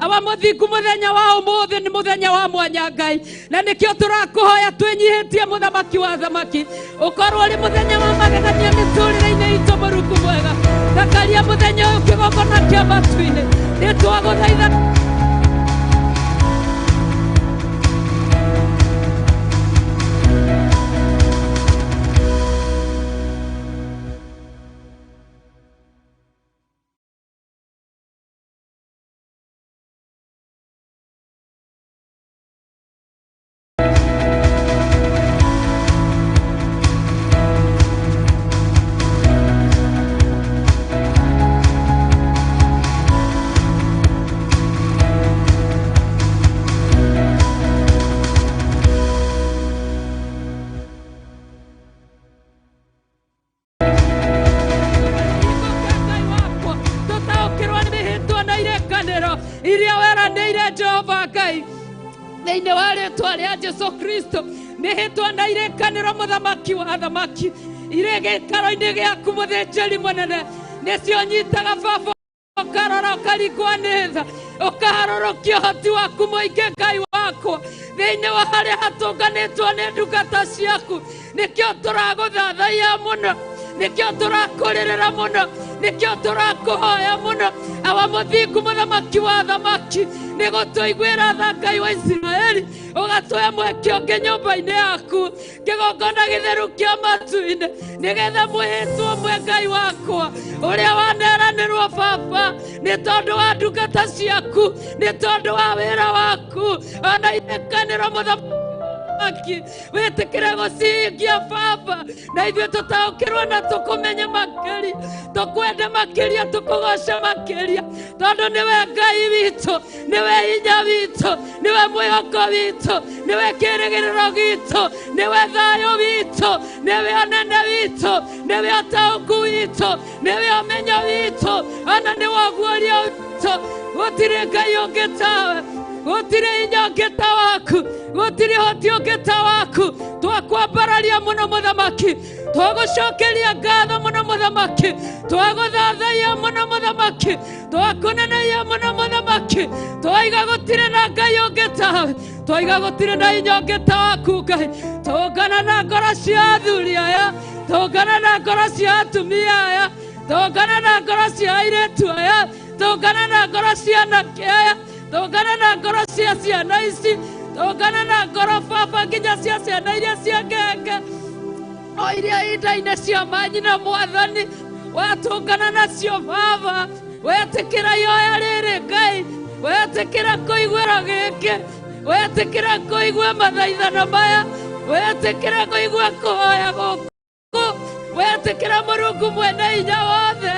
aba muthingu muthenya wa umuthi ni muthenya wa mwanya Ngai na nikio turakuhoya twinyihitie muthamaki wa thamaki ukorwo ri muthenya wa magegania miturire-ini itu Mũrungu mwega takaria muthenya uyu kigongona kia matu-ini ni twaguthaitha iria weranĩire Jehova Ngai thĩinĩ wa rĩĩtwa rĩa Jesu Kristo mĩhĩtwa na irekanĩro mũthamaki wa thamaki irĩ gĩikaro-inĩ gĩaku mũthĩnjĩri mũnene nĩcio nyitaga baba ũkarora ũkarigwo nĩ tha ũkaharũrũkia ũhoti waku mũingĩ Ngai wakwa thĩinĩ wa harĩa hatũnganĩtwo nĩ ndungata ciaku nĩkĩo tũragũthathaiya mũno nikio turakũrĩrĩra mũno nikio turakũhoya mũno aba mũthingu mũthamaki wa thamaki nĩgũtũiguĩra tha Ngai wa Isiraeli ũgatuoya mweke ũngĩ nyũmba-inĩ yaku kĩgongona gĩtheru kĩa matu-inĩ nĩgetha mwĩhĩtwo mwe Ngai wakwa ũrĩa waneranĩrwo baba nĩ tondũ wa ndungata ciaku nĩ tondũ wa wĩra waku ona irekanĩro mũthamaki wetekere gũcingia baba na ithuĩ tũtaũkĩrwo na tũkũmenya makĩria tũkwende makĩria tũkũgoca makĩria tondũ nĩwe Ngai witũ nĩwe hinya witũ nĩwe mwĩhoko witũ nĩwe kĩĩrĩgĩrĩro gitũ nĩwe thayũ witũ nĩwe ũnene witũ nĩwe ũtaũku witũ nĩwe ũmenyo witũ ona nĩwe guoria witũ gũtirĩ Ngai ũngĩ tawe gũtirĩ hinya ũngĩ ta waku gũtirĩ ũhoti ũngĩ ta waku twakwambararia mũno mũthamaki twagũcokeria ngatho mũno mũthamaki twagũthathaiya mũno mũthamaki twakũneneia mũno mũthamaki twaiga gũtirĩ na Ngai ũngĩ tawe twaiga gũtirĩ na hinya ũngĩ ta waku Ngai tũngana na ngoro cia athuri aya tũngana na ngoro cia atumia aya tũngana na ngoro cia airĩtu aya tũngana na ngoro cia anake aya tũngana na ngoro cia ciana ici tũngana na ngoro baba nginya cia ciana iria cia ngenge o iria inda-inĩ cia manyina mwathani watũngana nacio baba wetĩkĩra ihoya rĩrĩ Ngai wetĩkĩra kũiguĩra gĩkĩ wetĩkĩra kũigua mathaithano maya wetĩkĩra kũigua kũhoya gũkũ wetĩkĩra Mũrungu mwene hinya wothe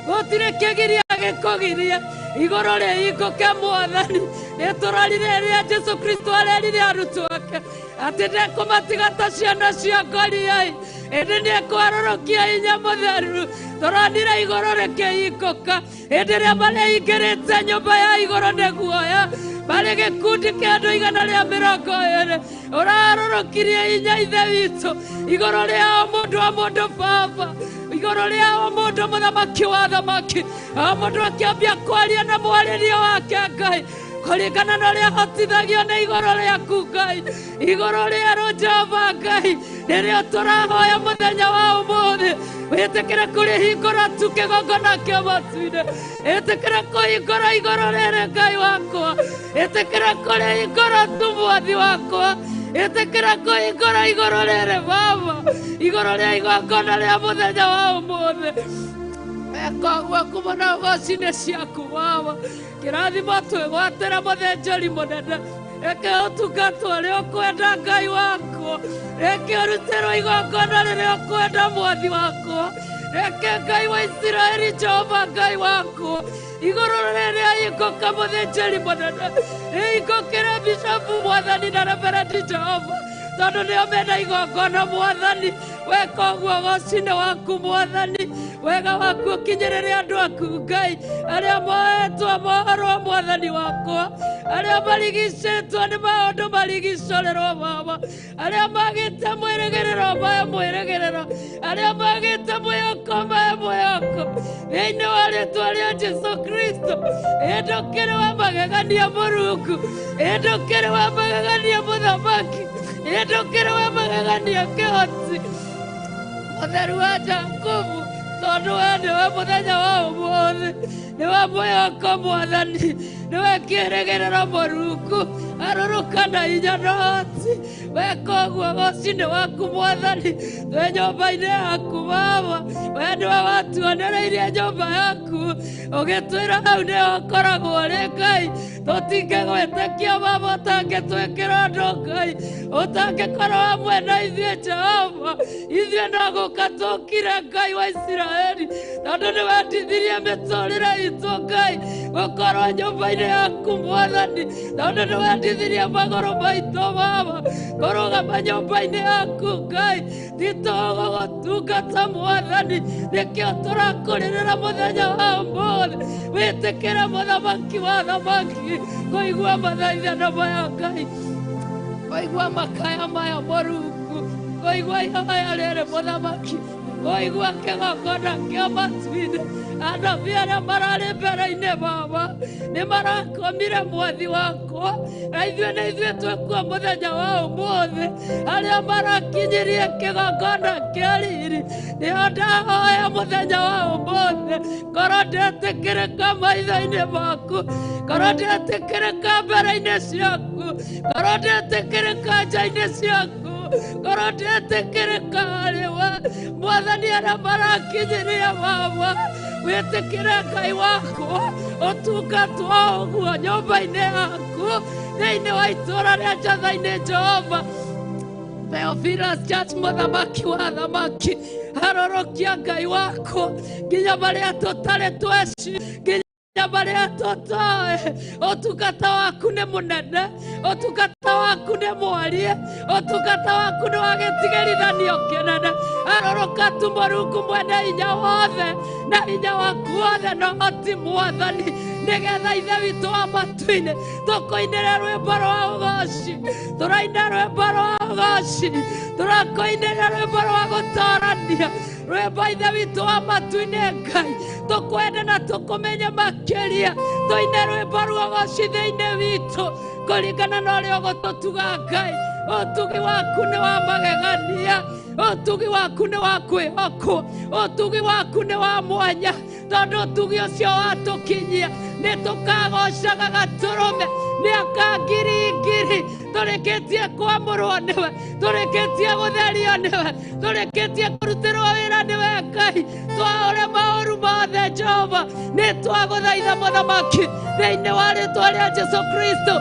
gũtirĩ kĩgiria gĩkũgiria igũrũ rĩhingũke mwathani nĩtũrorire rĩrĩa Jesu Kristo arerire arutwo ake atĩ ndekũmatiga ta ciana cia ngoriai ĩndĩ nĩekwarũrũkia hinya mũtheru tũronire igũrũ rĩkĩhingũka hĩndĩ ĩrĩa marehingĩrĩte nyũmba ya igũrũ nĩ guoya marĩ gĩkundi kĩa andũ 120 ũrarũrũkirie hinya ithe witũ igũrũ rĩa o mũndũ o mũndũ baba igũrũ rĩa o mũndũ mũthamaki wa thamaki o mũndũ akĩambia kwaria na mwarĩrio wake Ngai kũringana na ũrĩa hotithagio nĩ igũrũ rĩaku Ngai igũrũ rĩerũ Jehova Ngai nĩrĩo tũrahoya mũthenya wa ũmũthĩ wĩtĩkĩre kũrĩhingũra tu kĩgongona kĩa matu-inĩ ĩtĩkĩre kũhingũra igũrũ rĩrĩ Ngai wakwa ĩtĩkĩre kũrĩhingũra tu mwathi wakwa ĩtĩkĩre kũhingũra igũrũ rĩrĩ baba igũrũ rĩa igongona rĩa mũthenya wa ũmũthĩ koguo kumana ũgoci-inĩ ciaku baba kĩrathimo twĩgwatĩra mũthĩnjĩri mũnene reke ũtungata ũrĩa ũkwenda Ngai wakwa reke ũrutĩrwo igongona rĩrĩa ũkwenda mwathi wakwa reke Ngai wa Isiraeli Jehova Ngai wakwa igũrũ rĩrĩa hingũka mũthĩnjĩri mũnene rĩhingũkĩre bishopu mwathani na reverendi Jehova tondũ nĩo mena igongona mwathani weka ũguo ũgoci-inĩ waku mwathani wega waku ũkinyĩrĩre andũ aku Ngai arĩa moetwo mohoro mwathani wakwa arĩa marigicĩtwo nĩ maũndũ marigicũrĩrwo Baba arĩa magĩte mwĩrĩgĩrĩro maya mwĩrĩgĩrĩro arĩa magĩte mwĩhoko maya mwĩhoko thĩinĩ wa rĩĩtwa rĩa Jesũ Kristo ĩndũkĩre wa magegania Mũrungu ĩndũkĩre wa magegania Mũthamaki ĩndũkĩre wa magegania Kĩhoti Mũtheru wa Jakubu tondũ we nĩwe mũthenya wa ũmũthĩ nĩwe mwĩhoko Mwathani nĩwe kĩĩrĩgĩrĩro Mũrungu arũrũka na hinya na ũhoti weka ũguo gũci-inĩ waku Mwathani twĩ nyũmba-inĩ yaku Baba we nĩwe watuonereirie nyũmba yaku ũgĩtwĩra hau nĩho ũkoragwo ũrĩ Ngai tũtingĩgwĩtĩkia Baba ũtangĩtwĩkĩra ũndũ Ngai ũtangĩkorwo hamwe na ithuĩ Jehova ithuĩ no gũka tũkire Ngai wa Isiraeli tondũ nĩwendithirie mĩtũrĩre itũ Ngai gũkorwo nyũmba-inĩ yaku Mwathani tondũ nĩwendithirie magũrũ maitũ Baba kũrũgama nyũmba-inĩ yaku Ngai titũgũgũtungata Mwathani nĩkĩo tũrakũrĩrĩra mũthenya wa ũmũthĩ wĩtĩkĩre Mũthamaki wa thamaki kũigua mathaithano maya Ngai kũigua makaya maya Mũrungu kũigua ihoya rĩrĩ Mũthamaki kũigua kĩgongona kĩa matu-inĩ anabii arĩa mararĩ mbere-inĩ Baba nĩ marakomire Mwathi wakwa na ithuĩ twĩkuo mũthenya wa ũmũthĩ arĩa marakinyirie kĩgongona kĩa riri nĩho ndahoya mũthenya wa ũmũthĩ korwo ndetĩkĩrĩka maitho-inĩ maku korwo ndetĩkĩrĩka mbere-inĩ ciaku korwo ndetĩkĩrĩka nja-inĩ ciaku korwo ndetĩkĩrĩka harĩwe Mwathani arĩa marakinyiria Baba wĩtĩkĩre Ngai wakwa ũtungatwo ũguo nyũmba-inĩ yaku thĩinĩ wa itũũra rĩa Njatha-inĩ Jehova Theophilus Church Mũthamaki wa thamaki harũrũkia Ngai wakwa nginya marĩa tũtarĩ tweci nginya marĩa tũtoĩ ũtungata waku nĩ mũnene ũtungata waku nĩ mwarie ũtungata waku nĩ wa gĩtigĩrithanio kĩnene harũrũka tu Mũrungu mwene hinya wothe na hinya waku wothe na ũhoti Mwathani nĩgetha ithe witũ wa matu-inĩ tũkũinĩre rwĩmbo rwa ũgooci tũraina rwĩmbo rwa ũgooci tũrakũinĩra rwĩmbo rwa gũtoorania rwĩmbo ithe witũ wa matu-inĩ Ngai tũkwenda na tũkũmenye makĩria tũine rwĩmbo rwa ũgooci thĩinĩ witũ kũringana na ũrĩa ũgũtũtuga Ngai ũtugi waku nĩ wa magegania ũtugi waku nĩ wa kwĩhokwo ũtugi waku nĩ wa mwanya tondũ ũtugi ũcio watũkinyia nĩ tũkagocaga gatũrũme mĩaka ngiri ngiri tũrĩkĩtie kwamũrwo nĩwe tũrĩkĩtie gũtherio nĩwe tũrĩkĩtie kũrutĩrwo wĩra nĩwe Ngai twaũre maũru mothe Jehova nĩ twagũthaitha Mũthamaki thĩinĩ wa rĩĩtwa rĩa Jesũ Kristo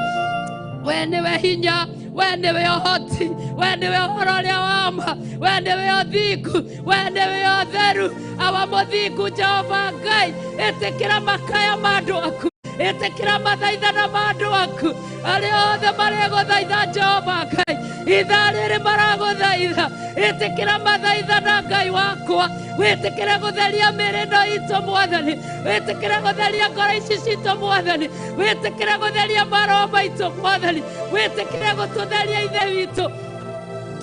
we nĩwe hinya we nĩwe ũhoti we nĩwe ũhoro ũrĩa wa ma we nĩwe ũthingu we nĩwe ũtheru awa mũthingu Jehova Ngai ĩtĩkĩra makaya ma andũ aku ĩtĩkĩra mathaithana ma andũ aku arĩa othe marĩgũthaitha Jehova Ngai ithaa rĩrĩ maragũthaitha ĩtĩkĩra mathaithana Ngai wakwa wĩtĩkĩre gũtheria mĩĩrĩ ĩno itũ Mwathani wĩtĩkĩre gũtheria ngoro ici citũ Mwathani wĩtĩkĩre gũtheria maroho maitũ Mwathani wĩtĩkĩre gũtũtheria ithe witũ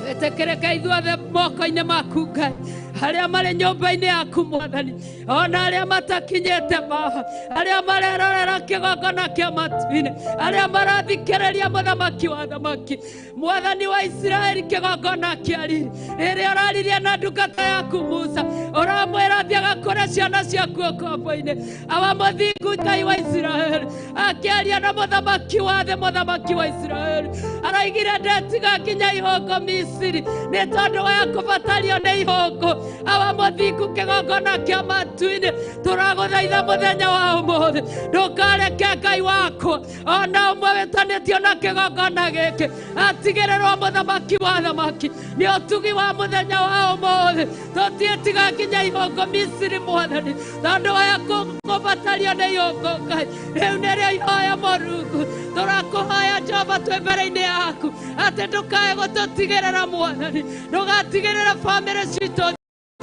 wĩtĩkĩre Ngai ithuothe moko-inĩ maku Ngai arĩa marĩ nyũmba-inĩ yaku Mwathani ona arĩa matakinyĩte Baba arĩa marerorera kĩgongona kĩa matu-inĩ arĩa marathikĩrĩria Mũthamaki wa thamaki Mwathani wa Isiraeli kĩgongona kĩa riri rĩrĩa ũraririe na ndungata yaku Musa ũramwĩra atĩ agakũre ciana ciaku ũkombo-inĩ awa mũthingu Ngai wa Isiraeli akĩaria na Mũthamaki wa thĩ Mũthamaki wa Isiraeli araigire ndetiga nginya ihũngũ Misiri nĩ tondũ wa kũbatario nĩ ihũngũ awa mũthingu kĩgongona kĩa matu-inĩ tũragũthaitha mũthenya wa ũmũthĩ ndũkareke Ngai wakwa ona ũmwe wĩtanĩtio na kĩgongona gĩkĩ atigĩrĩrwo Mũthamaki wa thamaki nĩ ũtugi wa mũthenya wa ũmũthĩ tũtiĩtiga nginya ihũngũ Misiri Mwathani tondũ wa kũbatario nĩ ihũngũ Ngai rĩu nĩrĩo ihoya Mũrungu tũrakũhoya Jehova twĩ mbere-inĩ yaku atĩ ndũkae gũtũtigĩrĩra Mwathani ndũgatigĩrĩra bamĩrĩ citũ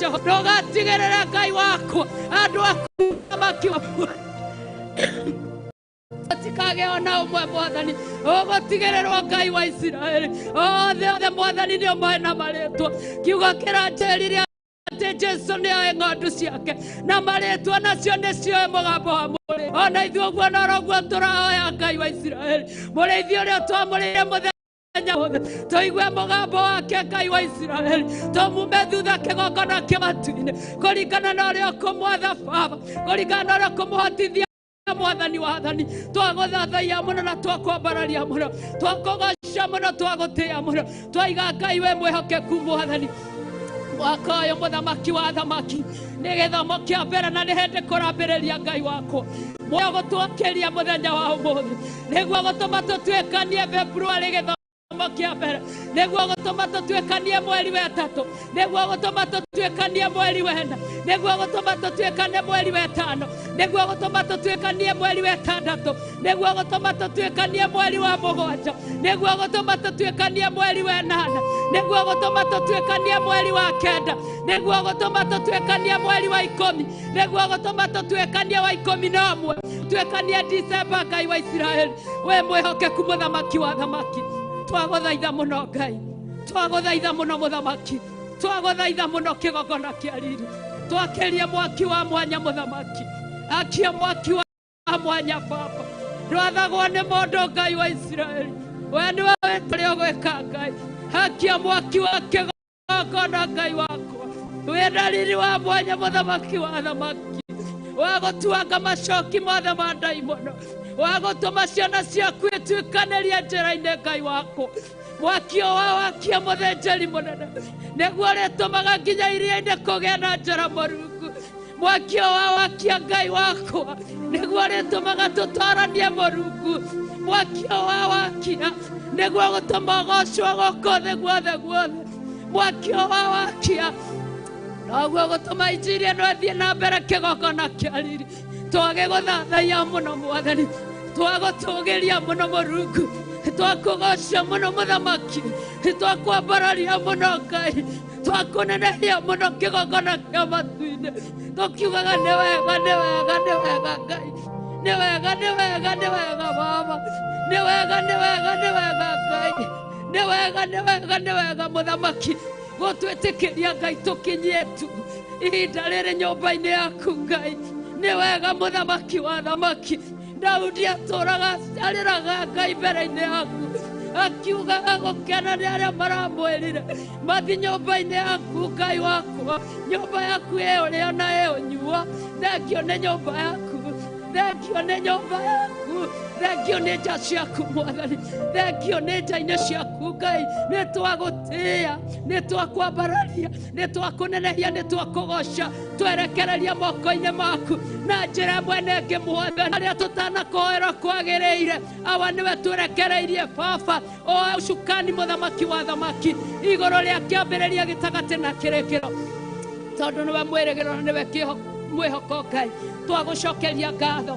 Jehova gatigirira Ngai wako andu aku makiwa Tikage ona umwe Mwathani ugutigirerwo Ngai wa Isiraeli othe Mwathani nio maena maretwo kiugo kiranjĩrire atĩ Jesu nĩoĩ ng'ondu ciake na maretwo nacio nĩcioĩ mũgambo wa mũrĩithi ona ithuĩ ũguo noroguo tũrahoya Ngai wa Isiraeli mũrĩithi ũrĩa twamũrĩire mũthenya wothe tũigue mũgambo wake Ngai wa Isiraeli tũmume thutha kĩgongona kĩa matu-inĩ kũringana na ũrĩa ũkũmwatha Baba kũringana na ũrĩa ũkũmũhotithia Mwathani wathani twagũthathaiya mũno na twakwambararia mũno twakũgoca mũno twagũtĩĩa mũno twaiga Ngai we mwĩhokeku Mwathani mwaka ũyũ mũthamaki wa thamaki nĩ gĩthomo kĩa mbere na nĩ hĩndĩ kũrambĩrĩria Ngai wakwa muoyo gũtwakĩria mũthenya wa ũmũthĩ nĩguo gũtũma tũtuĩkanie Februari gĩthomo kĩa mbere nĩguo gũtũma tũtuĩkanie mweri wa ĩtatũ nĩguo gũtũma tũtuĩkanie mweri wa ĩna nĩguo gũtũma tũtuĩkanie mweri wa ĩtano nĩguo gũtũma tũtuĩkanie mweri wa ĩtandatũ nĩguo gũtũma tũtuĩkanie mweri wa mũgwanja nĩguo gũtũma tũtuĩkanie mweri wa ĩnana nĩguo gũtũma tũtuĩkanie mweri wa kenda nĩguo gũtũma tũtuĩkanie mweri wa ikũmi nĩguo gũtũma tũtuĩkanie wa ikũmi na ũmwe tuĩkanie December Ngai wa Isiraeli we mwĩhokeku mũthamaki wa thamaki twagũthaitha mũno Ngai twagũthaitha mũno mũthamaki twagũthaitha mũno kĩgongona kĩa riri twakĩrie mwaki wa mwanya mũthamaki akia mwaki wa mwanya Baba ndwathagwo nĩ mũndũ Ngai wa Isiraeli we nĩwe wĩtũrĩ ũgwĩka Ngai akia mwaki wa kĩgongona Ngai wakwa wĩna riri wa mwanya mũthamaki wa thamaki wagũtuanga macoki mothe ma ndaimono wagũtũma ciana ciaku ituĩkanĩrie njĩra-inĩ Ngai wakwa mwaki ũyũ wakia mũthĩnjĩri mũnene nĩguo rĩtũmaga nginya iria-inĩ kũgĩa na njĩra mũrungu mwaki ũyũ wakia Ngai wakwa nĩguo rĩtũmaga tũtaranie mũrungu mwaki ũyũ wakia nĩguo gũtũma ũgocwo gũkũ thĩ guothe guothe mwaki ũyũ wakia noguo gũtũma injiri ĩno ĩthiĩ na mbere kĩgongona kĩa riri twage gũthathaiya mũno Mwathani twagũtũgĩria mũno mũrungu twakũgoca mũno mũthamaki twakwambararia mũno Ngai twakũnenehia mũno kĩgongona kĩa matu-inĩ tũkiugaga nĩ wega nĩ wega nĩ wega Ngai nĩ wega nĩ wega nĩ wega Baba nĩ wega nĩ wega nĩ wega Ngai nĩ wega nĩ wega nĩ wega mũthamaki gũtwĩtĩkĩria Ngai tũkinyie tu ihinda rĩrĩ nyũmba-inĩ yaku Ngai nĩ wega mũthamaki wa thamaki Daudi atũraga arĩraga Ngai mbere-inĩ yaku akiugaga gũkena nĩ arĩa maramwĩrire mathi nyũmba-inĩ yaku Ngai wakwa nyũmba yaku ĩyo na ĩyo nyua thengio nĩ nyũmba yaku thengio nĩ nyũmba yaku thengio nĩ nja ciaku Mwathani thengio nĩ nja-inĩ ciaku Ngai nĩ twagũtĩĩa nĩ twakwambararia nĩ twakũnenehia nĩ twakũgoca twerekereria moko-inĩ maku na njĩra ĩmwe na ĩngĩ Mwathani arĩa tũtanakũhoera kwagĩrĩire awa nĩwe twerekereirie Baba o cukani mũthamaki wa thamaki igũrũ rĩa kĩambĩrĩria gĩtagatĩ na kĩrĩkĩro tondũ nĩwe mwĩrĩgĩrĩro na nĩwe mwĩhoko Ngai twagũcokeria ngatho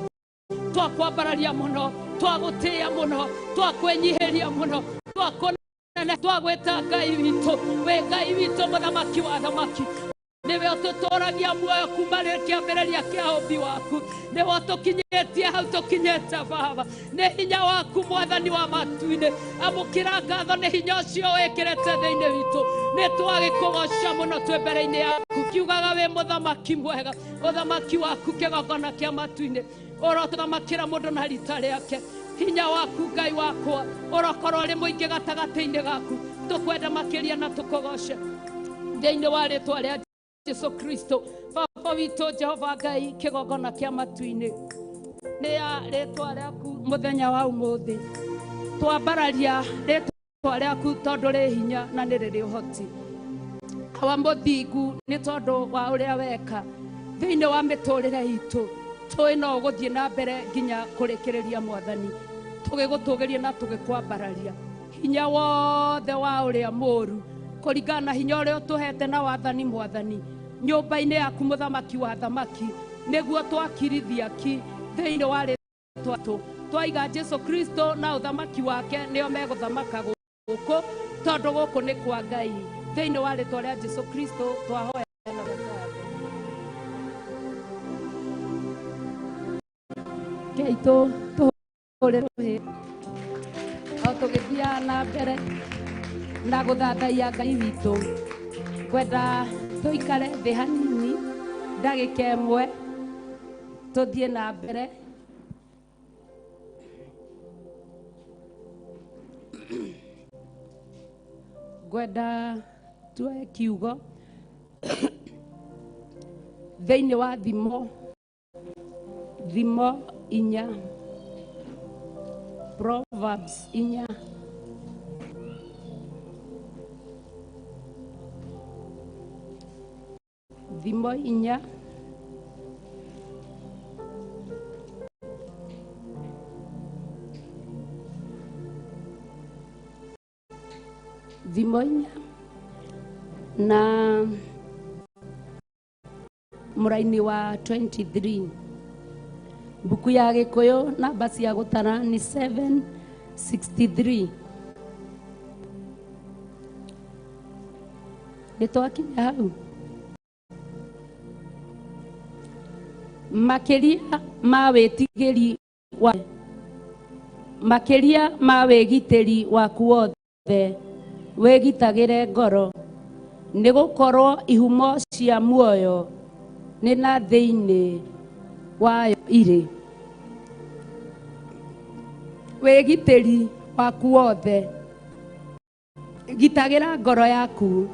twakwambararia mũno twagũtĩĩa mũno twakwĩnyihĩria mũno twagwĩta Ngai witũ wĩ Ngai witũ mũthamaki wa thamaki nĩwe ũtũtũragia muoyo kuma kĩambĩrĩria kĩa ũmbi waku nĩwe ũtũkinyĩtie hau tũkinyĩte Baba nĩ hinya waku Mwathani wa matu-inĩ amũkĩra ngatho nĩ hinya ũcio wĩkĩrĩte thĩinĩ witũ nĩ twagĩkũgoca mũno twĩ mbere-inĩ yaku kiugaga wĩ mũthamaki mwega ũthamaki waku kĩgongona kĩa matu-inĩ ũrotũthamakĩra mũndũ na rita rĩake hinya waku Ngai wakwa ũrokorwo ũrĩ mũingĩ gatagatĩ-inĩ gaku tũkwenda makĩria na tũkũgoce thĩinĩ wa rĩtwa rĩa Jesu Kristo Baba witũ Jehova Ngai kĩgongona kĩa matu-inĩ nĩ ya rĩtwa rĩaku mũthenya wa ũmũthĩ twambararia rĩtwa rĩaku tondũ rĩ hinya na nĩ rĩrĩ ũhoti wa mũthingu nĩ tondũ wa ũrĩa weka thĩinĩ wa mĩtũrĩre itũ tũĩ no ũgũthiĩ na mbere nginya kũrĩkĩrĩria Mwathani tũgĩgũtũgĩria na tũgĩkwambararia hinya wothe wa ũrĩa mũũru kũringana na hinya ũrĩa ũtũhete na wathani Mwathani nyũmba-inĩ yaku mũthamaki wa thamaki nĩguo twakirithia ki thĩinĩ wa rĩtwa twaiga Jesu Kristo na ũthamaki wake nĩo megũthamaka gũkũ tondũ gũkũ nĩ kwa Ngai thĩinĩ wa rĩtwa rĩa Jesu Kristo twahoya itu tuhurire o tugithia na mbere na guthathaia Ngai witũ kwenda tuikare thĩ hanini ndagĩka ĩmwe tuthie na mbere gwenda tuoe kiugo thĩinĩ wa thimo inya Proverbs inya thimo inya na mũraini wa 23 buku ya Gĩkũyũ namba cia gũtara ni 763 nĩtwakinya hau makĩria ma wĩgitĩri waku wothe wĩgitagĩre ngoro nĩgũkorwo ihumo cia muoyo nĩ na thĩinĩ wayo irĩ. Wĩgitĩri waku wothe gitagĩra ngoro yaku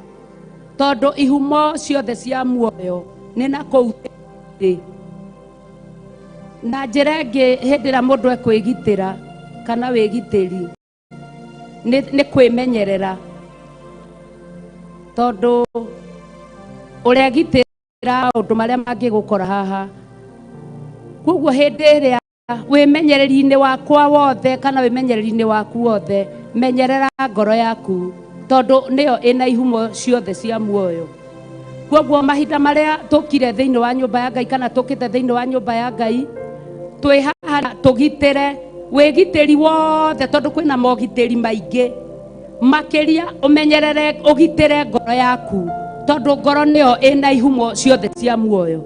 tondũ ihumo ciothe cia muoyo nĩ na kũu thĩ. Na njĩra ĩngĩ hĩndĩ ĩrĩa mũndũ ekwĩgitĩra kana wĩgitĩri nĩ kwĩmenyerera, tondũ ũregitĩra ũndũ marĩa mangĩgũkora haha. Koguo hĩndĩ ĩrĩa wĩmenyereri-inĩ wakwa wothe kana wĩmenyereri-inĩ waku wothe menyerera ngoro yaku tondũ nĩyo ĩna ihumo ciothe cia muoyo. Koguo mahinda marĩa tũkire thĩinĩ wa nyũmba ya Ngai kana tũkĩte thĩinĩ wa nyũmba ya Ngai twĩ haha tũgitĩre wĩgitĩri wothe tondũ kwĩna mogitĩri maingĩ. Makĩria ũmenyerere ũgitĩre ngoro yaku tondũ ngoro nĩyo ĩna ihumo ciothe cia muoyo.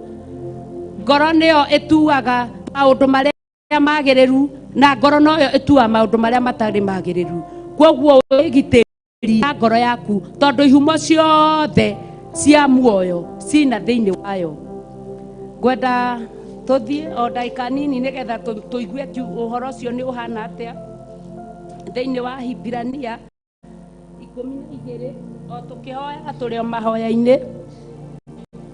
Ngoro nĩyo ĩtuaga maũndũ marĩa magĩrĩru na ngoro noyo ĩtuaga maũndũ marĩa matarĩ magĩrĩru. Koguo wĩgitĩri na ngoro yaku tondũ ihumo ciothe cia muoyo cina thĩinĩ wayo. Ngwenda tuthie o ndagĩka nini nĩgetha tũigue ũhoro ũcio nĩ ũhana atĩa thĩinĩ wa Hibirania 12 o tũkĩhoya tũrĩ o mahoya-inĩ.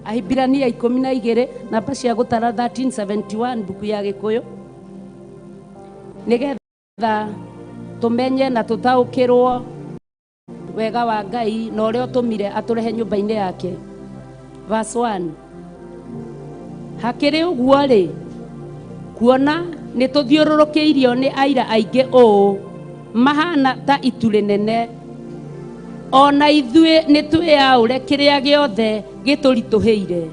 Ahibirania 12 namba cia gũtara 1371 buku ya Gĩkũyũ nĩgetha tũmenye na tũtaũkĩrwo wega wa Ngai na ũrĩa ũtũmire atũrehe nyũmba-inĩ yake. Verse 1 hakĩrĩ ũguo rĩ, kuona nĩ tũthiũrũrũkĩirio nĩ aira aingĩ ũũ mahana ta itu rĩnene, ona ithuĩ nĩ twĩyaũre kĩrĩa gĩothe gĩtũritũhĩire,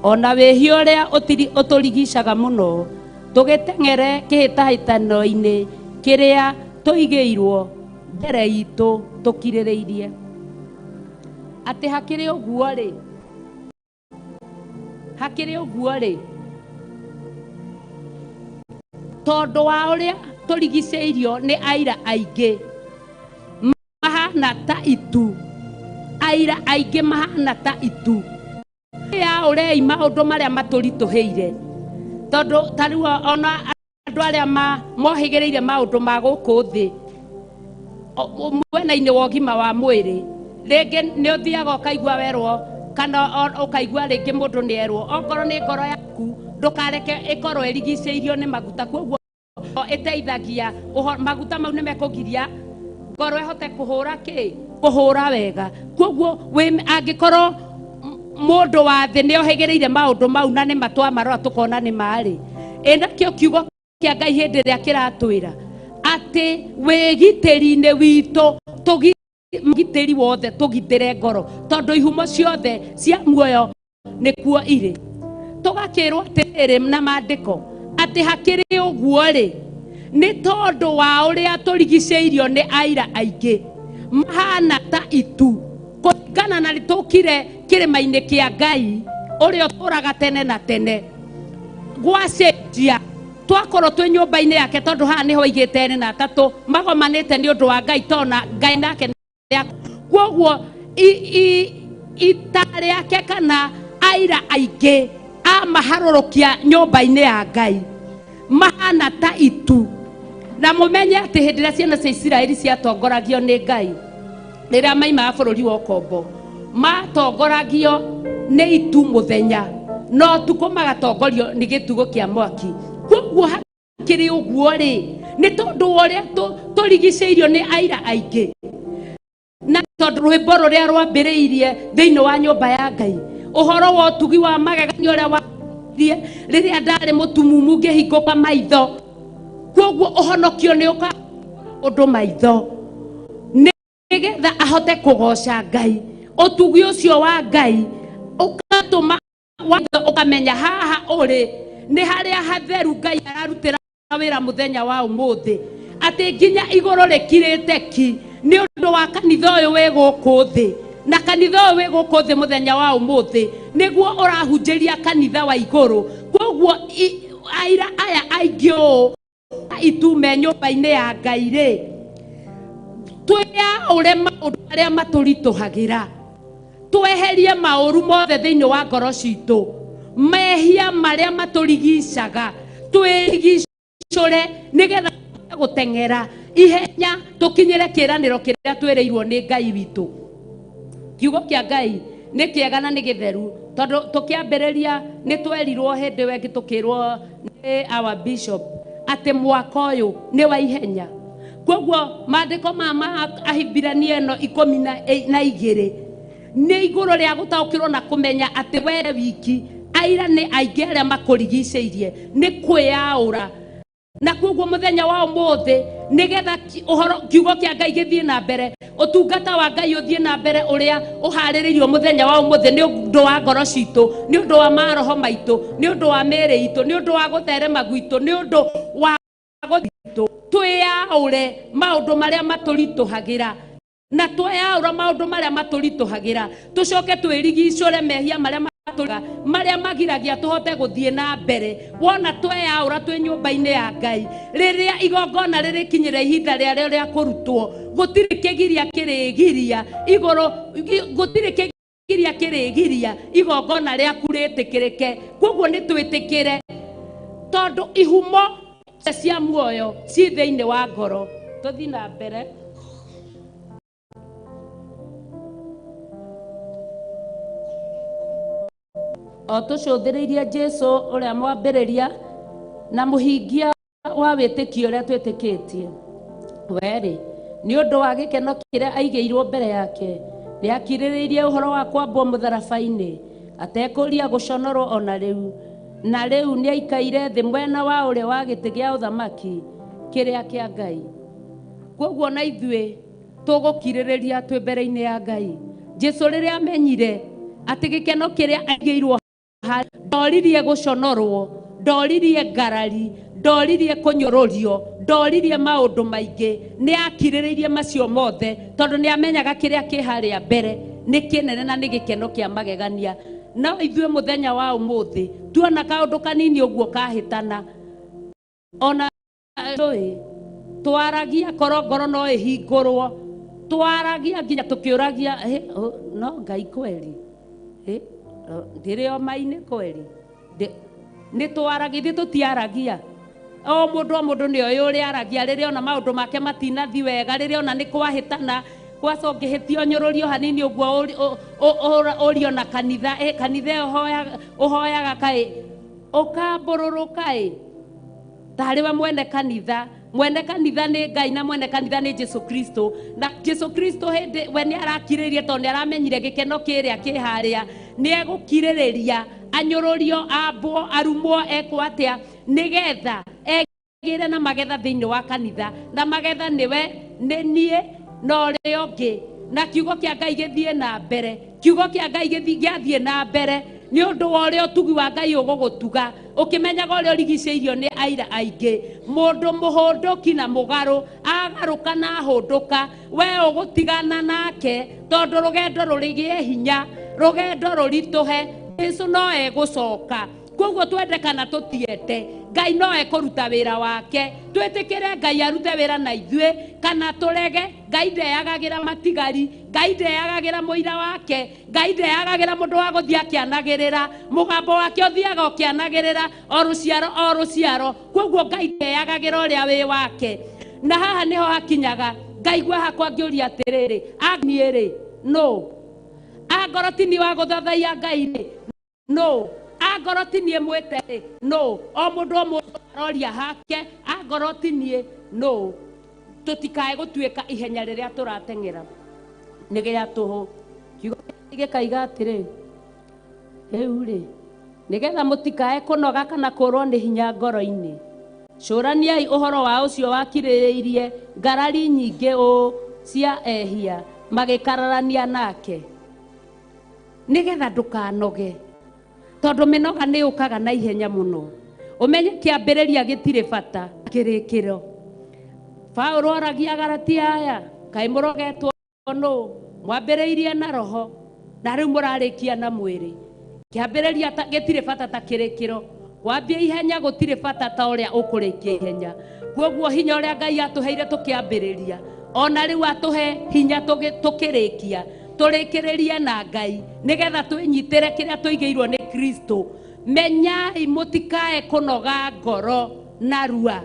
ona wĩhia ũrĩa ũtũrigicaga mũno, tũgĩteng'ere kĩhĩtahĩtano-inĩ kĩrĩa tũigĩirwo mbere itũ tũkirĩrĩirie. Atĩ hakĩrĩ ũguo rĩ, tondũ wa ũrĩa tũrigicĩirio nĩ aira aingĩ mahana ta itu, aira aingĩ mahana ta itu, ya ũrei maũndũ marĩa matũritũhĩire. Tondũ tarĩu ona andũ arĩa mohĩgĩrĩire maũndũ ma gũkũ thĩ mwena-inĩ wa ũgima wa mwĩrĩ, rĩngĩ nĩ ũthiaga ũkaigua werwo kana ũkaigua rĩngĩ mũndũ nĩ erwo okorwo nĩ ngoro yaku ndũkareke ĩkorwo ĩrigicĩirio nĩ maguta. Koguo ĩteithagia maguta mau nĩ mekũgiria ngoro ĩhote kũhũra wega. Koguo angĩkorwo mũndũ wa thĩ nĩ ohĩgĩrĩire maũndũ mau na nĩ matwa marora tũkona nĩ marĩ, ĩnakĩo kiugo kĩa Ngai hĩndĩ ĩrĩa kĩratwĩra atĩ wĩgitĩri-inĩ witũ mũgitĩri wothe tũgitĩre ngoro tondũ ihumo ciothe cia muoyo nĩkuo irĩ. Tũgakĩrwo atĩrĩrĩ na maandĩko atĩ hakĩrĩ ũguo rĩ, nĩ tondũ wa ũrĩa tũrigicĩirio nĩ aira aingĩ mahana ta itu, kũringana na nĩtũkire kĩrĩma-inĩ kĩa Ngai ũrĩa ũtũraga tene na tene. Gwacenjia twakorwo twi nyumba-ini yake tondu haha niho igite eri na atatu magomanite ni undu wa Ngai tona Ngai nake kwoguo itari yake kana aira aingi amaharurukia nyumba-ini ya Ngai mahana ta itu. Na mumenye ati hindi ria ciana cia Isiraeli ciatongoragio ni Ngai riria maimaga bururi wa ukombo matongoragio ni itu muthenya no tuko magatongorio ni gitugo kia mwaki. Kwoguo hakiri uguo ri ni tondu uria turigiceirio ni aira aingi na tondu rwimbo ruria rwambiriirie thiini wa nyumba ya Ngai uhoro wa utugi wa magegania uria wa riria ndari mutumumu ngihinguka maitho. Kwoguo uhonokio ni uka undu maitho nigetha ahote kugoca Ngai. Utugi ucio wa Ngai ukatuma watho ukamenya haha uri ni haria hatheru Ngai ararutira wira muthenya wa umuthi ati nginya iguru rikirite ki ni undu wa kanitha uyu wi guku thi na kanitha uyu wi guku thi muthenya wa umuthi niguo urahunjiria kanitha wa iguru. Kwoguo aira aya aingi itume nyumba-ini ya Ngai ri twiaure maundu aria maturituhagira tweherie mauru mothe thiini wa ngoro citu mehia maria maturigicaga twirigicure nigetha gutengera ihenya tukinyire kiraniro kiria twereirwo ni Ngai witu. Kiugo kia Ngai ni kiega na ni githeru tondu tukiambiriria ni twerirwo hindi wengi tukirwo ni our bishop ati mwaka uyu ni wa ihenya. Kwoguo maandiko mama Ahibirania eno 12 ni iguru ria gutaukirwo na kumenya ati were wiki aira ni aingi aria makurigiceirie ni kwiaura. Na kwoguo muthenya wa umuthi nigetha uhoro kiugo kia Ngai githie na mbere utungata wa Ngai uthie na mbere uria uhariririo muthenya wa umuthi ni undu wa ngoro citu ni undu wa maroho maitu ni undu wa mere itu ni undu wa gutherema gwitu ni undu wa gwitu twiaure maundu maria maturituhagira na twiaura maundu maria maturituhagira tucoke twirigicure mehia maria magiragia tuhote guthie na mbere. Wona tweaura twi nyumba-ini ya Ngai riria igongona ririkinyire ihinda riario ria kurutwo gutiri kigiria kirigiria iguru gutiri kigiria kirigiria igongona riaku ritikirike. Kwoguo ni twitikire tondu ihumo cia muoyo ci thiini wa ngoro. Tuthi na mbere. O tucuthiriirie Jesu uria mwambiriria na muhingia wa witikio uria twitikitie weri ni undu wa gikeno kiria aigeirwo mbere yake riakiririirie uhoro wa kwambwo mutharabai-ini atekuria guconorwo ona riu na riu ni aikaire thi mwena wa uria wa giti gia uthamaki kiria kia Ngai. Kwoguo na ithue tugukiririria twi mbere-ini ya Ngai. Jesu riria amenyire ati gikeno kiria aigeirwo ndoririe guconorwo ndoririe ngarari ndoririe kunyururio ndoririe maundu maingi ni akiririirie macio mothe tondu ni amenyaga kiria ki haria mbere ni kinene na ni gikeno kia magegania. Na ithue muthenya wa umuthi tuona kaundu kanini uguo kahitana ona twaragia korongoro no ihingurwo twaragia nginya tukiuragia no Ngai kweli ndiri o maini kweli ni twaragia tutiaragia o mundu ni oyo uri aragia riria ona maundu make matinathi wega riria ona ni kwahitana gwacongehitio nyururio hanini uguo urio na kanitha kanitha uhoyaga kai ukambururuka tariwe mwene kanitha ni Ngai na mwene kanitha ni Jesu Kristo. Na Jesu Kristo hindi we ni arakiririe tondu ni aramenyire gikeno kiria ki haria ni egukiririria anyururio abo arumwo ekwatia nigetha egire na magetha thiini wa kanitha na magetha niwe ni nie no ri ongi na kiugo kia Ngai githie na mbere. Kiugo kia Ngai githie na mbere ni undu wa uri utugi wa Ngai ugugutuga ukimenyaga uri urigiceirio ni aira aingi. Mundu muhunduki na mugaru agaruka na ahunduka we ugutigana nake tondu rugendo rurigie hinya rugendo rurituhe Jesu no egucoka Koguo twende kana tutiete Ngai no ekuruta wira wake twetikire Ngai arute wira na ithue kana turege Ngai ndeyagagira matigari Ngai ndeyagagira muira wake Ngai ndeyagagira mundu wa guthia kianagirira mugambo wake uthiaga ukianagirira o ruciaro koguo Ngai ndeyagagira uria wi wake na haha niho hakinyaga Ngai gwa hakwa ngiuria atiriri agniiri no agorotini wa guthathaiya Ngai no agorotinie mwete no o mundu aroria hake agorotinie no tutikae gutuika ihenya riria turatengera nigeya tuhu kiugo gikaiga atiri heuri nigetha mutikae kunoga kana kurwo ni hinya ngoro-ini curaniai uhoro wa ucio wakiririirie ngarari nyingi cia ehia magikararania nake nigetha ndukanoge tondu minoga ni ukaga na ihenya muno umenye kiambiriria gitire bata kirikiro Paulo aragia Galatia aya kai murogetwo no mwambiriirie na roho na riu murarikia na mwiri kiambiriria gitire bata ta kirikiro wambie ihenya gutire bata ta uria ukurikia ihenya koguo hinya uria Ngai atuheire tukiambiriria ona riu atuhe hinya tukirikia turikiririe na Ngai nigetha twinyitire kiria tuigeirwo ni Kristo menyai mutikae kunoga ngoro na rua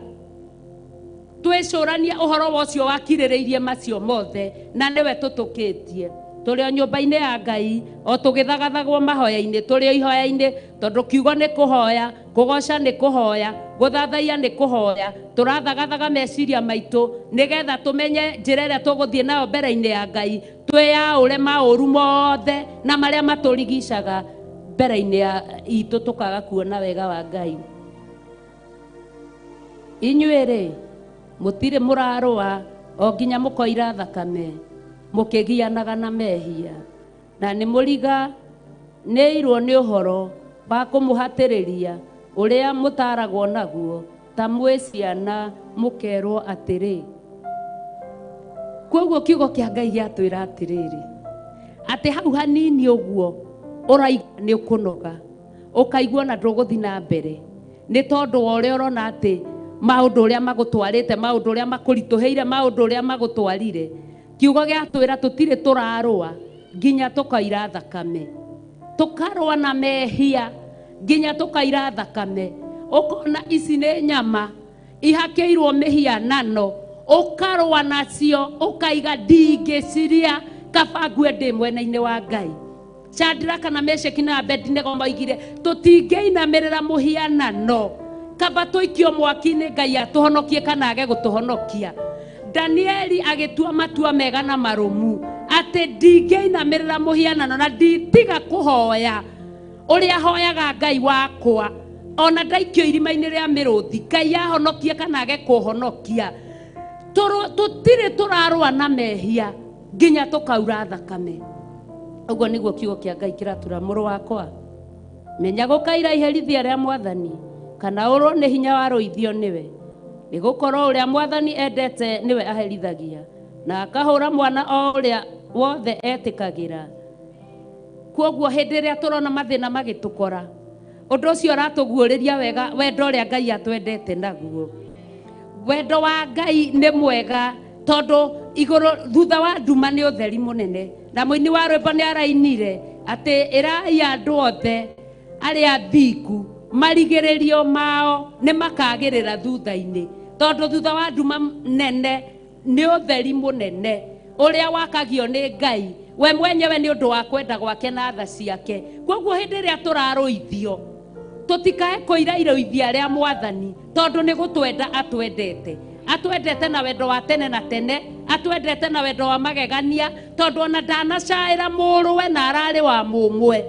twicurania uhoro wocio wakiririirie macio mothe na niwe tutukitie turi o nyumba-ini ya Ngai o tugithagathagwo mahoya-ini turi o ihoya-ini tondu kiugo ni kuhoya kugoca ni kuhoya guthathaiya ni kuhoya turathagathaga meciria maitu nigetha tumenye njira iria tuguthie nayo mbere-ini ya Ngai twiyaure mauru mothe na maria maturigicaga mbere-ini ya itu tukaga kuona wega wa Ngai inyuiri mutire murarua o nginya mukoira thakame mukigianaga na mehia na ni muriga neirwo ni uhoro wa kumuhatiriria uria mutaragwo naguo ta mwi ciana mukerwo atiri koguo kiugo kia Ngai giatwira atiriri ati hau hanini uguo uraigua ni ukunoga ukaigua na nduguthi na mbere ni tondu wa uria urona ati maundu uria magutwarite maundu uria makurituheire maundu uria magutwarire kiugo giatwira tutire turarua nginya tukaira thakame tukarwa na mehia nginya tukaira thakame ukona ici ni nyama ihakeirwo mihianano ukarwa nacio ukaiga ndingiciria kaba ngue ndi mwena-ini wa Ngai Shadraka na Meshaki na Abednego moigire tutingiinamirira muhianano kaba tuikio mwaki-ini Ngai atuhonokie kana age gutuhonokia Danieli agitua matua mega na marumu ati ndingiinamirira muhianano na nditiga kuhoya uria hoyaga Ngai wakwa ona ndaikio irima-ini ria miruthi Ngai ahonokie kana age kuhonokia tutire turarwa na mehia nginya tukaura thakame uguo niguo kiugo kia Ngai kiratura muru wakwa menya gukaira iherithia ria Mwathani kana urwo ni hinya wa ruithio niwe nigukorwo uria Mwathani endete niwe aherithagia na akahura mwana o uria wothe etikagira koguo hindi iria turona mathina magitukora undu ucio aratuguuriria wega wendo uria Ngai atwendete naguo wendo wa Ngai ni mwega tondu iguru thutha wa nduma ni utheri munene na muini wa rwimbo ni arainire ati irai andu othe aria thiku marigiririo mao ni makagirira thutha-ini tondu thutha wa nduma nene ni utheri munene uria wakagio ni Ngai we mwenyewe ni undu wa kwenda gwake na tha ciake koguo hindi iria turaruithio tutikae kuira iruithia ria Mwathani tondu ni gutwenda atwendete na wendo wa tene na tene atwendete na wendo wa magegania tondu ona ndanacaira muruwe na arari wa mumwe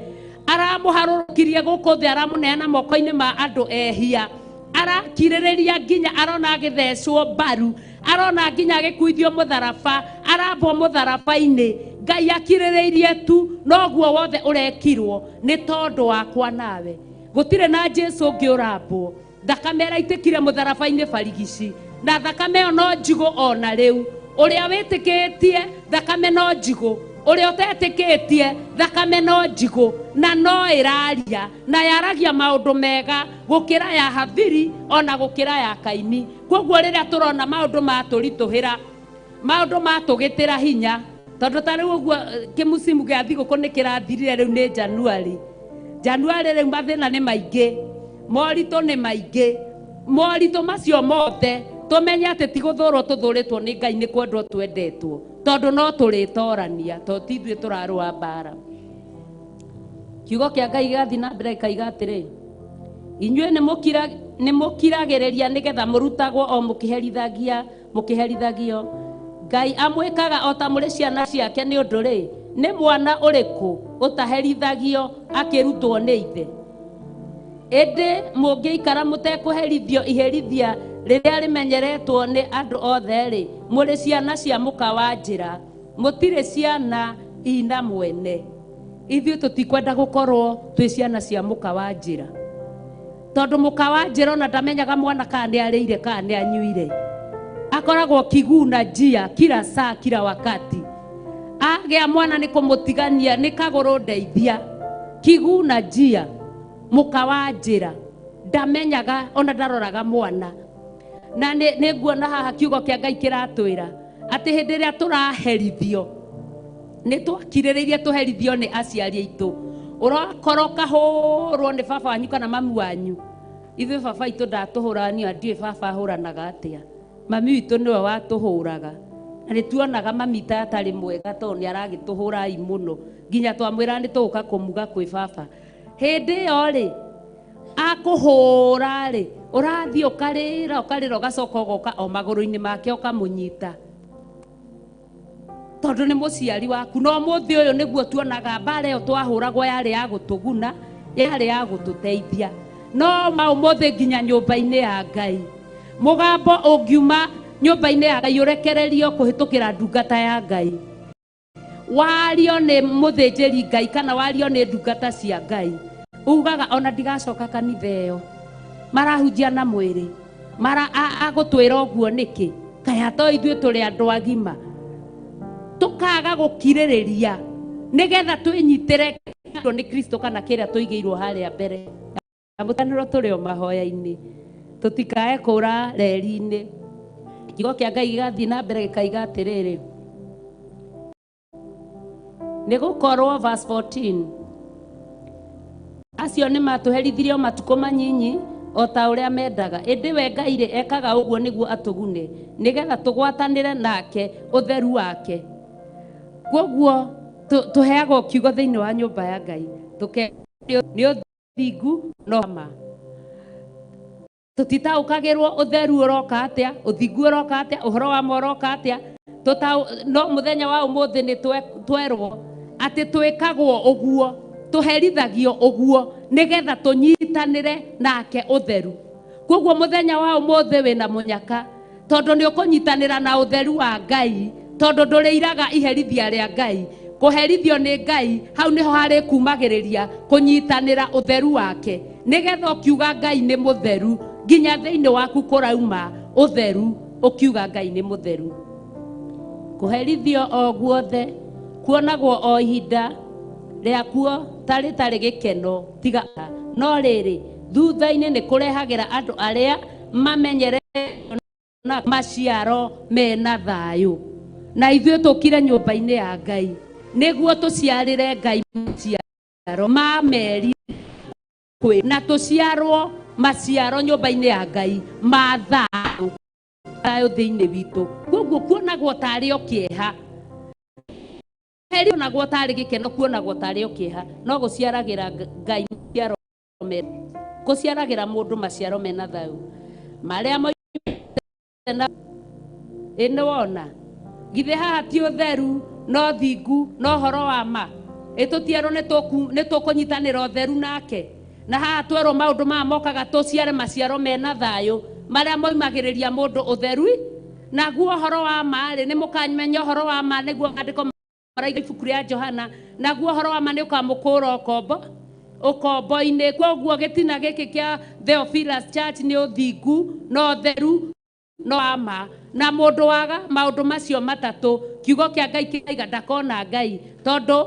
aramuharukirie guku thi aramuneana moko-ini ma andu ehia arakiririria nginya arona agithecwo mbaru arona nginya agikuithio mutharaba arambwo mutharaba-ini Ngai akiririirie tu noguo wothe urekirwo ni tondu wakwa nawe gutire na Jesu ungi urambwo thakame iraitikire mutharaba-ini barigici na thakame no njigo ona riu uria witikitie thakame no njigo uri oteteketie thakame no njigu na no iraria na yaragia maundu mega gukira ya Habili ona gukira ya Kaini. Koguo riria turona maundu maturituhira, maundu matugitira hinya, tondu tari uguo kimusimu gia thiguku ni kirathirire, riu ni Januari riu mathina ni maingi, morito ni maingi, morito macio mothe tumenye ati ti guthurwo tuthuritwo ni Ngai, ni kwendwo twendetwo, tondu no turitorania, to ti ithuĩ turarũa mbara. Kiugo kia Ngai gathi na mbere kaiga atiri, inyuĩ nĩ mũkiragĩrĩria nĩgetha mũrutagwo o mũkĩherithagio. Ngai amwĩkaga o ta mũrĩ ciana ciake, nĩ ũndũ rĩ, nĩ mwana ũrĩkũ ũtaherithagio akĩrutwo nĩ ithe? Ĩndĩ mũngĩikara mũtekũherithio iherithia rĩrĩa rĩmenyeretwo nĩ andũ othe rĩ, mũrĩ ciana cia mũka wa njĩra, mũtirĩ ciana ina mwene. Ithuĩ tũtikwenda gũkorwo twĩ ciana cia mũka wa njĩra, tondu mũka wa njĩra ona ndamenyaga mwana kana nĩ arĩire kana nĩ anyuire, akoragwo kiguna njia kila saa kila wakati. Agĩa mwana nĩ kũmũtigania, nĩ kagũrũ ndeithia, kiguna njia. Mũka wa njĩra ndamenyaga ona ndaroraga mwana. Na nĩ nguona haha kiugo kia Ngai kĩratwĩra atĩ hĩndĩ ĩrĩa tũraherithio, nĩ twakirĩrĩirie tũherithio nĩ aciari aitũ. Ũrakorwo kahũrwo nĩ baba wanyu kana mami wanyu. Ithuĩ baba aitũ ndatũhũraga, niĩ ndiũĩ baba ahũranaga atĩa. Mami witũ nĩwe watũhũraga, na nĩ tuonaga mami ta atarĩ mwega tondũ nĩ aragĩtũhũra mũno, nginya twamwĩra nĩ tũgũka kũmuga kwĩ baba. Hĩndĩ ĩyo rĩ, akũhũra rĩ, ũrathiĩ ũkarĩra ũgacoka ũgoka o magũrũ-inĩ make ũkamũnyita, tondu nĩ mũciari waku. No mũthĩ ũyũ nĩguo tuonaga mbara ĩyo twahũragwo yarĩ ya gũtũguna, yarĩ ya gũtũteithia. No ũmũthĩ nginya nyũmba-inĩ ya Ngai, mũgambo ũngiuma nyũmba-inĩ ya Ngai ũrekererio kũhĩtũkĩra ndungata ya Ngai, wario nĩ mũthĩnjĩri Ngai kana wario nĩ ndungata cia Ngai, ugaga ona ndigacoka kanitha ĩyo. Marahunjia na mwĩrĩ, agũtwĩra ũguo nĩkĩ? Kaya to ithuĩ tũrĩ andũ agima, tukaga gũkirĩrĩria nĩgetha twĩnyitĩre nĩ Kristo kana kĩrĩa tũigĩirwo harĩa mbere. Mũtanĩro tũrĩ o mahoya-inĩ, tũtikae kũra reri-inĩ. Kiugo kĩa Ngai gĩgathiĩ na mbere gĩkaiga atĩrĩrĩ, nĩ gũkorwo verse 14, acio nĩ matũherithirio matukũ manyinyi o ta ũrĩa mendaga, ĩndĩ we Ngai rĩ ekaga ũguo nĩguo atũgune, nĩgetha tũgwatanĩre nake ũtheru wake. Koguo tũheagwo kiugo thĩinĩ wa nyũmba ya Ngai, nĩ ũthingu no ma. Tũtitaũkagĩrwo ũtheru ũroka atĩa, ũthingu ũroka atĩa, ũhoro wa mo ũroka atĩa. No mũthenya wa ũmũthĩ nĩ twerwo atĩ twĩkagwo ũguo, tũherithagio ũguo nĩgetha tũnyitanĩre nake ũtheru. Koguo mũthenya wa ũmũthĩ wĩna mũnyaka, tondu nĩ ũkũnyitanĩra na ũtheru wa Ngai, tondu ndũrĩiraga iherithia rĩa Ngai. Kũherithio nĩ Ngai, hau nĩho harĩ kumagĩrĩria kũnyitanĩra ũtheru wake, nĩgetha ũkiuga Ngai nĩ mũtheru, nginya thĩinĩ waku kũrauma ũtheru, ũkiuga Ngai nĩ mũtheru. Kũherithio o guothe kuonagwo o ihinda rĩakuo tarĩ gĩkeno tiga, no rĩrĩ thutha-inĩ nĩ kũrehagĩra andũ arĩa mamenyerete na maciaro mena thayũ. Na ithuĩ tũkire nyũmba-inĩ ya Ngai nĩguo tũciarĩre Ngai maciaro ma meri na tũciarwo maciaro nyũmba-inĩ ya Ngai ma thayũ thĩinĩ witũ. Koguo kuonagwo tarĩ o kĩeha, kuonagwo tarĩ gĩkeno, kuonagwo tarĩ o kĩeha, no gũciaragĩra Ngai maciaro mena, gũciaragĩra mũndũ maciaro mena thayũ marĩa moimĩte. Nĩ wona githĩ haha ti ũtheru no thingu no ũhoro wa ma? Tũtierwo nĩ tũkũnyitanĩra ũtheru nake, na haha twerwo maũndũ maya mokaga tũciare maciaro mena thayũ marĩa moimagĩrĩria mũndũ ũtheru. Naguo ũhoro wa ma rĩ, nĩ mũkamenya ũhoro wa ma nĩguo andĩko maraiga ibuku rĩa Johana, naguo ũhoro wa ma nĩ ũkamũkũra ũkombo-inĩ. Koguo gĩtina gĩkĩ kĩa Theophilus Church nĩ ũthingu no ũtheru no ama na mundu waga maundu macio matatu kiugo kia Ngai kaiga ndakona Ngai tondu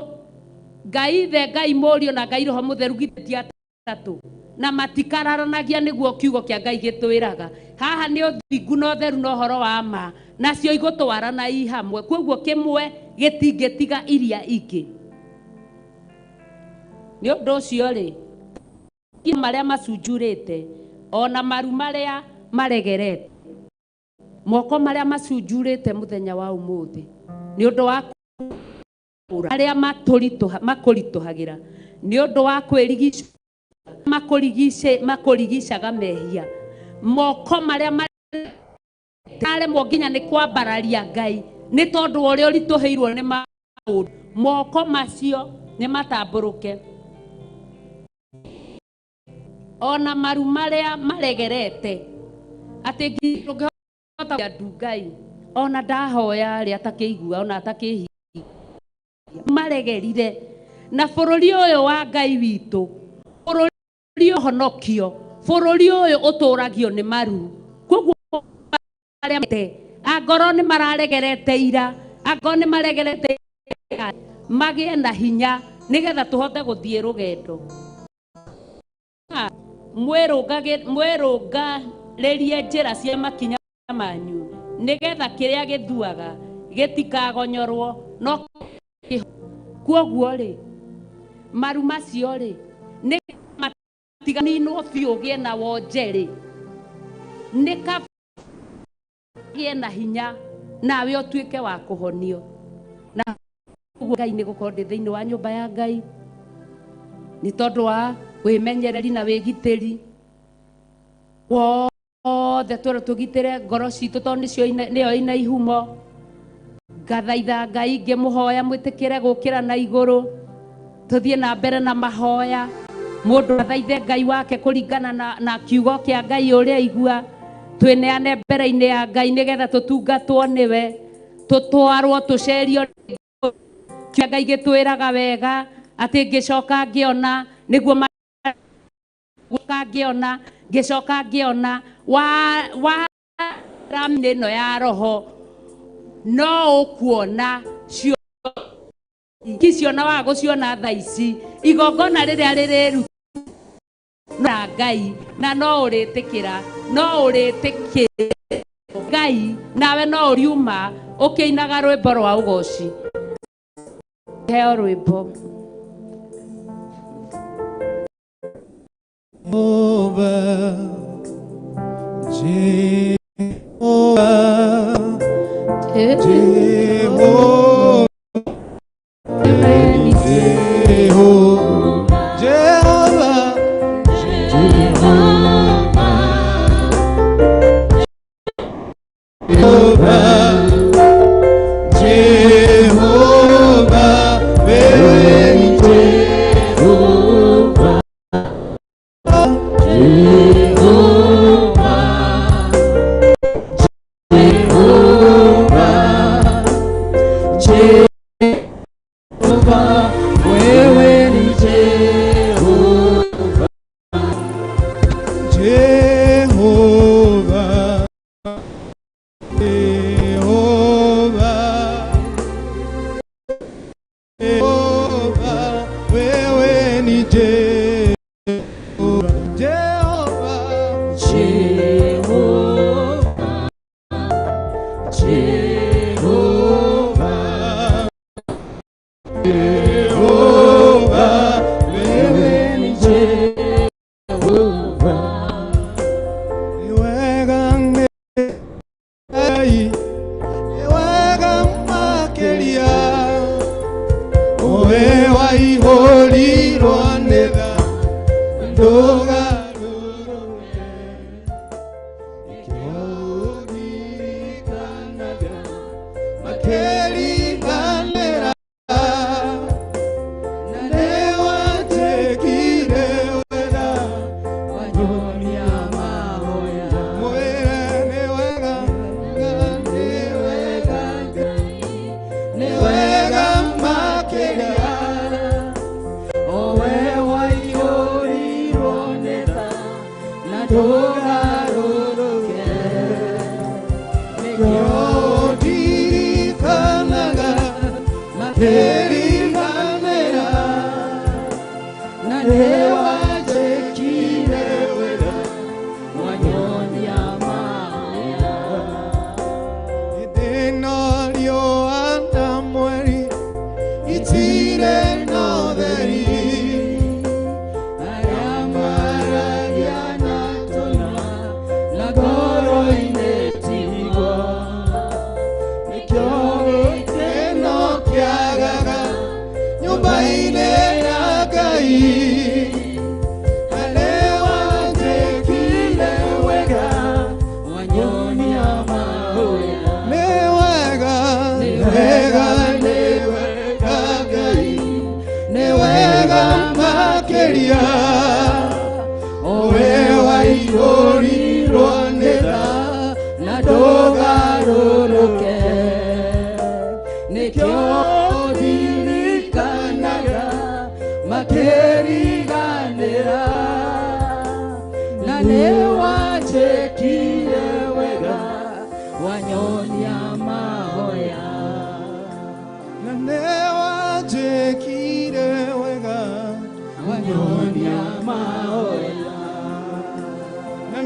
Ngai the Ngai Mũriũ na Ngai Roho Mũtheru githĩti atatu na matikararanagia niguo kiugo kia Ngai gitwiraga haha ni uthingu no theru no horo wa ma nacio igutwarana i hamwe koguo kimwe gitingitiga iria ingi ni undu ucio ri maria macunjurite ona maru maria maregerete moko maria macunjurite muthenya wa umuthi ni undu wa aria makurituhagira ni undu wa kwirigisha makurigishaga mehia moko maria tare moginya ni kwambararia Ngai ni tondu uria urituheirwo ni maundu moko macio ni matamburuke ona maru maria maregerete ati ngihota Ngai ona ndahoya ri atakiigua ona atakihi maregerire na bururi uyu wa Ngai witu bururi honokio bururi uyu uturagio ni maru koguo agoro ni mararegerete ira agoro ni maregerete magie na hinya nigetha tuhote guthie rugendo mwirungarerie njira cia makinya manyu nigetha kiria githuaga gitikagonyorwo no koguo ri maru macio ri ni matiganinwo biu gie na wonjeri ni gie na hinya nawe utuike wa kuhonio na Ngai ni gukorwo thiini wa nyumba ya Ngai ni tondu wa wimenyereri na wigitiri wothe twere tugitire ngoro citu tondu niyo ina ihumo ngathaitha Ngai ngimuhoya mwitikire gukira na iguru tuthie na mbere na mahoya mundu athaithe Ngai wake kuringana na kiugo kia Ngai uria igua twineane mbere-ini ya Ngai nigetha tutungatwo niwe tutwarwo tucerio kia Ngai gitwiraga wega ati ngicoka ngiona niguo ngiona ngicoka ngiona wa ramne no ya roho no ukuona cio kiciona wa guciona thaici igongona riria ririru na Ngai na no uritikira Ngai nawe no uriuma ukiinaga rwimbo rwa ugoci heo rwimbo makeriganera na newajekire wega wanyonia mahoya Ithinario anda mweri itire no theri ayamaragia na tona na ngoro-inĩ tigwo nĩkĩo gĩkeno kĩagaga nyũmba-inĩ ya Ngai na nĩwanjĩkire wega wanyonia mahoya nĩ wega nĩ wega nĩ wega Ngai nĩ wega makĩria owe waihũrirwo nĩ tha na ndũgarũrũke nĩkĩo ndirikanaga makĩriganĩra na nĩwanjĩkire wega wanyonia mahoya na nĩwanjĩkire wega wanyonia mahoya na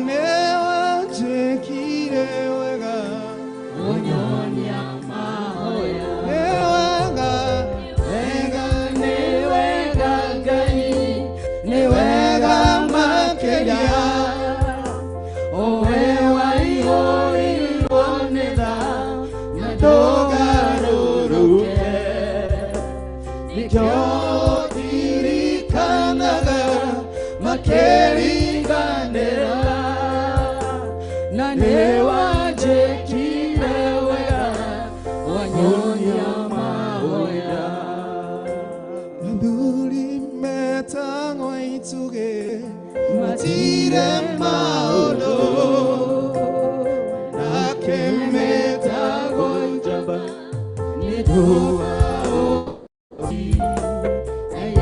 nĩwanjĩkire wega wanyonia mahoya nĩ wega wega nĩ wega Ngai nĩ wega makĩria owe waihũrirwo nĩ tha na ndũgarũrũke nĩkĩo ndirikanaga makĩriganĩra na nĩwanjĩkire wega wanyonia mahoya athuri metagwo itugĩ matire maũndũ nake metagwo njamba nĩ ndũa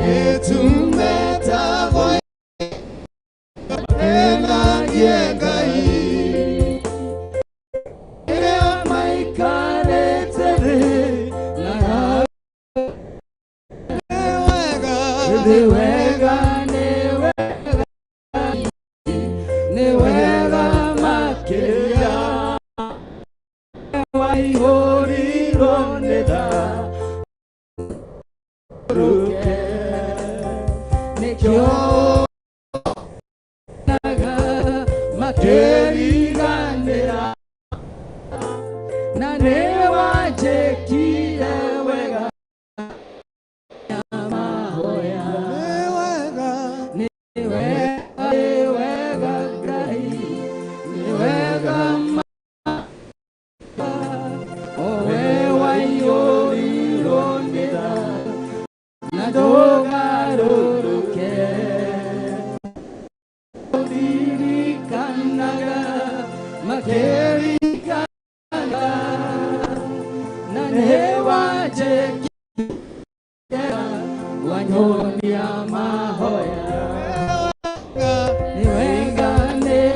yetu metagwo enagie Ngai ĩrĩa maikarĩte thĩ na nĩ wega nĩ wega nĩ wega makĩria waihũrirwo nĩ tha rũke nĩkĩo naga makĩriganĩra na nĩwanjĩkire wega mahoya nĩ wega nĩ wega Ngai nĩ wega owe waihũrirwo nĩ tha na ndũgarũrũke ndirikanaga makĩriganĩra na nĩwanjĩkire wanyonia mahoya nĩ wega Ngai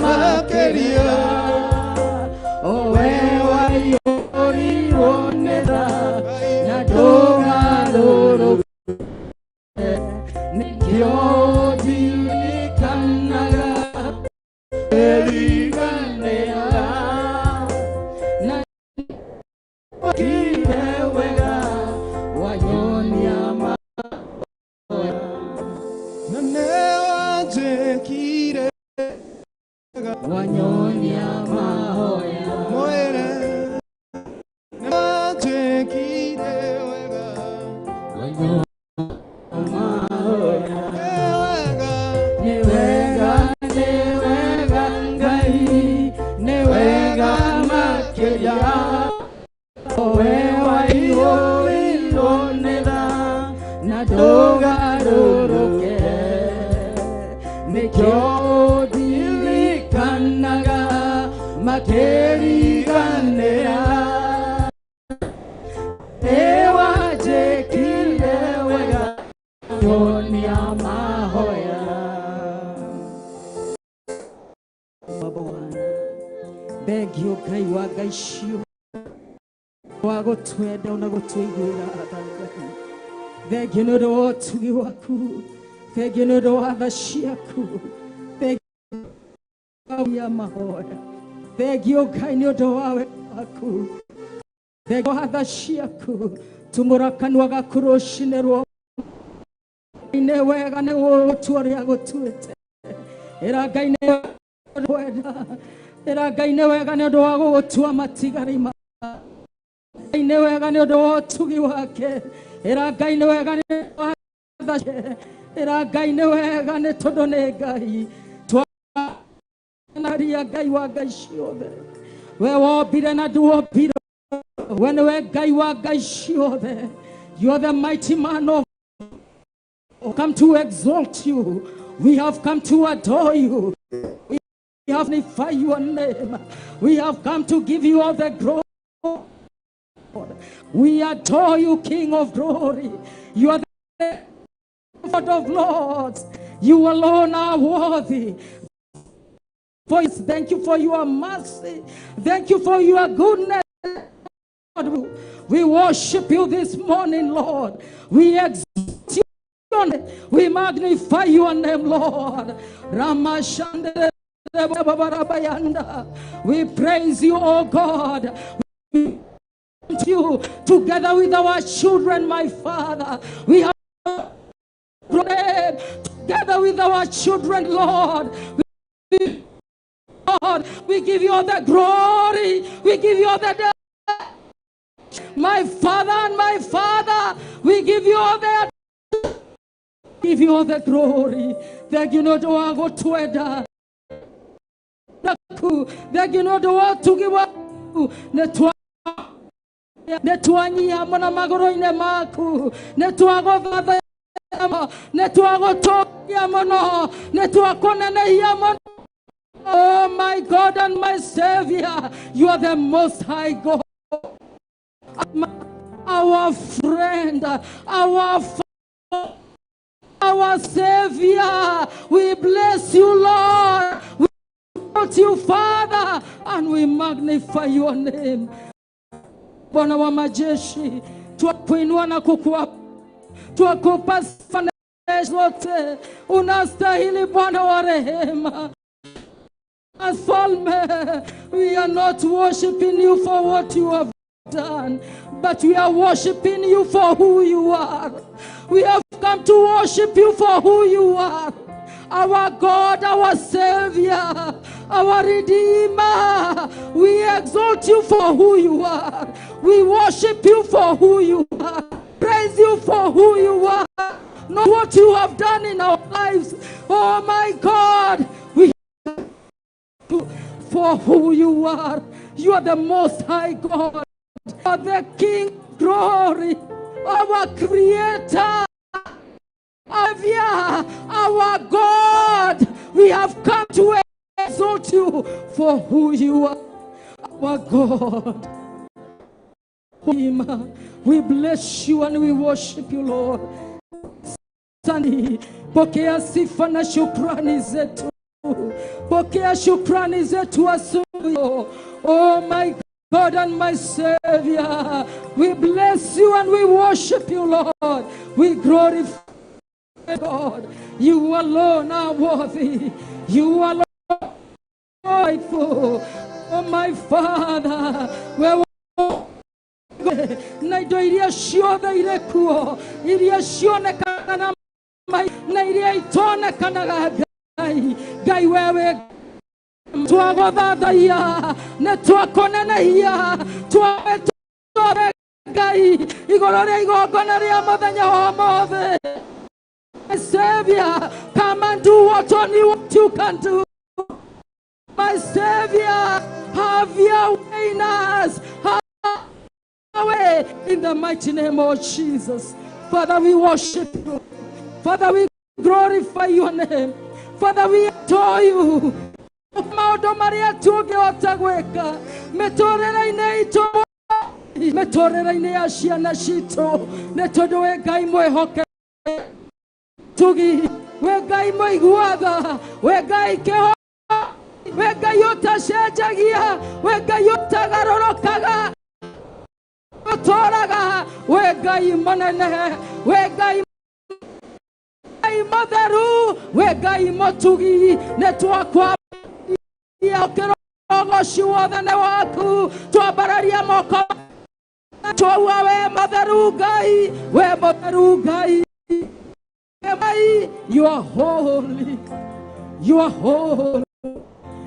makĩria owe waihũrirwo nĩ tha na ndũgarũrũke nĩkĩo ndirikanaga makĩriganĩra na nĩwanjĩkire wega wanyonia mahoya na nĩwanjĩkire wanyonia mahoya mwĩre nĩwanjĩkire wega wanyonia mahoya nĩ wega nĩ wega Ngai nĩ wega makĩria owe waihũrirwo nĩ tha na ndũgarũrũke nĩkĩo ndirikanaga makĩriganĩra nĩwanjĩkire wega wanyonia mahoya Bwana, beg you, Ngai wa Ngai cio wago twenda na gutwiguira atanga thengio nĩ ũndũ wa ũtugi waku thengio nĩ ũndũ wa tha ciaku thengio ya mahoya thengio Ngai nĩ ũndũ wa wega waku thengio wa tha ciaku tumũra kanua gaku rũcinĩ rwa nĩ wega nĩ gũtua ũrĩa gũtuĩte ĩra Ngai nĩ wega ĩra Ngai nĩ wega nĩ ũndũ wa gũgũtua matigari ma nĩ wega nĩ ũndũ wa ũtugi wake ĩra Ngai nĩ wega nĩ ĩra Ngai nĩ wega nĩ tondũ nĩ Ngai twanaria Ngai wa ngai ciothe we wombire na nduombire we nĩwe Ngai wa ngai ciothe. You are the mighty man of come to exalt you. We have come to adore you. We have magnify your name. We have come to give you all the glory. We adore you, King of glory. You are the Lord of lords. You alone are worthy. Thank you for your mercy. Thank you for your goodness. We worship you this morning, Lord. We exalt you. We magnify your name, Lord. We praise you, oh God. We praise you together with our children, my Father. We have together with our children, Lord. We give you all the glory. We give you all the my Father and my Father. We give you all the glory. Thank you, Lord. Thank you, Lord. To give up netwanyia mona magoro-ine maku netwagovatha netwagotokia mono netwakonenehia mono. Oh my God and my Savior, you are the most high God, our friend, our Savior. We bless you, Lord. We exalt you, Father, and we magnify your name. Bwana wa majeshi, twakuinua na kukuabudu, twakupa sifa zote. Unastahili Bwana wa rehema. As Falme, we are not worshiping you for what you have done, but we are worshiping you for who you are. We have come to worship you for who you are. Our God, our Savior, our Redeemer. We exalt you for who you are. We worship you for who you are. Praise you for who you are. Not what you have done in our lives. Oh my God. We for who you are. You are the most high God. You are the King of glory. Our Creator. Our God. We have come to exalt you for who you are. Our God. We bless you and we worship you, Lord. Pokea sifa na shukrani zetu. Pokea shukrani zetu asubuhi. Oh my God and my Savior, we bless you and we worship you, Lord. We glorify God. You alone are worthy. You alone are faithful. Oh my Father, we na indo iria ciothe irekuo iria cionekana na iria itonekanaga Ngai wewe twagothathaia na twakonenehia twetore Ngai igoro ria igongona ria muthenya wa mothe. My Savior, come and do what only what you can do. My Savior, have your way in us. Have your way in the mighty name of Jesus. Father, we worship you. Father, we glorify your name. Father, we adore you. Maũndũ marĩa tũngĩhota gwĩka mĩtũrĩre-inĩ itũ mĩtũrĩre-inĩ ya ciana citũ nĩ tondũ we Ngai mwĩhoke tugi we Ngai mũiguaga we Ngai kĩhonia we Ngai ũtacenjagia we Ngai ũtagarũrũkaga we Ngai manene, we Ngai matheru, we Ngai mutugi, ne twakwa kirogoci wothe nĩ waku, twambararia moko twaua we matheru Ngai, we matheru Ngai. You are holy, you are holy,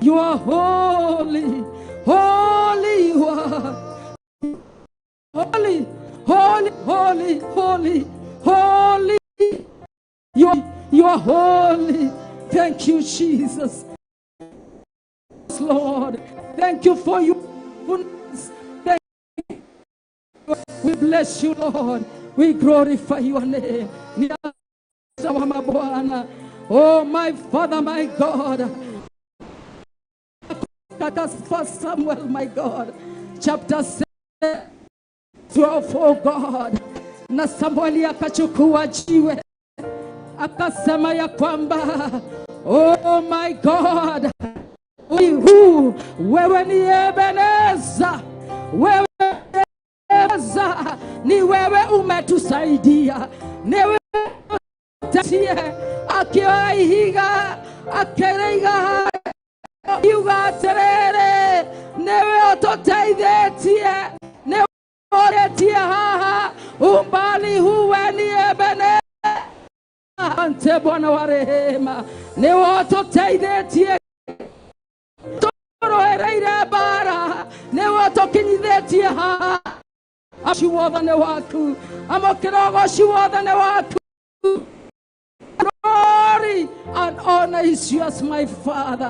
you are holy, holy you are, holy, holy, holy, holy, holy. You are holy. Thank you, Jesus. Lord, thank you for your goodness. Thank you. We bless you, Lord. We glorify your name. Oh, my Father, my God. First Samuel, my God, chapter 12, oh God. Na Samueli akachukua jiwe akasema ya kwamba, oh my God, wewe ni Ebeneza, wewe Ebeneza, ni wewe umetusaidia, ni wewe tatie akiwaihiga akereiga yuga terere, newe ototeithĩtie, newe oretie haha umbali huwe ni Ebeneza. Ante Bwana wa rehema, newe ototeithĩtie toroereire bara, newe otokinyithĩtie haha wothe nĩ waku, amokirogoci wothe nĩ waku. Glory and honor is yours, my Father.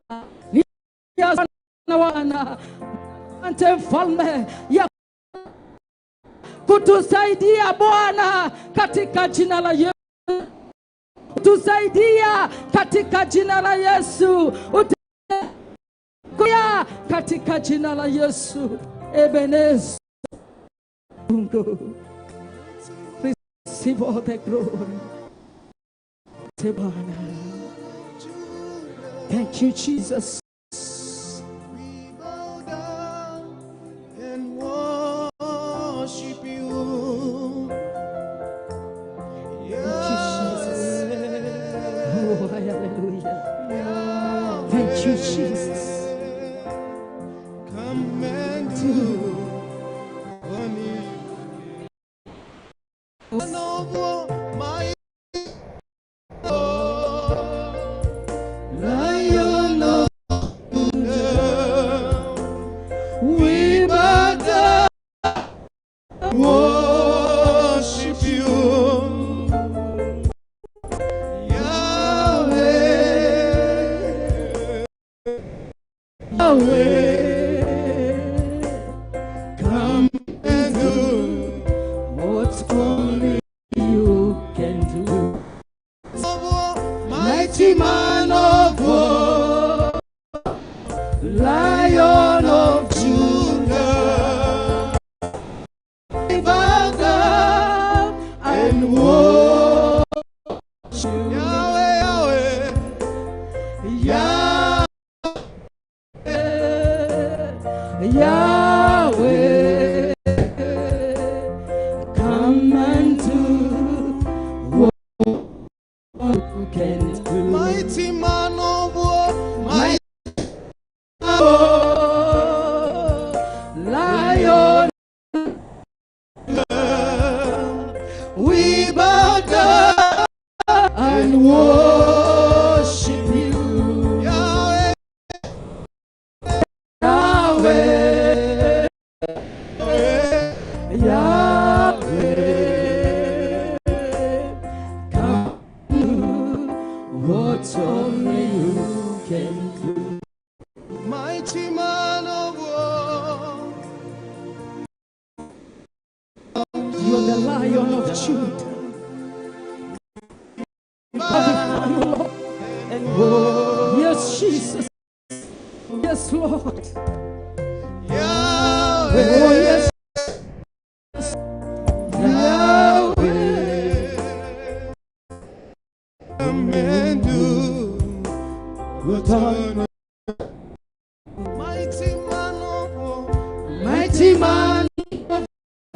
Ante mfalme ya kutusaidia Bwana katika jina la Yesu. Tusaidia katika jina la Yesu. Kuya katika jina la Yesu. Ebeneza. Receive all the glory. Thank you, Jesus. We bow down and worship you. Thank you, Jesus. Oh, hallelujah. Thank you, Jesus. Come and do my Lion of Judah, we bow down, worship you, Yahweh, Yahweh. Come and do what only you can do. Mighty man of war, Lion of Judah, we bow down and worship Yahweh, Yahweh, Yahweh. Come and do what you can do. Mighty man of war, mighty man of war, Lion, we bow down and worship you, Yahweh, Yahweh, Yahweh. Come do what only you can do. Mighty man of war, you're the Lion of Judah. Yes, Jesus. Yes, Lord. Yahweh. Oh, yes. Yahweh. Come and do what honor. Mighty man of war. Mighty man of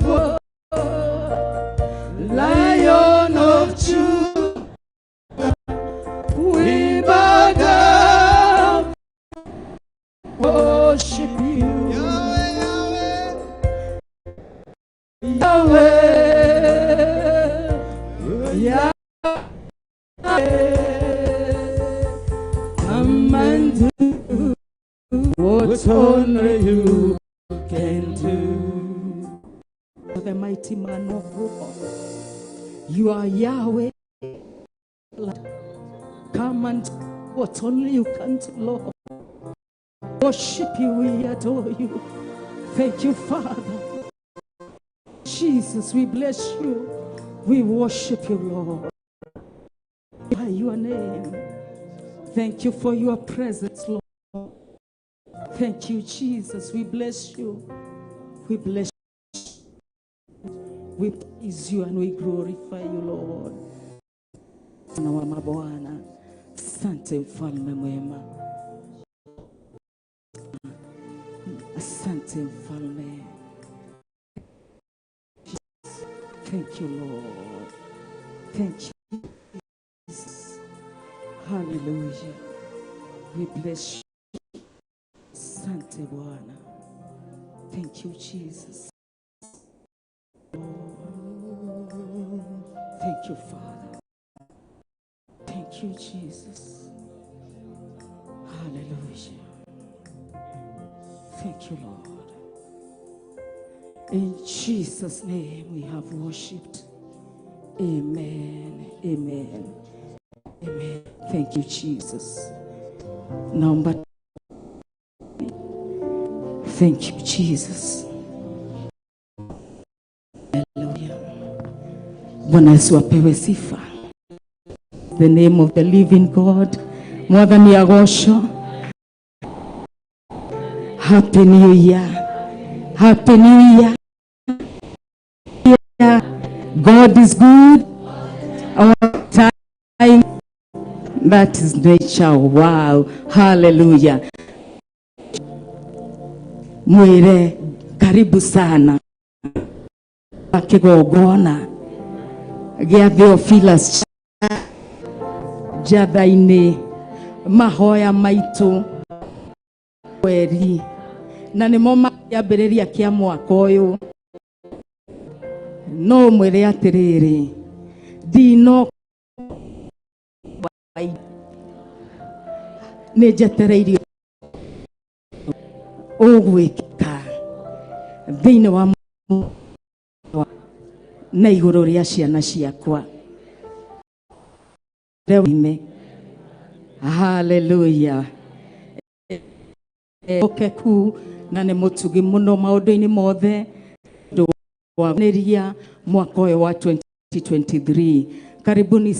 war. Yahweh, come and do what only you can do. The mighty man of war, you are Yahweh. Come and do what only you can do, Lord. Worship you, we adore you. Thank you, Father. Jesus, we bless you. We worship you, Lord. By your name. Thank you for your presence, Lord. Thank you, Jesus. We bless you. We bless you. We praise you and we glorify you, Lord. Na wa mabwana, asante mfalme mwema. Asante mfalme. Thank you, Lord. Thank you, Jesus. Hallelujah. We bless you. Asante Bwana. Thank you, Jesus. Thank you, Father. Thank you, Jesus. Hallelujah. Thank you, Lord. In Jesus' name we have worshipped. Amen. Amen. Amen. Thank you, Jesus. Number. Thank you, Jesus. Hallelujah. Bwana Yesu apewe sifa. The name of the living God. Mwathani agocwo. Happy New Year. Happy New Year. God is good. Our time. That is nature. Wow. Hallelujah. Mwire karibu sana. Akigogona. Gia Theophilus Jatha-ini mahoya maitu weri na nimo makiambiriria kia mwaka uyu no mwire atiriri dino ni jetereirio ugwika thiini wa na iguru ria ciana ciakwa. Hallelujah. Okeku na ne mutugi muno maundu-ini mothe ndwaneria mwaka wa 2023. Karibuni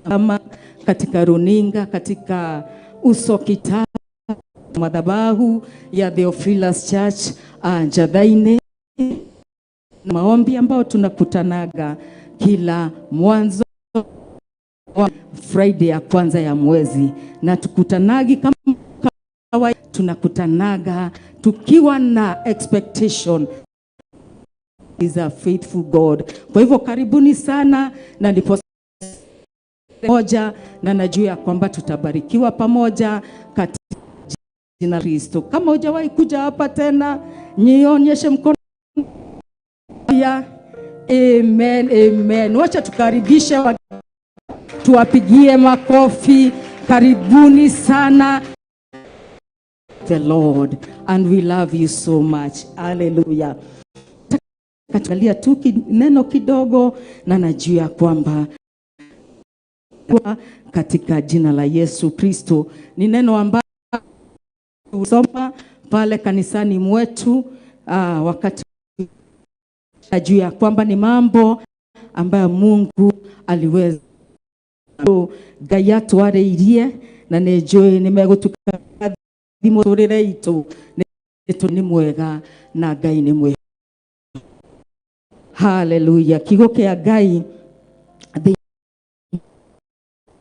sama katika runinga, katika uso kitabu madhabahu ya Theophilus Church Jatha-ini. Maombi ambao tunakutanaga kila mwanzo Friday ya kwanza ya mwezi, na tukutanagi kama tunakutanaga tukiwa na expectation. Is a faithful God. Kwa hivyo karibuni sana, na ndipo moja na najua kwamba tutabarikiwa pamoja katika jina la Kristo. Kama hujawahi kuja hapa tena, nionyeshe mkono. Amen, amen. Wacha tukaribishe, tuwapigie makofi. Karibuni sana. The Lord, and we love you so much. Hallelujah. Katalia tu neno kidogo, na najua kwamba katika jina la Yesu Kristo ni neno ambalo usoma pale kanisani mwetu wakati najua kwamba ni mambo ambayo Mungu aliweza gayatu areirie na nejoe nimegutuka thimurire itu ni mwega na Ngai ni mwega. Hallelujah. Kigo kia Ngai.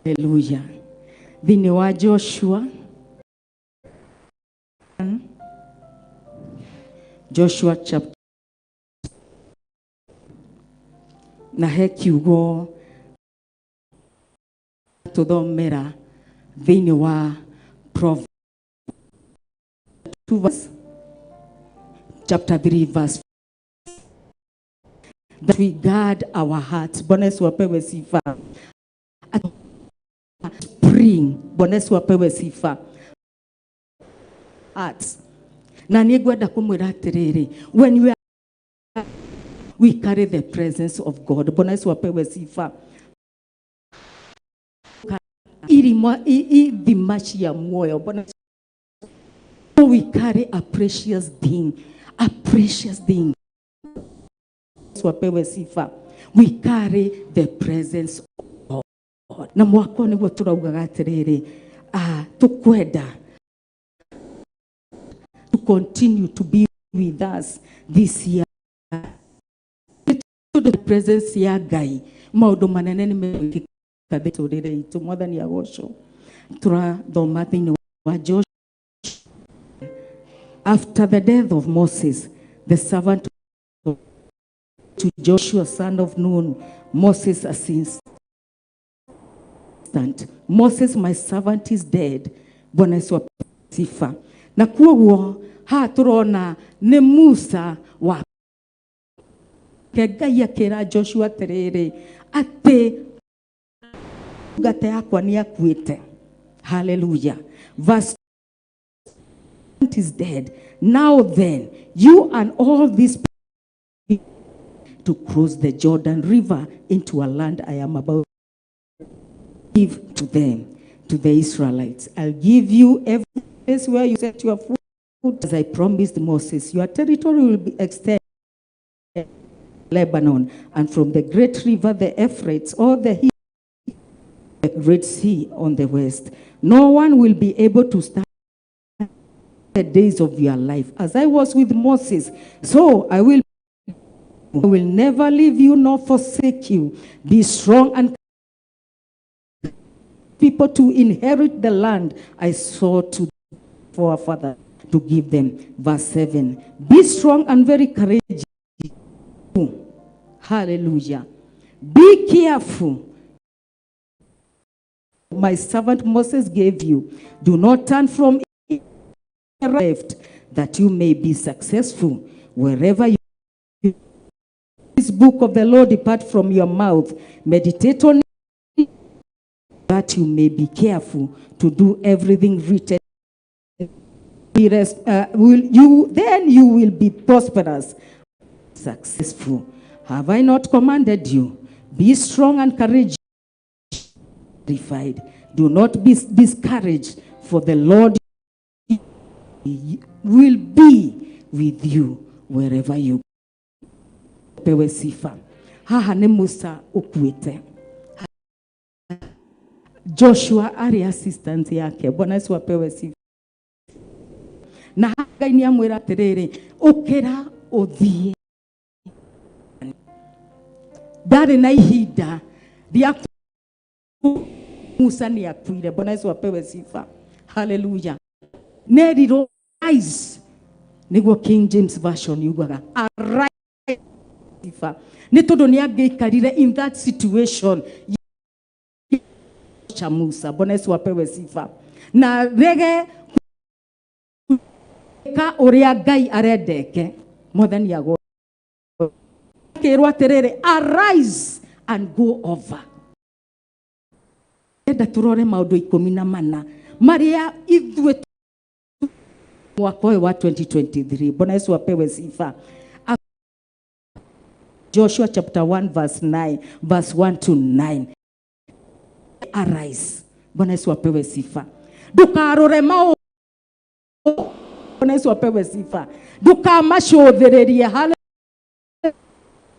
Hallelujah. Thini wa Joshua chapter na hekiugo tuthomera thini wa Proverbs chapter 3 verse that we guard our hearts. Bwana Yesu apewe sifa. Spring. Bwana Yesu apewe sifa. Hearts. Na nigwenda kumwira atiriri, when we carry the presence of God. Bwana Yesu apewe sifa. Dhimashi ya moyo. Bwana we carry a precious thing. A precious thing. We carry the presence of God. Na mwako niguo turaugaga atiriri, tukwenda to continue to be with us this year. To the presence ya Ngai. Maundu manene ni mekika thurire itu mwathani agocwo. Turathoma thiini wa Joshua. After the death of Moses, the servant to Joshua, son of Nun, Moses assistant. Moses, my servant, is dead. Bwana Yesu sifa. Na kuoguo turona ni Musa wa Ngai akira Joshua terere ati ngate yakwa ni akuite. Hallelujah. Verse is dead. Now then, you and all these people to cross the Jordan River into a land I am about to give to them, to the Israelites. I'll give you every place where you set your foot, as I promised Moses. Your territory will be extended Lebanon, and from the great river, the Euphrates, or the Red Sea on the west. No one will be able to stand the days of your life. As I was with Moses, so I will never leave you nor forsake you. Be strong and people to inherit the land I swore to for our father to give them. Verse 7. Be strong and very courageous. Hallelujah. Be careful. My servant Moses gave you. Do not turn from it left, that you may be successful wherever you. This book of the Lord depart from your mouth. Meditate on it, that you may be careful to do everything written. Then you will be prosperous, successful. Have I not commanded you? Be strong and courageous. Do not be discouraged, for the Lord will be with you wherever you pewe sifa. Haha ni Musa ukuite. Joshua ari assistant yake. Bwana Yesu apewe sifa. Na Ngai ni amwira atiriri, ukira uthie. Ndari na ihinda ria Musa ni akuire. Bwana Yesu apewe sifa. Hallelujah. Neri rise. Niguo King James version yugaga arise. Ni todo ni ageikarire in that situation cha Musa. Bwana Yesu apewe sifa. Na rege ka uria Ngai arendeke mwathani yago kirwa terere arise and go over. Enda turore maundu 14 maria ithwe mwaka wa 2023. Bwana Yesu apewe sifa. Joshua chapter 1 verse 9, verse 1 to 9. Arise. Bwana Yesu apewe sifa. Dukarore mao. Bwana Yesu apewe sifa. Dukamashothereria.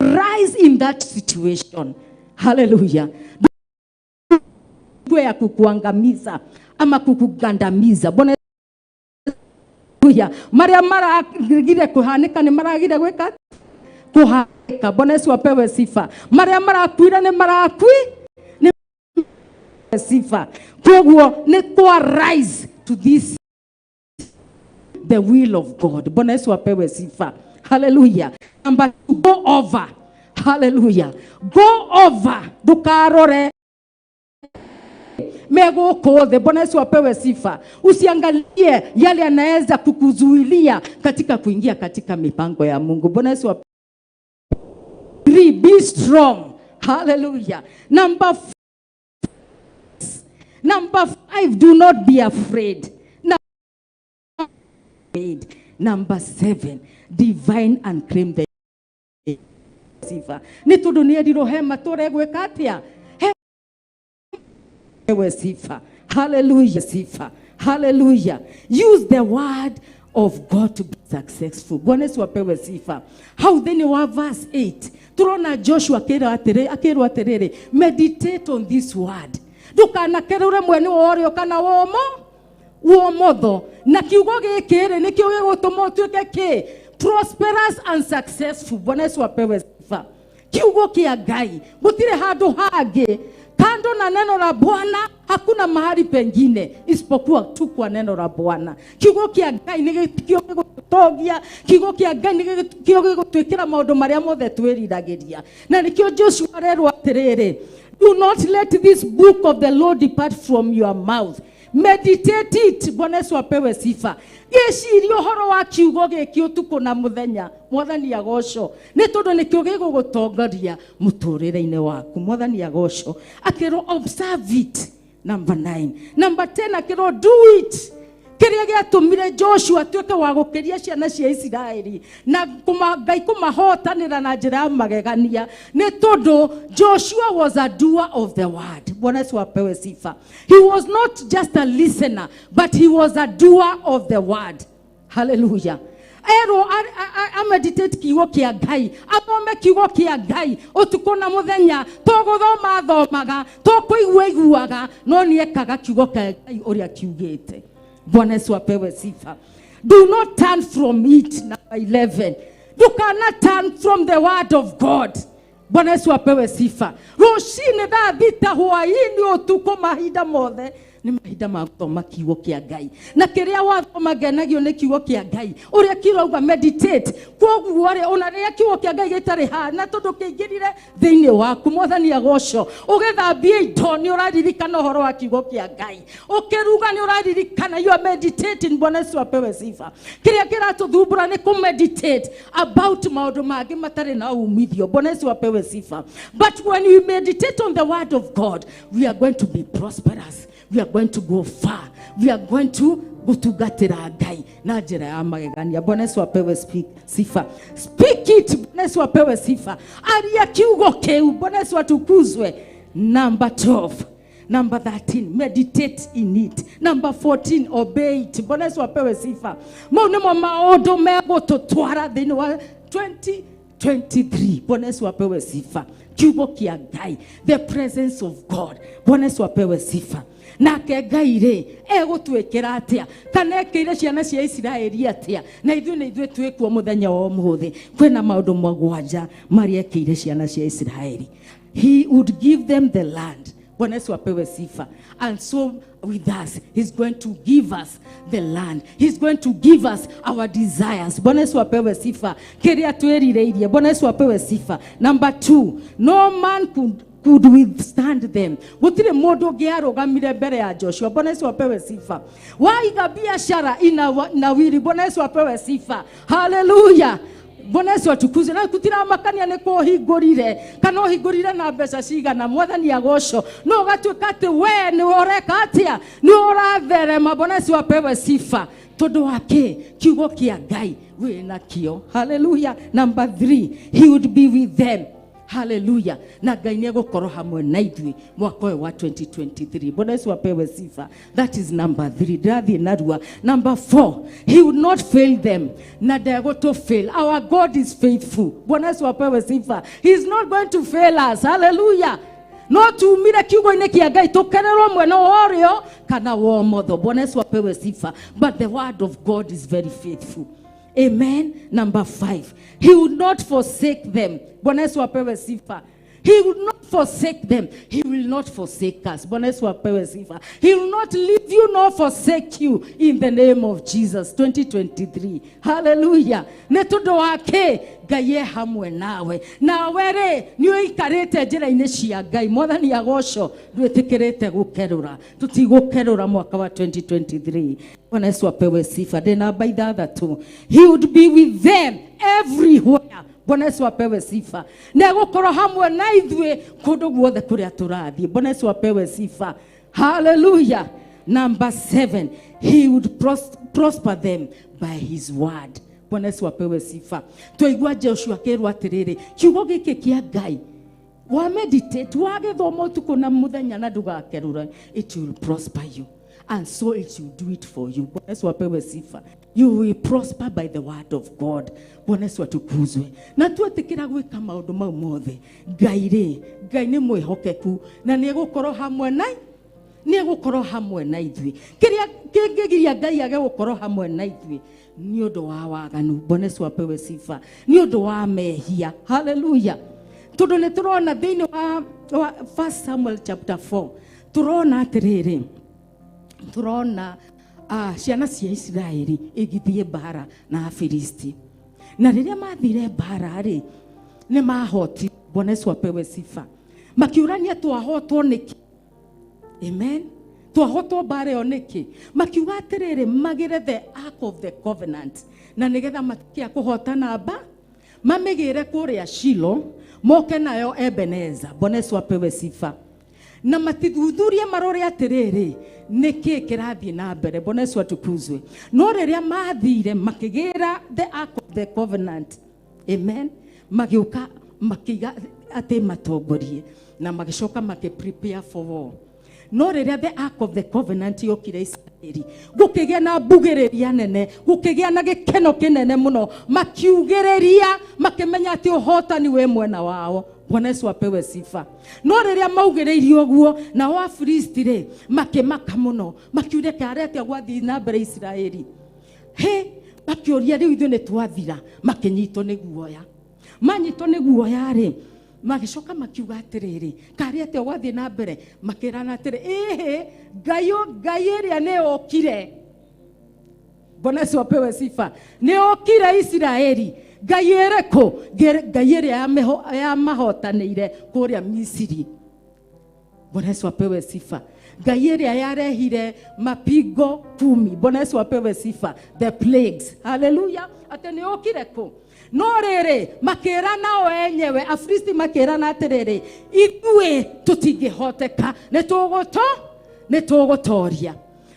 Rise in that situation. Hallelujah. Ya kukuangamiza ama kukugandamiza. Bwana Yesu. Maria mara gire kuhanika ni mara gire gweka kuhanika. Bwana Yesu apewe sifa. Maria mara kuira ni mara kui ni sifa. Koguo ni to rise to this the will of God. Bwana Yesu apewe sifa. Hallelujah. Number 2, go over. Hallelujah. Go over. Dukarore mego kode. Bwana Yesu apewe sifa. Usiangalie yale yanaweza kukuzuilia katika kuingia katika mipango ya Mungu. Bwana Yesu apewe. be strong. Hallelujah. Number 5, do not be afraid. Number 7, divine and claim the sifa. Nitudunia diro hema tore gwekatia. Ewe sifa. Hallelujah, sifa. Hallelujah. Use the word of God to be successful. Bwana Yesu apewe sifa. How then you verse 8. Turona Joshua akero aterere. Meditate on this word. Dukana kerure mwene worio kana womotho. Na kiugo gikire ni kio gigutumo tuike ki prosperous and successful. Bwana Yesu apewe sifa. Kiugo kia Ngai. Gutire handu hage. Kando na neno la Bwana hakuna mahali pengine isipokuwa tu kwa neno la Bwana. Kiugo kia Ngai ni kio gigutogia, kiugo kia Ngai ni kio gigutwikira maundu maria mothe twiriragiria. Na nikio Joshua rero atiriri, do not let this book of the Lord depart from your mouth. Meditate it. Bwana Yesu apewe sifa. Geciria horo wa kiugo giki utuko na muthenya. Mwathani agocwo. Ni tondu ni kio gigugutongoria muturire-ini waku. Mwathani agocwo. Akiro observe it. Number 9. Number 10 akiro do it. Kiria giatumire Joshua tuike wa gukiria ciana cia Israeli na Ngai kumahotanira na njira ya magegania ni tondu Joshua was a doer of the word. Bwana Yesu apewe sifa. He was not just a listener, but he was a doer of the word. Hallelujah. Ero meditate kiugo kia Ngai, athome kiugo kia Ngai utuko na muthenya, toguthoma thomaga, tokuigua iguaga, no ni ekaga kiugo kia Ngai uria kiugite. Bwana Yesu apewe sifa. Do not turn from it. Number 11. You cannot turn from the word of God. Bwana Yesu apewe sifa. Ruci-ini thita hwa-ini utuko mahinda mothe ni mahinda ma guthoma kiugo kia Ngai. Na kiria wathoma genagio ni kiugo kia Ngai. Uria kirauga meditate. Koguo ri ona ria kiugo kia Ngai gitari ha na tondu kiingirire thiini waku. Mwathani agocwo. Ugithambia indo ni uraririkana uhoro wa kiugo kia Ngai. Ukiruga ni uraririkana. You are meditating. Bwana Yesu apewe sifa. Kiria kiratuthumbura ni ku meditate about maundu mangi matari na umithio. Bwana Yesu apewe sifa. But when we meditate on the word of God, we are going to be prosperous. We are going to go far. We are going to gutugatira Ngai na njira ya magegania. Bwana Yesu apewe sifa. Speak it. Bwana Yesu apewe sifa. Aria kiugo keu. Bwana Yesu atukuzwe. Number 12. Number 13, meditate in it. Number 14, obey it. Bwana Yesu apewe sifa. Maune mo maondo mego tutwara thini wa 2023. Bwana Yesu apewe sifa. Kiugo kia Ngai. The presence of God. Bwana Yesu apewe sifa. Nake Ngai ri egutwikira atia kana ekire ciana cia Israeli atia na ithuĩ twikuo muthenya wa umuthi kwina maundu magwanja maria ekire ciana cia Israeli. He would give them the land. Bwana Yesu apewe sifa. And so with us, he's going to give us the land. He's going to give us our desires. Bwana Yesu apewe sifa. Kiria twerireirie. Bwana Yesu apewe sifa. Number 2, no man could withstand them. Gutire mundu giarugamire mbere ya Joshua. Bwana Yesu apewe sifa. Waiga biashara ina wiri. Bwana Yesu apewe sifa. Hallelujah. Bwana Yesu atukuze. Na kutira makania ni kuhingurire kana uhingurire na mbeca cigana. Mwathani agocwo. No gatuika ati we ni ureka atia ni uratherema. Bwana Yesu apewe sifa. Tondu wake kiugo kia Ngai wina kio. Hallelujah. Number 3, he would be with them. Hallelujah. Na Ngai ni gukorwo hamwe na ithui mwaka wa 2023. Bwana Yesu apewe sifa. That is number 3. Drathi narua. Number 4, he would not fail them. Na dago to fail. Our God is faithful. Bwana Yesu apewe sifa. He is not going to fail us. Hallelujah. No tumire kiugo-ini kia Ngai tukererwo mwena worio kana womotho. Bwana Yesu apewe sifa. But the word of God is very faithful. Amen. Number 5, he would not forsake them. Bwana Yesu apewe sifa. He will not forsake them. He will not forsake us. Bwana Yesu apewe sifa. He will not leave you nor forsake you in the name of Jesus. 2023. Hallelujah. Netundo wake Ngai hamwe nawe. Nawe re ni uikarite njira-ini cia Ngai. Mwathani agocwo ndwitikirite gukerura. Tutigukerura mwaka wa 2023. Bwana Yesu apewe sifa. Then number 3, he would be with them everywhere. Bwana Yesu apewe sifa. Na gukoro hamwe na ithwe kundu guothe kuria turathie. Bwana Yesu apewe sifa. Hallelujah. Number 7, he would prosper them by his word. Bwana Yesu apewe sifa. Twaigua Joshua kerwa atiriri, kiugo giki kia Ngai wa meditate wage thomo tuko na muthenya na ndugakerura, it will prosper you, and so it will do it for you. Bwana Yesu apewe sifa. You will prosper by the word of God. Bwana Yesu atukuzwe. Na tuetikira gwika maundu mau mothe Ngai ni mwihokeku na ni gukorwo hamwe na hamwe na ithwi. Kiria kingigiria Ngai age gukorwo hamwe na ithwi ni undu wa waganu. Bwana Yesu apewe sifa. Ni undu wa mehia. Hallelujah. Tundu ni turona thini wa 1 Samuel chapter 4 turona atiriri, turona ciana cia Israeli igithie bara na Afilisti, na riria mathire bara ri ni mahoti. Bwana Yesu apewe sifa. Makiurania twahotwo niki. Amen. Twahotwo bara yo niki. Makiuga atiriri magire the ark of the covenant, na nigetha matikia kuhotana mamigire kuria Shilo, moke nayo Ebeneza. Bwana Yesu apewe sifa. Na matithuthurie marore atiriri niki kirathie na mbere. Bwana Yesu atukuzwe. No riria mathire makigira the ark of the covenant, amen, magiuka makiga ate matongorie na magishoka prepare for war. No riria the ark of the covenant yokire Israeli, gukigia na mbugiriria nene, gukigia na gikeno kinene muno, makiugereria makimenya ati uhotani we mwena wao. Bwana Yesu apewe sifa. No riria maugereirio guo na wa Afilisti ri makimaka muno, makiure karete gwathi na mbere Israeli. Makioria riu ithu ni twathira, makinyitwo ni guoya. Manyitwo ni guoya ri magishoka makiuga atiriri, karete gwathi na mbere, makirana atiri Ngai iria ni okire. Bwana Yesu apewe sifa. Ni okire Israeli. Ngai ereko, Ngai iria ya mahotanire kuria Misiri. Bwana Yesu apewe sifa. Ngai iria yarehire mapigo 10. Bwana Yesu apewe sifa. The plagues. Hallelujah. Ate ni okire ko. No rere makirana o enyewe Afilisti makirana atiriri, ithuĩ tutingĩhoteka, nĩtũgũtoria.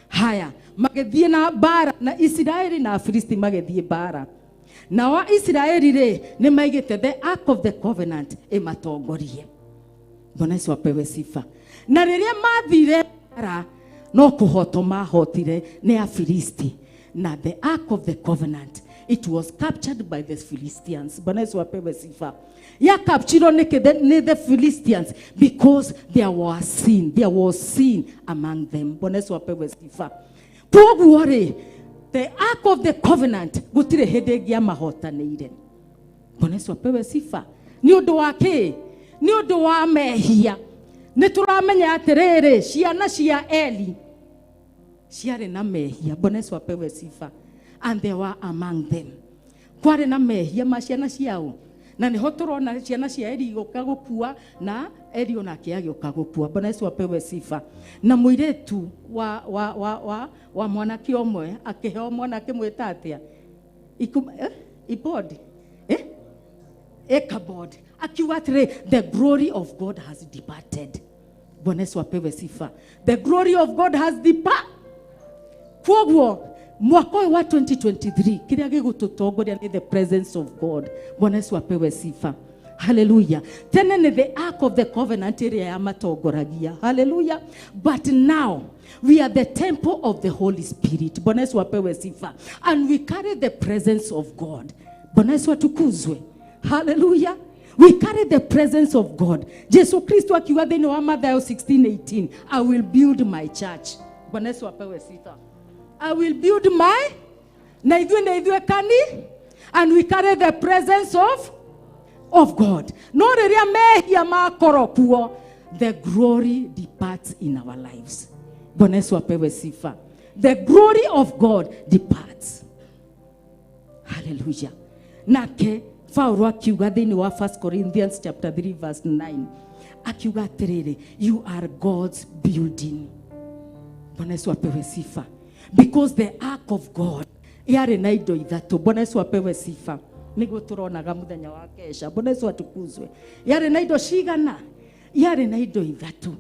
Haya, magithie na bara na Israeli na Afilisti magithie bara. Na wa Israeli ri ni maigite the ark of the covenant imatongorie. Bwana Yesu apewe sifa. Na riria mathire bara no kuhoto mahotire ni Afilisti, na the ark of the covenant, it was captured by the Philistines. Bwana Yesu apewe sifa. Ya captured ni the Philistines because there was sin among them. Bwana Yesu apewe sifa. Koguo ri the ark of the covenant gutire hende gia mahotanire. Bwana Yesu apewe sifa. Ni undu wake, ni undu wa mehia. Ni turamenya atiriri ciana cia Eli ciare na mehia. Bwana Yesu apewe sifa. And they were among them. Kware na mehia maciana ciao. Na niho turona ciana cia Eli gũka gũkua na Eli onake agĩũka gũkua. Bwana Yesu apewe sifa. Na muiretu wa mwanake omwe akĩheo mwanake mwĩta atia Ibod Ichabod akiuga atĩrĩ, the glory of God has departed. Bwana Yesu apewe sifa. The glory of God has departed. Koguo mwaka wa 2023 kiria gigututongoria ni the presence of God. Bwana Yesu apewe sifa. Hallelujah. Tena ni the ark of the covenant area ya matongoragia. Hallelujah. But now we are the temple of the Holy Spirit. Bwana Yesu apewe sifa. And we carry the presence of God. Bwana Yesu atukuzwe. Hallelujah. We carry the presence of God. Jesu Kristo akiwa thĩinĩ wa Mathayo 16:18, I will build my church. Bwana Yesu apewe sifa. I will build my, na ithuĩ kani, and we carry the presence of God. No riria mehia makorwo kuo, the glory departs in our lives. Bwana Yesu apewe sifa. The glory of God departs. Hallelujah. Nake Paulo akiuga thĩinĩ wa 1 Corinthians chapter 3 verse 9, akiuga atiriri, you are God's building. Bwana Yesu apewe sifa. Because the ark of God yare na indo ithatu. Bwana Yesu apewe sifa. niguo turonaga muthenya wa kesha. Bwana Yesu atukuzwe. Yare na indo cigana, yare na indo ithatu,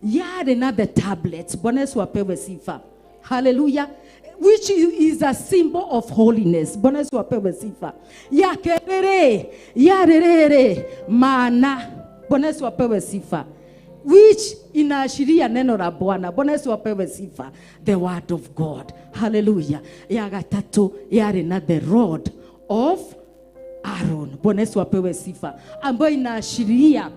yare na the tablets. Bwana Yesu apewe sifa. Hallelujah. Which is a symbol of holiness. Bwana Yesu apewe sifa. Yarere mana. Bwana Yesu apewe sifa. Which inaashiria neno la Bwana. Bwana Yesu apewe sifa. The word of God. Hallelujah. Ya gatatu yare na the rod of Aaron. Bwana Yesu apewe sifa. Ambayo inaashiria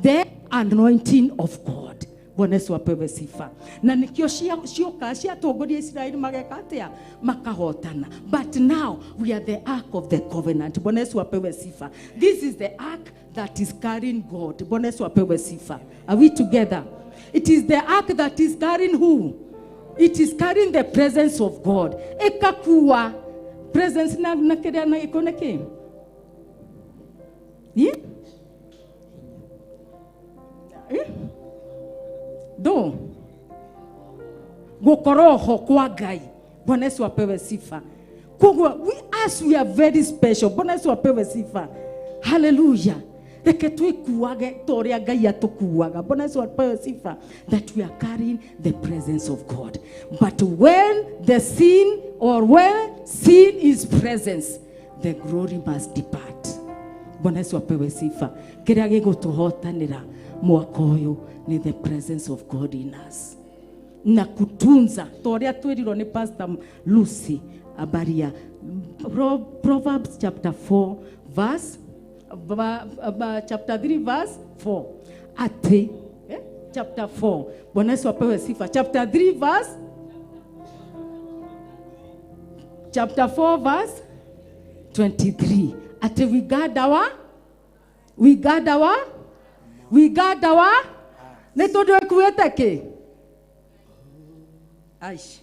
the anointing of God. Bwana Yesu apewe sifa. Na nikio cioka ciatongoria Israeli mageka atia makahotana. But now we are the ark of the covenant. Bwana Yesu apewe sifa. This is the ark that is carrying God. Bwana Yesu apewe sifa. Are we together? It is the ark that is carrying who? It is carrying the presence of God. Ekakuwa presence na keda na ikoneke. Yeah? Yeah? Do gukoroho kwa Ngai. Bwana Yesu apewe sifa. Kugwa we are very special. Bwana Yesu apewe sifa. Hallelujah. Reke tuikuage toria Ngai atukuaga. Bwana Yesu apewe sifa. That we are carrying the presence of God. But when the sin or when sin is presence, the glory must depart. Bwana Yesu apewe sifa. Kiria gigutuhotanira mwaka uyu ni the presence of God in us. Na kutunza toria twiriro ni Pastor Lucy abaria Proverbs chapter 4 verse chapter 3 verse 4 ati chapter 4. Bwana Yesu apewe sifa. Chapter 3 verse chapter 4 verse 23 ati we guard our netodo ekuete ke aish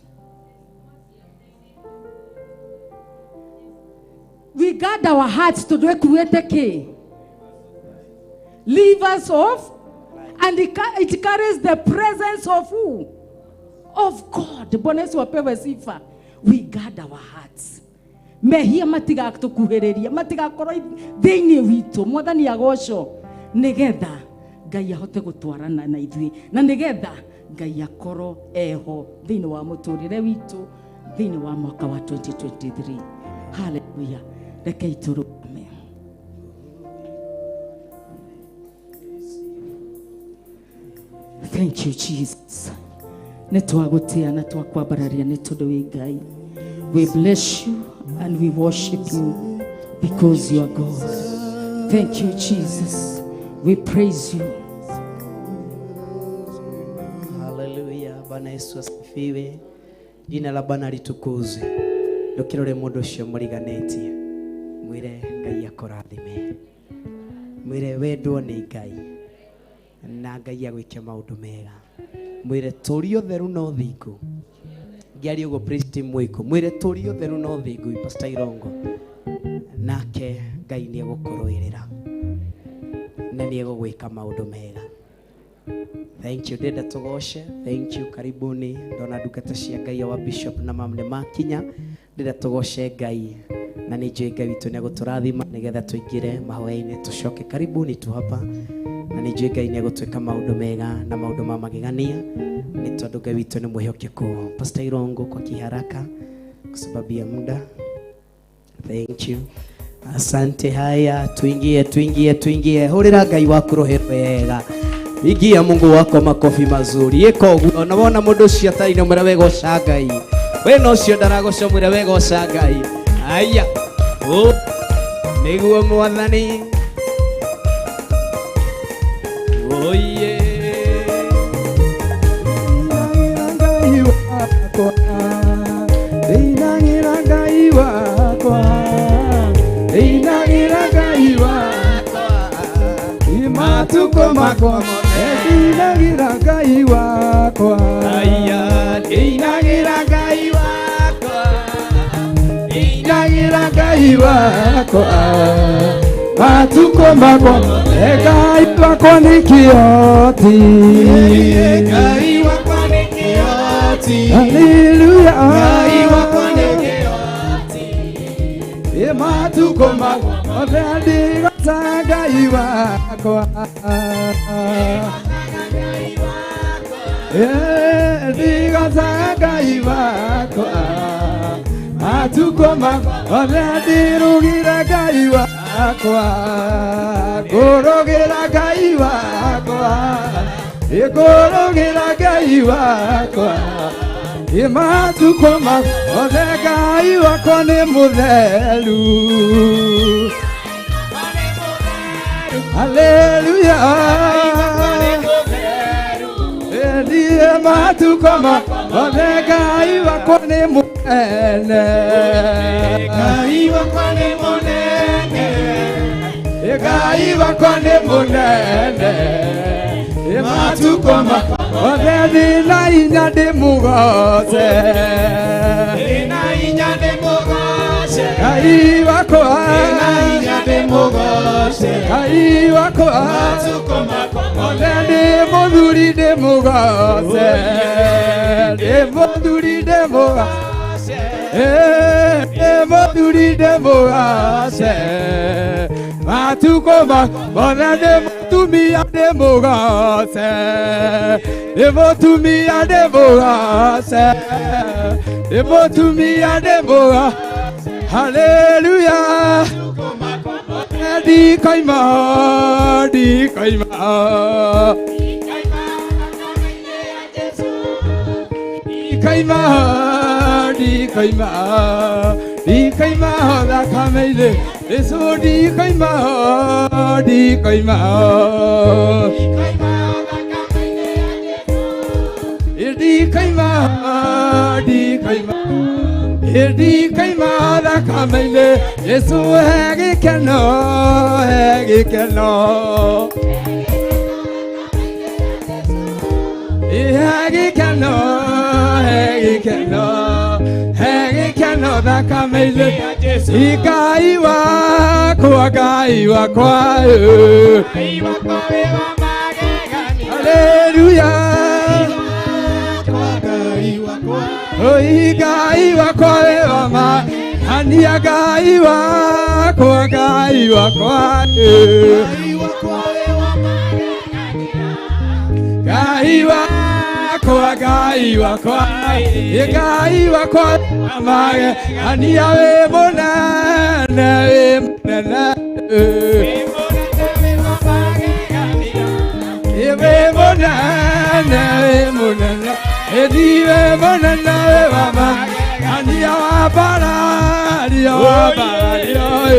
we guard our hearts to do ekuete ke livers of and it carries the presence of who? Of God. Bwana Yesu apewe sifa. We guard our hearts. Mehia matiga tukuhereria matiga korwo thiini witu mwathani agoco nigetha Ngai ahote gutwarana na ithui na nigetha Ngai akoro eho thiini wa muturire witu thiini wa mwaka wa 2023. Hallelujah. Rekei turukame. Thank you Jesus. Netwagutia na twakwabararia netondu wi Ngai. We bless you and we worship you because you are God. Thank you Jesus. We praise you. Hallelujah. Bwana Yesu asifiwe. Jina la Bwana litukuzwe. Ndokirore mundu cio muriganetie. Mwire Ngai akorathime. Mwire wendwo ni Ngai. Na Ngai agwike maundu mega. Mwire turio theru no thingu. Ngiari ugo priest mwiko. Mwire turio theru no thingu Pastor Irongo. Nake Ngai ni agukoroirira. Na ni agugwika maundu mega. Thank you deda tugoshe. Thank you karibuni. Ndona ndungata cia Ngai wa Bishop na mamne makinya. Deda tugoshe Ngai. Na ni njui Ngai witu ni aguturathima nigetha tuingire mahoya-ini tucoke karibuni tu hapa. Na ni njui Ngai ni agutwika maundu mega na maundu ma magegania. Ni tondu Ngai witu ni mwihokeku. Pastor Irongo kwa kiharaka kwa sababu ya muda. Thank you. Asante. Haya tuingie. Hurira Ngai waku roho wega. Igia Mungu wako makofi mazuri. Eko guo na wona mundu cio atari no mwira wega oca Ngai. We no cio ndaragoca mwira wega oca Ngai. Aya. O niguo mwathani. Oye. Ngai wako. Ngai wako. Ngai wako. Imatuko mako. Ninagira Ngai wako. Aya, ninagira Ngai wako. Ninagira Ngai wako. Matuko mako. Ngai wako ni kioti. Ngai wako ni kioti. Hallelujah. Ngai wako ni kioti. Matuko matukoma othe ndigoca Ngai wakwa ndigoca Ngai wakwa matukoma othe ndirugire Ngai wakwa ngũrũgĩra Ngai wakwa ngũrũgĩra Ngai wakwa matukoma othe Ngai wakwa nĩ mũtheru haleluya ndiye matukoma othe Ngai wakwa nĩ mũnene Ngai wakwa nĩ mũnene Ngai wakwa nĩ mũnene matukoma othe ndĩna hinya ndĩmũgoce ndĩna hinya ndĩmũgoce Ngai wakwa ndĩna hinya ndĩmũgoce Ngai wakwa matukoma othe ndĩ mũthuri ndĩmũgoce ndĩ mũthuri ndĩmũgoce ndĩ mũthuri ndĩmũgoce matukoma othe ndĩ mũtumia ndĩmũgoce ndĩ mũtumia ndĩmũgoce ndĩ mũtumia ndĩmũgoce haleluya ndikaima ndikaima ndikaima ndikaima ndikaima thakame-inĩ Yesu ndikaima ndikaima ndikaima ndikaima ndikaima thakame-inĩ Yesu he gĩkeno he gĩkeno he gĩkeno he gĩkeno he gĩkeno thakame-inĩ Ngai wakwa Ngai wakwa haleluya Ngai wakwa we wa magegania Ngai wakwa Ngai wakwa Ngai wakwa Ngai wakwa Ngai wakwa magegania we mũnene we mũnene we mũnene we mũnene Ediwe monana we mama ania wa baradio baradio we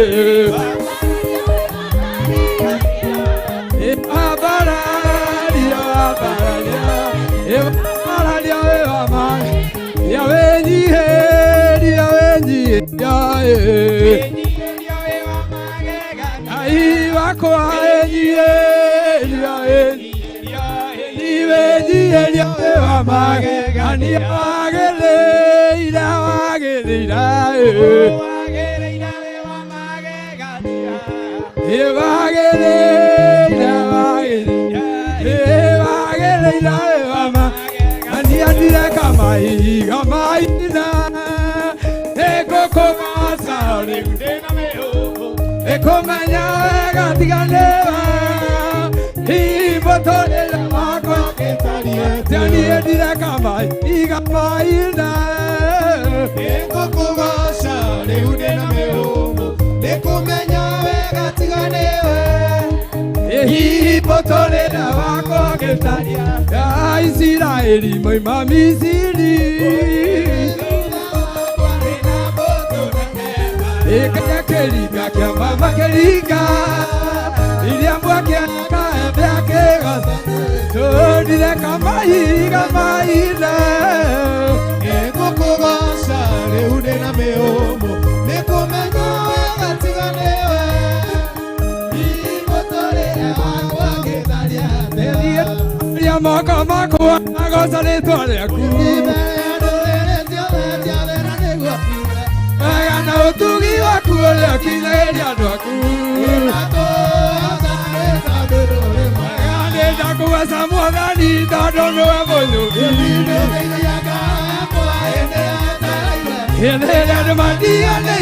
mama ya wenyi ya wenyi ya ai wakwa enyi ya wenyi Niwe wa magegania wageleira wageleira wageleira wa magegania wageleira wageleira wa magegania ndire kamaina ekokogasa ndina meho ekomanya gatiganeva ibotolela Tani edira kamai, igamaina. Eko kugasa, leude na meomo. Eko menya wega tiganewe. Ehi potole na wako ketania. Ya Israeli moi mamisiri. Eka kelika kia mama kelika. Iliambwa kia kaebe akegasa. Dile kamaina Eko kogasa leude na meomo Neko meno gatiganewe Ibotole wakwa ketalia Delia maka makwa Agosa letwale aku Agana utugi waku Ole akina eliado aku Kuwa samuagani dadono aboyo Ene ya mandia ne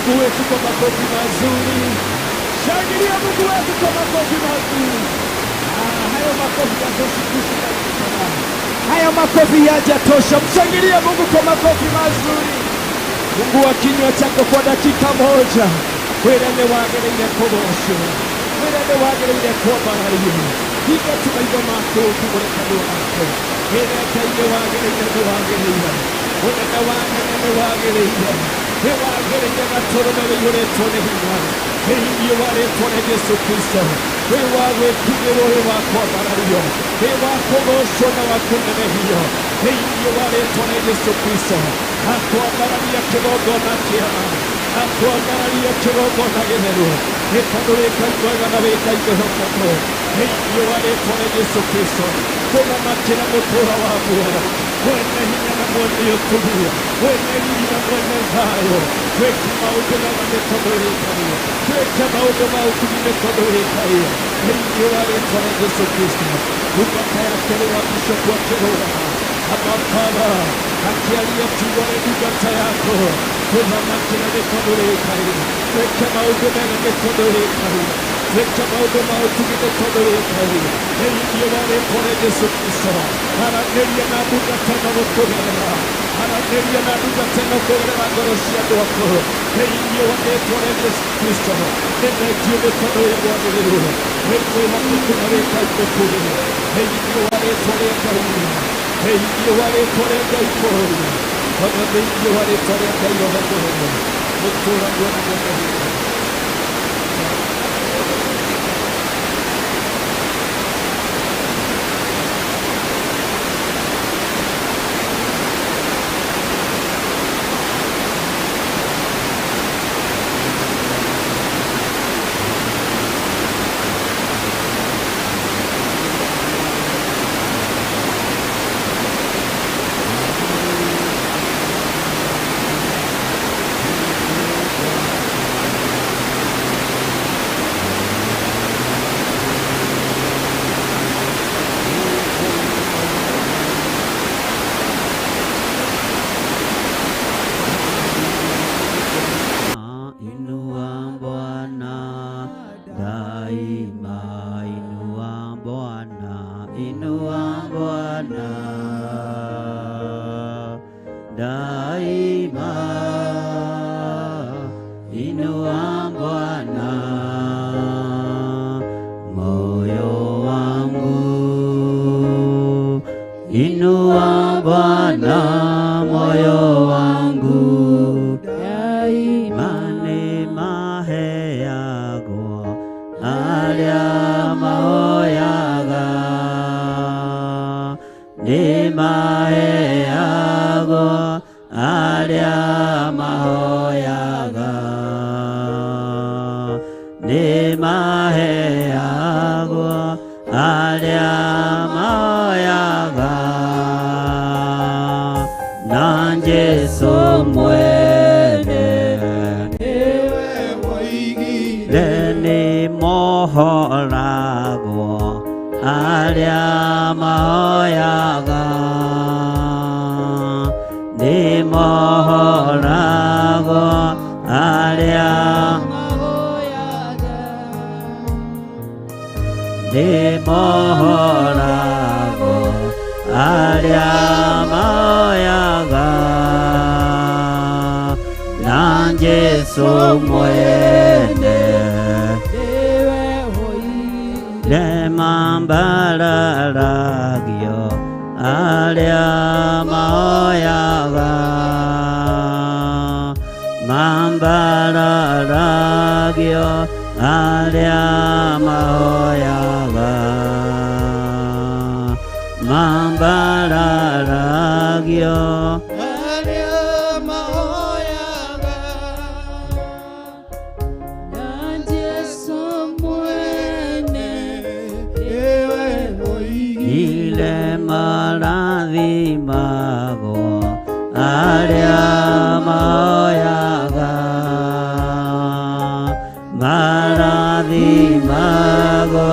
Mungu wetu kwa makofi mazuri. Shangilia Mungu wetu kwa makofi mazuri. Hayo makofi yatoshi kushika. Hayo makofi yajatosha. Mshangilie Mungu kwa makofi mazuri. Mungu wa kinywa chako kwa dakika moja. Wera ne wagereire kobosho. Wera ne wagereire kuobarariye. Higa tumaitho mako tumureka wako. Wera ne wagereire. Wera ne wagereire. Ne wagereire gatoro na yore tone hinya. Hiyo wale tone Yesu Kristo. Wewe wekigero wako barariyo. Wewe wako bosho na wako hiyo. Hiyo wale tone Yesu Kristo. Akuangalia kirogo na kiama. Akuangalia kirogo na genero. Ekadore kaitoga na weka ikohokoto. Hiyo wale tone Yesu Kristo. Kuna makina motora wa Bwana. Wene hinya na mwene yotulia. Wene hinya na mwene hayo. Weki maude na mekadore kayo. Weki maude maude mekadore kayo. Hiyo wale tone Yesu Kristo. Ukataya kerewa kishoku wa kerewa. Abapala. Akialia tuwale dugata yako. Kuna makina mekadore kayo. Weki maude na mekadore kayo. Weki maude mekadore kayo. Hiyo wale tone Yesu Kristo. Harageria na dugata na mokorera. Harageria na dugata na mokorera goroshia dwako. Hiyo wale tone Yesu Kristo. Nene kiyo mekadore mwanelero. Weki hakuna weka ikokurira. Hiyo wale tone kayo. Hiyo wale tone kayo. Baba hiyo wale tone kayo hapo. Motora Bwana Bwana. Inua Bwana moyo wangu, daima neema yako alia mahoyaga, neema yako alia mahoyaga, neema yako alia mahoyaga. Yesu mwene leni mohorago alia mahoyaga, ni mohorago alia mahoyaga, ni mohorago alia mahoyaga. Yesu mwene le mambararagio alia mahoyaga, mambararagio alia mahoyaga, mambararagio maradhi mago alia mahoyaga, maradhi mago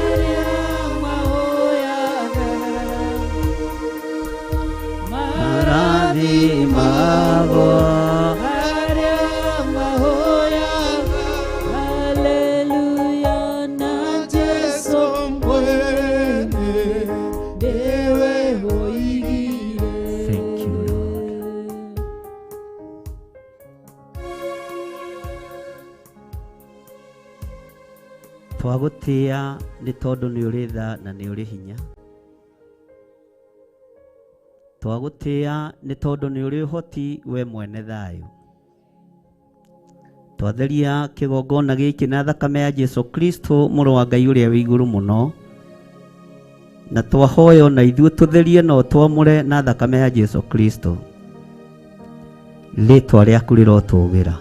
alia mahoyaga, maradhi mago alia Twagutia ni tondu ni uri tha na ni uri hinya. Twagutia ni tondu ni uri hoti we mwene thayo. Twatheria kigongona giki na thakame ya Jesu Kristo muru wa Ngai uria wi iguru muno. Na twahoyo na ithuĩ tutherie no twamũre na thakame ya Jesu Kristo. Rĩtwa rĩaku rĩrotũgĩra.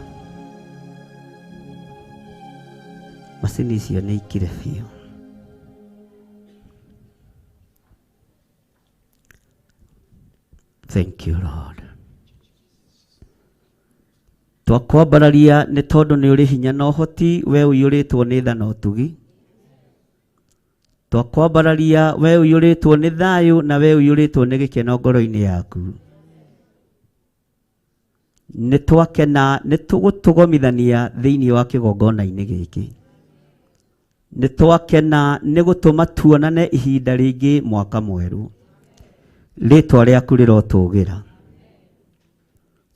Macini icio nĩ ikire biũ. Thank you, Lord. Twakwambararia nĩ tondũ nĩ ũrĩ hinya na ũhoti, we ũiyũrĩtwo nĩ tha na ũtugi. Twakwambararia we ũiyũrĩtwo nĩ thayũ na we ũiyũrĩtwo nĩ gĩkeno ngoro-inĩ yaku. Nĩ twakena nĩ tũgũtũgomithania thĩinĩ wa kĩgongona-inĩ gĩkĩ. Nĩ twakena nĩ gũtũma tuonane ihinda rĩngĩ mwaka mwerũ. Rĩtwa rĩaku rĩrotũgĩra.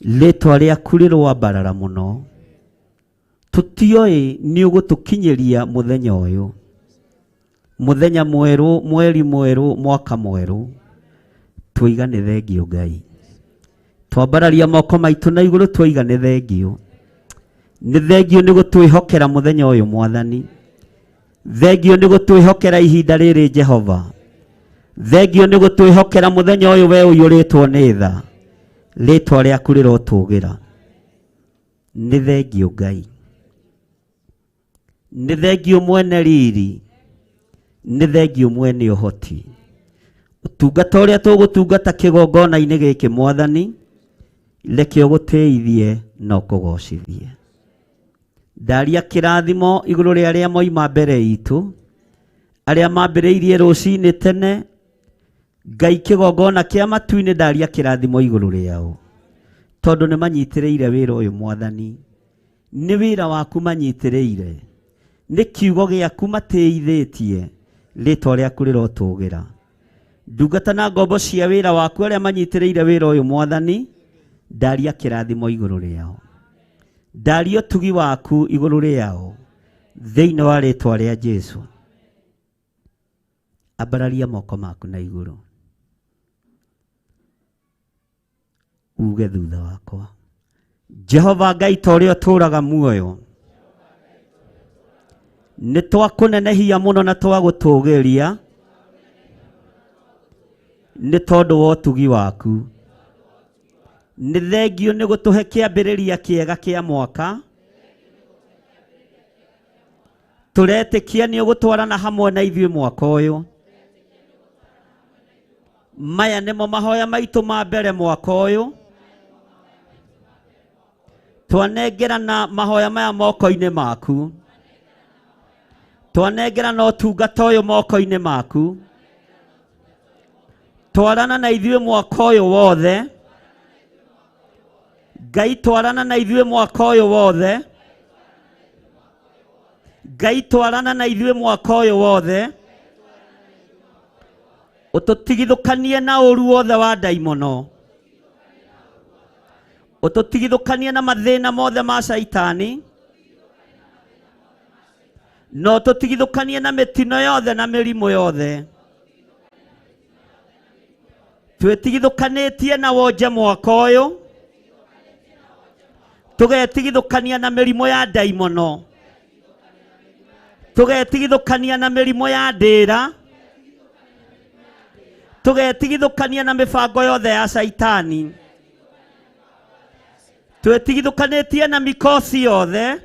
Rĩtwa rĩaku rĩrwambarara mũno. Tũtioĩ nĩ ũgũtũkinyĩria mũthenya ũyũ. Muthenya mweru, mweri mweru, mwaka mweru. Tuigane thengio Ngai. Twambararia moko maitũ na igũrũ tuigane thengio. Nĩ thengio nĩ gũtwĩhokera muthenya ũyũ Mwathani. Thengio nĩ gũtwĩhokera ihinda rĩrĩ Jehova. Thengio nĩ gũtwĩhokera muthenya ũyũ we ũiyũrĩtwo nĩ tha. Rĩtwa rĩaku rĩrotũgĩra. Nĩ thengio Ngai. Nĩ thengio mwene riri. Nĩ thengio mwene ũhoti. Ũtungata ũrĩa tũgũtungata kĩgongona-inĩ gĩkĩ Mwathani, reke ũgũteithie na ũkũgocithie. Ndaria kĩrathimo igũrũ rĩa arĩa moima mbere itũ, arĩa mambĩrĩirie rũci-inĩ tene. Ngai kĩgongona kĩa matu-inĩ ndaria kĩrathimo igũrũ rĩao, tondũ nĩ manyitĩrĩire wĩra ũyũ Mwathani. Nĩ wĩra waku manyitĩrĩire, nĩ kiugo gĩaku matĩithĩtie. Rĩtwa rĩaku rĩrotũgĩra. Ndungata na ngombo cia wĩra waku arĩa manyitĩrĩire wĩra ũyũ Mwathani, ndaria kĩrathimo igũrũ rĩao. Ndaria ũtugi waku igũrũ rĩao thĩinĩ wa rĩtwa rĩa Jesu. Ambararia moko maku na igũrũ. Uge thutha wakwa. Jehova Ngai ta ũrĩa ũtũũraga muoyo, nĩ twakũnenehia mũno na twagũtũgĩria nĩ tondũ wa ũtugi waku. Nĩ thengio nĩ gũtũhe kĩambĩrĩria kĩega kĩa mwaka. Tũretĩkia nĩ ũgũtwarana hamwe na ithuĩ mwaka ũyũ. Maya nĩmo mahoya maitũ ma mbere mwaka ũyũ. Twanengerana mahoya maya moko-inĩ maku. Twanengerana ũtungata ũyũ moko-inĩ maku. Twarana na ithuĩ mwaka ũyũ wothe. Ngai twarana na ithuĩ mwaka ũyũ wothe. Ngai twarana na ithuĩ mwaka ũyũ wothe. Ũtũtigithũkanie na ũru wothe wa ndaimono. Ũtũtigithũkanie na mathĩna mothe ma Saitani. No tũtigithũkanie na mĩtino yothe na mĩrimũ yothe. Twĩtigithũkanĩtie na wonje mwaka ũyũ. Tũgetigithũkania na mĩrimũ ya ndaimono. Tũgetigithũkania na mĩrimũ ya ndĩra. Tũgetigithũkania na mĩbango yothe ya Saitani. Twĩtigithũkanĩtie na mĩkosi yothe.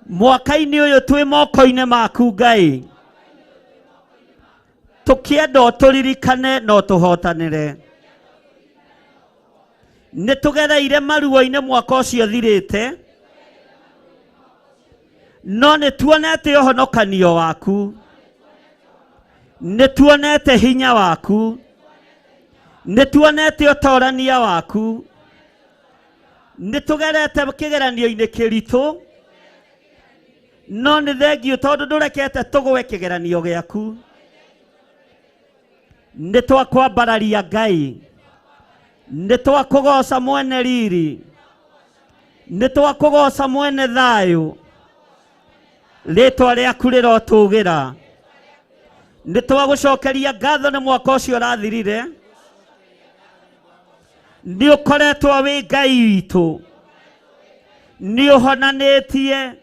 Mwaka-inĩ ũyũ twĩ moko-inĩ maku Ngai. Tũkĩenda ũtũririkane no tũhotanĩre. Nĩ tũgereire maruo-inĩ mwaka ũcio thirĩte. No nĩ tuonete ũhonokanio waku. Nĩ tuonete hinya waku. Nĩ tuonete ũtorania waku. Nĩ tũgerete kĩgeranio-inĩ kĩritũ. No nĩ thengio tondũ ndũrekete tũgwe kĩgeranio gĩaku. Nĩ twakwambararia Ngai. Nĩ twakũgoca mwene riri. Nĩ twakũgoca mwene thayũ. ritwa rĩaku rĩrotũgĩra. Nĩ twagũcokeria ngatho nĩ mwaka ũcio ũrathirire. Nĩ ũkoretwo wĩ Ngai witũ. Nĩ ũhonanĩtie.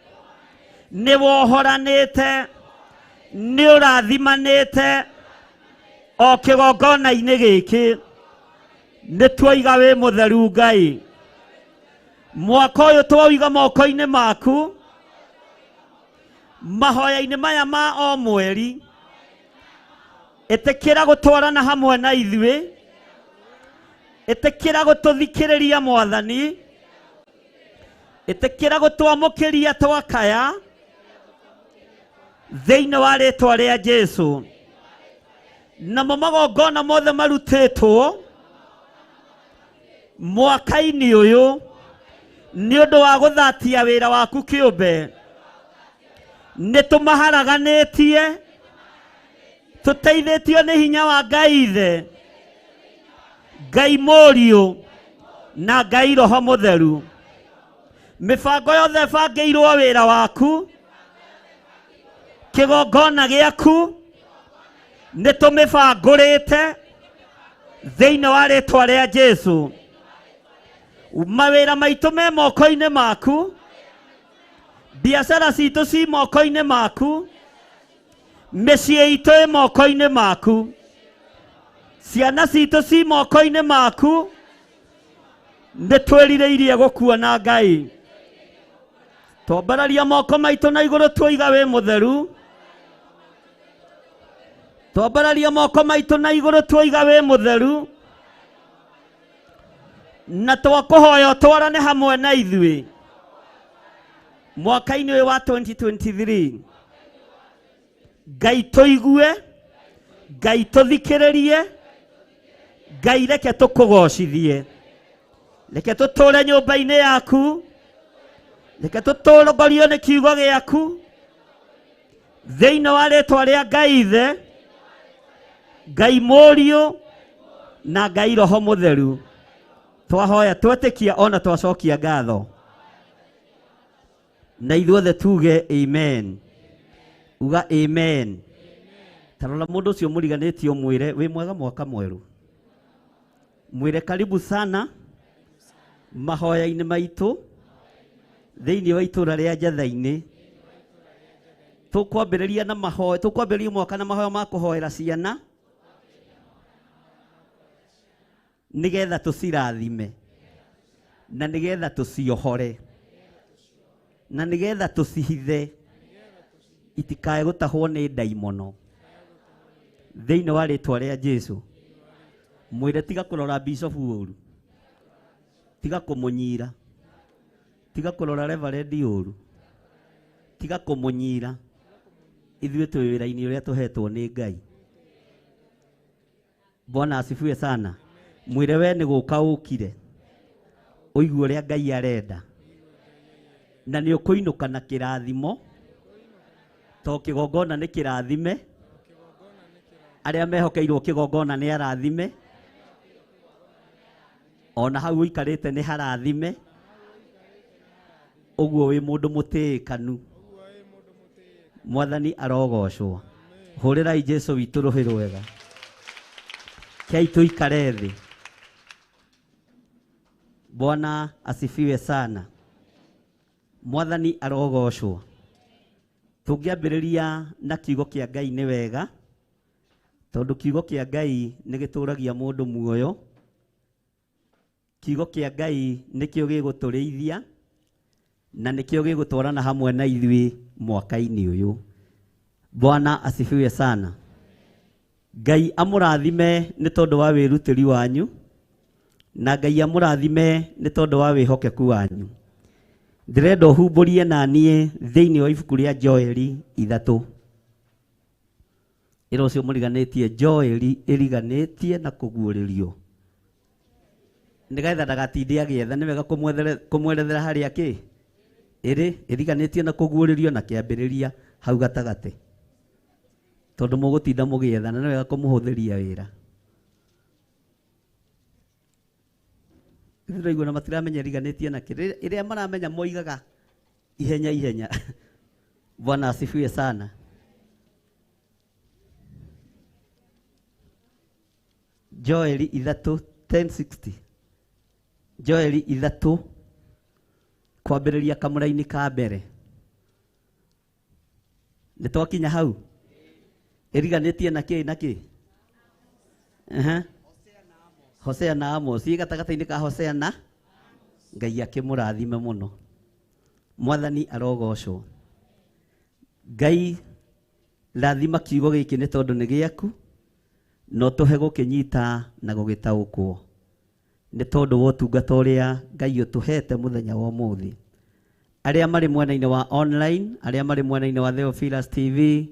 Nĩ wohoranĩte. Nĩ ũrathimanĩte. O kĩgongona-inĩ gĩkĩ. Nĩ tuoiga wĩ mũtheru Ngai. Mwaka ũyũ twauiga moko-inĩ maku. Mahoya-inĩ maya ma o mweri. Ĩtĩkĩra gũtwarana hamwe na ithuĩ. Ĩtĩkĩra gũtũthikĩrĩria Mwathani. Ĩtĩkĩra gũtwamũkĩria twakaya. Thĩinĩ wa rĩtwa rĩa Jesũ. Namo magongona mothe marutĩtwo mwaka-inĩ ũyũ nĩ ũndũ wa gũthatia wĩra waku kĩũmbe. Nĩ tũmaharaganĩtie. Tũteithĩtio nĩ hinya wa Ngai Ithe, Ngai Mũriũ na Ngai Roho Mũtheru. Mĩbango yothe ĩbangĩirwo wĩra waku, kĩgongona gĩaku, nĩ tũmĩbangũrĩte thĩinĩ wa rĩtwa rĩa Jesũ. Mawĩra maitũ me moko-inĩ maku. Biacara citũ ci moko-inĩ maku. Mĩciĩ itũ ĩ moko-inĩ maku. Ciana citũ ci moko-inĩ maku. Nĩ twĩrirĩirie gũkuona Ngai. Twambararia moko maitũ na igũrũ tuoiga wĩ mũtheru. Twambararia moko maitũ na igũrũ tuoiga wĩ mũtheru. Na twakũhoya ũtwarane hamwe na ithuĩ. Mwaka-inĩ ũyũ wa 2023. Ngai tũigue. Ngai tũthikĩrĩrie. Ngai reke tũkũgocithie. Reke tũtũre nyũmba-inĩ yaku. Reke tũtongorio nĩ kiugo gĩaku. Thĩinĩ wa rĩtwa rĩa Ngai Ithe, Ngai Mũriũ na Ngai Roho Mũtheru. Twahoya twetĩkia ona twacokia ngatho. Na ithuothe tuge amen. Uga amen. Tarora mũndũ ũcio mũriganĩtie ũmwĩre wĩ mwega mwaka mwerũ. Mwĩre karibu sana mahoya-inĩ maitũ thĩinĩ wa itũra rĩa Njatha-inĩ. Tũkwambĩrĩria na mahoya, tũkwambĩrĩria mwaka na mahoya ma kũhoera ciana nĩgetha tũcirathime na nĩgetha tũciohore na nĩgetha tũcihithe itikae gũtahwo nĩ ndaimono thĩinĩ wa rĩtwa rĩa Jesũ. Mwĩre tiga kũrora bishop ũru, tiga kũmũnyira, tiga kũrora reverend ũru, tiga kũmũnyira. Ithuĩ twĩ wĩra-inĩ ũrĩa tũhetwo nĩ Ngai. Bwana asifiwe sana. Mwĩre we nĩ gũka ũkire ũigue ũrĩa Ngai arenda na nĩ ũkũinũka na kĩrathimo, to kĩgongona nĩ kĩrathime. Arĩa mehokeirwo kĩgongona nĩ arathime. Ona hau ũikarĩte nĩ harathime. Ũguo wĩ mũndũ mũtĩĩkanu. Mwathani arogocwo. Hũrĩrai Jesũ witũ rũhĩ rwega. Kei tũikare thĩ. Bwana asifiwe sana. Mwathani arogocwo. Tũngĩambĩrĩria na kiugo kĩa Ngai nĩ wega, tondũ kiugo kĩa Ngai nĩ gĩtũragia mũndũ muoyo. Kiugo kĩa Ngai nĩkĩo gĩgũtũrĩithia na nĩkĩo gĩgũtwarana hamwe na ithuĩ mwaka-inĩ ũyũ. Bwana asifiwe sana. Ngai amũrathime nĩ tondũ wa wĩrutĩri wanyu na Ngai amũrathime nĩ tondũ wa wĩhokeku wanyu. Ndĩrenda ũhumbũrie na niĩ thĩinĩ wa ibuku rĩa Joeli 3. Ĩra ũcio mũriganĩtie Joeli ĩriganĩtie na kũguũrĩrio. Nĩgetha ndagatinde agĩetha, nĩ wega kũmwerethera harĩa kĩ ĩriganĩtie na kũguũrĩrio na kĩambĩrĩria hau gatagatĩ. Tondũ mũgũtinda mũgĩetha na nĩ wega kũmũhũthĩria wĩra. Ndĩraigua na matiramenya ĩriganĩtie na kĩ. Ĩrĩa maramenya moigaga ihenya ihenya. Bwana asifiwe sana. Joeli 3:10-60. Joeli 3 kwambĩrĩria kamũra-inĩ ka mbere. Nĩ twakinya hau? Ĩriganĩtie na kĩ? Hosea na Amos. Ĩ gatagatĩ-inĩ ka Hosea na Ngai akĩmũrathime mũno. Mwathani arogocwo. Ngai rathima kiugo gĩkĩ nĩ tondũ nĩ gĩaku, no tũhe gũkĩnyita na gũgĩtaũkwo. Nĩ tondũ wa ũtungata ũrĩa Ngai ũtũhete mũthenya wa ũmũthĩ. Arĩa marĩ mwena-inĩ wa online, arĩa marĩ mwena-inĩ wa Theophilus TV,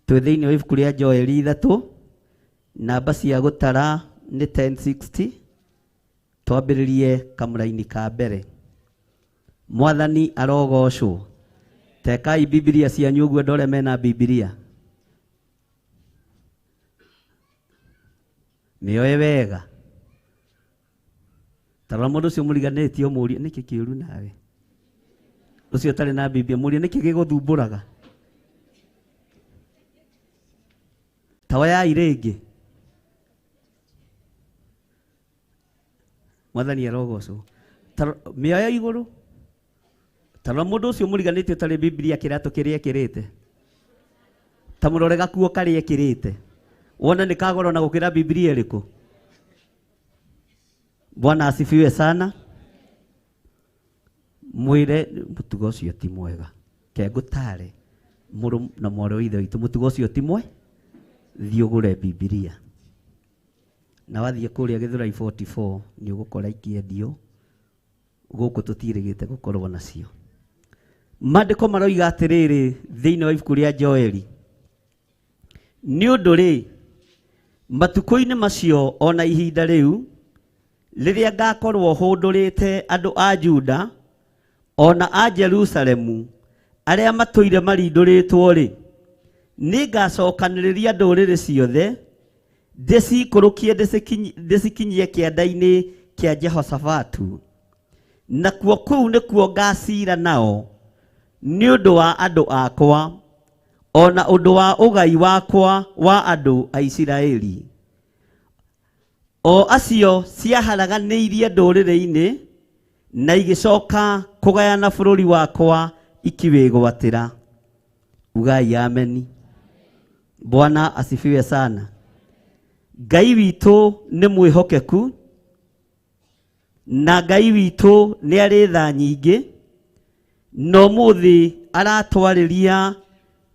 twĩ thĩinĩ wa ibuku rĩa Joeli 3, namba cia gũtara nĩ 10:60. Twambĩrĩrie kamũra-inĩ ka mbere. Mwathani arogocwo. Tekai Biblia cianyu ũguo andũ arĩa mena Biblia. Mĩoe wega. Tarora mũndũ ũcio mũriganĩtie ũmũrie nĩkĩ kĩũru nawe. Ũcio ũtarĩ na Biblia mũrie nĩkĩ gĩgũthumbũraga. Tawa irĩngĩ. Mwathani arogocwo. Mĩoe igũrũ. Tarora mũndũ ũcio mũriganĩtie ũtarĩ Biblia kĩratũ kĩrĩa ekĩrĩte. Ta mũrore gakuo karĩa ekĩrĩte. Wona nĩ kagoro na gũkĩra Biblia ĩrĩkũ. Bwana asifiwe sana. Mwĩre mũtugo ũcio ti mwega. Ke ngũtare mũrũ na mwarĩ wa ithe witũ mũtugo ũcio ti mwega. Thiĩ ũgũre Biblia. Na wathiĩ kũrĩa Gĩthũrai 44 nĩ ũgũkora ikĩendio. Gũkũ tũtirĩgĩte gũkorwo nacio. Maandĩko maroiga atĩrĩrĩ thĩinĩ wa ibuku rĩa Joeli. Nĩ ũndũ rĩ, matukũ-inĩ macio ona ihinda rĩu, rĩrĩa ngakorwo hũndũrĩte andũ a Juda ona a Jerusalemu arĩa matũire marindũrĩtwo rĩ, nĩ ngacokanĩrĩria ndũrĩrĩ ciothe ndĩcikũrũkie ndĩcikinyie kĩanda-inĩ kĩa Jehoshafatu. Nakuo kũu nĩkuo ngacira nao nĩ ũndũ wa andũ akwa, ona ũndũ wa ũgai wakwa wa andũ a Isiraeli. O acio ciaharaganĩirie ndũrĩrĩ-inĩ na igĩcoka kũgayana bũrũri wakwa ikiwĩgwatĩra. Ugai ameni. Bwana asifiwe sana. Ngai witũ nĩ mwĩhokeku, na Ngai witũ nĩ arĩ tha nyingĩ, no mũthĩ aratwarĩria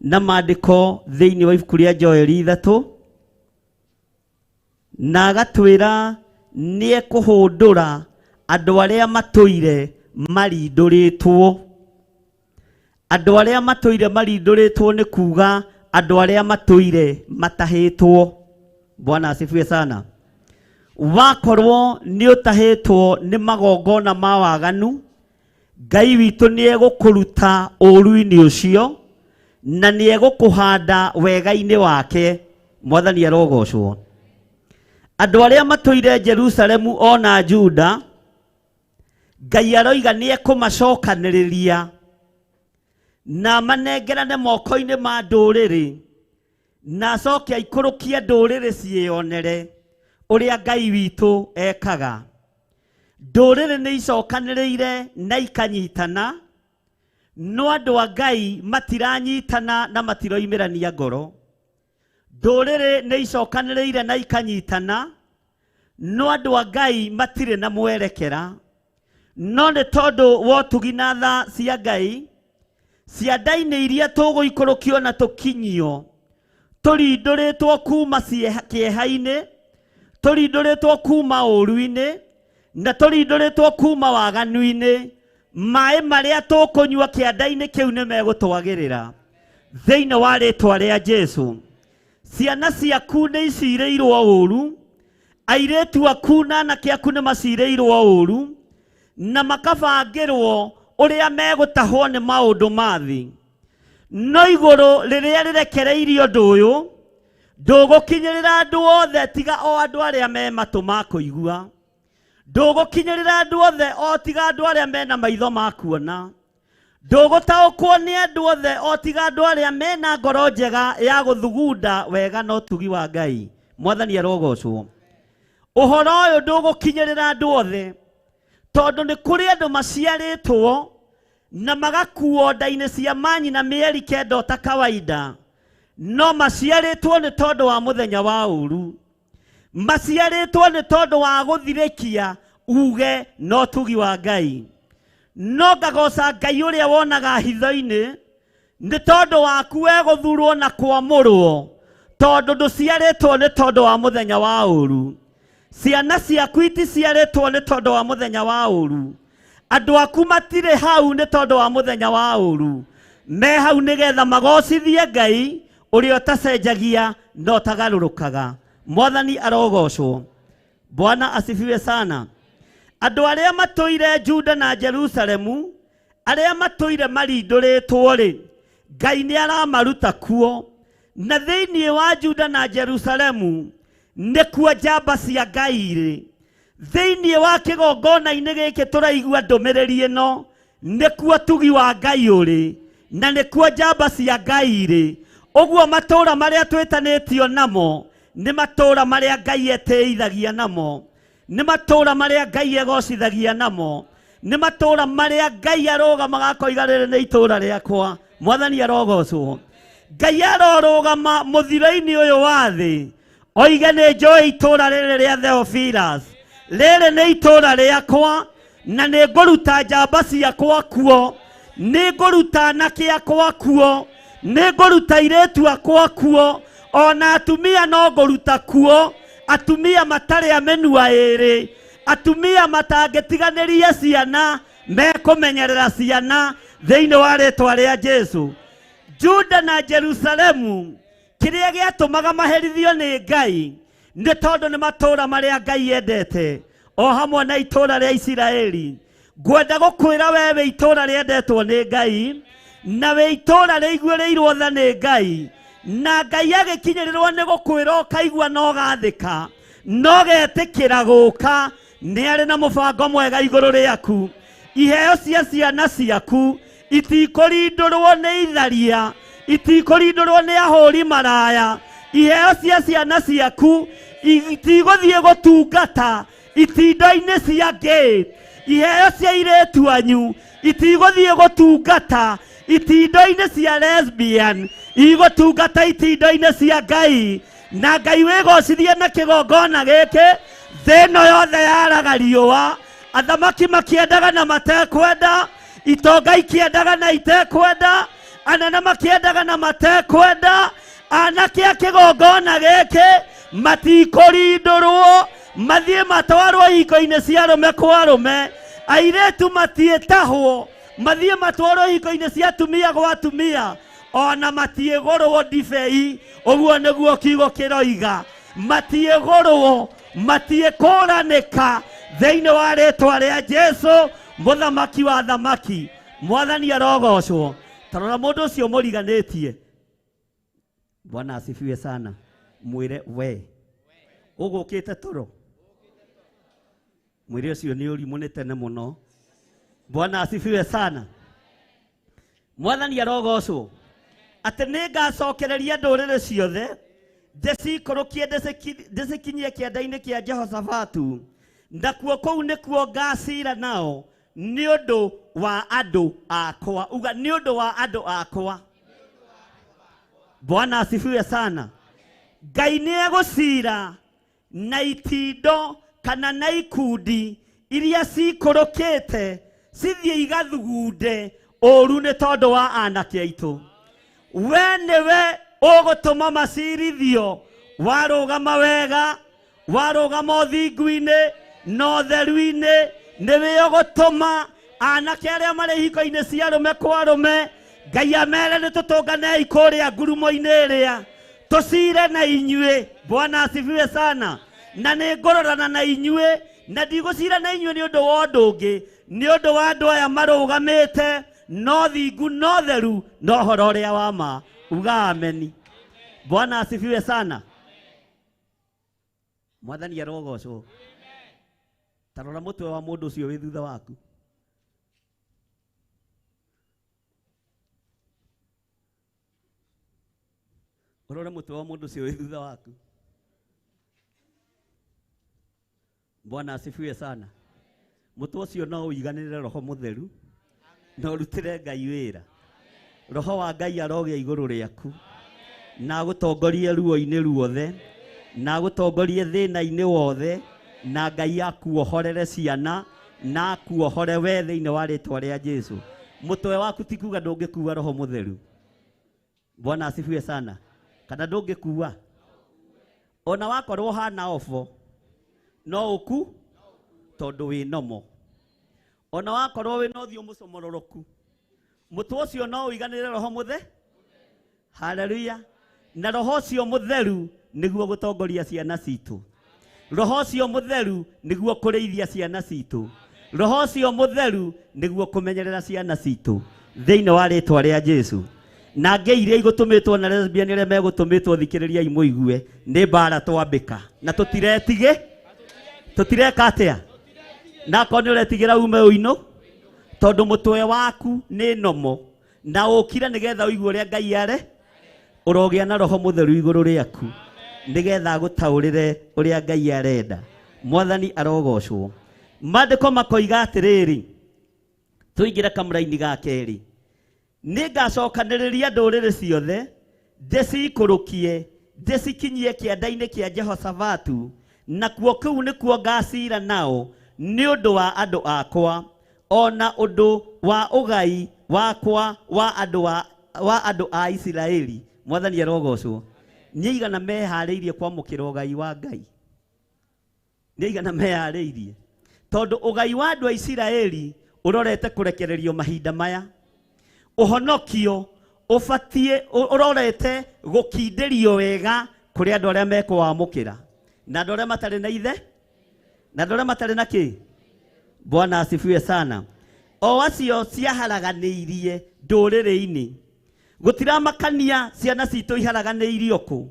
na maandĩko thĩinĩ wa ibuku rĩa Joeli 3, na agatwĩra nĩ ekũhũndũra andũ arĩa matũire marindũrĩtwo. Andũ arĩa matũire marindũrĩtwo nĩ kuga andũ arĩa matũire matahĩtwo. Bwana asifiwe sana. Wakorwo nĩ ũtahĩtwo nĩ magongona ma waganu, Ngai witũ nĩ egũkũruta ũũru-inĩ ũcio na nĩ egũkũhanda wega-inĩ wake. Mwathani arogocwo. Andũ arĩa matũire Jerusalemu ona Juda, Ngai aroiga nĩ ekũmacokanĩrĩria na manengerane moko-inĩ ma ndũrĩrĩ, na acoke aikũrũkie ndũrĩrĩ ciĩyonere ũrĩa Ngai witũ ekaga. Ndũrĩrĩ nĩ icokanĩrĩire na ikanyitana, no andũ a Ngai matiranyitana na matiroimĩrania ngoro. Ndũrĩrĩ nĩ icokanĩrĩire na ikanyitana, no andũ a Ngai matirĩ na mwerekera. No nĩ tondũ wa ũtugi na tha cia Ngai, cianda-inĩ iria tũgũikũrũkio na tũkinyio, tũrindũrĩtwo kuma kĩeha-inĩ, tũrindũrĩtwo kuma ũũru-inĩ, na tũrindũrĩtwo kuma waganu-inĩ, maĩ marĩa tũkũnyua kĩanda-inĩ kĩu nĩ megũtwagĩrĩra thĩinĩ wa rĩĩtwa rĩa Jesũ. Ciana ciaku nĩ icirĩirwo ũũru, airĩtu aku na anake aku nĩ macirĩirwo ũũru, na makabangĩrwo ũrĩa megũtahwo nĩ maũndũ ma thĩ. No igũrũ rĩrĩa rĩrekereirio ũndũ ũyũ, ndũgũkinyĩrĩra andũ othe tiga o andũ arĩa me matũ ma kũigua. Ndũgũkinyĩrĩra andũ othe o tiga andũ arĩa mena maitho ma kuona. ndũgũtaũkwo nĩ andũ othe o tiga andũ arĩa mena ngoro njega ya gũthugunda wega na ũtugi wa Ngai. Mwathani arogocwo. Ũhoro ũyũ ndũgũkinyĩrĩra andũ othe tondũ nĩ kũrĩ andũ maciarĩtwo na magakuo nda-inĩ cia manyina mĩeri 9 ta kawaida, no maciarĩtwo nĩ tondũ wa mũthenya wa ũru, maciarĩtwo nĩ tondũ wa gũthirĩkia uge na ũtugi wa Ngai. No ngagoca Ngai ũrĩa wonaga hitho-inĩ nĩ tondũ waku we gũthurwo na kwamũrwo, tondũ ndũciarĩtwo nĩ tondũ wa mũthenya wa ũru. Ciana ciaku iticiarĩtwo nĩ tondũ wa mũthenya wa ũru. Andũ aku matirĩ hau nĩ tondũ wa mũthenya wa ũru. Me hau nĩgetha magocithie Ngai ũrĩa ũtacenjagia na ũtagarũrũkaga. Mwathani arogocwo. Bwana asifiwe sana. Andũ arĩa matũire Juda na Jerusalemu, arĩa matũire marindũrĩtwo rĩ, Ngai nĩ aramaruta kuo. Na thĩinĩ wa Juda na Jerusalemu nĩkuo njamba cia Ngai rĩ. Thĩinĩ wa kĩgongona-inĩ gĩkĩ tũraigua ndũmĩrĩri ĩno nĩkuo tugi wa Ngai ũrĩ, na nĩkuo njamba cia Ngai rĩ. Ũguo matũũra marĩa twĩtanĩtio namo nĩ matũũra marĩa Ngai etĩithagia namo, nĩ matũũra marĩa Ngai egocithagia namo, nĩ matũũra marĩa Ngai arũgamaga akoiga rĩrĩ nĩ itũũra rĩakwa. Mwathani arogocwo. Ngai arorũgama mũthiro-inĩ ũyũ wa thĩ oige nĩ njũĩ itũũra rĩrĩ rĩa Theophilus, rĩrĩ nĩ itũũra rĩakwa na nĩ ngũruta njamba ciakwa kuo, nĩ ngũruta anake akwa kuo, nĩ ngũruta airĩtu akwa kuo, ona atumia no ngũruta kuo, atumia matarĩ amenua ĩrĩ, atumia matangĩtiganĩria ciana, mekũmenyerera ciana thĩinĩ wa rĩĩtwa rĩa Jesũ. Juda na Jerusalemu kĩrĩa gĩatũmaga maherithio nĩ Ngai nĩ tondũ nĩ matũũra marĩa Ngai endete, o hamwe na itũũra rĩa Isiraeli. Ngwenda gũkwĩra we wĩ itũũra rĩendetwo nĩ Ngai, na wĩ itũũra rĩiguĩrĩirwo tha nĩ Ngai, na Ngai agĩkinyĩrĩrwo nĩ gũkwĩra ũkaigua na ũgathĩka na ũgetĩkĩra gũka, nĩ arĩ na mũbango mwega igũrũ rĩaku. Iheo cia ciana ciaku itikũrindũrwo nĩ itharia, itikũrindũrwo nĩ ahũri maraya. Iheo cia ciana ciaku itigũthiĩ gũtungata itinda-inĩ cia ngĩ. Iheo cia airĩtu anyu itigũthiĩ gũtungata itinda-inĩ cia lesbian, igũtungata itinda-inĩ cia Ngai. Na Ngai wĩgocithie na kĩgongona gĩkĩ thĩ ĩno yothe yaraga riũa, athamaki makĩendaga na matekwenda, itonga ikĩendaga na itekwenda, anene makĩendaga na matekwenda. Anake a kĩgongona gĩkĩ matikũrindũrwo mathiĩ matwarwo hiko-inĩ cia arũme kwa arũme. Airĩtu matiĩtahwo mathiĩ matwarwo hiko-inĩ cia atumia gwa atumia, ona matiĩgũrwo ndibei. Ũguo nĩguo kiugo kĩroiga. Matiĩgũrwo, matiĩkũranĩka thĩinĩ wa rĩĩtwa rĩa Jesũ, mũthamaki wa thamaki. Mwathani arogocwo. Tarora mũndũ ũcio mũriganĩtie. Bwana asifiwe sana. Mwĩre we ũgũkĩte toro. Mwĩre ũcio nĩ ũrimũ nĩ tene mũno. Bwana asifiwe sana. Mwathani arogocwo. Atĩ nĩ ngacokereria ndũrĩrĩ ciothe ndĩcikũrũkie ndĩcikinyie kĩanda-inĩ kĩa Jehoshafatu, nakuo kũu nĩkuo ngacira nao nĩ ũndũ wa andũ akwa. Uga nĩ ũndũ wa andũ akwa. Bwana asifiwe sana. Ngai nĩ egũcira na itindo kana na ikundi iria cikũrũkĩte cithiĩ igathugunde ũru nĩ tondũ wa anake aitũ. We nĩwe ũgũtũma macirithio, warũgama wega, warũgama ũthingu-inĩ na ũtheru-inĩ. Nĩwe ũgũtũma anake arĩa marĩ hiko-inĩ cia arũme kwa arũme Ngai amere nĩ tũtũnganei kũrĩa ngurumo-inĩ ĩrĩa tũcire na inyuĩ. Bwana asifiwe sana. Na nĩ ngũrorana na inyuĩ, na ndigũcira na inyuĩ nĩ ũndũ wa ũndũ ũngĩ, nĩ ũndũ wa andũ aya marũgamĩte no thingu no theru no horo ũrĩa wa ma. Uga ameni. Bwana asifiwe sana. Mwathani arogocwo. Tarora mũtwe wa mũndũ ũcio wĩ thutha waku. Urore mũtwe wa mũndũ ũcio wĩ thutha waku. Bwana asifiwe sana. Mũtwe ũcio no ũiganĩrĩre Roho Mũtheru na ũrutĩre Ngai wĩra. Roho wa Ngai arogĩa igũrũ rĩaku na agũtongorie ruo-inĩ ruothe na agũtongorie thĩna-inĩ wothe, na Ngai akuohorere ciana na akuohore we thĩinĩ wa rĩtwa rĩa Jesu. Mũtwe waku ti kuga ndũngĩkua Roho Mũtheru. Bwana asifiwe sana. Kana ndũngĩkua. Ona wakorwo hana ofo no ũku tondũ wĩ nomo. Ona wakorwo wĩ na ũthiũ mũcomororoku, mũtwe ũcio no ũiganĩrĩre Roho Mũtheru. Haleluya. Na Roho ũcio Mũtheru nĩguo gũtongoria ciana citũ. Roho ũcio Mũtheru nĩguo kũrĩithia ciana citũ. Roho ũcio Mũtheru nĩguo kũmenyerera ciana citũ thĩinĩ wa rĩtwa rĩa Jesu. Na ngei iria igũtũmĩtwo na lesbian iria megũtũmĩtwo thikĩrĩria imũigue nĩ mbara twambĩka na tũtiretige, tũtireka atĩa. Na konĩ ũretigĩra ume ũinũ tondũ mũtwe waku nĩ nomo na ũkire nĩgetha ũigue ũrĩa Ngai arĩ. Ũrogĩa na Roho Mũtheru igũrũ rĩaku nĩgetha gũtaũrĩre ũrĩa Ngai arenda. Mwathani arogocwo. Maandĩko makoiga atĩrĩrĩ, tũingĩre kamũra-inĩ ga kerĩ, nĩngacokanĩrĩria ndũrĩrĩ ciothe ndĩcikũrũkie ndĩcikinyie kĩanda-inĩ kĩa Jehoshafatu, nakuo kũu nĩkuo ngacira nao nĩ ũndũ wa andũ akwa, ona ũndũ wa ũgai wakwa wa andũ a Isiraeli. Mwathani arogocwo. Nĩ igana meharĩirie kwamũkĩra ũgai wa Ngai? Nĩ igana meharĩirie? Tondũ ũgai wa andũ a Isiraeli ũrorete kũrekererio mahinda maya. Ũhonokio ũbatie ũrorete gũkindĩrio wega kũrĩ andũ arĩa mekũwamũkĩra na andũ arĩa matarĩ na ithe na andũ arĩa matarĩ na kĩ. Bwana asifiwe sana. O acio ciaharaganĩirie ndũrĩrĩ-inĩ, gũtiramakania ciana citũ iharaganĩirio kũ,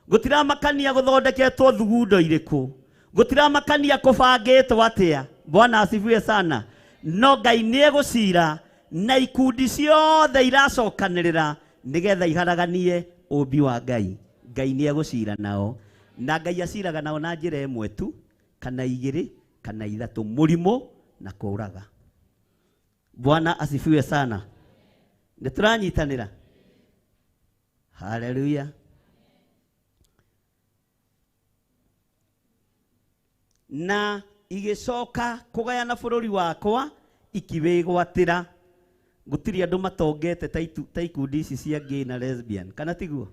gũtiramakania gũthondeketwo thugundo irĩkũ, gũtiramakania kũbangĩtwo atĩa. Bwana asifiwe sana. No Ngai nĩegũcira na ikundi ciothe iracokanĩrĩra nĩgetha iharaganie ũmbi wa Ngai. Ngai nĩegũcira nao, na Ngai aciraga nao na njĩra ĩmwe tu kana igĩrĩ kana ithatũ: mũrimũ na kũũraga. Bwana asifiwe sana. Nĩtũranyitanĩra? Haleluya. Na igĩcoka kũgayana bũrũri wakwa ikiwĩgwatĩra. Gũtirĩ andũ matongete ta ikundi ici cia gay na lesbian, kana tiguo?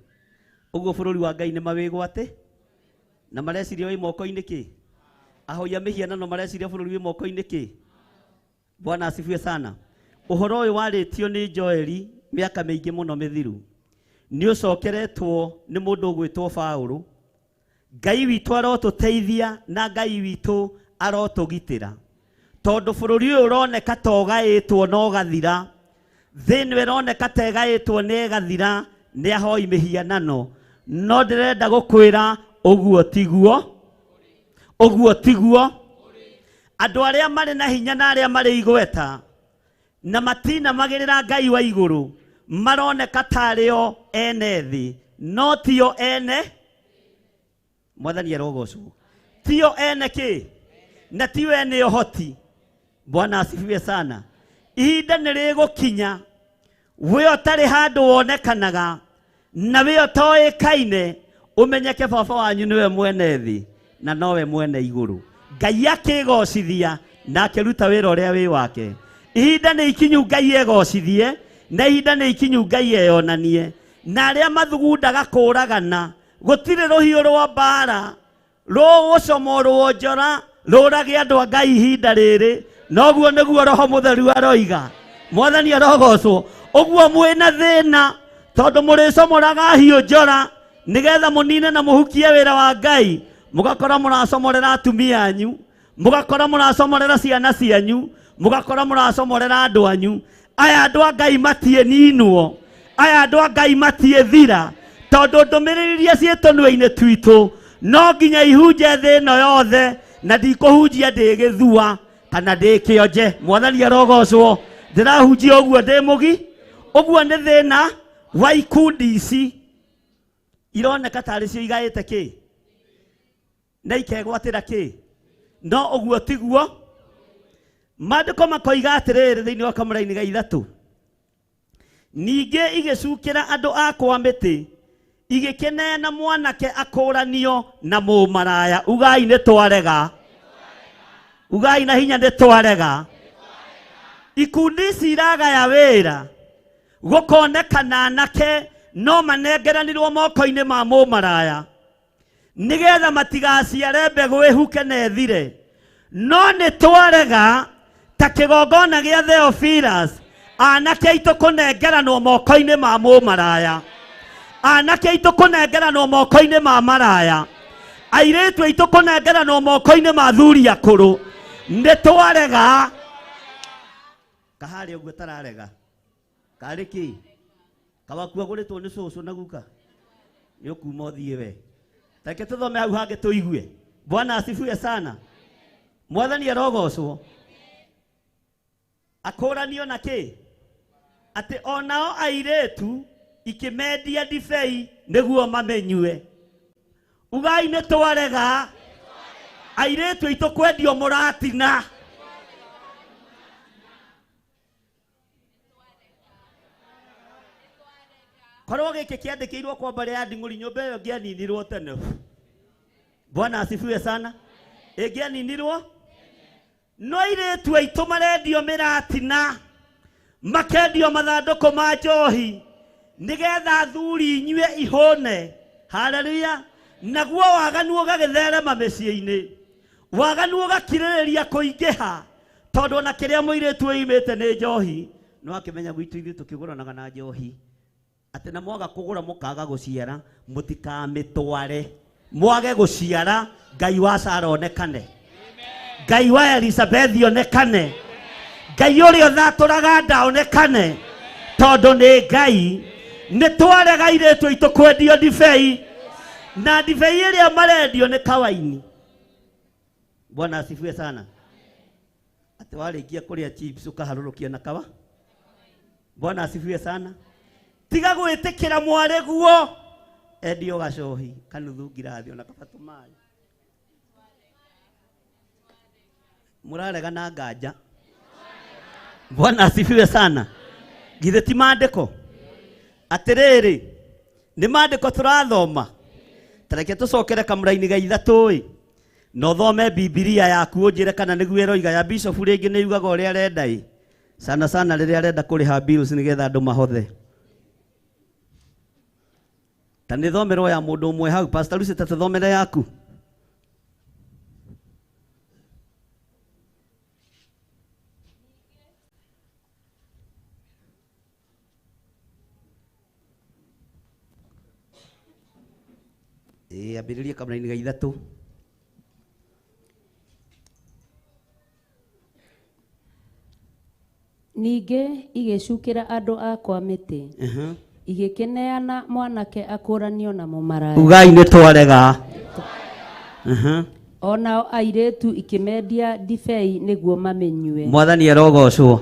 Ũguo bũrũri wa Ngai nĩ mawĩgwate na mareciria wĩ moko-inĩ kĩ? Ahoya mĩhianano mareciria bũrũri wĩ moko-inĩ kĩ? Bwana asifiwe sana. Ũhoro ũyũ warĩtio nĩ Joeli mĩaka mĩingĩ mũno mĩthiru. Nĩ ũcokeretwo nĩ mũndũ ũgwĩtwo Paũlũ. Ngai witũ arotũteithia na Ngai witũ arotũgitĩra, tondũ bũrũri ũyũ ũroneka ta ũgaĩtwo na ũgathira. Thĩ nĩwe ĩroneka ta ĩgaĩtwo na ĩgathira nĩ ahoi mĩhianano. No ndĩrenda gũkwĩra ũguo tiguo, ũguo tiguo. Andũ arĩa marĩ na hinya na arĩa marĩ igweta na matinamagĩrĩra Ngai wa igũrũ maroneka tarĩo ene thĩ, no tio ene. Mwathani arogocwo. Tio ene kĩ? Na tio ene ũhoti. Bwana asifiwe sana. Ihinda nĩrĩgũkinya we ũtarĩ handũ wonekanaga na we ũtoĩkaine ũmenyeke baba wanyu nĩwe mwene thĩ na nowe mwene igũrũ. Ngai akĩgocithia na akĩruta wĩra ũrĩa wĩ wake. Ihinda nĩ ikinyu Ngai egocithie, na ihinda nĩ ikinyu Ngai eyonanie. Na arĩa mathugundaga kũũragana, gũtirĩ rũhiũ rwa mbara rũgũcomorwo njora rũrage andũ a Ngai ihinda rĩrĩ. Noguo nĩguo Roho Mũtheru aroiga. Mwathani arogocwo. Ũguo mwĩna thĩna tondũ mũrĩcomoraga hiũ njora nĩgetha mũnine na mũhukie wĩra wa Ngai, mũgakora mũracomorera atumia anyu, mũgakora mũracomorera ciana cianyu, mũgakora mũracomorera andũ anyu. Aya andũ a Ngai matiĩninwo, aya andũ a Ngai matiĩthira, tondũ ndũmĩrĩri iria ciĩtũnua-inĩ twitũ no nginya ihunje thĩ ĩno yothe, na ndikũhunjia ndĩ gĩthua kana ndĩ kĩonje. Mwathani arogocwo. Ndĩrahunjia ũguo ndĩ mũgi. Ũguo nĩ thĩna wa ikundi ici ironeka tarĩ cio igaĩte kĩ na ikegwatĩra kĩ no ũguo tiguo maandĩko makoiga atĩrĩrĩ thĩinĩ wa kamũra-inĩ ga 3 ningĩ igĩcukĩra andũ akwa mĩtĩ igĩkeneana mwanake akũranio na mũmaraya ugai nĩ twarega ugai na hinya nĩ twarega ikundi ici iragaya wĩra gũkonekana anake no manengeranirwo moko-inĩ ma mũmaraya nĩgetha matigaciare mbegũ ĩhuke na ĩthire no nĩ twarega ta kĩgongona gĩa Theophilus anake aitũ kũnengeranwo moko-inĩ ma mũmaraya anake aitũ kũnengeranwo moko-inĩ ma maraya airĩtu aitũ kũnengeranwo moko-inĩ ma thuri akũrũ nĩ twarega kaharĩ ũguo tararega karĩ kĩ kawakua gũrĩtwo nĩ cũcũ na guka nĩ ũkuma ũthiĩ we reke tũthome hau hangĩ tũigue Bwana asifiwe sana mwathani arogocwo akũranio na kĩ atĩ onao airĩtu ikĩmendia ndibei nĩguo mamenyue ugai nĩ twarega airĩtu aitũ kwendio mũratina korwo gĩkĩ kĩandĩkĩirwo kwa mbere ya nding'ũri nyũmba ĩyo ngĩaninirwo tene Bwana asifiwe sana ĩngĩaninirwo no airĩtu aitũ marendio mĩratina makendio mathandũkũ ma njohi nĩgetha thuri inyue ihũne haleluya naguo waganu ũgagĩtherema mĩciĩ-inĩ waganu ũgakirĩrĩria kũingĩha tondũ na kĩrĩa mũirĩtu oimĩte nĩ njohi no akĩmenya gwitũ ithuĩ tũkĩgũranaga na njohi atĩ na mwaga kũgũra mũkaga gũciara mũtikamĩtware mwage gũciara Ngai wa Sara onekane Ngai wa Elizabeth onekane Ngai ũrĩa ũthatũraga nda onekane tondũ nĩ Ngai nĩ twarega airĩtu aitũ kwendio ndibei na ndibei ĩrĩa marendio nĩ kawaini Bwana asifiwe sana atĩ warĩkia kũrĩa chips ũkaharũrũkia na kawa Bwana asifiwe sana tiga gwĩtĩkĩra mwarĩ guo endio gacohi kanuthu ngirathi ona kabatu maĩ mũrarega na nganja Bwana asifiwe sana githĩ ti maandĩko atĩrĩrĩ nĩ maandĩko tũrathoma tareke tũcokere kamũra-inĩ ga 3 no thome Biblia yaku ũnjĩre kana nĩguo ĩroiga ya bishop rĩngĩ nĩ yugaga ũrĩa arenda sana rĩrĩa arenda kũrĩha bills nĩgetha andũ mahothe ta nĩ thomerwo ya mũndũ ũmwe hau Pastor Lucy ta tũthomere yaku ambĩrĩria kamũra-inĩ ga 3 ningĩ igĩcukĩra andũ akwa mĩtĩ igĩkeneana mwanake akũranio na mũmaraya ugai nĩ twarega onao airĩtu ikĩmendia ndibei nĩguo mamenyue mwathani arogocwo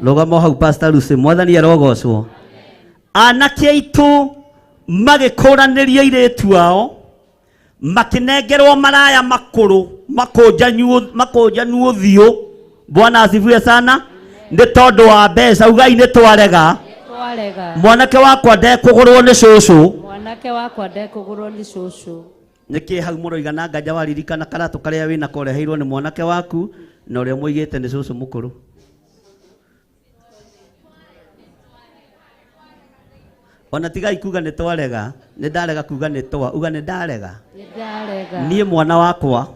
rũgama hau Pastor Lucy mwathani arogocwo anake aitũ magĩkũranĩria airĩtu ao makinengerwo maraya makũrũ makũnjanu ũthiũ Bwana asifiwe sana nĩ tondũ wa mbeca ugai nĩ twarega mwanake wakwa ndekũgũrwo nĩ cũcũ nĩkĩ hau mũroiga na nganja waririkana karatũ karĩa wĩna koreheirwo nĩ mwanake waku na ũrĩa mũigĩte nĩ cũcũ mũkũrũ ona tigai kuga nĩ twarega nĩ ndarega kuga nĩ twa uga nĩ ndarega niĩ mwana wakwa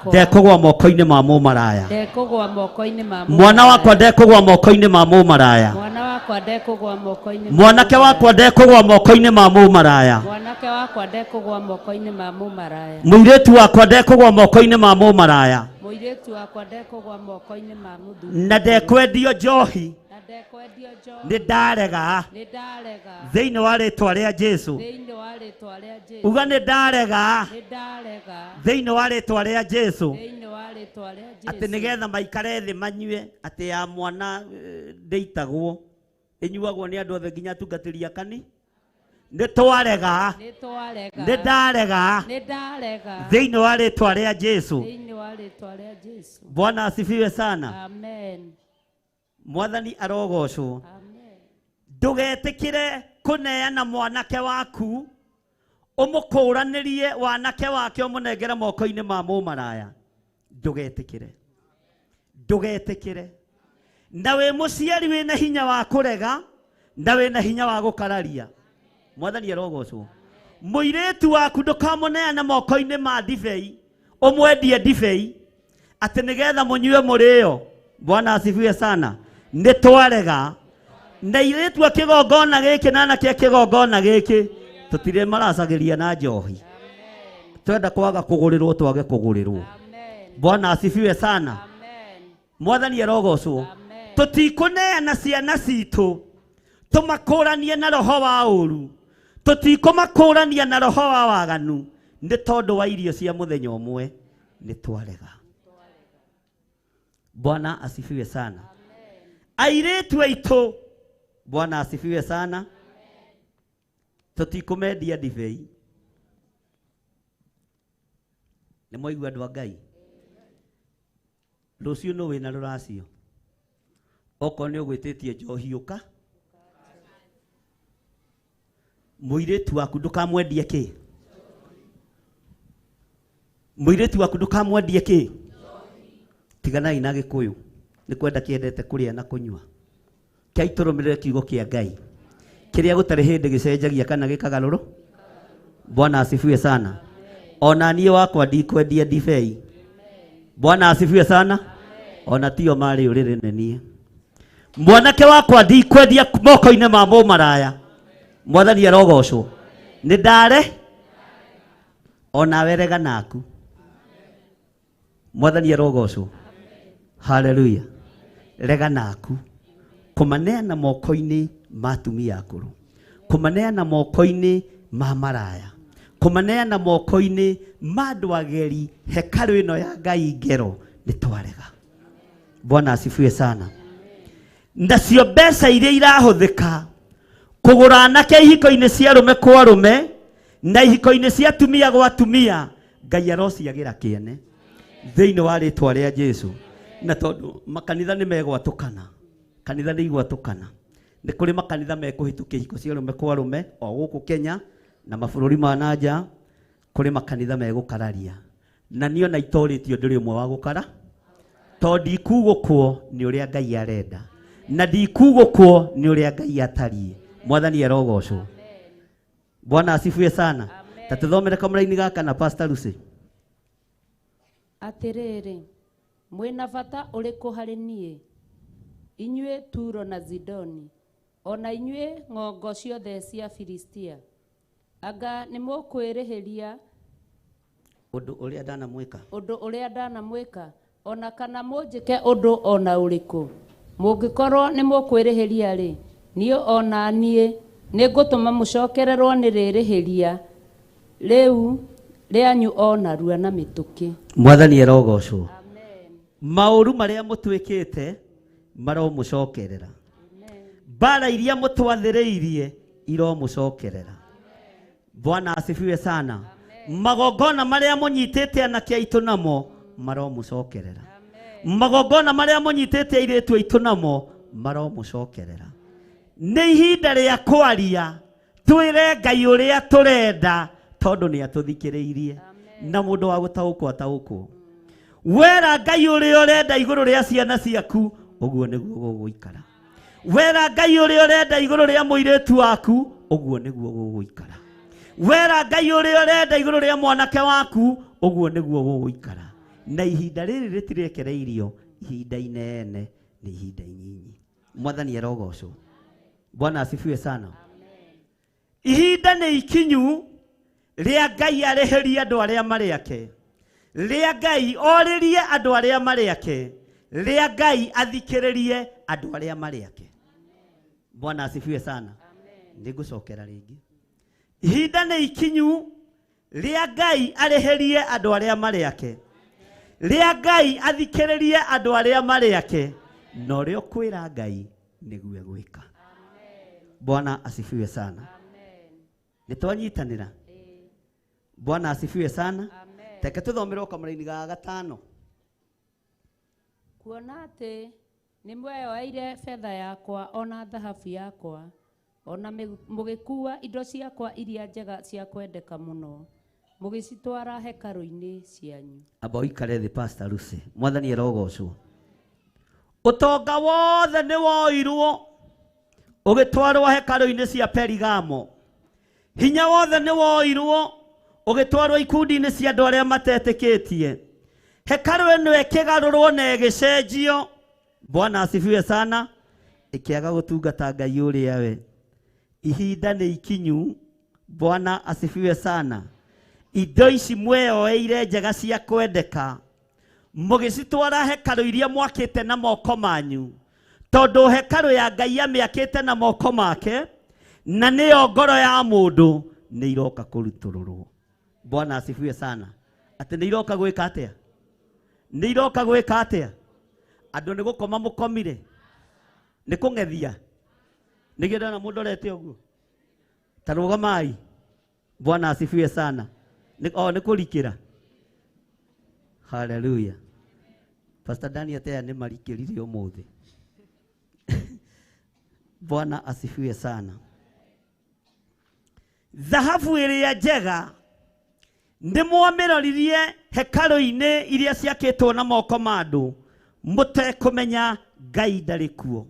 ndekũgwa moko-inĩ ma mũmaraya mwana wakwa ndekũgwa moko-inĩ ma mũmaraya mwanake wakwa ndekũgwa moko-inĩ ma mũmaraya mũirĩtu wakwa ndekũgwa moko-inĩ ma mũmaraya na ndekwendio njohi nĩ ndarega thĩinĩ wa rĩtwa rĩa Jesũ uga nĩ ndarega thĩinĩ wa rĩtwa rĩa Jesũ atĩ nĩgetha maikare thĩ manyue atĩ ya mwana ndĩitagwo ĩnyuagwo nĩ andũ othe nginya atungatĩri akani nitwarega nidarega thĩinĩ wa rĩĩtwa rĩa Jesu. Bwana asifiwe sana. Amen. Mwathani arogocwo. Ndũgetĩkĩre kũneana mwanake waku ũmũkũranĩrie wanake wake ũmũnengere moko-inĩ ma mũmaraya. Ndũgetĩkĩre. Na wĩ mũciari wĩna hinya wa kũrega na wĩna hinya wa gũkararia. Mwathani arogocwo. Mũirĩtu waku ndũkamũneana moko-inĩ ma ndibei ũmwendie ndibei atĩ nĩgetha mũnyue mũrĩo. Bwana asifiwe sana. Nĩtwarega. Na irĩtu akĩgongona gĩkĩ na anake akĩgongona gĩkĩ tũtirĩ maracagĩria na njohi. Twenda kwaga kũgũrĩrwo twage kũgũrĩrwo. Bwana asifiwe sana. Mwathani arogocwo. Tũtikũneana ciana citũ tũmakũranie na roho wa ũru. Tũtikũmakũrania na roho wa waganu nĩ tondũ wa irio cia mũthenya ũmwe. Nĩtwarega. Bwana asifiwe sana. Airĩtu aitũ. Bwana asifiwe sana. Tũtikũmendia ndibei. Nĩ mwaigua andũ a Ngai. Rũciũ no wĩna rũracio. Okorwo nĩ ũgwĩtĩtie njohi ũka. Mũirĩtu waku ndũkamwendie kĩ? Mũirĩtu waku ndũkamwendie kĩ? Tiganai na Gĩkũyũ. Nĩ kwenda kĩendete kũrĩa na kũnyua. Kai tũrũmĩrĩre kiugo kĩa Ngai. Kĩrĩa gũtarĩ hĩndĩ gĩcenjagia kana gĩkagarũrũ. Bwana asifiwe sana. Ona niĩ wakwa ndikwendia ndibei. Bwana asifiwe sana. Ona tio marĩ ũrĩrĩ nenie. Mwanake wakwa ndikwendia moko-inĩ ma mũmaraya. Mwathani arogocwo. Nĩndare ona werega naku. Mwathani arogocwo. Hallelujah. Rega naku. Kũmaneana moko-inĩ ma atumia akũrũ. Kũmaneana moko-inĩ ma maraya. Kũmaneana moko-inĩ ma andũ ageri hekarũ ĩno ya Ngai ngero nĩtwarega. Bwana asifiwe sana. Nacio mbeca iria irahũthĩka kũgũra anake ihiko-inĩ cia arũme kwa arũme na ihiko-inĩ cia atumia gwa atumia, Ngai arociagĩra kĩene thĩinĩ wa rĩĩtwa rĩa Jesu. Na tondũ makanitha nĩ megwatũkana. Kanitha nĩ igwatũkana. Nĩ kũrĩ makanitha mekũhĩtũkia ihiko cia arũme kwa arũme o gũkũ Kenya na mabũrũri ma nanja. Kũrĩ makanitha megũkararia. Na niĩ ona itorĩtio ndĩrĩ ũmwe wa gũkara. Tondũ ndikugũkwo nĩ ũrĩa Ngai arenda. Na ndikugũkwo nĩ ũrĩa Ngai atariĩ. Mwathani arogocwo. Bwana asifiwe sana. Ta tũthomere kamũra-inĩ gaka na Pastor Lucy. Atĩrĩrĩ, mwĩna bata ũrĩkũ harĩ niĩ, inyuĩ Turo na Zidoni, ona inyuĩ ng'ongo ciothe cia Filistia? Anga nĩ mũkwĩrĩhĩria ũndũ ũrĩa ndanamwĩka, ona kana mũnjĩke ũndũ ona ũrĩkũ? Mũngĩkorwo nĩ mũkwĩrĩhĩria-rĩ, niĩ ona niĩ nĩngũtũma mũcokererwo nĩ rĩrĩhĩria rĩu rĩanyu ona rua na mĩtũkĩ. Mwathani arogocwo. Maũru marĩa mũtwĩkĩte maromũcokerera. Mbara iria mũtwathĩrĩirie iromũcokerera. Bwana asifiwe sana. Magongona marĩa mũnyitĩte anake aitũ namo maromũcokerera. Magongona marĩa mũnyitĩte airĩtu aitũ namo maromũcokerera. Nĩ ihinda rĩa kwaria twĩre Ngai ũrĩa tũrenda tondũ nĩ atũthikĩrĩirie na mũndũ wa gũtaũkwo ataũkwo. Wera Ngai ũrĩa ũrenda igũrũ rĩa ciana ciaku ũguo nĩguo gũgũikara. Wera Ngai ũrĩa ũrenda igũrũ rĩa mũirĩtu waku ũguo nĩguo gũgũikara. Wera Ngai ũrĩa ũrenda igũrũ rĩa mwanake waku ũguo nĩguo gũgũikara. Na ihinda rĩrĩ rĩtirekereirio ihinda inene nĩ ihinda inyinyi. Mwathani arogocwo. Bwana asifiwe sana. Ihinda nĩ ikinyu rĩa Ngai arĩhĩrie andũ arĩa marĩ ake. Rĩa Ngai orĩrie andũ arĩa marĩ ake. Rĩa Ngai athikĩrĩrie andũ arĩa marĩ ake. Bwana asifiwe sana. Nĩngũcokera rĩngĩ. Ihinda nĩ ikinyu rĩa Ngai arĩhĩrie andũ arĩa marĩ ake. Rĩa Ngai athikĩrĩrie andũ arĩa marĩ ake. Na ũrĩa ũkwĩra Ngai nĩguo egwĩka. Bwana asifiwe sana. Nitwanyitanira. Bwana asifiwe sana. Amen. Teke tuthomerwo kamũra-inĩ ga gatano. Kuona atĩ nĩ mweyoeire betha yakwa ona thahabu yakwa ona mũgĩkua indo ciakwa iria njega cia kwendeka mũno mũgĩcitwara hekarũ-inĩ cianyu. Amba ũikare thĩ Pastor Lucy. Mwathani arogocwo. Ũtonga wothe nĩ woirwo ũgĩtwarwo hekarũ-inĩ cia Perigamo. Hinya wothe nĩ woirwo ũgĩtwarwo ikundi-inĩ cia andũ arĩa matetĩkĩtie. Hekarũ ĩno ĩkĩgarũrwo na ĩgĩcenjio. Bwana asifiwe sana. Ĩkĩaga gũtungata Ngai ũrĩa we. Ihinda nĩ ikinyu. Bwana asifiwe sana. Indo ici mweyoeire njega cia kwendeka mũgĩcitwara hekarũ iria mwakĩte na moko manyu, tondũ hekarũ ya Ngai amĩakĩte na moko make, na nĩyo ngoro ya mũndũ nĩ iroka kũrutũrũrwo. Bwana asifiwe sana. Atĩ nĩ iroka gwĩka atĩa? Nĩ iroka gwĩka atĩa? Andũ nĩ gũkoma mũkomire? Nĩ kũng'ethia? Nĩgĩ ndona mũndũ orete ũguo? Ta rũgamai. Bwana asifiwe sana. Nĩ kũrikĩra. Hallelujah. Pastor Daniel taya nĩ marikĩrire ũmũthĩ. Bwana asifiwe sana. Thahabu ĩrĩa njega nĩ mwamĩroririe hekarũ-inĩ iria ciakĩtwo na moko ma andũ mũtekũmenya Ngai ndarĩ kuo.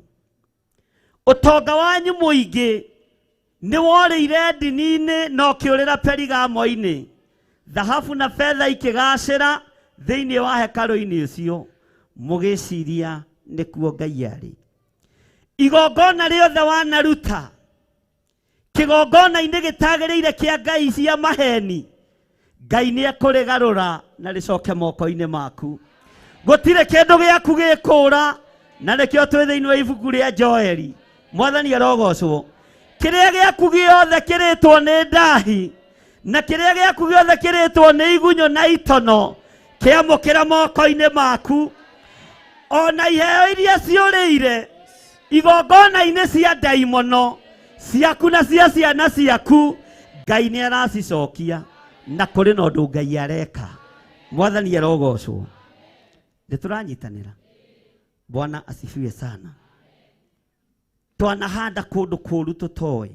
Ũtonga wanyu mũingĩ nĩ worĩire ndini-inĩ na ũkĩũrĩra Perigamo-inĩ. Thahabu na betha ikĩgacĩra thĩinĩ wa hekarũ-inĩ ũcio mũgĩciria nĩkuo Ngai arĩ. Igongona rĩothe wanaruta kĩgongona-inĩ gĩtagĩrĩire kĩa ngai cia maheni, Ngai nĩ ekũrĩgarũra na rĩcoke moko-inĩ maku. Gũtirĩ kĩndũ gĩaku gĩkũra, na nĩkĩo twĩ thĩinĩ wa ibuku rĩa Joeli. Mwathani arogocwo. Kĩrĩa gĩaku gĩothe kĩrĩtwo nĩ ndahi, na kĩrĩa gĩaku gĩothe kĩrĩtwo nĩ igunyo na itono, kĩamũkĩra moko-inĩ maku. Ona iheo iria ciũrĩire igongona-inĩ cia ndaimono ciaku na cia ciana ciaku, Ngai nĩ aracicokia, na kũrĩ na ũndũ Ngai areka. Mwathani arogocwo. Nĩtũranyitanĩra. Bwana asifiwe sana. Twanahanda kũndũ kũũru tũtoĩ.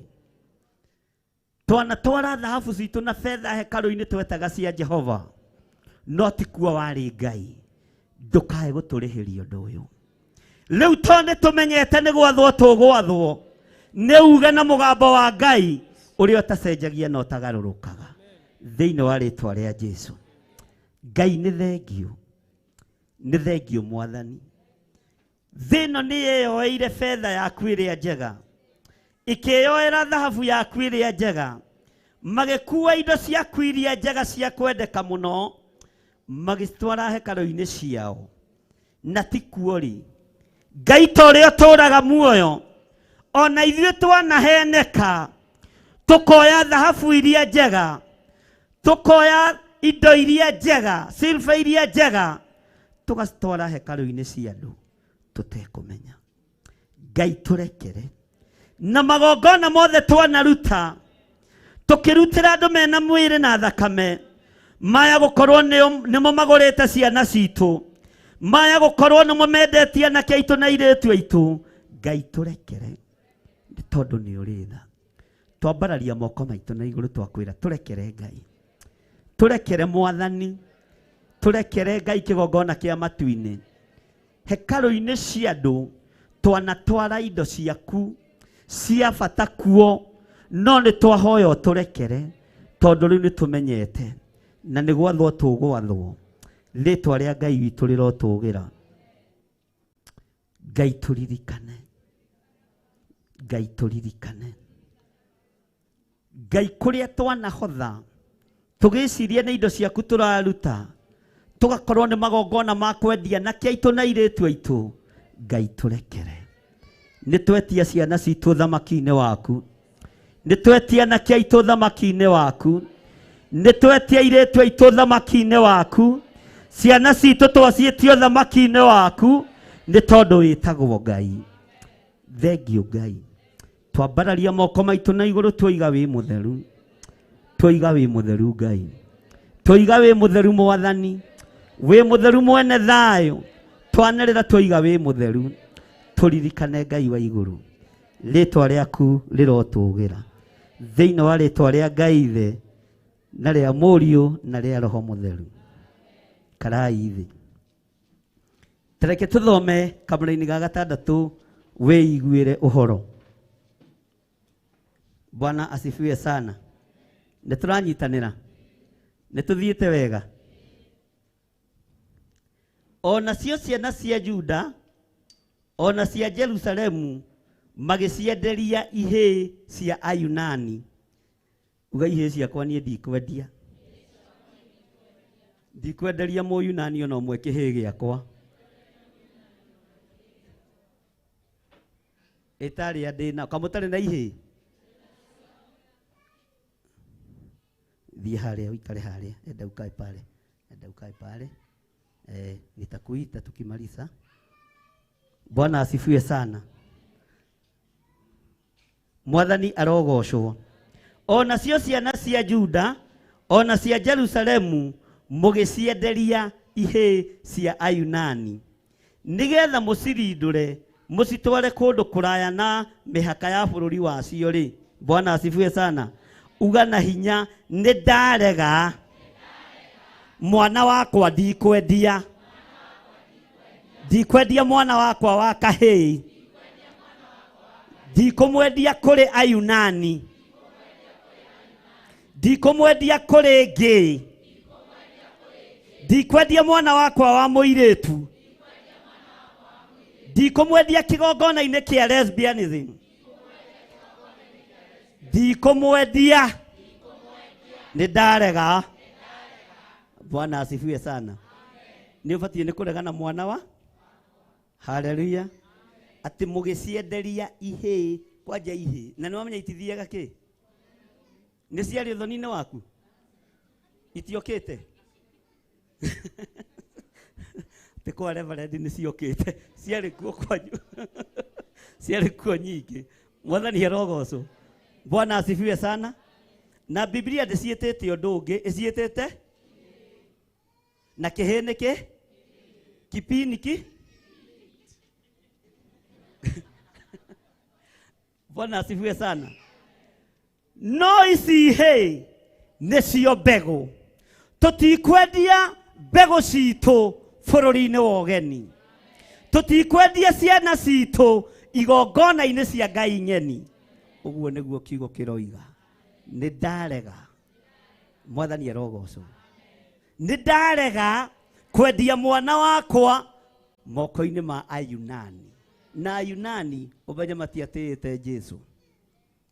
Twanatwara thahabu citũ na betha hekarũ-inĩ twetaga cia Jehova, no ti kuo warĩ Ngai. Ndũkae gũtũrĩhĩria ũndũ ũyũ. Rĩu to nĩ tũmenyete nĩ gwathwo tũgwathwo, nĩ uge na mũgambo wa Ngai ũrĩa ũtacenjagia na ũtagarũrũkaga thĩinĩ wa rĩĩtwa rĩa Jesũ. Ngai nĩ thengio, nĩ thengio Mwathani. Thĩ ĩno nĩ yeyoeire betha yaku ĩrĩa njega, ĩkĩyoera thahabu yaku ĩrĩa njega, magĩkua indo ciaku iria njega cia kwendeka mũno, magĩcitwara hekarũ-inĩ ciao, na ti kuo rĩ. Ngai ta ũrĩa ũtũũraga muoyo, ona ithuĩ twanaheneka, tũkoya thahabu iria njega, tũkoya indo iria njega, silver iria njega, tũgacitwara hekarũ-inĩ cia andũ tũtekũmenya. Ngai tũrekere, na magongona mothe twanaruta, tũkĩrutĩra andũ mena mwĩrĩ na thakame, maya gũkorwo nĩmo magũrĩte ciana citũ, maya gũkorwo nĩmo mendetie anake aitũ na airĩtu aitũ. Ngai tũrekere, nĩ tondũ nĩ ũrĩ tha. Twambararia moko maitũ na igũrũ twakwĩra tũrekere Ngai, tũrekere Mwathani, tũrekere Ngai kĩgongona kĩa matu-inĩ. Hekarũ-inĩ cia andũ twanatwara indo ciaku cia bata kuo, no nĩ twahoya ũtũrekere, tondũ rĩu nĩ tũmenyete na nĩ gwathwo tũgwathwo. Rĩĩtwa rĩa Ngai witũ rĩrotũgĩra. Ngai tũririkane, Ngai tũririkane. Ngai kũrĩa twanahotha tũgĩciria nĩ indo ciaku tũraruta, tũgakorwo nĩ magongona ma kwendia anake aitũ na airĩtu aitũ. Ngai tũrekere. Nĩ twetia ciana citũ thamaki-inĩ waku, nĩ twetia anake aitũ thamaki-inĩ waku, nĩ twetia airĩtu aitũ thamaki-inĩ waku, ciana citũ twaciĩtio thamaki-inĩ waku, nĩ tondũ wĩtagwo Ngai. Thengio Ngai. Twambararia moko maitũ na igũrũ tuoiga wĩ mũtheru. Twiga wi mutheru Ngai. Twiga wi mutheru Mwathani. Wi mutheru mwene thayo. Twanarira twiga wi mutheru. Turirikane Ngai wa iguru. Ritwa riaku rirotugira. Thiini wa ritwa ria Ngai Ithe na ria Mũriũ na ria Roho Mutheru. Karai thi. Tereke tuthome kamũra-inĩ ga gatandatu wĩiguĩre ũhoro. Bwana asifiwe sana. Nĩtũranyitanĩra. Nĩtũthiĩte wega. Ona cio ciana cia Juda, ona cia Jerusalemu, magĩcienderia ihĩ cia Ayunani. Uga ihĩ ciakwa niĩ ndikwendia. Ndikwenderia Mũyunani ona ũmwe kĩhĩ gĩakwa. Ĩtarĩ ndĩna, kamũtarĩ na ihĩ. Thiĩ harĩa uikare harĩa, enda ukae pale. Enda ukae pale. Nitakuita tukimaliza. Bwana asifiwe sana. Mwathani arogocwo. Ona cio ciana cia Juda, ona cia Jerusalemu, mũgĩcienderia ihĩ cia Ayunani. Nigetha mũcirindũre, mũcitware kũndũ kũraya na mĩhaka ya bũrũri wacio rĩ. Bwana asifiwe sana. Uga na hinya, nĩndarega. Mwana wakwa ndikwendia. Ndikwendia mwana wakwa wa kahĩĩ. Ndikumwendia kũrĩ Ayunani. Ndikumwendia kũrĩ ngĩ. Ndikwendia mwana wakwa wa mũirĩtu. Ndikumwendia kĩgongona-inĩ kĩa lesbianism. Ndikumwendia. Nĩndarega. Bwana asifiwe sana. Nĩ ũbatiĩ nĩ kũregana mwana wa. Haleluya. Ati mũgĩcienderia ihĩ, kwanja ihĩ. Na nĩwamenya itithiaga kĩ? Nĩ ciarĩ ũthoni-inĩ waku? Itiokĩte? Tikwa reverend nĩ ciokĩte. Ciarĩ kuo kwanyu. Ciarĩ kuo nyingĩ. Mwathani arogocwo. Bwana asifiwe sana. Na Biblia ndĩciĩtĩte ũndũ ũngĩ, ĩciĩtĩte na kĩhĩ nĩkĩ? Kipiniki? Bwana asifiwe sana. No ici ihĩ nĩcio mbegũ. Tũtikwendia mbegũ citũ bũrũri-inĩ wa ũgeni. Tũtikwendia ciana citũ igongona-inĩ cia Ngai nyeni. Ũguo nĩguo kiugo kĩroiga. Nĩndarega. Mwathani arogocwo. Nĩndarega kwendia mwana wakwa moko-inĩ ma Ayunani. Na Ayunani ũmenye matiatĩĩte Jesu.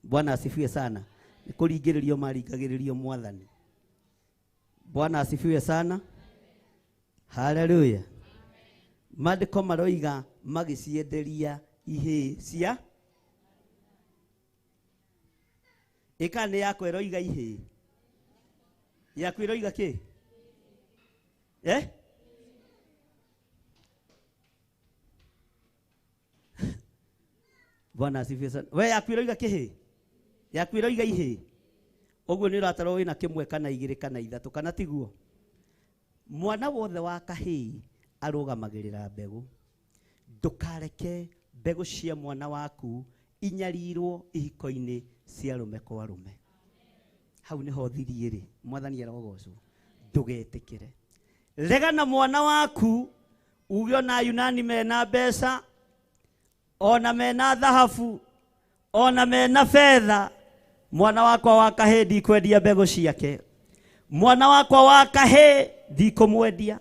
Bwana asifiwe sana. Nĩkũringĩrĩrio maringagĩrĩrio Mwathani. Bwana asifiwe sana. Haleluya. Maandĩko maroiga magĩcienderia ihĩ cia. Ĩka nĩ yakwa ĩroiga ihĩ. Yaku ĩroiga kĩ? Bwana asifiwe sana. We yaku ĩroiga kĩhĩ? Yaku ĩroiga ihĩ? Ũguo nĩ ũratarwo wĩna kĩmwe kana igĩrĩ kana ithatũ kana tiguo? Mwana wothe wa kahĩĩ arũgamagĩrĩra mbegũ. Ndũkareke mbegũ cia mwana waku inyarirwo ihiko-inĩ cia arũme kwa arũme. Hau nĩho thiri ĩrĩ. Mwathani arogocwo. Ndũgetĩkĩre. Regana mwana waku uge ona Ayunani mena mbeca, ona mena thahabu, ona mena fedha. Mwana wakwa wa kahĩĩ ndikwendia mbegũ ciake. Mwana wakwa wa kahĩĩ ndikumwendia.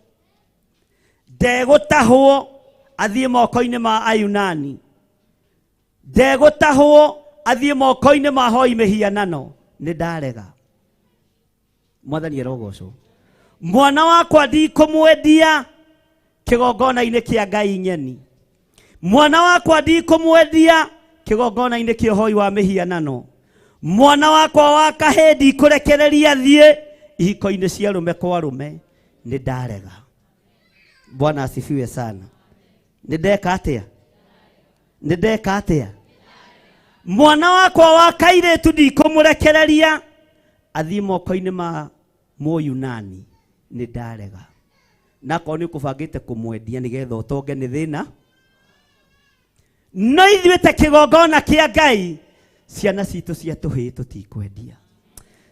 Ndegũtahwo athiĩ moko-inĩ ma Ayunani. Ndegũtahwo athiĩ moko-inĩ ma hoi mĩhianano. Nĩndarega. Mwathani arogocwo. Mwana wakwa ndikumwendia kĩgongona-inĩ kĩa Ngai nyeni. Mwana wakwa ndikumwendia kĩgongona-inĩ kĩa hoi wa mĩhianano. Mwana wakwa wa kahĩĩ ndikũrekereria thiĩ ihiko-inĩ cia arũme kwa arũme. Nĩndarega. Bwana asifiwe sana. Nĩndeka atĩa? Nĩndeka atĩa? Mwana wakwa wa kairĩtu ndikũmũrekereria athie moko-ini ma Mũyunani nĩ ndarega. Na korwo nĩ ũkũbangĩte kũmwendia nĩgetha ũtonge nĩ thĩna. No ithuĩ ta kĩgongona kĩa Ngai, ciana citũ cia tũhĩĩ tũtikwendia.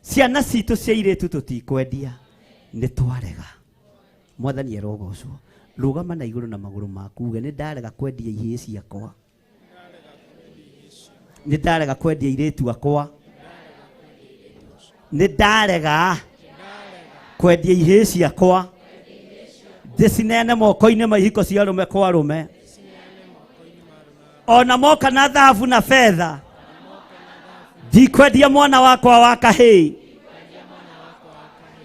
Ciana citũ cia airĩtu tũtikwendia. Nĩ twarega. Mwathani arogocwo. Rũgama na igũrũ na magũrũ maku uge nĩ ndarega kwendia ihĩĩ ciakwa. Nĩ ndarega kwendia airĩtu akwa. Nĩ ndarega kwendia ihĩĩ ciakwa. Ndĩcineane moko-inĩ ma ihiko cia arũme kwa arũme. Ona moka na thahabu na fedha. Ndikwendia mwana wakwa wa kahĩĩ.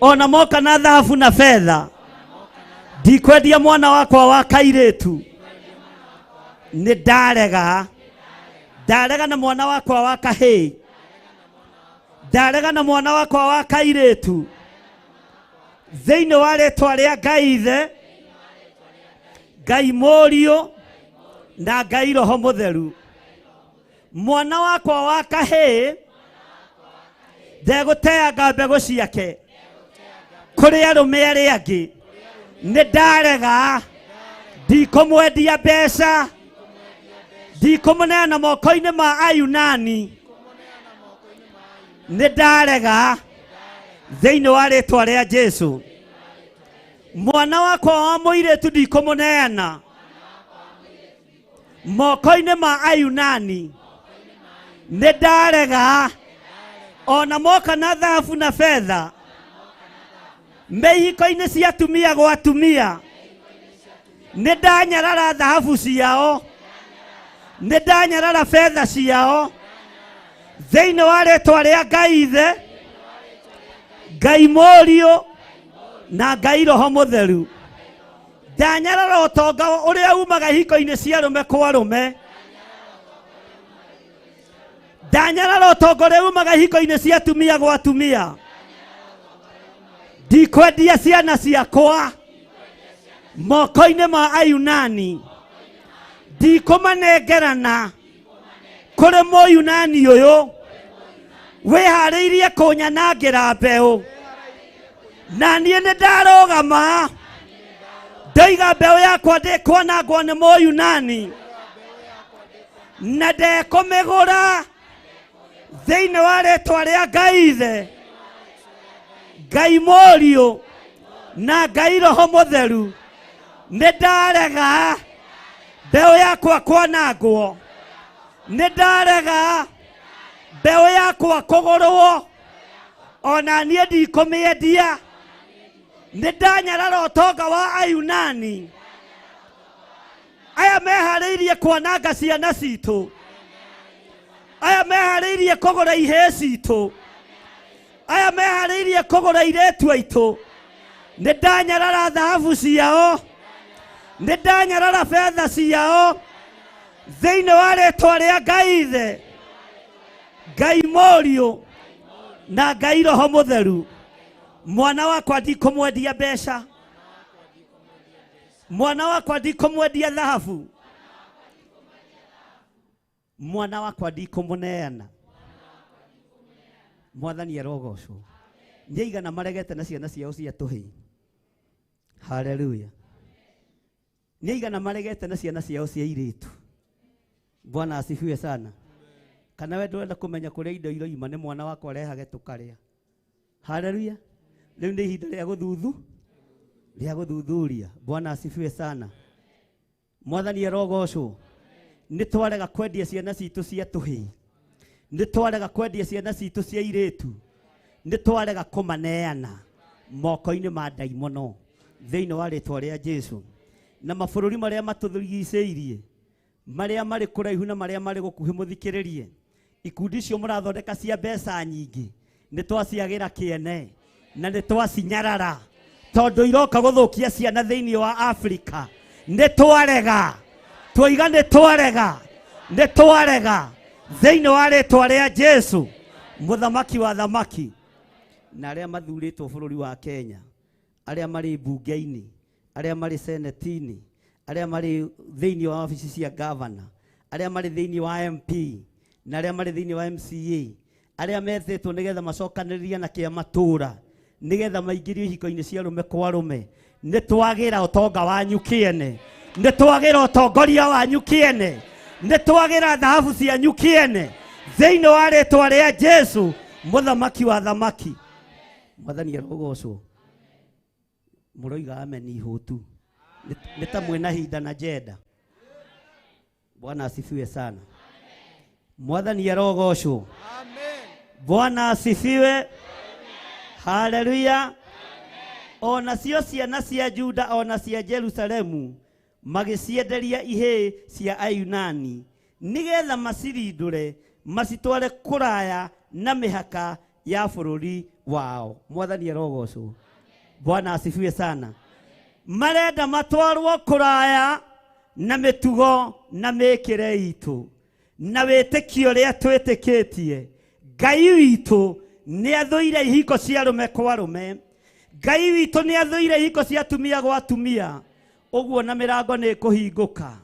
Ona moka na thahabu na fedha. Ndikwendia mwana wakwa wa kairĩtu. Nĩ ndarega. Ndarega na mwana wakwa wa kahĩĩ. Ndarega na mwana wakwa wa kairĩtu. Thĩinĩ wa rĩĩtwa rĩa Ngai Ithe, Ngai Mũriũ na Ngai Roho Mũtheru. Mwana wakwa wa kahĩĩ ndegũteanga mbegũ ciake kũrĩ arũme arĩa angĩ. Nĩ ndarega. Ndikũmwendia mbeca. Ndikũmũneana moko-inĩ ma Ayunani. Nĩ ndarega. Thĩinĩ wa rĩĩtwa rĩa Jesũ. Mwana wakwa wa mũirĩtu ndikũmũneana moko-inĩ ma Ayunani. Nĩ ndarega. Ona moka na thahabu na fedha mĩhiko-inĩ cia atumia gwa atumia. Nĩ ndanyarara thahabu ciao. Nĩ ndanyarara fedha ciao. Thĩinĩ wa rĩĩtwa rĩa Ngai Ithe, Ngai Mũriũ na Ngai Roho Mũtheru. Ndanyarara ũtonga ũrĩa umaga ihiko-inĩ cia arũme kwa arũme. Ndanyarara ũtonga ũrĩa umaga ihiko-inĩ cia atumia gwa atumia. Ndikwendia ciana ciakwa moko-inĩ ma Ayunani. Ndikũmanengerana kũrĩ Mũyunani ũyũ wĩharĩirie kũnyanangĩra mbeũ. Na niĩ nĩ ndarũgama ndoiga mbeũ yakwa ndĩkwanangwo nĩ Mũyunani na ndekũmĩgũra thĩinĩ wa rĩĩtwa rĩa Ngai Ithe, Ngai Mũriũ na Ngai Roho Mũtheru. Nĩ ndarega mbeũ yakwa kwanangwo. Nĩ ndarega mbeũ yakwa kũgũrwo. Ona niĩ ndikũmĩendia. Nĩ ndanyarara ũtonga wa Ayunani. Aya meharĩirie kwananga ciana citũ. Aya meharĩirie kũgũra ihĩĩ citũ. Aya meharĩirie kũgũra airĩtu aitũ. Nĩ ndanyarara thahabu ciao. Nĩ ndanyarara fedha ciao. Thĩinĩ wa rĩĩtwa rĩa Ngai Ithe, Ngai Mũriũ na Ngai Roho Mũtheru. Mwana wakwa ndikũmwendia mbeca. Mwana wakwa ndikũmwendia thahabu. Mwana wakwa ndikũmũneana. Mwathani arogocwo. Nĩ aigana maregete na ciana ciao cia tũhĩĩ. Haleluya. Nĩ aigana maregete na ciana ciao cia airĩtu. Bwana asifiwe sana. Kana we ndwenda kũmenya kũrĩa indo iroima nĩ mwana wakwa arehage tũkarĩa. Haleluya. Rĩu nĩ ihinda rĩa gũthuthuria. Bwana asifiwe sana. Mwathani arogocwo. Nĩ twarega kwendia ciana citũ cia tũhĩĩ. Nĩ twarega kwendia ciana citũ cia airĩtu. Nĩ twarega kũmaneana moko-inĩ ma ndaimono thĩinĩ wa rĩĩtwa rĩa Jesũ. Na mabũrũri marĩa matũthigicĩirie, marĩa marĩ kũraihu na marĩa marĩ gũkuhĩ mũthikĩrĩrie. Ikundi icio mũrathondeka cia mbeca nyingĩ nĩ twaciagĩra kĩene na nĩ twacinyarara tondũ iroka gũthũkia ciana thĩinĩ wa Afrika. Nĩ twarega. Twoiga nĩ twarega. Nĩ twarega thĩinĩ wa rĩĩtwa rĩa Jesũ, mũthamaki wa thamaki. Na arĩa mathurĩtwo bũrũri wa Kenya, arĩa marĩ mbunge-inĩ, arĩa marĩ seneti-inĩ, arĩa marĩ thĩinĩ wa wabici cia governor, arĩa marĩ thĩinĩ wa MP, na arĩa marĩ thĩinĩ wa MCA, aria methetwo nigetha macokaniriria na kia matura nigetha maingirio ihiko-ini cia rume kwa rume ni twagira utonga wanyu kiene ni twagira utongoria wanyu kiene ni twagira dhahabu cianyu kiene thiini wa ritwa ria Jesu muthamaki wa thamaki. Mwathani arogocwo. Muroiga amen ihutu. Nita mwena hinda na jeda. Bwana asifiwe sana. Mwathani arogocwo. Bwana asifiwe. Haleluya. Ona cio ciana cia Juda ona cia Jerusalemu magicienderia ihe cia Ayunani nigetha macirindure macitware kuraya na mihaka ya bururi wao. Mwathani arogocwo. Bwana asifiwe sana. Marenda matwarwo kuraya na mitugo na mekire itu na witikio ria twitikitie. Ngai witu ni athuire ihiko cia rume kwa rume. Ngai witu ni athuire ihiko cia atumia gwa atumia. Uguo na mirango ni kuhinguka.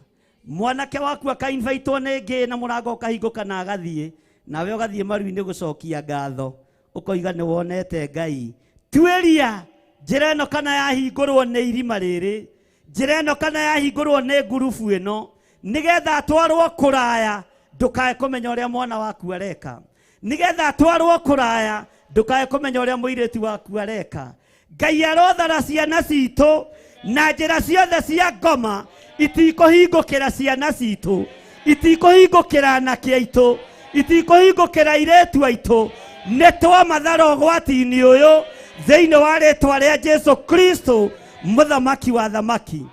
Mwanake waku akainvaitwo ni ngi na murango ukahinguka na agathie nawe ugathie maru-ini gucokia ngatho ukoiga ni wonete Ngai. Tueria njira ino kana yahingurwo ni irima riri, njira ino kana yahingurwo ni ngurubu ino nigetha atwarwo kuraya ndukae kumenya uria mwana waku areka, nigetha atwarwo kuraya ndukae kumenya uria muiritu waku areka. Ngai arothara ciana citu na njira ciothe cia ngoma itikuhingukira ciana citu, itikuhingukira anake aitu, itikuhingukira iretu aitu. Ni twamathara ugwati-ini uyu thiini wa ritwa ria Jesu Kristo muthamaki wa thamaki.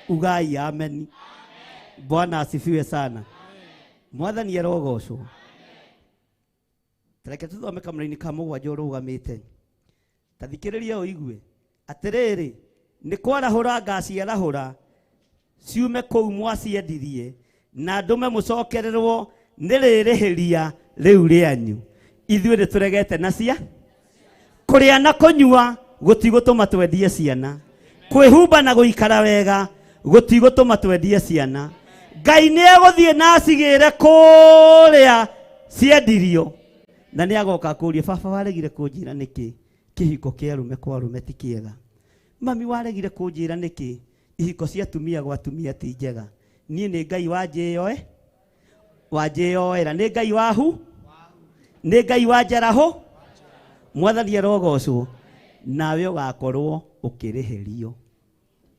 Ugai amen. Bwana asifiwe sana. Mwathani arogocwo. Tareke tuthome kamũra-inĩ ka mũgwanja ũrũgamĩte. Tathikĩrĩria ũigue atĩrĩrĩ nĩ kwarahũra ngaciarahũra ciume kũu mwaciendirie na ndũme mũcokererwo nĩ rĩrĩhĩria rĩu rĩanyu. Ithuĩ nĩ tũregete nacia kũrĩa na kũnyua gũtigũtũma twendie ciana, kwĩhumba na gũikara wega gũtigũtũma twendie ciana. Ngai nĩ egũthiĩ na acigĩre kũrĩa ciendirio na nĩ agoka kũũria baba waregire kũnjĩra nĩkĩ kĩhiko kĩa rume kwa rume ti kĩega? Mami waregire kũnjĩra nĩkĩ ihiko cia atumia gwa atumia ti njega? Niĩ nĩ Ngai wanjĩyoera, nĩ Ngai wahu, nĩ Ngai wanjarahũ. Mwathani arogocwo. Nawe ũgakorwo ũkĩrĩhĩrio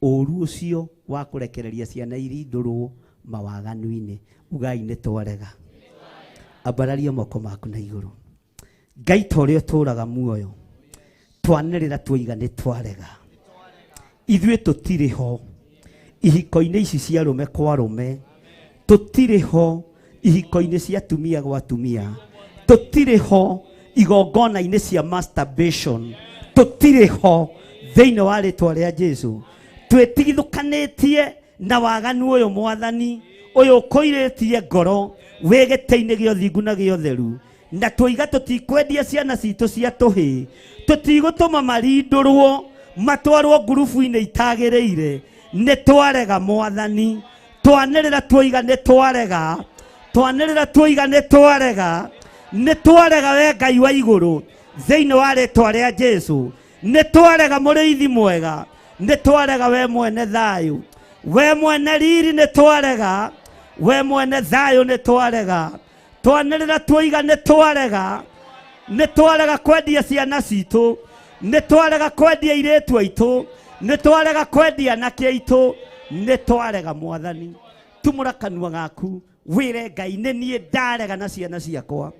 ũru ũcio wa kũrekereria ciana irindũrwo mawaganu-inĩ. Ugai nĩ twarega. Ambararia moko maku na igũrũ. Ngai ta ũrĩa ũtũũraga muoyo, twanĩrĩra twoiga nĩ twarega. Ithuĩ tũtirĩ ho ihiko-inĩ ici cia rume kwa rume, tũtirĩ ho ihiko-inĩ cia atumia gwa atumia, tũtirĩ ho igongona-inĩ cia masturbation, tũtirĩ ho thĩinĩ wa rĩtwa rĩa Jesu. Twĩtigithũkanĩtie na waganu ũyũ Mwathani, ũyũ ũkũirĩtie ngoro wĩ gĩtĩ-inĩ gĩa ũthingu na gĩa ũtheru, na tũiga tũtikwendia ciana citũ cia tũhĩ, tũtigũtũma marindũrwo matwarwo ngurubu-inĩ itagĩrĩire. Nĩ twarega Mwathani, twanĩrĩra twoiga nĩ twarega, twanĩrĩra twoiga nĩ twarega, nĩ twarega we Ngai wa igũrũ thĩinĩ wa rĩtwa rĩa Jesu. Nĩ twarega mũrĩithi mwega, nĩ twarega we mwene thayũ, we mwene riri nĩ twarega, we mwene thayũ nĩ twarega. Twanĩrĩra twoiga nĩ twarega, nĩ twarega kwendia ciana citũ, nĩ twarega kwendia airĩtu aitũ, nĩ twarega kwendia anake aitũ, nĩ twarega Mwathani. Tumũra kanua gaku wĩre Ngai nĩ niĩ ndarega na ciana ciakwa.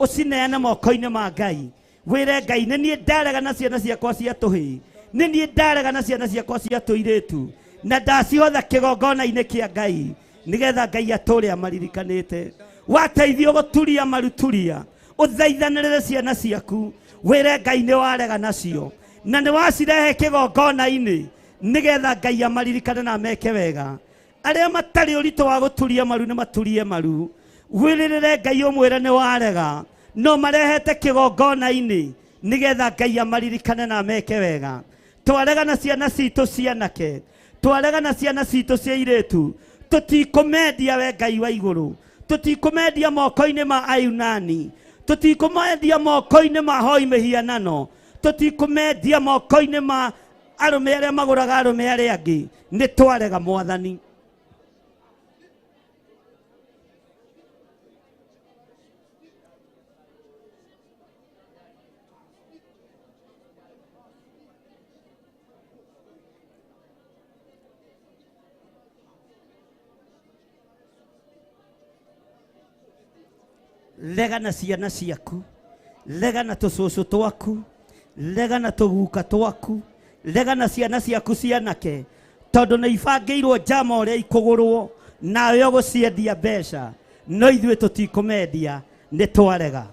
Ũcineane moko-inĩ ma Ngai wĩre Ngai nĩ niĩ ndarega na ciana ciakwa cia tũhĩ, nĩ niĩ ndarega na ciana ciakwa cia tũirĩtu, na ndacihotha kĩgongona-inĩ kĩa Ngai nigetha Ngai atũũre amaririkanĩte. Wateithio gũturia maruturia, ũthaithanĩrĩre ciana ciaku wĩre Ngai nĩ warega nacio na nĩ wacirehe kĩgongona-inĩ nigetha Ngai amaririkane na meke wega. Arĩa matarĩ ũritũ wa gũturia maru nĩ maturie maru, wĩrĩrĩre Ngai ũmwĩre nĩ warega, no marehete kĩgongona-inĩ nigetha Ngai amaririkane na meke wega. Twarega na ciana citũ cianake, twarega na ciana citũ cia airĩtu, tũtikũmendia we Ngai wa igũrũ, tũtikũmendia moko-inĩ ma Ayunani, tutikumendia moko-inĩ ma hoi mĩhianano, tutikumendia moko-inĩ ma arũme arĩa magũraga arũme arĩa angĩ. Nĩ twarega Mwathani. Lega na ciana ciaku, lega na tũcũcũ twaku, lega na tũguka twaku, lega na ciana ciaku cianake, tondũ nĩ ibangĩirwo njama ũrĩa ikũgũrwo, nawe ũgũciendia mbeca, no ithuĩ tũtikũmendia, nĩ twarega.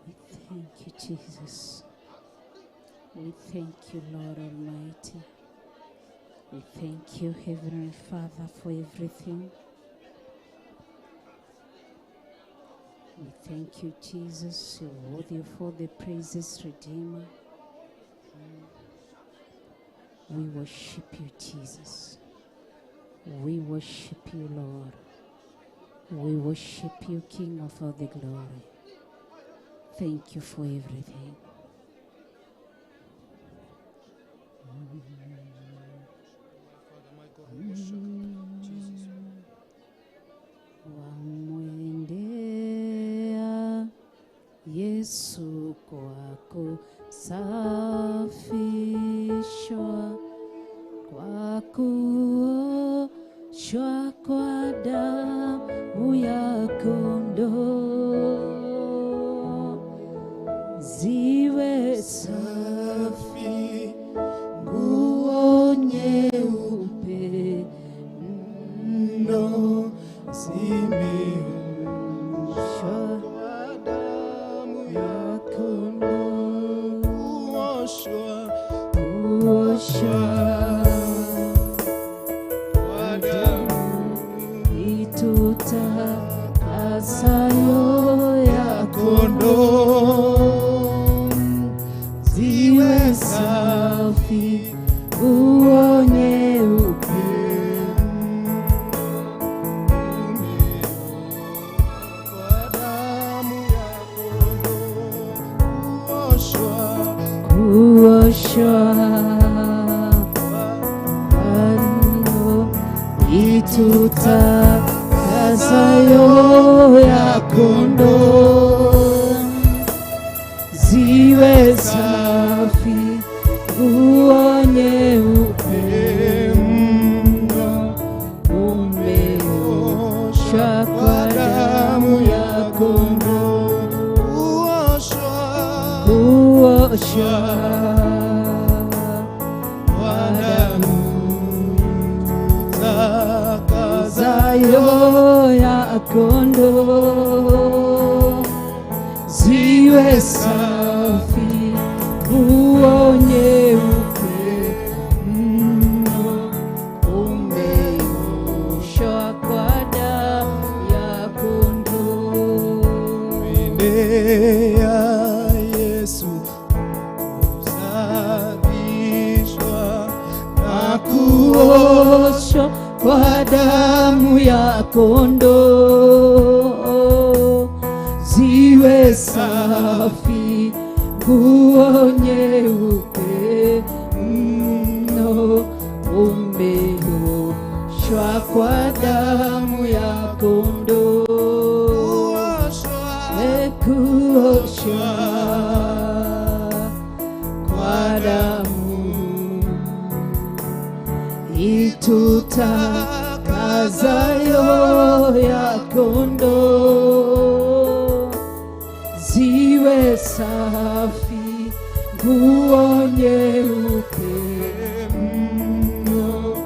Thank you, Jesus. We thank you, Lord Almighty. We thank you, Heavenly Father, for everything. We thank you, Jesus. You're worthy of all the praises, Redeemer. We worship you, Jesus. We worship you, Lord. We worship you, King of all the glory. Thank you for everything. Wamwendea Yesu kwa kusafishwa, kwa kuoshwa kwa damu ya kondoo, ziwe safi nguo nyeupe mno, zimeoshwa kwa damu ya kondoo, kuoshwa kwa damu itutakasayo ya kondoo, ziwe safi nguo nyeupe kwa damu ya kondoo, kuoshwa itutakasayo ya kondoo, ziwe safi nguo nyeupe mno, umeoshwa kwa damu ya kondoo, kuoshwa kwa damu itutakasayo ya kondoo, ziwe safi nguo nyeupe mno, umeoshwa kwa damu ya kondoo. Mwendea Yesu kusafishwa na kuoshwa kwa damu ya kondoo, ziwe safi nguo nyeupe mno, umeoshwa kwa damu ya kondoo, kuoshwa kwa damu itutakasayo ya kondoo, ziwe safi nguo nyeupe mno,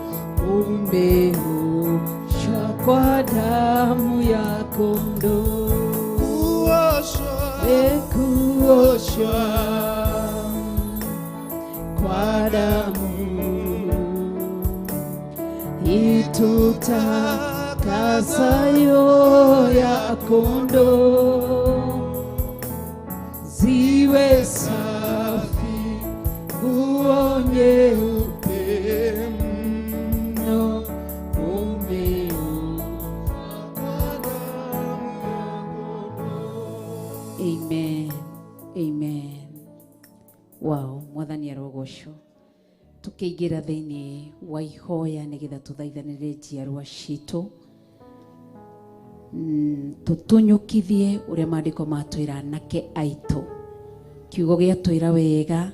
umeoshwa kwa damu ya kondoo, kuoshwa kwa damu itutakasayo ya kondoo, ziwe safi nguo nyeupe mno, umeoshwa kwa damu ya kondoo. Amen. Amen. Wow, mwathani arogocwo. Tukiingira thiini wa ihoya nigetha tuthaithanire njiarwa citu, tutunyukithie uria maandiko matwira anake aitu. Kiugo giatwira wega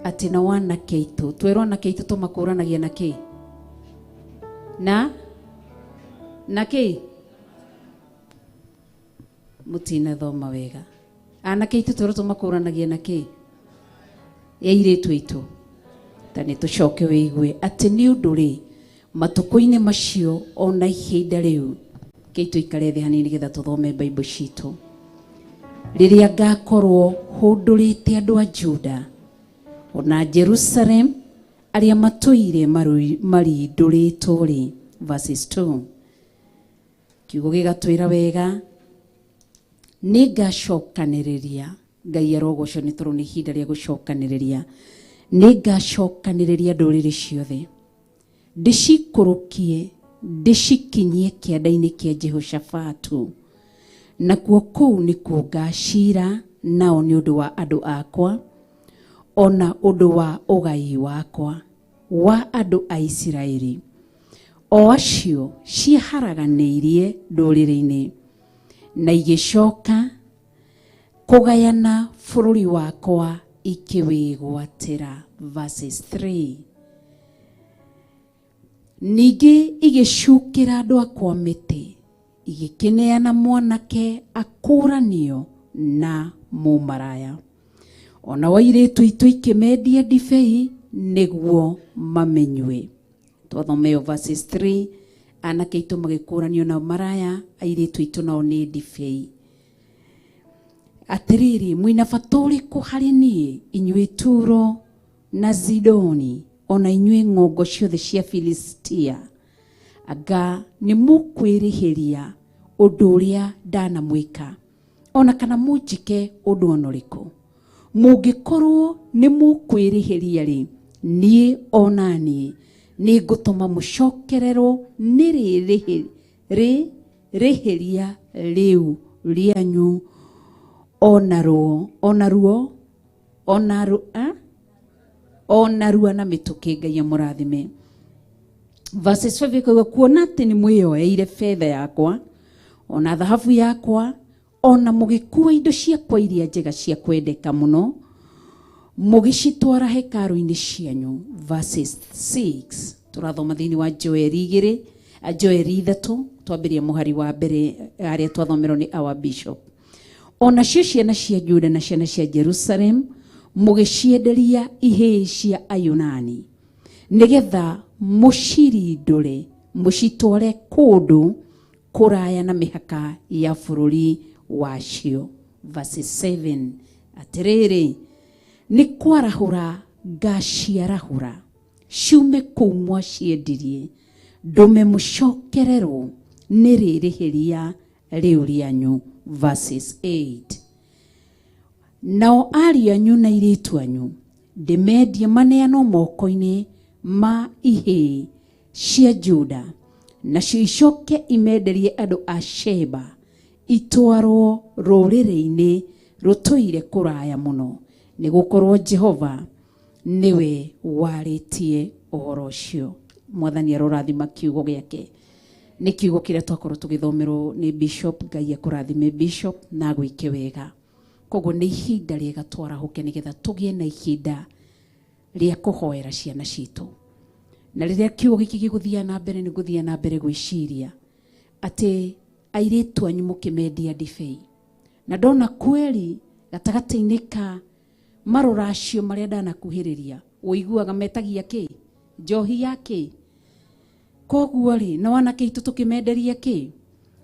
ati na wanake aitu, twirwo anake aitu tumakuranagia na ki na ki mutina thoma wega. Anake aitu twirwo tumakuranagia na ki ya iritu aitu. Tani tucoke wigue ati ni undu ri matuko-ini macio ona ihinda riu ke tuikare thi hanini getha tuthome Bible citu. riria ngakorwo hundurite andu a Juda ona Jerusalem aria matuire marinduritwo ri. Verses 2. Kiugo gigatwira wega ningacokaniriria. Ngai arogoco ni toro ni ihinda ria gucokaniriria. Ningacokaniriria nduriri ciothe ndicikurukie ndicikinyie kianda-ini kia Jehoshafatu, nakuo kuu nikuo ngacira nao ni undu wa andu akwa, ona undu wa ugai wakwa wa andu a Isiraeli, o acio cieharaganirie nduriri-ini na igicoka kugayana bururi wakwa ikiwigwatira. Verses 3. Ningĩ igĩcukĩra andũ akwa mĩtĩ, igĩkĩneana mwanake akũranio na mũmaraya, ona airĩtu aitũ ikĩmendia ndibei nĩguo mamenyue. Twathomeo verses 3. Anake aitũ magĩkũranio na maraya, airĩtu aitũ nao nĩ ndibei. Atiriri, mwina bata ũrĩkũ harĩ niĩ inyuĩ Turo na Zidoni, ona inyuĩ ng'ongo ciothe cia Filistia? Anga nĩ mũkwĩrĩhĩria ũndũ ũrĩa ndanamwĩka, ona kana mũnjĩke ũndũ ona ũrĩkũ? Mũngĩkorwo nĩ mũkwĩrĩhĩria rĩ, niĩ ona niĩ nĩ ngũtũma mũcokererwo nĩ rĩhĩria rĩu rĩanyu onarua na mĩtũkĩ. Ngai amũrathime. Verses 5 ikaga kuona atĩ nĩ mwĩyoeire betha yakwa ona thahabu yakwa, ona mũgĩkua indo ciakwa iria njega cia kwendeka mũno, mũgĩcitwara hekaru-inĩ cianyu. Verses 6. Tũrathoma thĩinĩ wa Joeli 3, twambĩrĩria mũhari wa mbere harĩa twathomerwo nĩ our bishop. Ona cio ciana cia Juda na ciana cia Jerusalem mũgĩcienderia ihĩĩ cia Ayunani, nigetha mũcirindũre mũcitware kũndũ kũraya na mĩhaka ya bũrũri wacio. Verses 7. Atirĩrĩ, nĩ kwarahũra ngaciarahũra ciume kũu mwaciendirie, ndũme mũcokererwo nĩ rĩrĩhĩria rĩu rĩanyu. Verses 8. Nao ariũ anyu na airĩtu anyu ndĩmendie maneanwo moko-inĩ ma ihĩĩ cia Juda, nacio icoke imenderie andũ a Sheba, itwarwo rũrĩrĩ-inĩ rũtũire kũraya mũno, nĩ gũkorwo Jehova niwe warĩtie ũhoro ũcio. Mwathani arorathima kiugo gĩake. Nĩ kiugo kĩrĩa twakorwo tũgĩthomerwo nĩ bishop. Ngai akũrathime bishop na gwĩke wega. Koguo nĩ ihinda rĩega twarahũke nĩgetha tũgĩe na ihinda rĩa kũhoera ciana citũ. Na rĩrĩa kiugo gĩkĩ gĩgũthiĩ na mbere, nĩ gũthiĩ na mbere gwĩciria atĩ airĩtu anyu mũkĩmendia ndibei. Na ndona kweli gatagatĩ-inĩ ka marũracio marĩa ndanakuhĩrĩria, ũiguaga metagia kĩ? Njohi ya kĩ? Koguo rĩ, na wanake aitũ tũkĩmenderia kĩ?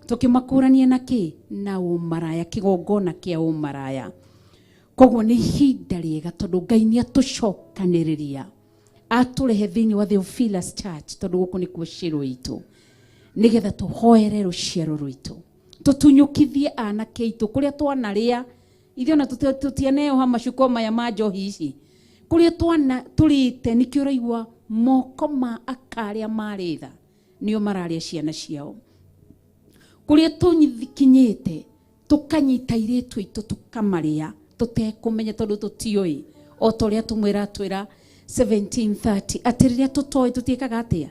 Tũkĩmakũrania na kĩ? Na ũmaraya, kĩgongona kĩa ũmaraya. Koguo nĩ ihinda rĩega tondũ Ngai nĩ atũcokanĩrĩria, atũrehe thĩinĩ wa Theophilus Church, tondũ gũkũ nĩkuo cĩrũ itũ, nĩgetha tũhoere rũciaro rwitũ, tũtunyũkithie anake aitũ kũrĩa twanarĩa. Ithuĩ ona tũtianeoha macuko maya ma njohi ici, kũrĩa tũrĩte nĩkĩo ũraigua moko ma akarĩa marĩ tha nĩo mararĩa ciana ciao. Kũrĩa tũkinyĩte tũkanyita airĩtu aitũ tũkamarĩa tũtekũmenya tondũ tũtiũĩ, o ta ũrĩa tũmwĩra twĩra 17:30 atĩ rĩrĩa tũtoĩ tũtiĩkaga atĩa?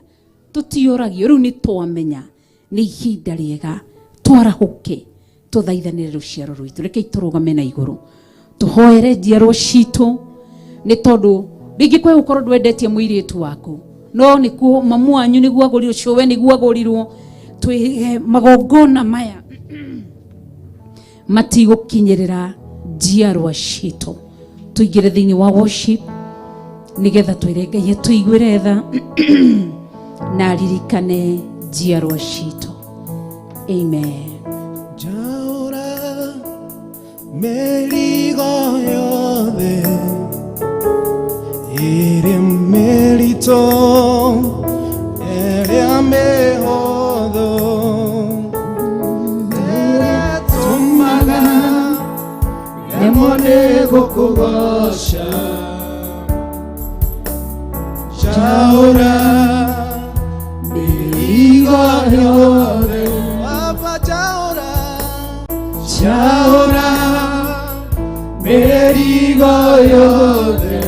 Tũtiũragio. Rĩu nĩ twamenya nĩ ihinda rĩega twarahũke tũthaithanĩre rũciaro rwitũ. Rekei tũrũgame na igũrũ tũhoere njiarwa citũ, nĩ tondũ rĩngĩ kwĩ gũkorwo ndwendetie mũirĩtu waku, no nĩkuo mamu wanyu nĩguo agũrirwo, cũwe nĩguo agũrirwo. Twĩ magongona maya matigũkinyĩrĩra njiarwa citũ. Tũingĩre thĩinĩ wa worship nĩgetha twĩre Ngai atũiguĩre tha na ririkane njiarwa citũ. Amen. Jaura mĩrigo yothe ĩrĩ mĩritũ ĩrĩa mĩhũthũ ĩtũmaga nemwo nĩ gũkũgoca Chaura mĩrigo yothe Baba chaura chaura mĩrigo yothe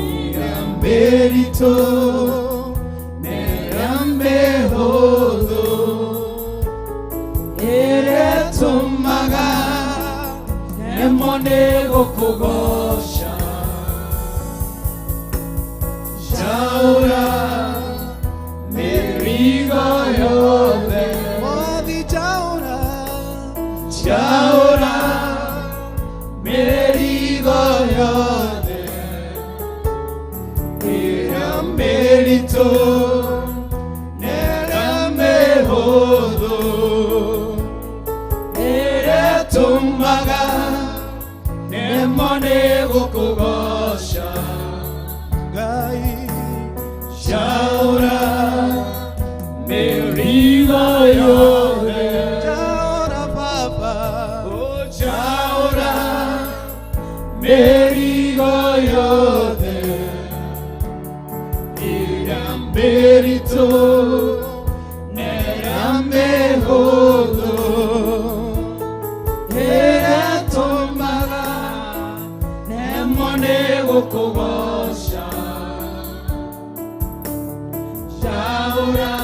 ĩrĩa mĩritũ nĩrĩa mĩhũthũ ĩrĩa ĩtũmaga nemwo nĩ gũkũgoca Chaura mĩrigo yothe Mwathi chaura chaura mĩrigo yothe ĩrĩa mĩritũ nĩrĩa mĩhũthũ ĩrĩa ĩtũmaga nemwo nĩ gũkũgoca Ngai Chaura mĩrigo yothe Chaura Baba Oh chaura mĩrigo yothe ĩrĩa mĩritũ nĩrĩa mĩhũthũ ĩrĩa ĩtũmaga nemwo nĩ gũkũgoca Chaura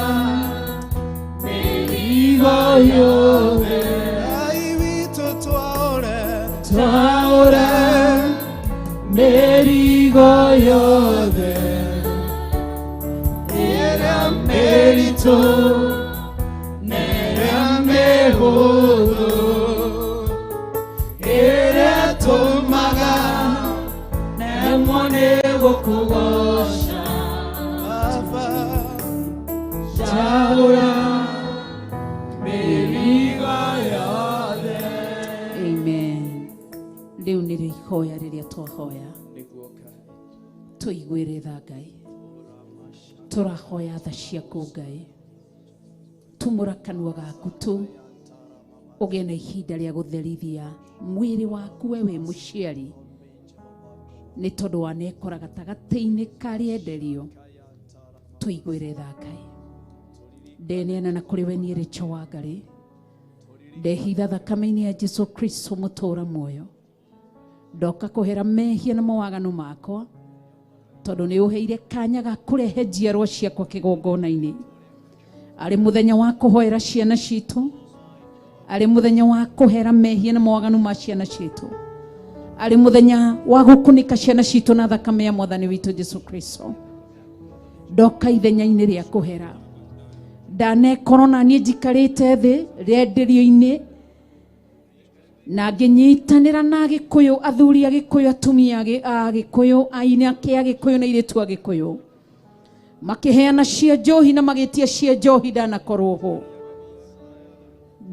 mĩrigo yothe Ai witũ twaura mĩrigo yothe ĩrĩa mĩritũ nĩrĩa mĩhũthũ ĩrĩa ĩtũmaga nemwo nĩ gũkũgoca Chaura mĩrigo yothe Amen. Rĩu nĩrĩo ihoya rĩrĩa twahoya tũiguĩre tha Ngai tũrahoya tha ciaku Ngai tumũra kanua gaku tu ũgĩe na ihinda rĩa gũtherithia mwĩrĩ waku we wĩ mũciari nĩ tondũ wanekora gatagatĩ-inĩ ka rĩenderio tũiguĩre tha Ngai ndeneana na kũrĩ we niĩ Rachel wa Ngarĩ ndehitha thakame-inĩ ya Jesu Kristo mũtũũra muoyo ndoka kũhera mehia na mawagano makwa tondũ nĩ ũheire kanya ga kũrehe njiarwa ciakwa kĩgongona-inĩ arĩ mũthenya wa kũhoera ciana citũ arĩ mũthenya wa kũhera mehia na mawagano ma ciana citũ arĩ mũthenya wa gũkunĩka ciana citũ na thakame ya mwathani witũ Jesu Kristo ndoka ithenya-inĩ rĩa kũhera ndanekorwo na niĩ njikarĩte thĩ rĩenderio-inĩ na ngĩnyitanĩra na Agĩkũyũ athuri Agĩkũyũ atumia Agĩkũyũ ainake Agĩkũyũ na airĩtu Agĩkũyũ makĩheana cia njohi na magĩtia cia njohi ndanakorwo ho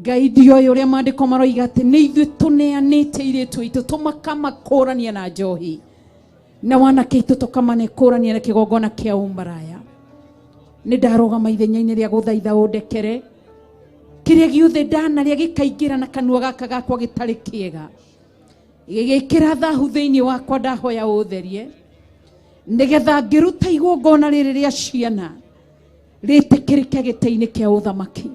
Ngai ndioĩ ũrĩa maandĩko maroiga atĩ nĩ ithuĩ tũneanĩte airĩtu aitũ tũmakamakũrania na njohi na wanake aitũ tũkamanekũrania na kĩgongona kĩa ũmaraya nĩ ndarũgama ithenya-inĩ rĩa gũthaitha ũndekere kĩrĩa gĩothe ndanarĩa gĩkaingĩra na kanua gaka gakwa gĩtarĩ kĩega gĩgĩkĩra thahu thĩinĩ wakwa ndahoya ũtherie nĩgetha ngĩruta igongona rĩrĩ rĩa ciana rĩtĩkĩrĩke gĩtĩ-inĩ kĩa ũthamaki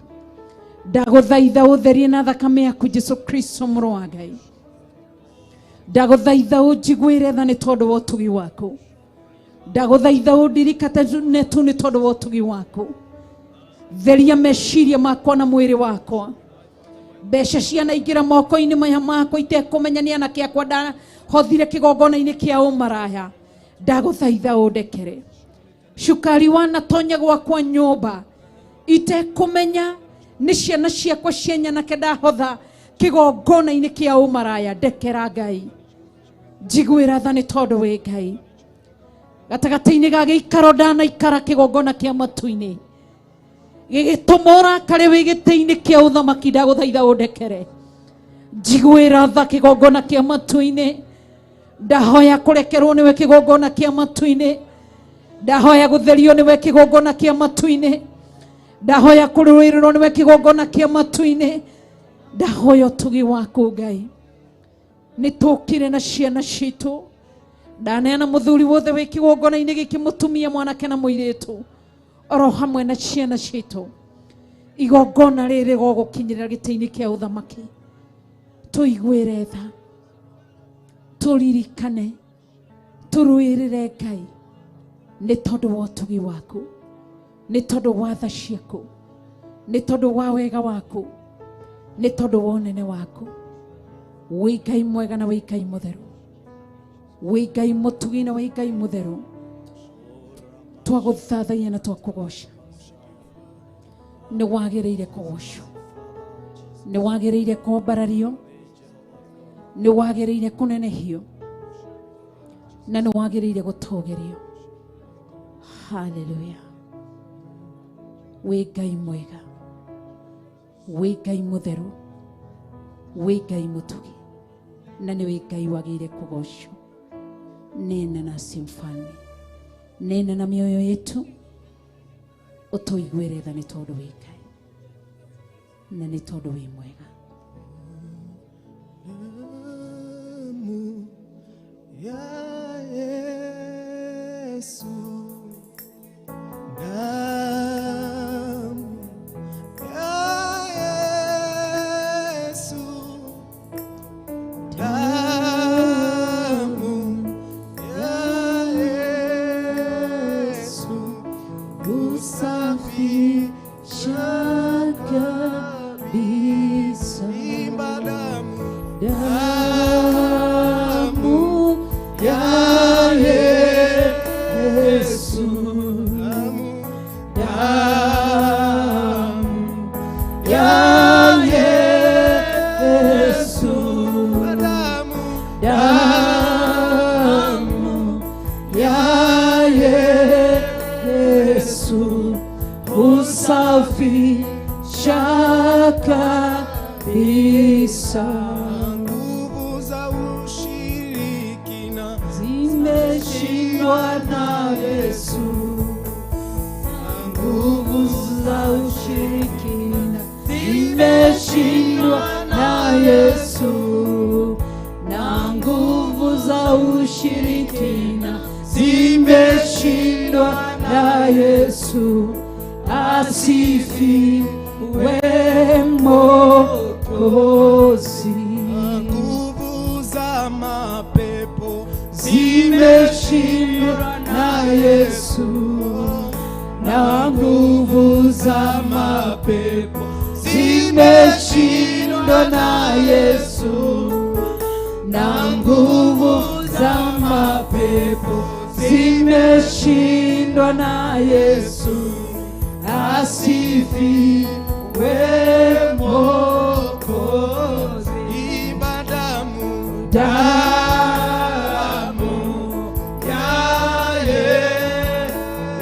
ndagũthaitha ũtherie na thakame yaku Jesu Kristo mũrũ wa Ngai ndagũthaitha ũnjiguĩre tha nĩ tondũ wa ũtugi waku ndagũthaitha ũndirikane tu nĩ tondũ wa ũtugi waku theria meciria makwa na mwĩrĩ wakwa mbeca cianaingĩra moko-inĩ maya makwa itekũmenya nĩ anake akwa ndahothire kĩgongona-inĩ kĩa ũmaraya ndagũthaitha ũndekere cukari wanatonya gwakwa nyũmba itekũmenya nĩ ciana ciakwa cia nyanake ndahotha kĩgongona-inĩ kĩa ũmaraya ndekera Ngai njiguĩra tha nĩ tondũ wĩ Ngai gatagatĩ-inĩ ga gĩikaro ndanaikara kĩgongona kĩa matu-inĩ gĩgĩtũma ũrakare wĩ gĩtĩ-inĩ kĩa ũthamaki ndagũthaitha ũndekere njiguĩra tha kĩgongona kĩa matu-inĩ, ndahoya kũrekerwo nĩwe kĩgongona kĩa matu-inĩ, ndahoya gũtherio nĩwe kĩgongona kĩa matu-inĩ, ndahoya kũrũĩrĩrwo nĩwe kĩgongona kĩa matu-inĩ, ndahoya ũtugi waku Ngai. Nĩ tũkire na ciana citũ, ndaneana mũthuri wothe wĩ kĩgongona-inĩ gĩkĩ, mũtumia, mwanake na mũirĩtu, oro hamwe na ciana citũ. Igongona rĩrĩ gũkinyĩra gĩtĩ-inĩ kĩa ũthamaki, tũiguĩre tha, tũririkane, tũrũĩrĩre Ngai, nĩ tondũ wa ũtugi waku, nĩ tondũ wa tha ciaku, nĩ tondũ wa wega waku, nĩ tondũ wa ũnene waku. Wĩ Ngai mwega na wĩ Ngai mũtheru, wĩ Ngai mũtugi na wĩ Ngai mũtheru. Twagũthathaia na twakũgoca. Nĩ wagĩrĩire kũgocwo, nĩ wagĩrĩire kwambarario, nĩ wagĩrĩire kũnenehio, na nĩ wagĩrĩire gũtũgĩrio. Haleluya. Wĩ Ngai mwega, wĩ Ngai mũtheru, wĩ Ngai mũtugi, na nĩ wĩ Ngai wagĩrĩire kũgocwo. Nena nasi mfalme, nena na mioyo yetu, ũtũiguĩre tha nĩ tondũ wĩ Ngai, na nĩ tondũ wĩ mwega. Ya Yesu, nguvu za ushirikina zimeshindwa na Yesu, nguvu za ushirikina zimeshindwa na Yesu, na nguvu za ushirikina zimeshindwa na Yesu. Asifiwe Mwokozi. Nguvu za mapepo zimeshindwa na Yesu, na nguvu za mapepo zimeshindwa na Yesu, na nguvu za mapepo zimeshindwa na Yesu. Asifiwe Mwokozi. Imba damu, damu ya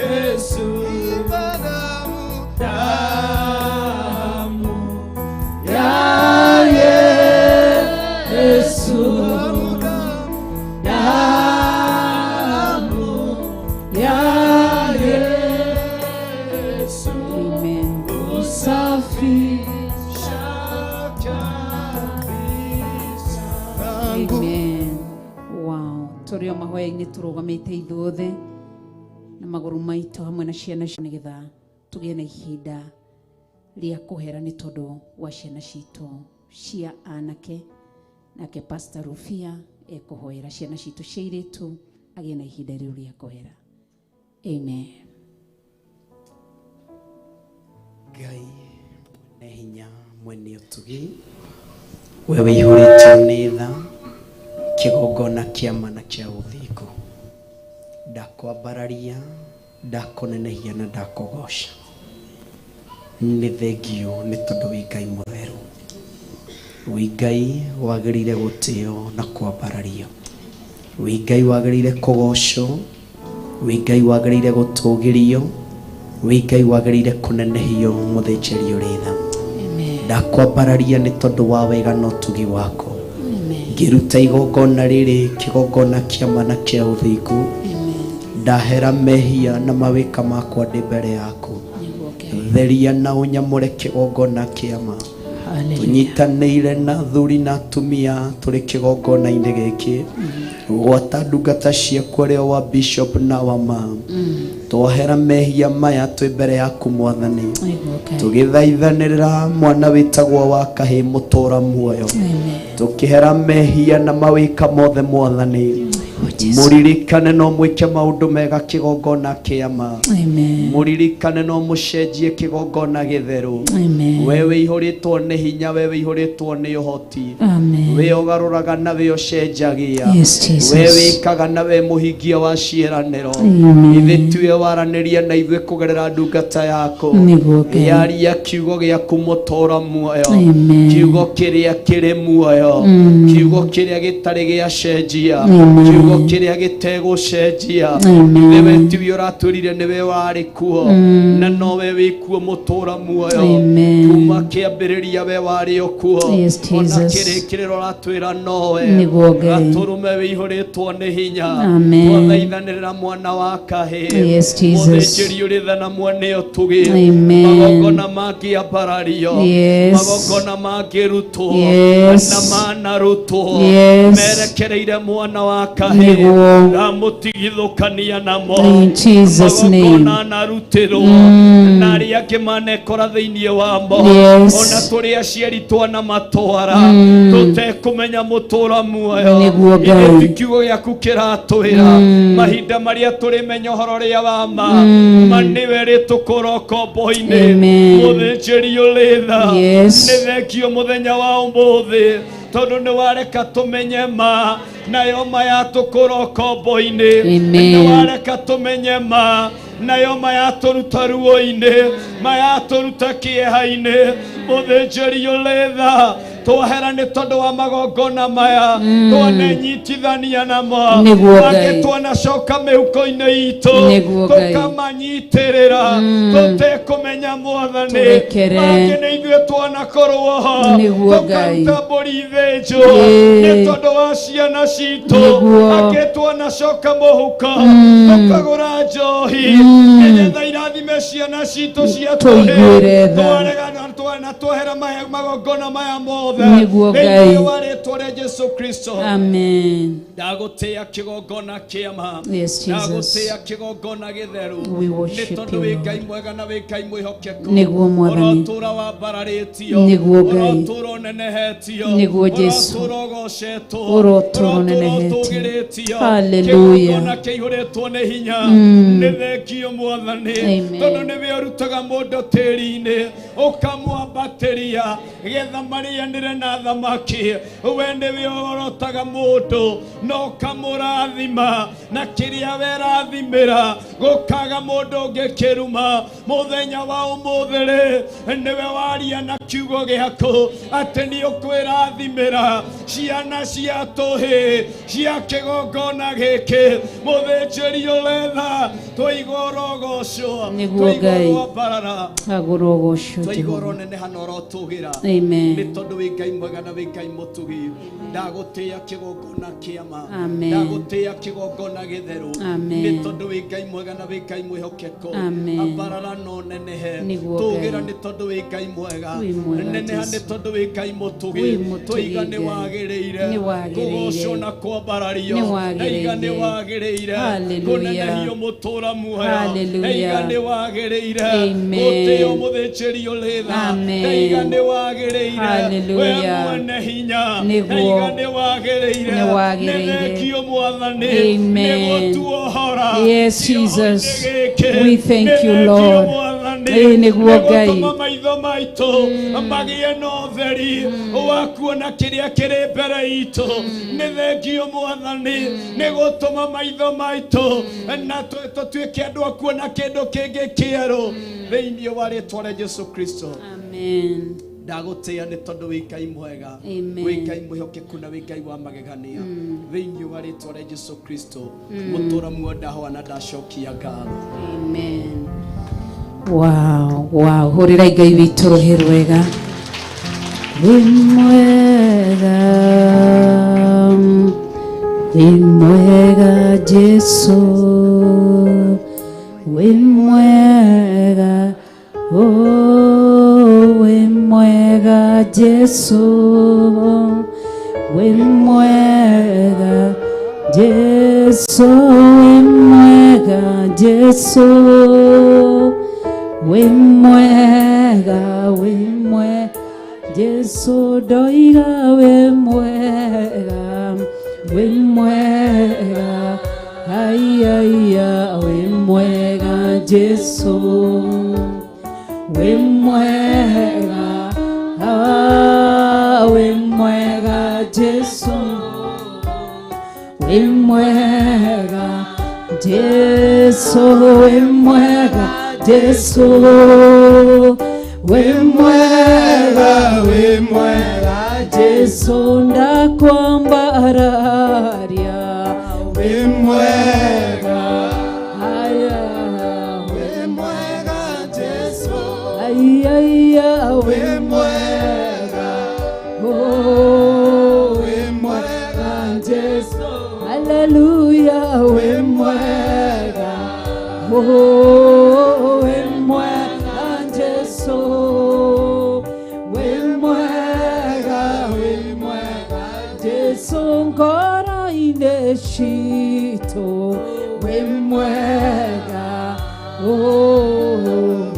Yesu. Imba damu, damu ya Yesu. Damu ya Yesu. Amen. Usafisha kabisa. Amen. Wow. Tũrĩ o mahoya-inĩ tũrũgamĩte ithuothe na magũrũ maitũ hamwe na ciana nĩgetha tũgĩe na ihinda rĩa kũhera nĩ tondũ wa ciana citũ cia anake. Nake Pastor Rufia ekũhoera ciana citũ cia airĩtu agĩe na ihinda rĩu rĩa kũhera. Amen. Ngai mwene hinya mwene ũtugi, we wĩihũrĩtio nĩ tha, kĩgongona kĩa ma na kĩa ũthingu, ndakwambararia, ndakũnenehia na ndakũgoca. Nĩ thengio nĩ tondũ wĩ Ngai mũtheru, wĩ Ngai wagĩrĩire gũtĩo na kwambarario, wĩ Ngai wagĩrĩire kũgocwo, wĩ Ngai wagĩrĩire gũtũgĩrio, wĩ Ngai wagĩrĩire kũnenehio mũthĩnjĩri ũrĩ tha. Amen. ndakwambararia nĩ tondũ wa wega na ũtugi wako. Ngĩruta igongona rĩrĩ kĩgongona kĩa ma na kĩa ũthingu, ndahera mehia na mawĩka makwa ndĩ mbere yaku. Theria na ũnyamũre kĩgongona kĩa ma. Tũnyitanĩire na athuri na atumia tũrĩ kĩgongona-inĩ gĩkĩ gwata ndungata ciaku arĩ wa bishop na wa ma. Twohera mehia maya twĩ mbere yaku Mwathani, tũgĩthaithanĩrĩra mwana wĩtagwo wa kahĩ mũtũra muoyo, tũkĩhera mehia na mawĩka mothe Mwathani. Mũririkane no mwĩke maũndũ mega kĩgongona kĩa ma. Mũririkane no mũcenjie kĩgongona gĩtheru. We wĩihũrĩtwo nĩ hinya, we wĩihũrĩtwo nĩ ũhoti, we ũgarũraga na we ũcenjagia, we wĩkaga na we mũhingia wa ciĩranĩro. Ithuĩ tuwe waranĩria na ithuĩ kũgerera ndungata yaku, yaria kiugo gĩaku mũtũra muoyo, kiugo kĩrĩa kĩrĩ muoyo, kiugo kĩrĩa gĩtarĩ gĩacenjia, kiugo kĩrĩa gĩtegũcenjia. Ithuĩ tiwe ũratwĩrire nĩwe warĩ kuo na nowe wĩ kuo mũtũra muoyo, kuma kĩambĩrĩria we warĩ o kuo, ona kĩrĩkĩrĩro ũratwĩra nowe. Gatũrũme wĩihũrĩtwo nĩ hinya, twathaithanĩrĩra mwana wa kahĩ, mũthĩnjĩri ũrĩ tha na mwene ũtugi, magongona mangĩambarario, magongona mangĩrutwo na manarutwo merekereire mwana wa kahĩ, mũtigithũkania namo magongona narutĩrwo na arĩa angĩ manekora thĩinĩ wamo, ona tũrĩ aciari twana matwara tũtekũmenya mũtũra muoyo. Ithuĩ kiugo gĩaku kĩratwĩra mahinda marĩa tũrĩmenya ũhoro ũrĩa wa ma nĩwe rĩtũkũra ũkombo-inĩ. Mũthĩnjĩri ũrĩ tha, nĩ thengio mũthenya wa ũmũthĩ tondũ nĩ wareka tũmenye ma nayo ma yatũkũra ũkombo-inĩ, nĩ wareka tũmenye ma nayo ma yatũruta ruo-inĩ, ma yatũruta kĩeha-inĩ. Mũthĩnjĩri ũrĩ tha, twohera nĩ tondũ wa magongona maya, twanenyitithania namo, angĩ twanacoka mĩhuko-inĩ itũ tũkamanyitĩrĩra tũtekũmenya Mwathani, angĩ nĩ ithuĩ twanakorwo ho tũkaruta mbũri thĩnjũ nĩ tondũ wa ciana citũ, angĩ twanacoka mũhuko tũkagũra njohi nĩgetha irathime ciana citũ cia tũhĩ. Twaregana twohera magongona maya mothe thĩinĩ wa rĩĩtwa rĩa Jesu Kristo. Ndagũtĩĩa kĩgongona kĩa ma, ndagũtĩĩa kĩgongona gĩtheru, nĩ tondũ wĩ Ngai mwega na wĩ Ngai mwĩhokeku, ũrotũũra wambararĩtio, ũrotũũra ũnenehetio, ũrotũũra ũgocetwo, ũrotũũra ũtũgĩrĩtio, kĩgongona kĩihũrĩtwo nĩ hinya. Nĩ thengio Mwathani tondũ nĩwe ũrutaga mũndũ tĩĩri-inĩ ũkamwambatĩria getha marĩanĩre na thamaki. We nĩwe ũrotaga mũndũ na ũkamũrathima, na kĩrĩa werathimĩra gũkaga mũndũ ũngĩ kĩruma. Mũthenya wa ũmũthĩ nĩwe waria na kiugo gĩaku atĩ nĩ ũkwĩrathimĩra ciana cia tũhĩ cia kĩgongona gĩkĩ. Mũthĩnjĩri ũrĩ tha, tũigũrwo gocwo, tũigũrwo mbarara, tũigũrwo neneha na ũrotũgĩra, nĩ tondũ wĩ Ngai mwega na wĩ Ngai mũtugi. Ndagũtĩĩa kĩgongona kĩa ma, ndagũtĩĩa kĩgongona gĩtheru, nĩ tondũ wĩ Ngai mwega na wĩ Ngai mwĩhokeku. Ambarara no nenehe, tũgĩra nĩ tondũ wĩ Ngai mwega, neneha nĩ tondũ wĩ Ngai mũtugi. Tũiga nĩ wagĩrĩire kũgocwo na kwambarario, naiga nĩ wagĩrĩire kũnenehio mũtũra muoyo, naiga nĩ wagĩrĩire gũtĩo mũthĩnjĩri ũrĩ tha, naiga nĩ wagĩrĩire we mwene hinya, naiga nĩ wagĩrĩire. Nĩ thengio Mwathani, nĩ gũtuohora. Yes, Jesus, we thank you, Lord. Nĩgũtũma maitho maitũ magĩe na ũtheri wa kuona kĩrĩa kĩrĩ mbere itũ. Nĩ thengio Mwathani, nĩgũtũma maitho maitũ na tũtuĩke andũ a kuona kĩndũ kĩngĩ kĩerũ thĩinĩ wa rĩĩtwa rĩa Jesu Kristo. Amen. Ndagũtĩĩa nĩ tondũ wĩ Ngai mwega, wĩ Ngai mwĩhokeku na wĩ Ngai wa magegania. Thĩinĩ wa rĩĩtwa rĩa Jesu Kristo mũtũra muoyo ndahoya na ndacokia ngatho. Amen. Wow, wow. Hũrĩra Ngai witũ rũhĩ rwega. Wimwega Jesu, wimwega, oh, wimwega Jesu, wimwega Jesu, wimwega Jesu, wimwega, wimwega Jesu, doiga wimwega, wimwega, ay, ay, ay, wimwega Jesu, wimwega, ah, wimwega Jesu, wimwega Jesu, wimwega Jesu, wimwega, wimwega Jesu, ndakwambararia, wimwega, aya, wimwega Jesu, aya, wimwega, oh, wimwega Jesu, hallelujah, wimwega, oh, wimwega Jesu, wimwega, wimwega Jesu, ngoro ineshito, wimwega, oh,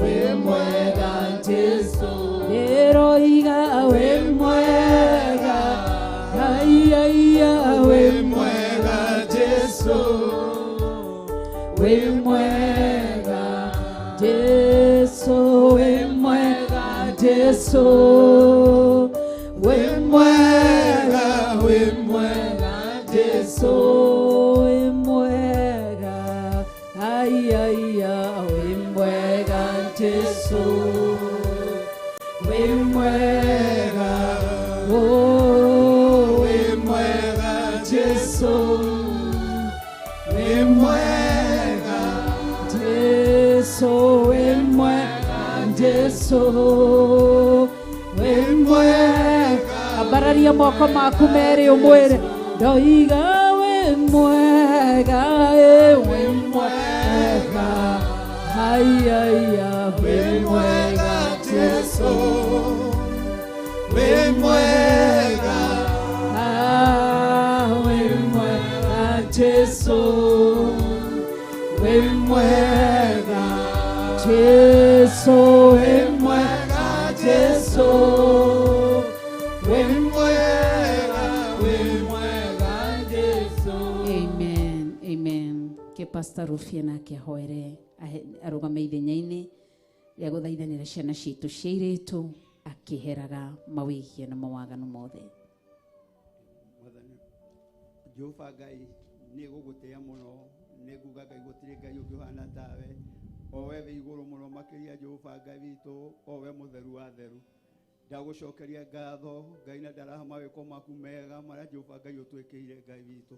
wimwega Jesu, eroiga, wimwega, ay, ay, ay, wimwega Jesu, wimwega Jesu, wimwega Jesu, wimwega, wimwega Jesu, wimwega, ay, ay, ay, wimwega Jesu, wimwega, oh, wimwega Jesu, wimwega Jesu, wimwega Jesu, wimwega, abararia moko maku meri umwire, ndoiga wimwega, wimwega, ay, ay, ay, wimwega Jesu, wimwega, ah, wimwega Jesu, wimwega Jesu, wimwega Jesu, wimwega, wimwega Jesu. Amen, amen. Ke Pastor Rufiana ke hoere arugame ithenya-ini ria guthaithanira ciana citu cia iritu akiheraga mawihia na mawaganu mothe. Jehova Ngai nĩ gũgũtĩa mũno, nĩ nguga Ngai gũtirĩ Ngai ũngĩhana tawe, o we wĩ igũrũ mũno makĩria Jehova Ngai witũ, o we mũtheru wa theru. Ndagũcokeria ngatho Ngai na ndaraha mawĩko maku mega marĩa Jehova Ngai ũtwĩkĩire Ngai witũ.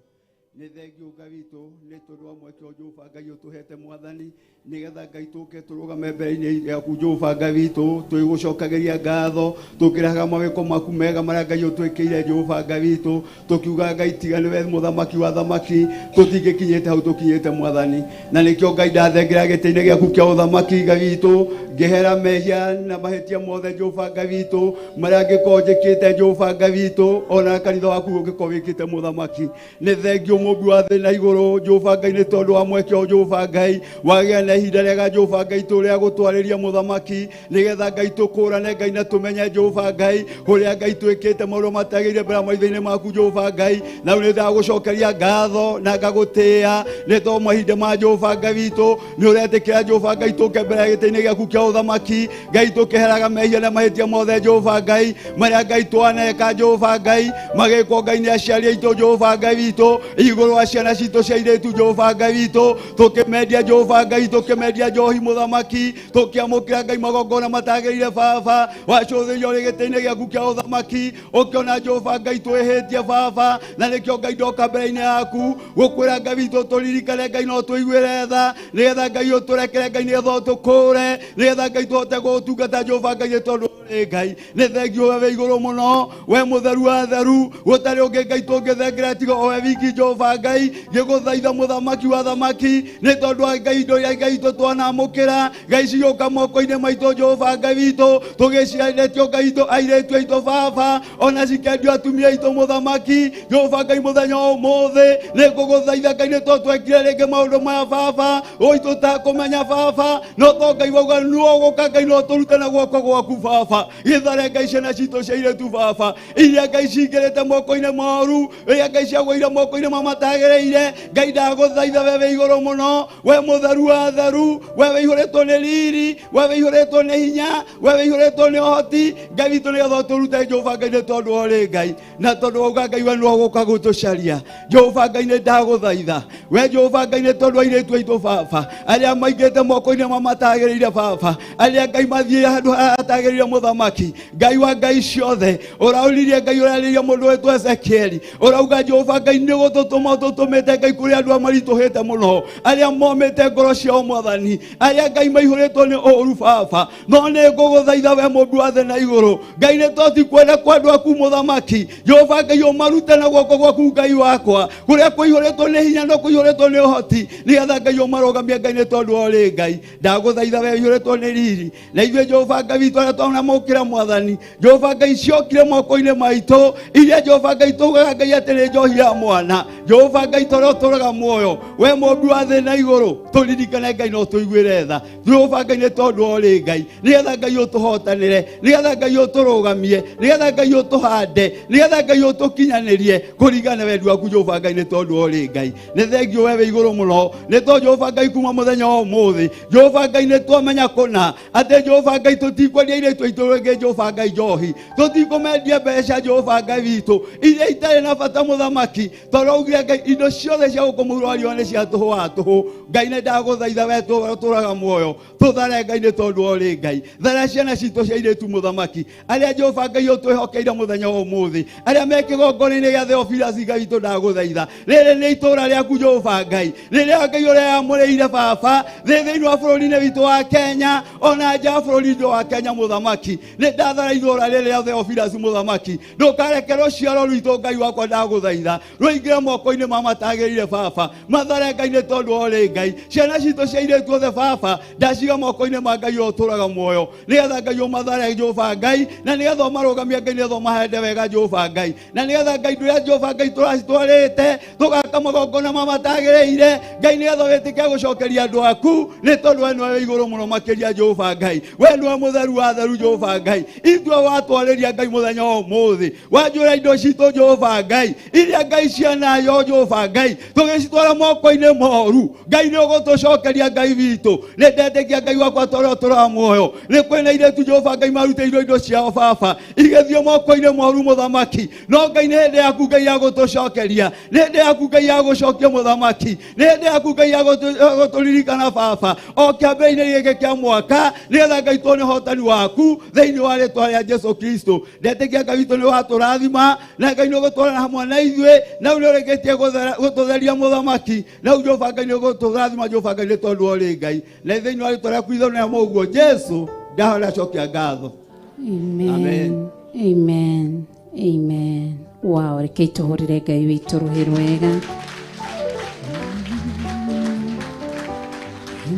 Nĩ thengiũ Ngai witũ nĩ tondũ wa mweke ũyũ Jehova Ngai ũtũhete Mwathani, nĩgetha Ngai tũke tũrũgame mbere-inĩ yaku Jehova Ngai witũ, twĩgũcokagĩria ngatho tũkĩraga mawĩko maku mega marĩa Ngai ũtwĩkĩire Jehova Ngai witũ, tũkiuga Ngai tiga nĩwe mũthamaki wa thamaki, tũtingĩkinyĩte hau tũkinyĩte Mwathani, na nĩkĩo Ngai ndathengera gĩtĩ-inĩ gĩaku kĩa ũthamaki Ngai witũ, ngĩhera mehia na mahĩtia mothe Jehova Ngai witũ marĩa ngĩkorwo njĩkĩte Jehova Ngai witũ, ona kanitha waku ũngĩkorwo wĩkĩte mũthamaki. Nĩ thengiũ Mũmbi wa thĩ na igũrũ Jehova Ngai nĩ tondũ wa mweke ũyũ Jehova Ngai wagĩa na ihinda rĩega Jehova Ngai tũrĩa gũtwarĩria mũthamaki, nĩgetha Ngai tũkũrane Ngai na tũmenye Jehova Ngai ũrĩa Ngai twĩkĩte maũndũ matagĩrĩire mbere maitho-inĩ maku Jehova Ngai, na rĩu nĩ ndagũcokeria ngatho na ngagũtĩĩa nĩ tondũ mahinda ma Jehova Ngai witũ nĩ ũretĩkĩra Jehova Ngai tũke mbere ya gĩtĩ-inĩ gĩaku kĩa ũthamaki Ngai tũkĩheraga mehia na mahĩtia mothe Jehova Ngai marĩa Ngai twaneka Jehova Ngai magĩkwo Ngai nĩ aciari aitũ Jehova Ngai witũ igũrũ wa ciana citũ cia airĩtu Jehova Ngai witũ, tũkĩmendia Jehova Ngai, tũkĩmendia njohi mũthamaki, tũkĩamũkĩra Ngai magongona matagĩrĩire Baba, wacũthĩrio rĩ gĩtĩ-inĩ gĩaku kĩa ũthamaki, ũkĩona Jehova Ngai twĩhĩtie Baba, na nĩkĩo Ngai ndoka mbere-inĩ yaku gũkwĩra Ngai witũ tũririkane Ngai no twĩiguĩre tha, nĩgetha Ngai ũtũrekere Ngai, nĩgetha ũtũkũũre, nĩgetha Ngai tũhote gũgũtungata Jehova Ngai nĩ tondũ Ngai ne thengio we iguru muno we mutheru wa theru gutari ungi Ngai tungithengera tiga o we wiki Jehova Ngai ngiguthaitha muthamaki wa thamaki ni tondu Ngai indo ya Ngai twanamukira Ngai cioka moko-ini maitu Jehova Ngai witu tugiciaretio Ngai itu airetu aitu baba ona cikendio atumia aitu muthamaki Jehova Ngai muthenya umuthi ni nguguthaitha Ngai ni tondu twekire ringi maundu maya baba oi tutakumenya baba no to Ngai wauga nuo guka Ngai no turute na guoko gwaku baba githare Ngai ciana citu cia iretu baba iria Ngai cingirite moko-ini moru iria Ngai ciagwire moko-ini mamatagireire Ngai ndaguthaitha wewe iguru muno we mutheru wa theru wewe ihuritwo ni riri wewe ihuritwo ni hinya wewe ihuritwo ni hoti Ngai witu ni getha turute Jehova Ngai ni tondu ori Ngai na tondu wauga Ngai we no guka gutucaria Jehova Ngai ni ndaguthaitha we Jehova Ngai ni tondu airetu aitu baba aria maingite moko-ini mamatagireire baba aria Ngai mathie handu atagireire muthamaki Ngai wa Ngai ciothe urauririe Ngai uraririe mundu wetu Ezekieli urauga Jehova Ngai ni gututuma tutumite Ngai kuri andu amarituhite muno aria momite ngoro ciao mwathani aria Ngai maihuritwo ni uru baba no ni nguguthaitha we mundu wa thĩ na iguru Ngai ni toti kwenda kwa andu aku muthamaki Jehova Ngai umarute na guoko gwaku Ngai wakwa kuria kuihuritwo ni hinya no kuihuritwo ni uhoti nigetha Ngai umarugamie Ngai ni tondu ori Ngai ndaguthaitha we ihuritwo ni riri na ithuĩ Jehova Ngai witu aria twanamukira mwathani Jehova Ngai ciokire moko-ini maitu iria Jehova Ngai tugaga Ngai atiri njohi ya mwana Jehova Ngai toro turaga muoyo we mundu wa thĩ na iguru turirikane Ngai no tuiguire tha Jehova Ngai ni tondu ori Ngai nigetha Ngai utuhotanire nigetha Ngai uturugamie nigetha Ngai utuhande nigetha Ngai utukinyanirie kuringana wendu waku Jehova Ngai ni tondu ori Ngai ni thengio wewe iguru muno ni tondu Jehova Ngai kuma muthenya umuthi Jehova Ngai ni twamenya kuna ate Jehova Ngai tutikwendia iretu aitu ringi Jehova Ngai njohi tutikumendia mbeca Jehova Ngai witu iria itari na bata muthamaki turaugire Ngai indo ciothe cia gukumurwario ni cia tuhwa tuhu Ngai ni ndaguthaitha we turaga muoyo tuthare Ngai ni tondu ori Ngai thara ciana citu cia iretu muthamaki aria Jehova Ngai utwihokeire muthenya umuthi aria mekigongona-ini gia Theophilus Ngai witu ndaguthaitha riri ni itura riaku Jehova Ngai riria Ngai uria amuriire baba thiini wa bururi-ini witu wa Kenya ona nja bururi wa Kenya muthamaki ni ndathara itura riri ria Theophilus muthamaki ndukareke ruciaro rwitu Ngai wakwa ndaguthaitha ruingire moko-ini mamatagirire baba mathare Ngai ni tondu ori Ngai ciana citu cia iretu othe baba ndaciga moko-ini ma Ngai uturaga muoyo nigetha Ngai umathare Jehova Ngai na nigetha umarugamie Ngai nigetha umahende wega Jehova Ngai na nigetha Ngai nduria Jehova Ngai turacitwarite tugaka magongona mamatagirire Ngai nigetha witike gucokeria andu aku ni tondu we niwe iguru muno makiria Jehova Ngai we niwe mutheru wa theru Jehova Ngai itue watwariria Ngai muthenya umuthi wanjura indo citu Jehova Ngai iria Ngai cianayo Jehova Ngai tugicitwara moko-ini moru Ngai ni ugutucokeria Ngai witu ni ndetekia Ngai wakwa toro tura muoyo ni kwina iretu Jehova Ngai marutĩirwo indo ciao baba igithio moko-ini moru muthamaki no Ngai ni hindi yaku Ngai ya gutucokeria ni hindi yaku Ngai ya gucokia muthamaki ni hindi yaku Ngai ya guturirikana baba o kiambĩrĩria gĩkĩ kĩa mwaka nigetha Ngai tuone hotani waku thĩinĩ wa rĩtwa rĩa Jesu Kristo ndetekia Ngai witu ni waturathima na Ngai ni gutwarana hamwe na ithuĩ na nĩ ũrĩkĩtie gututheria muthamaki na Jehova Ngai ni guturathima Jehova Ngai ni tondu ori Ngai na thĩinĩ wa rĩtwa rĩaku ithe na mũguo Jesu ndahora cokia ngatho. Amen. Amen. Amen. Amen. Wow, rekei tuhurire Ngai witu ruhi rwega.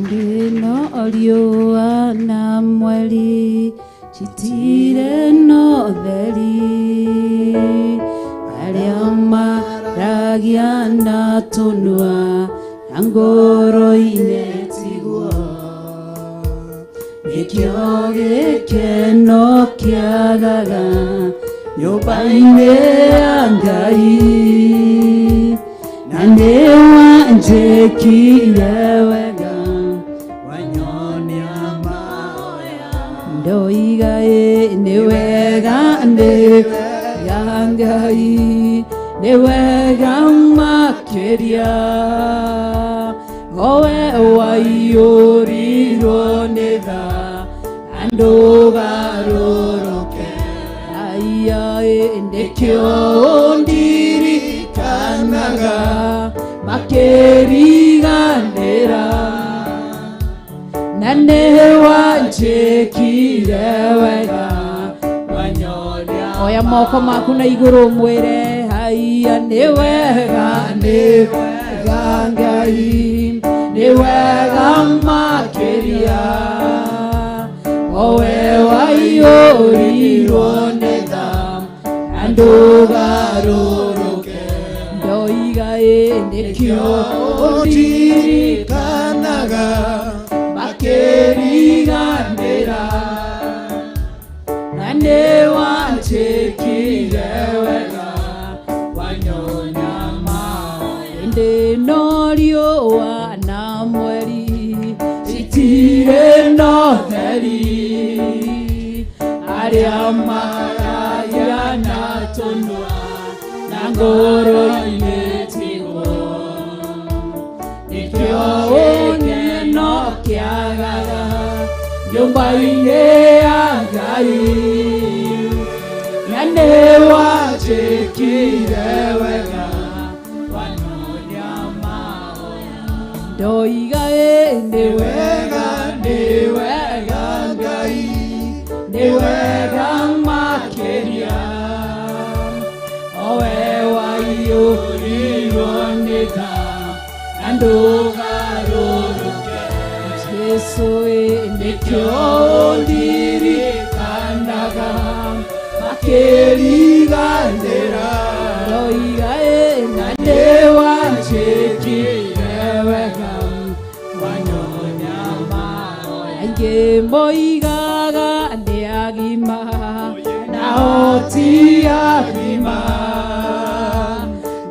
Ndino riũa na mweri citire no theri arĩa maragia na tũnua na ngoro-inĩ tigwo nĩkĩo gĩkeno kĩagaga nyũmba-inĩ ya Ngai na nĩ wanjĩkire wega wanyonia mahoya ndoiga nĩ wega ya Ngai nĩ wega makĩria owe waiyũrirwo nĩ tha andũ garũrũke aya nĩkĩo ndirikanaga makĩriganĩra na nĩ wanjĩkire wega oya moko maku na iguru mwire haiya ni wega Ngai ni wega makiria owe waiyũrirwo nĩ tha na ndũgarũrũke ndoiga nĩkĩo ũndirikanaga makĩriganĩra na nĩ wanjĩkire wega wanyonya hĩndĩ no riũa na mweri citirĩ na ũtheri arĩa maraya na tũnua na ngoro-inĩ tigwo nĩkĩo ũneno kĩagaga nyũmba-inĩ ya Ngai na nĩ wanjĩkire wega wanyonia mahoya ndoiga nĩ wega Ngai nĩ wega makĩria owe waiyũrirwo nĩ tha na ndũgarũrũke Jesũ nĩkĩo ũndirikanaga makĩriganĩra ndoiga na nĩ wanjĩkire wega wanyonya mahoya aingĩ moigaga nĩ agima nao ti agima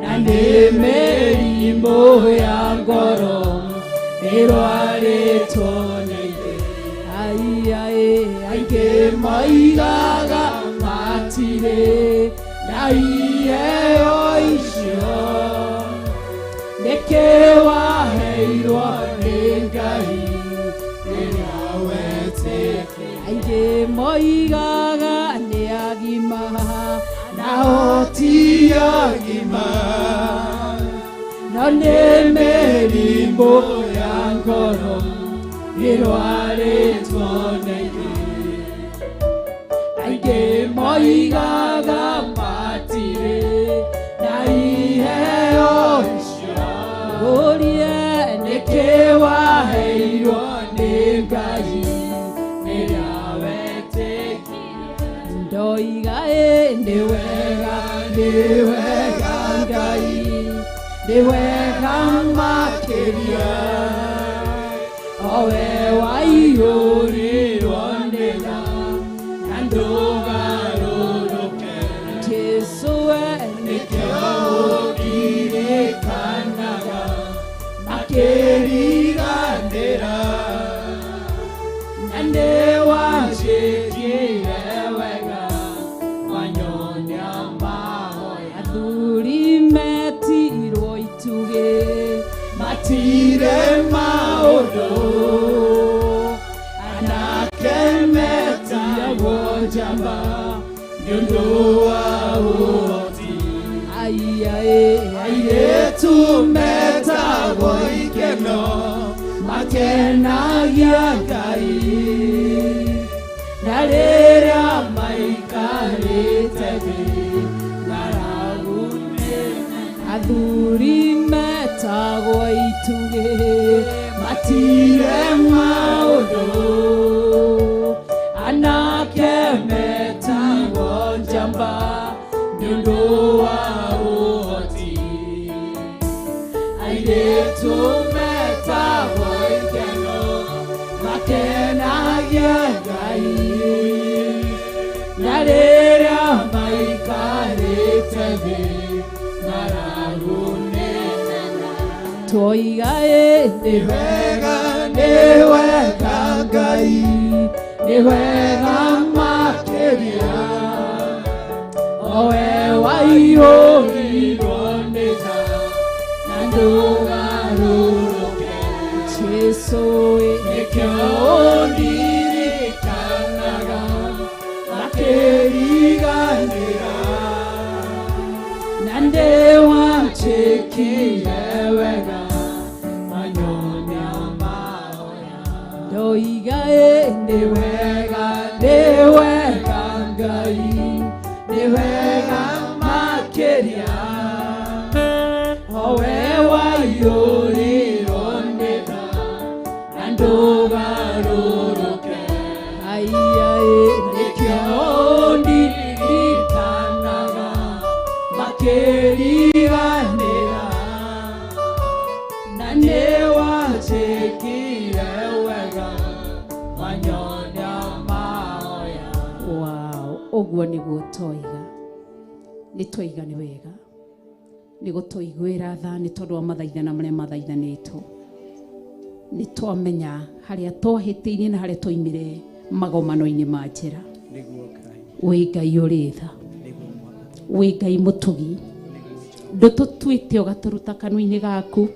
na nĩ mĩrimũ ya ngoro ĩrwarĩtwo nĩ ithe aingĩ moigaga matirĩ na iheo icio nĩkĩ waheirwo nĩ Ngai rĩrĩa wetĩkia aingĩ moigaga nĩ agima nao ti agima no nĩ mĩrimũ ya ngoro ĩrwarĩtwo nĩ ithuĩ aingĩ moigaga matirĩ na iheo icio ũrie nĩkĩ waheirwo nĩ Ngai rĩrĩa wetĩkia ndoiga nĩ wega Ngai nĩ wega makĩria owe waiyũrirwo nĩ tha na ndũgarũrũke Jesũ nĩkĩo ũndirikanaga makĩriganĩra na nĩ wanjĩkire wega wanyonia mahoya athuri metirwo itugĩ matirĩ maũndũ anake metagwo njamba nĩ ũndũ wa ũhoti airĩtu metagwo ikeno makenagia Ngai na rĩrĩa maikarĩte thĩ ng'aragu-inĩ athuri metagwo itugĩ matirĩ maũndũ anake metagwo njamba nĩ ũndũ wa ũhoti airĩtu metagwo ikeno makenagia Ngai na rĩrĩa maikarĩte thĩ ng'aragu-inĩ twoiga nĩ wega Ngai nĩ wega makĩria owe waiyũrirwo nĩ tha na ndũgarũrũke Jesũ nĩkĩo ũndirikanaga makĩriganĩra na ndĩ wanjĩkire wega wanyonia mahoya ndoiga nĩ wega Ngai nĩ wega makeria owe wayuriro nega andogaruruke aiai nikyo ndirikanaga makeriganira na niwajikire wega wanyonia mahoya. Wow, oguo niguo toiga ni toiga ni wega ni gutoiguira tha ni tondu wa mathaithana maria mathaithanitwo ni twamenya haria twahitiirie na haria toimire magomano-ini ma njira wi Ngai uri tha wi Ngai mutugi ndututwite ugaturuta kanua-ini gaku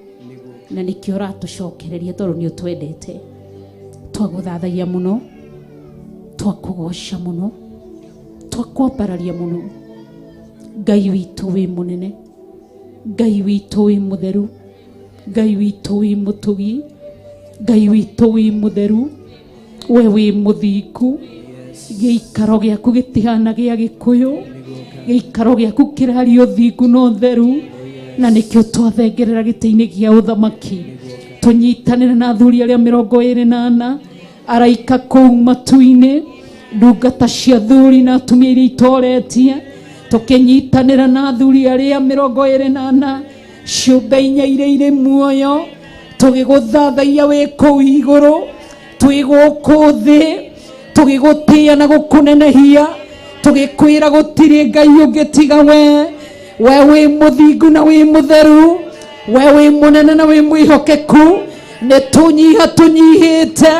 na nikio ratucokereria tondu ni utwendete twaguthathagia muno twakugoca muno twakwambararia muno Ngai witu wi munene Ngai witu wi mutheru Ngai witu wi mutugi Ngai witu wi mutheru we wi muthingu giikaro giaku gitihana gia gikuyu giikaro giaku kirari uthingu no theru na nikio twathengerera giti-ini gia uthamaki tunyitanire na athuri aria 24 araika kou matu-ini ndungata cia athuri na atumia iria itoretie tukinyitanira na athuri aria 24 ciumbe inya iria iri muoyo tugiguthathaia wi kou iguru twi guku thi tugigutia na gukunenehia tugikwira gutiri Ngai ungi tiga we wi muthingu na wi mutheru we wi munene na wi mwihokeku ni tunyiha tunyihite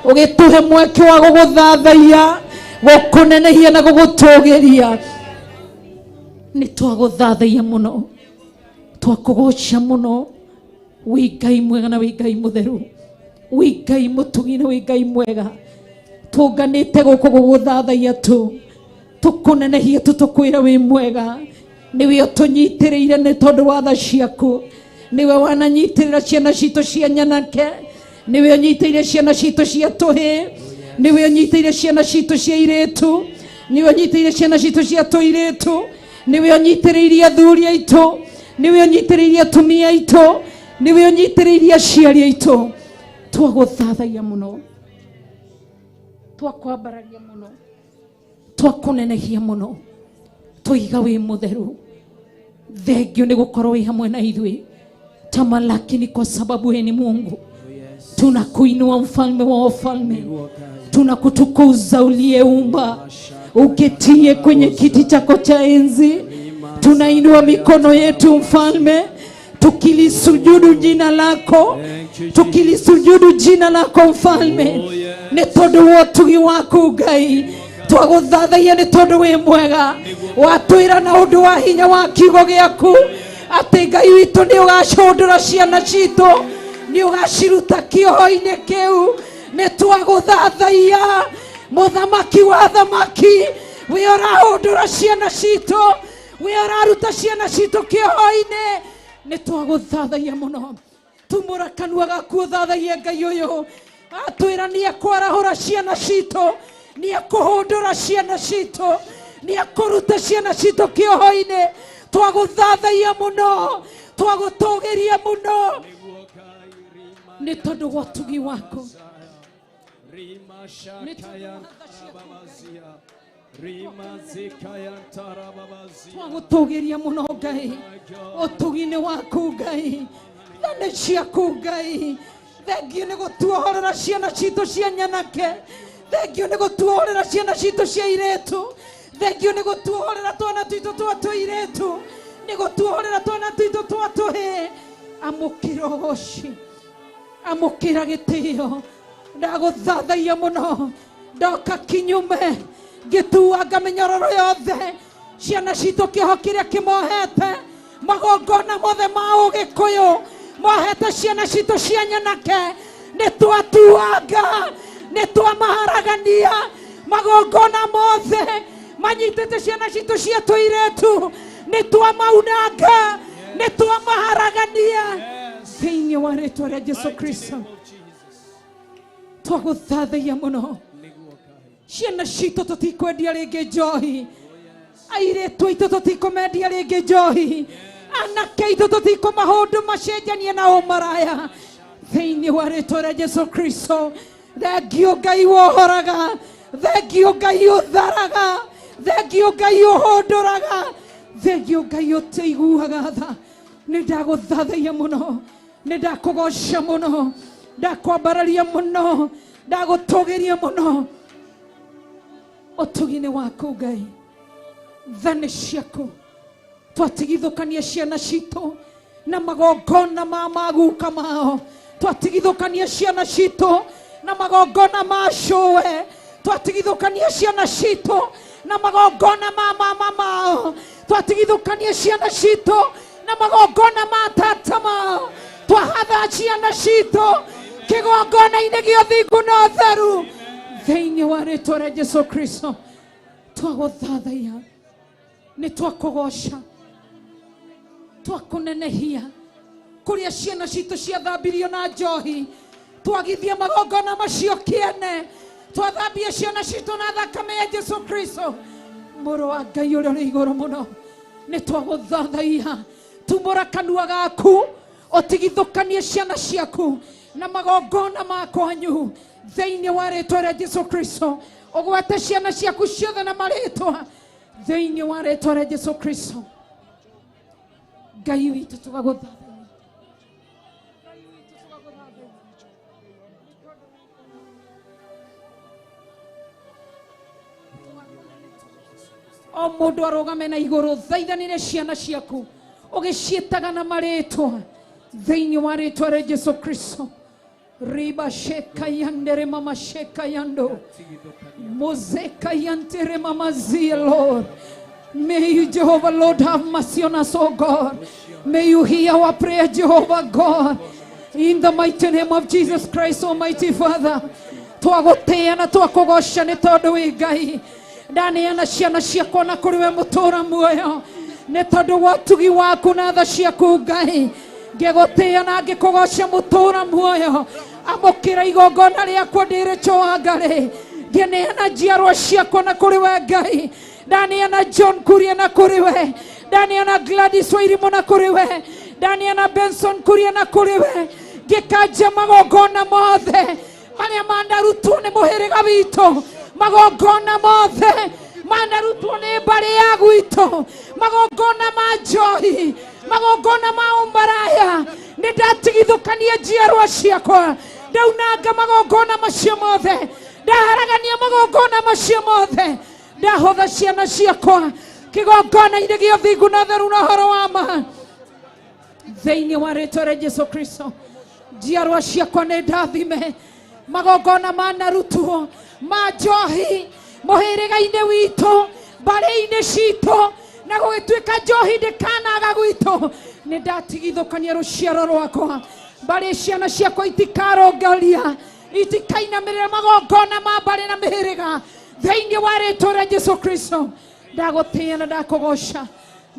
ugituhe mweke wa guguthathaia gukunenehia na gugutugiria ni twaguthathaia muno twakugoca muno wi Ngai mwega na wi Ngai mutheru wi Ngai mutugi na wi Ngai mwega tunganite guku guguthathaia tu tukunenehia tu tukwira wi mwega niwe utunyitirire ni tondu wa tha ciaku niwe wananyitirira ciana citu cia nyanake niwe unyitiire ciana citu cia tuhi niwe unyitiire ciana citu cia iritu niwe unyitiire ciana citu cia tuiritu niwe unyitiriire athuri aitu niwe unyitiriire atumia aitu niwe unyitiriire aciari aitu twaguthathaia muno twakwambararia muno twakunenehia muno twiga wi mutheru thengio ni gukorwo wi hamwe na ithui tamalaki ni kwa sababu wewe ni Mungu. Tunakuinua mfalme wa wafalme, tunakutukuza uliyeumba uketie kwenye kiti chako cha enzi. Tunainua mikono yetu mfalme, tukilisujudu jina lako, tukilisujudu jina lako mfalme. Ni tondu wa utugi waku Ngai, twaguthathaia ni tondu wi mwega, watwira na undu wa hinya wa kiugo giaku ati Ngai witu ni ugacundura ciana citu, ni ugaciruta kioho-ini kiu. Ni twaguthathaia muthamaki wa thamaki, we urahundura ciana citu, we uraruta ciana citu kioho-ini. Ni twaguthathaia muno, tumura kanua gaku uthathaie Ngai uyu atwira ni akwarahura ciana citu, ni akuhundura ciana citu, ni akuruta ciana citu kioho-ini. Twaguthathaia muno, twagutugiria muno ni tondu wa utugi wako. Twagutugiria muno Ngai, utugi-ini waku Ngai, thani ciaku Ngai. Thengio ni gutuohorera ciana citu cia nyanake, thengio ni gutuohorera ciana citu cia iritu, thengio ni gutuohorera twana twitu twa tuiritu, ni gutuohorera twana twitu twa tuhi. Amukira ugoci, amukira gitio, ndaguthathaia muno, ndoka kinyume ngituanga minyororo yothe ciana citu kioho kiria kimohete, magongona mothe ma ugikuyu mohete ciana citu cia nyanake. Ni twatuanga, ni twamaharagania magongona mothe manyitete ciana citu cia tuiritu, ni twamaunanga, ni twamaharagania thiini wa ritwa ria Jesu Kristo. Twaguthathaia muno, ciana citu tutikwendia ringi njohi, Airetu itu tutikomendia rĩngĩ njohi. Anake itu tutikomaũndũ macenjanie na ũmaraya. Thĩinĩ wa rĩĩtwa rĩa Jesũ Kristo. Thengiũ Ngai wohoraga. Thengiũ Ngai ũtharaga. Thengiũ Ngai ũhũndũraga. Thengiũ Ngai ũtĩiguaga tha. Nĩ ndagũthathaiya mũno. Nĩ ndakũgoca mũno. Ndakwambararia mũno. Ndagũtũgĩria mũno. Ũtugi-inĩ waku Ngai. Tha nĩ ciaku. Twatigithũkania ciana citũ na magongona ma maguka mao. Twatigithũkania ciana citũ na magongona ma cũwe. Twatigithũkania ciana citũ na magongona ma mama mao. Twatigithũkania ciana citũ na magongona ma tata mao. Twahatha ciana citũ kĩgongona-inĩ gĩa ũthingu na ũtheru. Thĩinĩ wa rĩĩtwa rĩa Jesũ Kristo twagũthathaiya. Nĩ twakũgoca. Twakunenehia kuria ciana citũ ciathambirio na njohi. Twagithia magongona macio kĩene. Twathambia ciana citũ na thakame ya Jesũ Kristo. Mũrũ wa Ngai ũrĩa ũrĩ igũrũ mũno. Nĩ twagũthathaiya. Tumũra kanua gaku. Ũtigithũkanie ciana ciaku na magongona ma kwanyu. Thĩinĩ wa rĩĩtwa rĩa Jesũ Kristo. Ũgwate ciana ciaku ciothe na marĩĩtwa. Thĩinĩ wa rĩĩtwa rĩa Jesũ Kristo. Ngai witũ tũgagũthathaiya. O mũndũ arũgame na igũrũ. Thaithanĩre ciana ciaku ũgĩciĩtaga na marĩĩtwa. Thĩinĩ wa rĩĩtwa rĩa Jesũ Kristo. Riba sheka yandere mama sheka yando. Mozeka yantere mama zia, Lord. May you, Jehovah, Lord, have mercy on us, oh God. May you hear our prayer, Jehovah God. In the mighty name of Jesus Christ, Almighty Father. Twagoteana twakogosha nĩ tondũ wĩ Ngai. Ndaneana ciana ciakwa na kũrĩ we mũtũũra muoyo. Nĩ tondũ wa ũtugi waku na tha ciaku Ngai. Ngĩgũtĩana ngĩkũgoca mũtũũra muoyo. Amũkĩra igongona rĩakwa ndĩrĩtwo wa Ngai. Ngĩneana njiarwa ciakwa na kũrĩ we Ngai. Ndaneana John Kuria na kũrĩ we. Ndaneana Gladys Wairimu na kũrĩ we. Ndaneana Benson Kuria na kũrĩ we. Ngĩkanja magongona mothe marĩa mandarutwo nĩ mũhĩrĩga witũ. Magongona mothe mandarutwo nĩ mbarĩ ya gwitũ. Magongona ma njohi. Magongona ma ũmaraya. Nĩ ndatigithũkania njiarwa ciakwa. Ndaunanga magongona macio mothe. Ndaharagania magongona macio mothe. Ndahotha ciana ciakwa kĩgongona-inĩ gĩa ũthingu na ũtheru na ũhoro wa ma. Thĩinĩ wa rĩĩtwa rĩa Jesũ Kristo. Njiarwa ciakwa nĩ ndathime. Magongona manarutwo ma njohi mũhĩrĩga-inĩ witũ, mbarĩ-inĩ citũ, na gũgĩtuĩka njohi ndĩkanaga gwitũ. Nĩ ndatigithũkania rũciaro rwakwa. Mbarĩ ciana ciakwa itikarũngaria, itikainamĩrĩra magongona ma mbarĩ na mĩhĩrĩga. Thĩinĩ wa rĩĩtwa rĩa Jesũ Kristo ndagũtĩĩa na ndakũgoca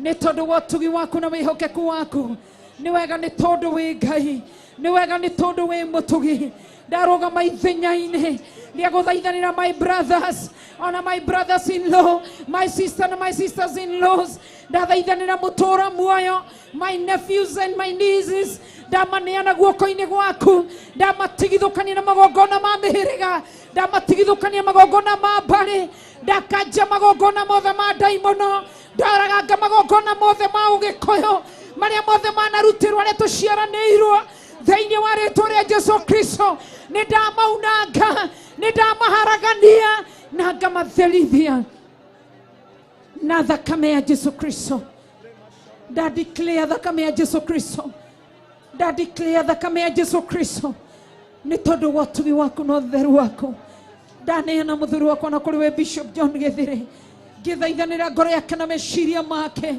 nĩ tondũ wa ũtugi waku na wĩhokeku waku. Nĩ wega nĩ tondũ wĩ Ngai. Nĩ wega nĩ tondũ wĩ mũtugi. Ndarũgama ithenya-inĩ rĩa gũthaithanĩra my brothers, ona my brothers-in-law, my sister and my sisters-in-laws. Ndathaithanĩra mũtũũra muoyo, my nephews and my nieces. Ndamaneana guoko-inĩ gwaku. Ndamatigithũkania na magongona ma mĩhĩrĩga. Ndamatigithũkania magongona ma mbarĩ. Ndakanja magongona mothe ma ndaimono. Ndaraganga magongona mothe ma ũgĩkũyũ marĩa mothe manarutĩrwo arĩa tũciaranĩirwo. Thĩinĩ wa rĩĩtwa rĩa Jesũ Kristo nĩ ndamaunanga, nĩ ndamaharagania na ngamatherithia na thakame ya Jesũ Kristo. Ndadeclare thakame ya Jesũ Kristo. Ndadeclare thakame ya Jesũ Kristo. Nĩ tondũ wa ũtugi waku na ũtheru waku. Ndaneana mũthuri wakwa na kũrĩ we Bishop John Gĩthĩrĩ. Ngĩthaithanĩra ngoro yake na meciria make.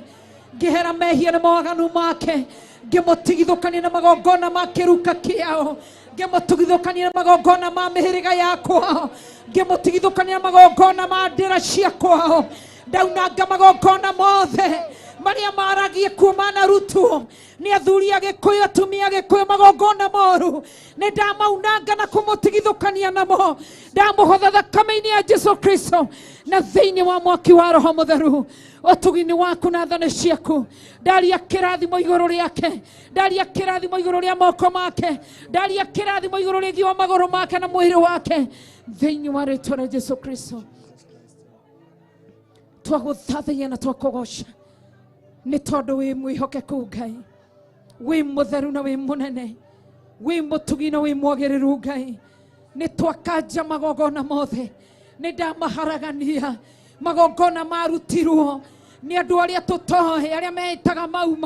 Ngĩhera mehia na mawaganu make. Ngĩmũtigithũkania na magongona ma kĩruka kĩao. Ngĩmũtigithũkania na magongona ma mĩhĩrĩga ya kwao. Ngĩmũtigithũkania na magongona ma ndĩra cia kwao. Ndaunanga magongona mothe marĩa maragie kuuma narutwo nĩ athuri agĩkũyũ, atumia agĩkũyũ, magongona moru. Nĩ ndamaunanga na kũmũtigithũkania namo. Ndamũhotha thakame-inĩ ya Jesũ Kristo na thĩinĩ wa mwaki wa Roho Mũtheru Otugini waku na thane ciaku. Ndaria kirathimo iguru riake. Ndaria kirathimo iguru ria moko make. Ndaria kirathimo iguru ria maguru make na mwiri wake. Thĩinĩ wa rĩĩtwa rĩa Jesu Kristo. Twagũthathaiya na twakũgoca. Nĩ tondũ wĩ mwĩhokeku Ngai. Wĩ mũtheru na wĩ mũnene. Wĩ mũtugi na wĩ mwagĩrĩru Ngai. Nĩ twakanja magongona mothe. Nĩ ndamaharagania. Magongona marutirwo ni andu aria tutohe aria meitaga mau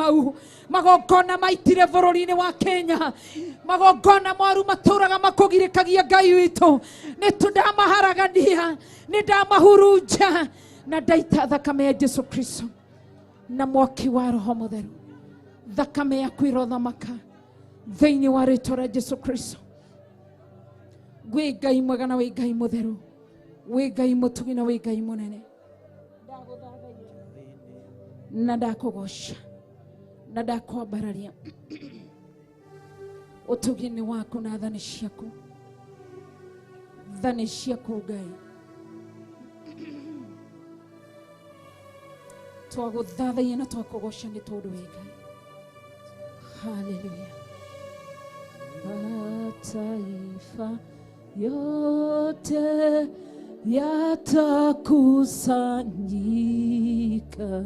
magongona maitire bũrũri-inĩ wa Kenya. Magongona moru matũraga makũgirĩkagia Ngai witũ. Nĩ ndamaharagania, nĩ ndamahurunja na ndaita thakame ya Jesu Kristo na mwaki wa Roho Mũtheru. Thakame yaku irothamaka thĩinĩ wa rĩĩtwa rĩa Jesu Kristo. Wĩ Ngai mwega na wĩ Ngai mũtheru. Wĩ Ngai mũtugi na wĩ Ngai mũnene. Na ndakũgoca na ndakwambararia ũtugi-inĩ waku na thani ciaku. Thani ciaku Ngai. Twagũthathaiya na twakũgoca nĩ tondũ wĩ Ngai. Hallelujah. Mataifa yote yatakusanyika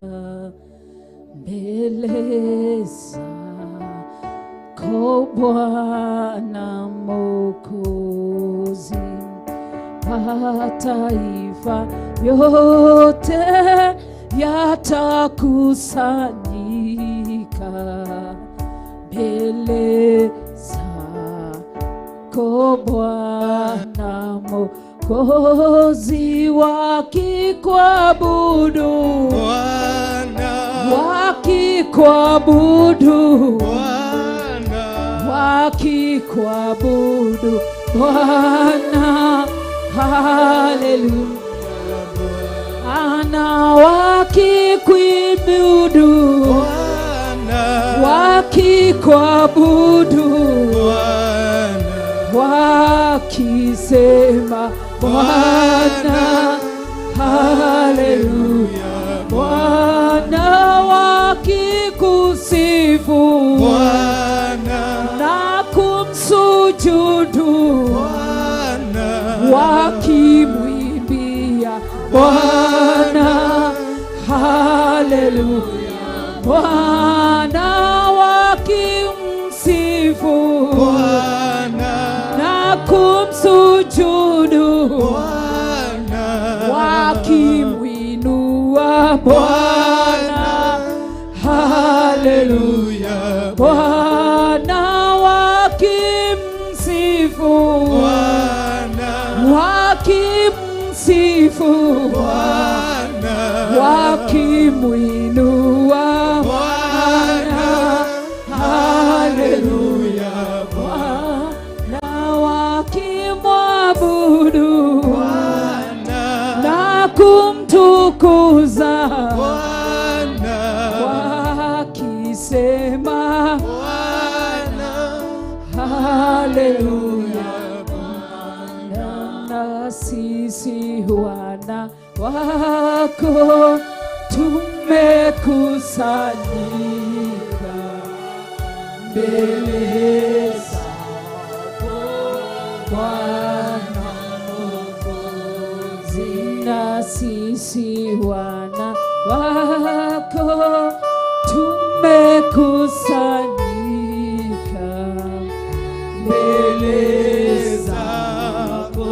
mbele zako Bwana Mwokozi. Mataifa yote yatakusanyika mbele zako Bwana Mwokozi, wakikuabudu Bwana, wakikuabudu Bwana, wakikuabudu Bwana. Hallelujah. Ana wakikuabudu Bwana, wakikuabudu Bwana, wakisema Bwana. Hallelujah. Bwana wakikusifu Bwana na kumsujudu Bwana, wakimwimbia Bwana. Hallelujah. Bwana wakimsifu Bwana na kumsujudu Bwana, wakimwinua Bwana. Hallelujah. Bwana wakimsifu Bwana, wakimsifu Bwana, wakimwinua Bwana. Hallelujah. Bwana wakimwabudu Bwana na kumtukuza Bwana, wakisema Bwana. Hallelujah. Bwana na sisi wana wako tumekusanyika mbele zako Bwana Mwokozi, na sisi wana wako tumekusanyika mbele zako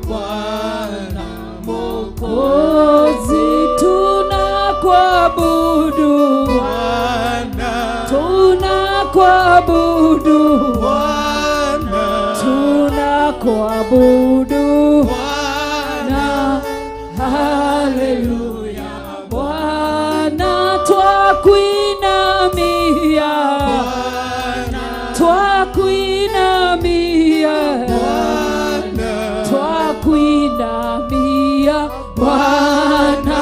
Bwana Mwokozi. Tunakuabudu Bwana, tunakuabudu Bwana, tunakuabudu Bwana. Hallelujah. Bwana twakuinamia Bwana, twakuinamia Bwana, twakuinamia Bwana.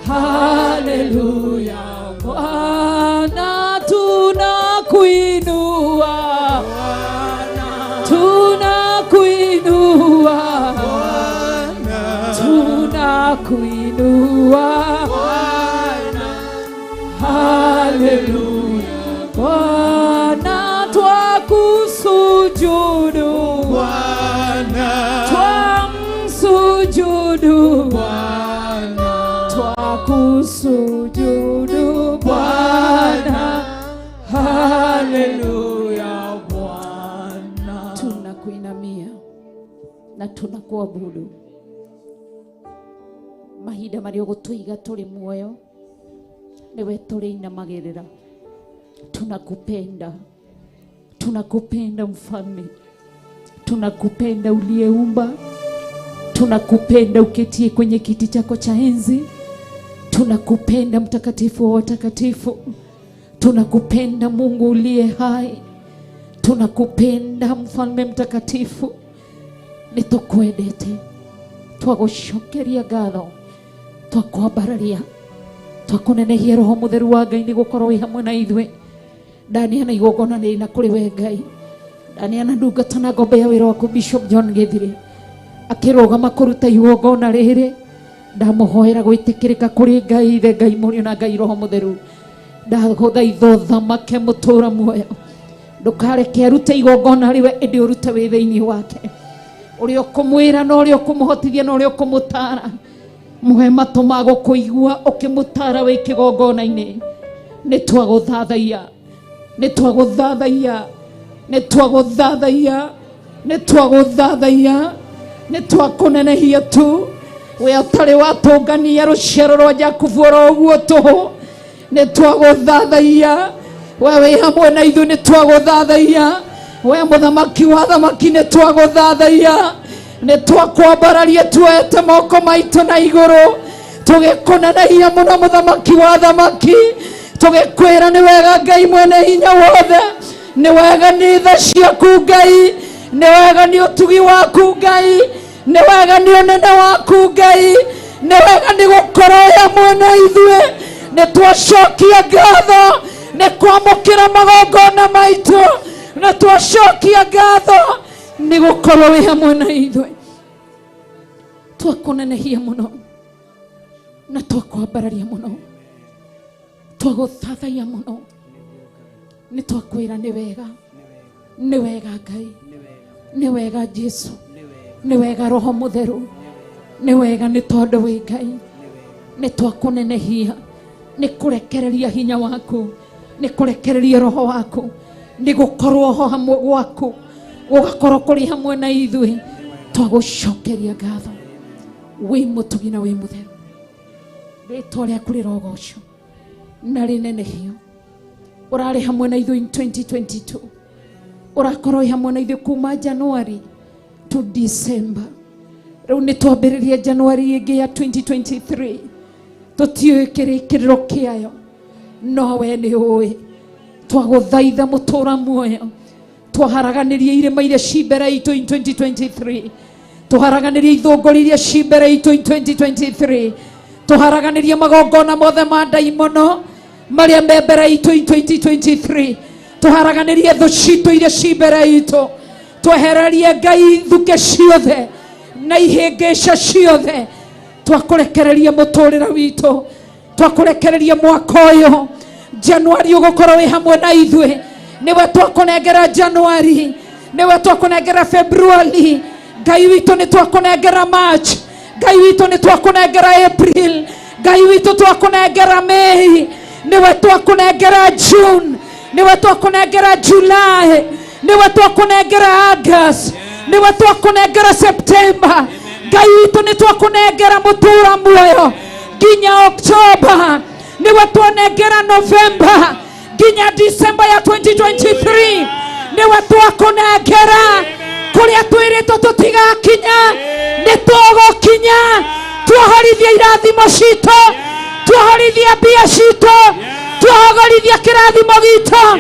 Hallelujah. Bwana tunakuinua Bwana, tunakuinua Bwana, tunakuinua Bwana. Haleluya Bwana. Tunakuinamia na tunakuabudu. Mahinda marĩa ũgũtũiga tũrĩ muoyo niwe tũrĩinamagĩrĩra. Tunakupenda, tunakupenda Mfalme, tunakupenda uliyeumba, tunakupenda uketie kwenye kiti chako cha enzi, tunakupenda Mtakatifu wa watakatifu, tunakupenda Mungu uliye hai, tunakupenda Mfalme mtakatifu. Nitukwendete, twagucokeria ngatho, twakwambararia, twakunenehia Roho Mutheru wa Ngai nĩgũkorwo wĩ hamwe na ithuĩ. Ndani na igongona nĩ na kũrĩ we Ngai. Ndani na ndungata na ngombe ya wĩra waku Bishop John Githiri akĩrũgama kũruta igongona rĩrĩ, ndamũhoera gwĩtĩkĩrĩka kũrĩ Ngai Ithe, Ngai Mũriũ na Ngai Roho Mutheru. Ndagũthaitha ũthamake mũtũũra muoyo, ndũkareke arute igongona rĩwe, ĩndĩ ũrute wĩ thĩinĩ wake. Ũrĩa ũkũmwĩra na ũrĩa ũkũmũhotithia na ũrĩa ũkũmũtara, mũhe matũ ma gũkũigua ũkĩmũtara wĩ kĩgongona-inĩ. Nĩtwagũthathaiya, nĩtwagũthathaiya, nĩtwagũthathaiya, nĩtwagũthathaiya, nĩtwakũnenehia tu. We ũtarĩ watũngania rũciaro rwa Jakubu oro ũguo tũhũ. Nĩtwagũthathaiya, we wĩ hamwe na ithuĩ, nĩtwagũthathaiya. We mũthamaki wa thamaki, nĩtwagũthathaiya. Nĩtwakwambararia tuoete moko maitũ na igũrũ, tũgĩkũnenehia mũno mũthamaki wa thamaki, tũgĩkwĩra nĩ wega Ngai mwene hinya wothe, nĩ wega nĩ tha ciaku Ngai, nĩ wega nĩ ũtugi waku Ngai, nĩ wega nĩ ũnene waku Ngai, nĩ wega nĩ gũkorwo hamwe na ithuĩ. Nĩtwacokia ngatho nĩ kwamũkĩra magongona maitũ, nĩtwacokia ngatho nĩ gũkorwo wĩ hamwe na ithuĩ. Twakũnenehia mũno na twakwambararia mũno, twagũthathaiya mũno, nĩtwakwĩra nĩ wega, nĩ wega Ngai, nĩ wega Jesu, nĩ wega Roho Mutheru, nĩ wega nĩ tondũ wĩ Ngai. Nĩtwakũnenehia, nĩ kũrekereria hinya waku, nĩ kũrekereria Roho waku, nĩ gũkorwo ho hamwe gwaku, gũgakorwo kũrĩ hamwe na ithuĩ. Twagũcokeria ngatho, wĩ mũtugi na wĩ mũtheru. Rĩĩtwa rĩaku rĩrogocwo na rĩnenehio. Ũrarĩ hamwe na ithuĩ in 2022, ũrakorwo wĩ hamwe na ithuĩ kuma January to December. Rĩu nĩtwambĩrĩria January ĩngĩ ya 2023, tũtiũĩ kĩrĩkĩrĩro kĩayo, no we nĩ ũĩ. Twagũthaitha mũtũũra muoyo, twaharaganĩria irĩma iria ci mbere itũ in 2023, twaharaganĩria ithũngũri iria ci mbere itũ in 2023, twaharaganĩria magongona mothe ma ndaimono marĩa me mbere itũ in 2023, twaharaganĩria thũ citũ iria ci mbere itũ, twehererie Ngai thuke ciothe na ihĩngĩca ciothe. Twakũrekereria mũtũũrĩre witũ, twakũrekereria mwaka ũyũ. Januari ũgũkorwo wĩ hamwe na ithuĩ, niwe twakũnengera Januari, niwe twakũnengera February, Ngai witũ nĩ twakũnengera March, Ngai witũ nĩ twakũnengera April, Ngai witũ twakũnengera May, niwe twakũnengera June, niwe twakũnengera July, niwe twakũnengera August, niwe twakũnengera September, Ngai witũ nĩ twakũnengera mũtũũra muoyo nginya October, niwe twanengera November nginya December ya 2023, niwe twakũnengera kũrĩa twĩrĩtwo tũtigakinya, nĩtũgũkinya. Tuohorithia irathimo citũ, tuohorithia mbia citũ, tuohorithia kĩrathimo gitũ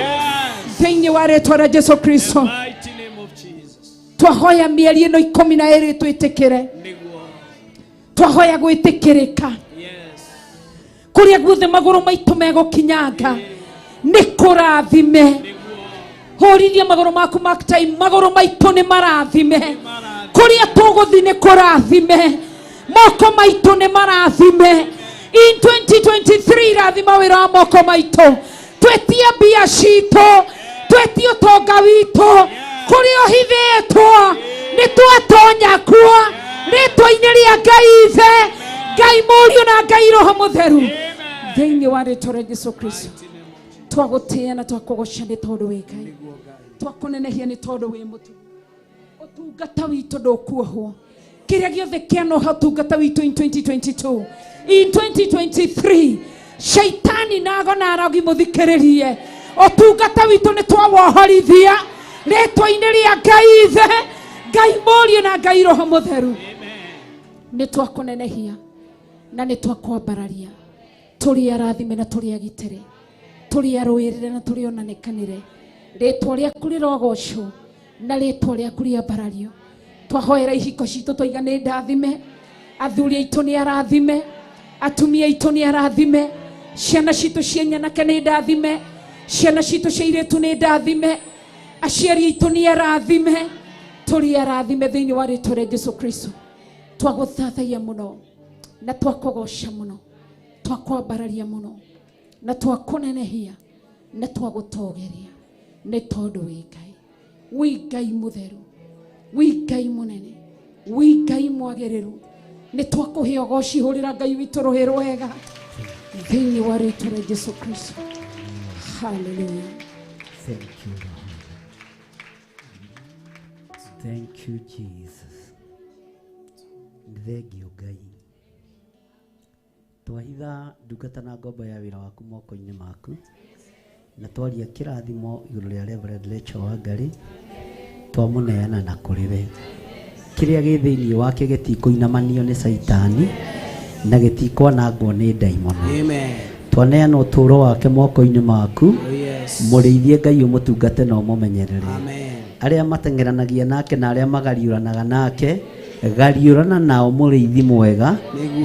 thĩinĩ wa rĩĩtwa rĩa Jesu Kristo. Twahoya mĩeri ĩno 12 twĩtĩkĩre, twahoya gwĩtĩkĩrĩka kũrĩa guothe magũrũ maitũ megũkinyanga, nĩ kũrathime. Hũrithia magũrũ maku Mark time, magũrũ maitũ nĩ marathime, kũrĩa tũgũthiĩ nĩ kũrathime, moko maitũ nĩ marathime. In 2023 rathima wĩra wa moko maitũ, twetie mbia citũ, twetie ũtonga witũ, kũrĩa ũhithĩtwo nĩ twatonya kuo rĩĩtwa-inĩ rĩa Ngai Ithe, Ngai Mũriũ na Ngai Roho Mũtheru, thĩinĩ wa rĩĩtwa rĩa Jesu Kristo. Twagutia na twakugoca nĩ tondũ wĩ Ngai. Twakunenehia nĩ tondũ wĩ mũtu. Ũtungata witũ ndũkuohwo. Kĩrĩa gĩothe kĩanoha ũtungata witũ in 2022. In 2023, Shaitani nago na arogi mũthikĩrĩrie. Ũtungata witũ nĩ twawohorithia. Rĩtwa-inĩ rĩa Ngai Ithe, Ngai Mũriũ na Ngai Roho Mũtheru. Nĩ twakunenehia na nĩ twakwambararia. Tũrĩ arathime na tũrĩ agitĩre. Tũrĩ arũĩrĩre na tũrĩ onanekanĩre. Rĩtwa rĩaku rĩrogocwo na rĩtwa rĩaku rĩambarario. Twahoera ihiko citũ tũiga nĩ ndathime. Athuri aitũ nĩ arathime. Atumia aitũ nĩ arathime. Ciana citũ cia nyanake nĩ ndathime. Ciana citũ cia airĩtu nĩ ndathime. Aciari aitũ nĩ arathime. Tũrĩ arathime thĩinĩ wa rĩtwa rĩa Jesũ Kristo. Twagũthathaiya mũno na twakũgoca mũno. Twakwambararia mũno na twakũnenehia na twagũtogeria nĩ tondũ wĩ Ngai. Wĩ Ngai mũtheru. Wĩ Ngai mũnene. Wĩ Ngai mwagĩrĩru. Nĩ twakũhe ũgoci hũrĩra Ngai witũ rũhĩ rwega thĩinĩ wa rĩtwa rĩa Jesũ Kristo. Hallelujah. Thank you, Lord. Thank you, Jesus. Thank you, Ngai. Twahitha ndungata na ngombo ya wĩra waku moko-inĩ maku na twaria kĩrathimo igũrũ rĩa Reverend Rachel Wangari twamũneana na kũrĩ we. Kĩrĩa gĩ thĩinĩ wake gĩtikũinamanio nĩ Saitani na gĩtikwanangwo nĩ ndaimono. Amen. Twaneana ũtũũro wake moko-inĩ maku. Mũrĩithie Ngai ũmũtungate na ũmũmenyerere. Arĩa mateng'eranagia nake na arĩa magariũranaga nake, gariũrana nao mũrĩithi mwega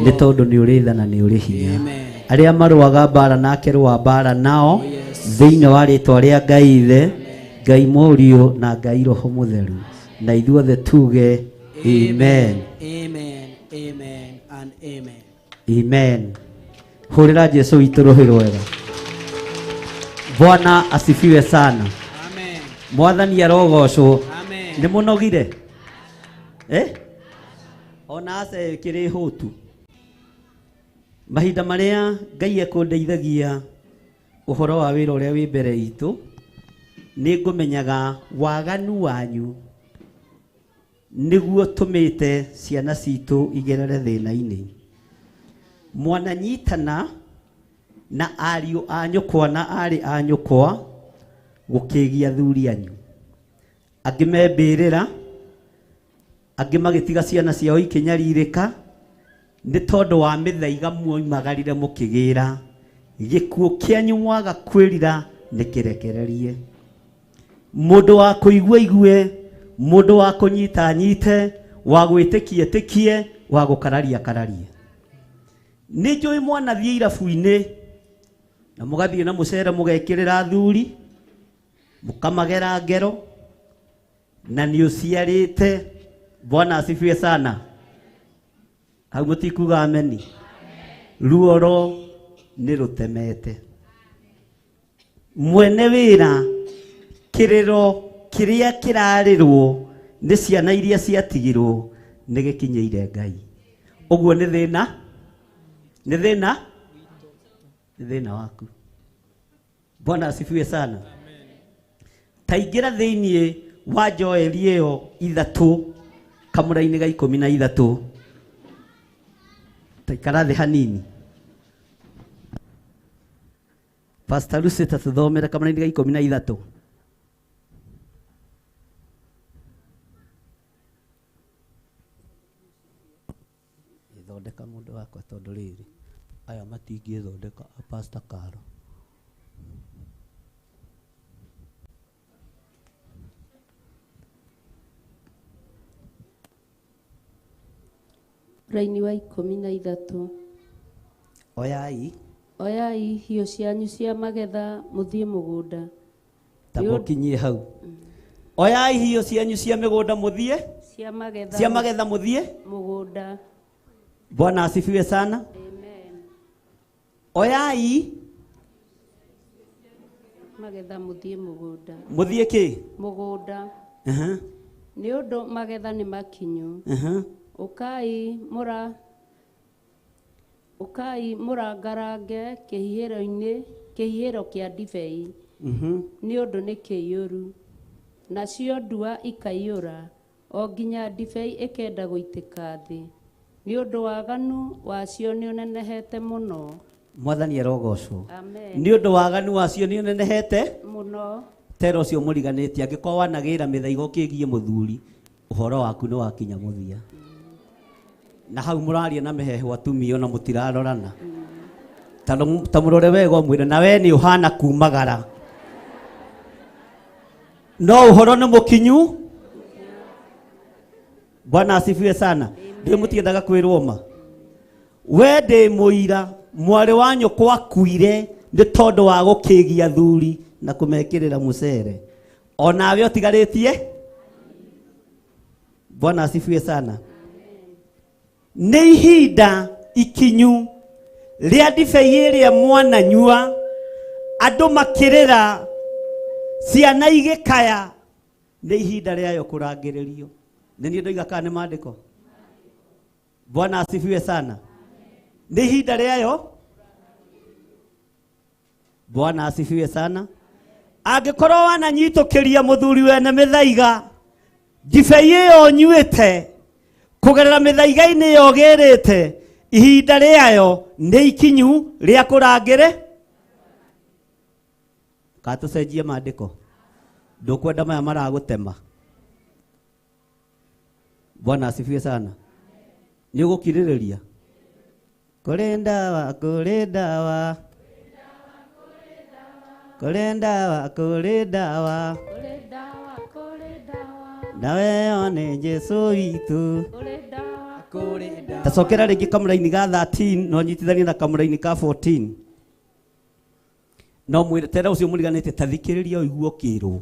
nĩ tondũ nĩ ũrĩ tha na nĩ ũrĩ hinya. Arĩa marũaga mbara nake rũa mbara nao thĩinĩ wa rĩtwa rĩa Ngai Ithe, Ngai Mũriũ na Ngai Roho Mũtheru. Na ithuothe tuge amen. Amen. Amen and amen. Amen. Hũrĩra Jesũ witũ rũhĩ rwega. Bwana asifiwe sana. Amen. Mwathani arogocwo. Amen. Nĩ mũnogire? Ona ace kĩrĩ hũtu. Mahinda marĩa Ngai ekũndeithagia ũhoro wa wĩra ũrĩa wĩ mbere itũ, nĩ ngũmenyaga waganu wanyu nĩguo tũmĩte ciana citũ igerere thĩna-inĩ. Mwananyitana na ariũ a nyũkwa na arĩ a nyũkwa gũkĩgia athuri anyu. Angĩ membĩrĩra, angĩ magĩtiga ciana ciao ikĩnyarirĩka nĩ tondũ wa mĩthaiga mwoimagarire mũkĩgĩra. Gĩkuũ kĩanyu mwaga kwĩrira nĩ kĩrekererie. Mũndũ wa kũigua igue, mũndũ wa kũnyita nyite, wa gwĩtĩkia tĩkie, wa gũkararia kararie. Nĩ njũĩ mwanathiĩ irabu-inĩ na mũgathiĩ na mũcere mũgekĩrĩra athuri, mũkamagera ngero na nĩ ũciarĩte. Bwana asifiwe sana. Hau mũtikuga ameni. Ruoro nĩ rũtemete. Mwene wĩra kĩrĩro kĩrĩa kĩrarĩrwo nĩ ciana iria ciatigirwo nĩ gĩkinyĩire Ngai. Ũguo nĩ thĩna. Nĩ thĩna. Nĩ thĩna waku. Bwana asifiwe sana. Taingĩra thĩinĩ wa Joeli ĩyo 3 kamũra-inĩ ga 13. Taikara thĩ hanini. Pastor Lucy tatuthomera kamũra-inĩ ga 13. Ithondeka mũndũ wakwa tondũ rĩrĩ aya matingĩthondeka Pastor Karo. Raini wa 13. Oyai hiũ cianyu cia magetha mũthiĩ mũgũnda. Tabokinyie hau. Oyai hiũ cianyu cia mĩgũnda mũthiĩ. Cia magetha mũthiĩ mũgũnda. Bwana asifiwe sana. Amen. Oyai magetha mũthiĩ mũgũnda. Mũthiĩ kĩ? Mũgũnda. Nĩ ũndũ magetha nĩ makinyu. Ũkai mũrangarange kĩhihĩro-inĩ kĩhihĩro kĩa ndibei nĩ ũndũ nĩ kĩiyũru, nacio ndua ikaiyũra o nginya ndibei ĩkenda gũitĩka thĩ, nĩ ũndũ waganu wacio nĩ ũnenehete mũno. Mwathani arogocwo. Amen. Nĩ ũndũ waganu wacio nĩ ũnenehete mũno. Tero ũcio mũriganĩtie angĩkorwo wanagĩra mĩthaiga ũkĩgiĩ mũthuri, ũhoro waku nĩ wakinya mũthia. Na hau mũraria na mĩhehu atumia na mũtirarorana. Ta mũrore wega ũmwĩre na we nĩ ũhana kumagara. No ũhoro nĩ mũkinyu. Bwana asifiwe sana. Ndĩ mũtiendaga kwĩrwo ma. We ndĩ mũira mwarĩ wa nyũkwa akuire nĩ tondũ wa gũkĩgia thuri na kũmekĩrĩra mũcere. Onawe ũtigarĩtie. Bwana asifiwe sana. Nĩ ihinda ikinyu rĩa ndibei ĩrĩa mwananyua, andũ makĩrĩra, ciana igĩkaya, nĩ ihinda rĩayo kũrangĩrĩrio. Nĩ niĩ ndoiga kana nĩ maandĩko? Bwana asifiwe sana. Nĩ ihinda rĩayo. Bwana asifiwe sana. Angĩkorwo wananyitũkĩria mũthuri wene mĩthaiga, ndibei ĩyo nyuĩte, kũgerera mĩthaiga-inĩ ĩyo ũgĩrĩte, ihinda rĩayo nĩ ikinyu rĩa kũrangĩre. Katũcenjie maandĩko. Ndũkwenda maya maragũtema. Bwana asifiwe sana. Nĩ ũgũkirĩrĩria. Kũrĩ ndawa, kũrĩ ndawa. Kũrĩ ndawa, kũrĩ ndawa. Ndawa ĩyo nĩ Jesũ witũ. Tacokera rĩngĩ kamũra-inĩ ga 13 no nyitithanie na kamũra-inĩ ka 14. No mwĩre tera ũcio mũriganĩte ta thikĩrĩria ũiguo kĩrwo.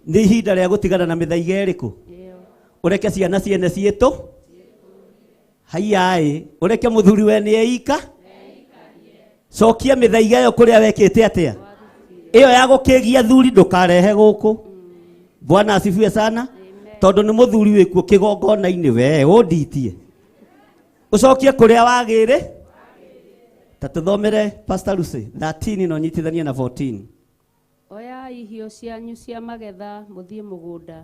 Nĩ ihinda rĩa gũtigana na mĩthaiga ĩrĩkũ? Ũreke ciana ciene ciitũ. Haiya ũreke mũthuri we nĩ eika. Cokia mĩthaiga ĩyo kũrĩa wekĩte atĩa. Ĩyo ya gũkĩgia thuri ndũkarehe gũkũ. Bwana asifiwe sana. Tondũ nĩ mũthuri wĩkuo kĩgongona-inĩ we ũnditie. Ũcokie kũrĩa wagĩrĩ. Ta tũthomere Pastor Lucy 13 no nyitithanie na 14. Oya ihio cianyu cia magetha mũthiĩ mũgũnda,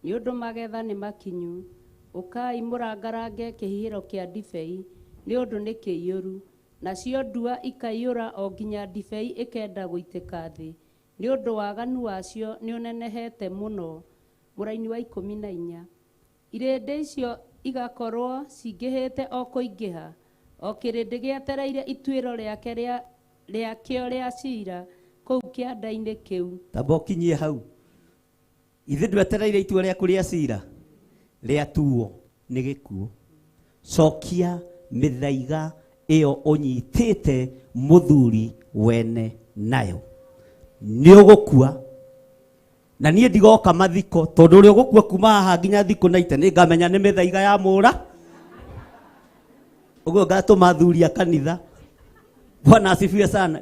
nĩ ũndũ magetha nĩ makinyu. Ũkai mũrangarange kĩhihĩro kĩa ndibei, nĩ ũndũ nĩ kĩiyũru, nacio ndua ikaiyũra o nginya ndibei ĩkenda gũitĩka thĩ, nĩ ũndũ waganu wacio nĩ ũnenehete mũno. Mũraini wa 14. Irĩndĩ icio igakorwo cingĩhĩte o kũingĩha, o kĩrĩndĩ gĩetereire ituĩro rĩake rĩakĩo rĩa cira kũu kĩanda-inĩ kĩu. Tamba ũkinyie hau. Ithe ndwetereire itua rĩaku rĩa cira rĩatuo nĩ gĩkuũ. Cokia mĩthaiga ĩyo ũnyitĩte mũthuri wene nayo. Nĩ ũgũkua. Na niĩ ndigoka mathiko tondũ ũrĩa ũgũkua kuma haha nginya thikũ na ite nĩ ngamenya nĩ mĩthaiga ya mũra. Ũguo ngatũma athuri a kanitha. Bwana asifiwe sana.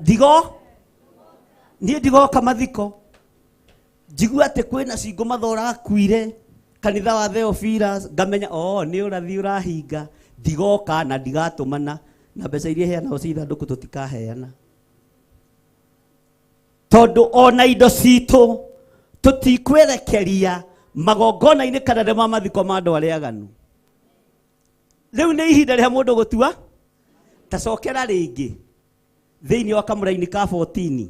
Niĩ ndigoka mathiko. Njigua atĩ kwĩna cingo mathora akuire kanitha wa Theophila, ngamenya nĩ ũrathi ũrahinga. Ndigoka na ndigatũmana na mbeca iria heanagwo cia ithandũkũ tũtikaheana. Tondũ ona indo citũ tũtikwerekeria magongona-inĩ kana rĩma mathiko ma andũ arĩa aganu. Rĩu nĩ ihinda rĩa mũndũ gũtua. Tacokera rĩngĩ thĩinĩ wa kamũra-inĩ ka 14.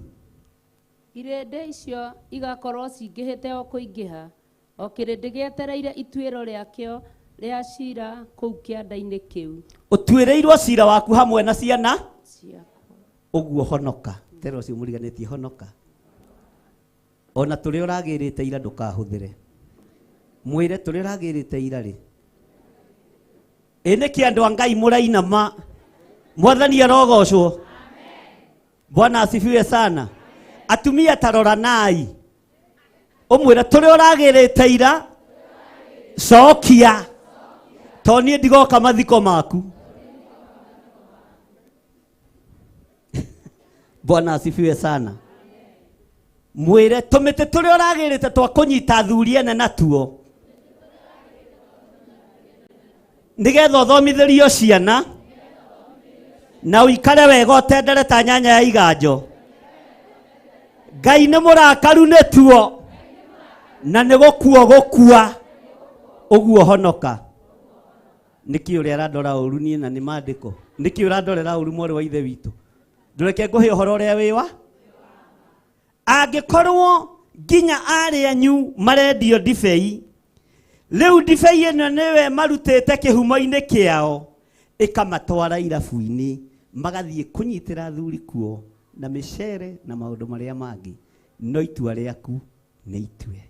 Irĩndĩ icio igakorwo cingĩhĩte o kũingĩha, o kĩrĩndĩ gĩetereire ituĩro rĩakĩo rĩa cira kũu kĩanda-inĩ kĩu. Ũtuĩrĩirwo cira waku hamwe na ciana ciaku. Ũguo honoka. Tero ũcio mũriganĩtie honoka. Ona tũrĩa ũragĩrĩte ira ndũkahũthĩre. Mwĩre tũrĩa ũragĩrĩte ira rĩ. Nĩkĩ andũ a Ngai mũrainama. Mwathani arogocwo. Amen. Bwana asifiwe sana. Atumia taroranai. Ũmwĩre tũrĩa ũragĩrĩte ira cokia. To niĩ ndigoka mathiko maku. Bwana asifiwe sana. Mwĩre tũmĩtĩ tũrĩa ũragĩrĩte twa kũnyita thuri ene natuo. Nĩgetha ũthomithĩrio ciana na uikare wega ũtendere ta nyanya ya iganjo. Ngai nĩ mũrakaru nĩ tuo na nĩ gũkua gũkua ũguo honoka. Nĩkĩ ũrĩa arandora ũru niĩ na nĩ maandĩko? Nĩkĩ ũrandorera ũru mwarĩ wa ithe witũ? Ndũreke ngũhe ũhoro ũrĩa wĩ wa? Angĩkorwo nginya arĩa anyu marendio ndibei, rĩu ndibei ĩno nĩwe marutĩte kĩhumo-inĩ kĩao ĩkamatwara irabu-inĩ magathiĩ kũnyitĩra athuri kuo na mĩcere na maũndũ marĩa mangĩ. No itua rĩaku nĩ itue.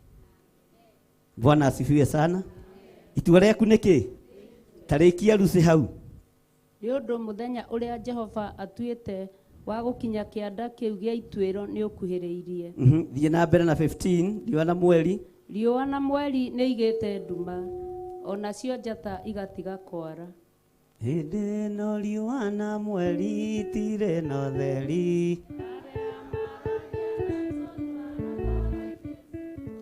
Bwana asifiwe sana. Itua rĩaku nĩ kĩ? Tarĩkia ruci hau. Nĩ ũndũ mũthenya ũrĩa Jehova atuĩte wa gũkinya kĩanda kĩu gĩa ituĩro nĩ ũkuhĩrĩirie. Thiĩ na mbere na 15. Riũa na mweri. Riũa na mweri nĩ igĩte nduma, onacio njata igatiga kwara. Hĩndĩ ĩno riũa na mweri itirĩ na ũtheri,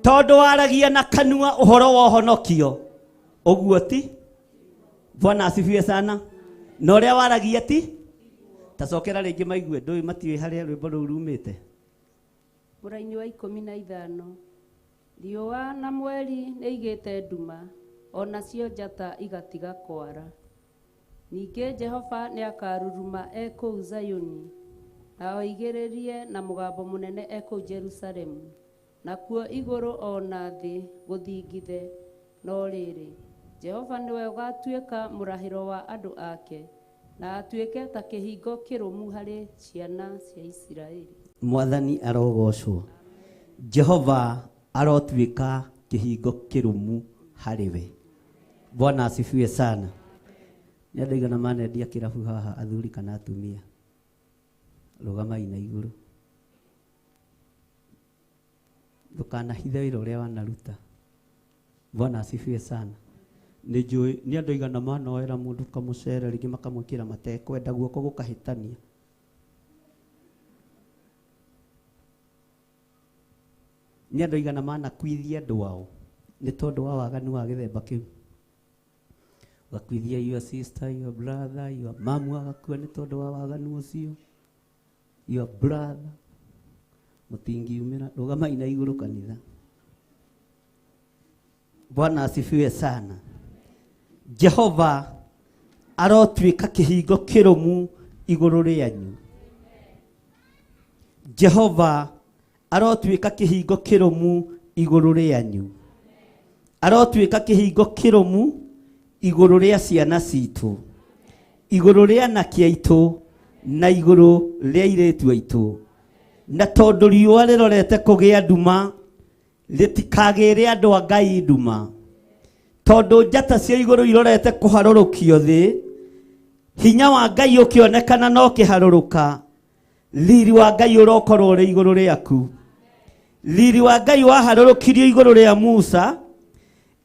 tondũ waragia na kanua ũhoro wa ũhonokio. Ũguo ti? Bwana asifiwe sana. Na ũrĩa waragia ti? Tacokera rĩngĩ maigue ndũĩ matiũĩ harĩa rwĩmbo rũu rumĩte. Mũraini wa 15. Riũa na mweri nĩ igĩte nduma, onacio njata igatiga kwara. Ningĩ Jehova nĩ akaruruma kũu Zayuni, na oigĩrĩrie na mũgambo mũnene kũu Jerusalemu, nakuo igũrũ ona thĩ gũthingithe. No rĩrĩ, Jehova nĩwe ũgatuĩka mũrahĩro wa andũ ake, na atuĩke ta kĩhingo kĩrũmu harĩ ciana cia Isiraeli. Mwathani arogocwo. Jehova arotuĩka kĩhingo kĩrũmu harĩ we. Bwana asifiwe sana. Nĩ andũ aigana manendia kĩrabu haha, athuri kana atumia? Rũgamai na igũrũ. Ndũkanahithe wĩra ũrĩa wanaruta. Bwana asifiwe sana. Nĩ njũĩ nĩ andũ aigana manoera mũndũ kamũcere rĩngĩ makamwĩkĩra matekwenda guoko gũkahĩtania. Nĩ andũ aigana manakuithia andũ ao nĩ tondũ wa waganu wa gĩthemba kĩu. Wakuithia your sister, your brother, your mom agakua nĩ tondũ wa waganu ũcio. Your brother. Mũtingiumĩra. Rũgamai na igũrũ kanitha. Bwana asifiwe sana. Jehova arotuĩka kĩhingo kĩrũmu igũrũ rĩanyu. Jehova arotuĩka kĩhingo kĩrũmu igũrũ rĩanyu. Arotuĩka kĩhingo kĩrũmu igũrũ rĩa ciana citũ, igũrũ rĩa anake aitũ na igũrũ rĩa airĩtu aitũ. Na tondũ riũa rĩrorete kũgĩa nduma, rĩtikagĩre andũ a Ngai nduma. Tondũ njata cia igũrũ irorete kũharũrũkio thĩ, hinya wa Ngai ũkĩonekana no kĩharũrũka, riri wa Ngai ũrokorwo ũrĩ igũrũ rĩaku. Riri wa Ngai waharũrũkirio igũrũ rĩa Musa,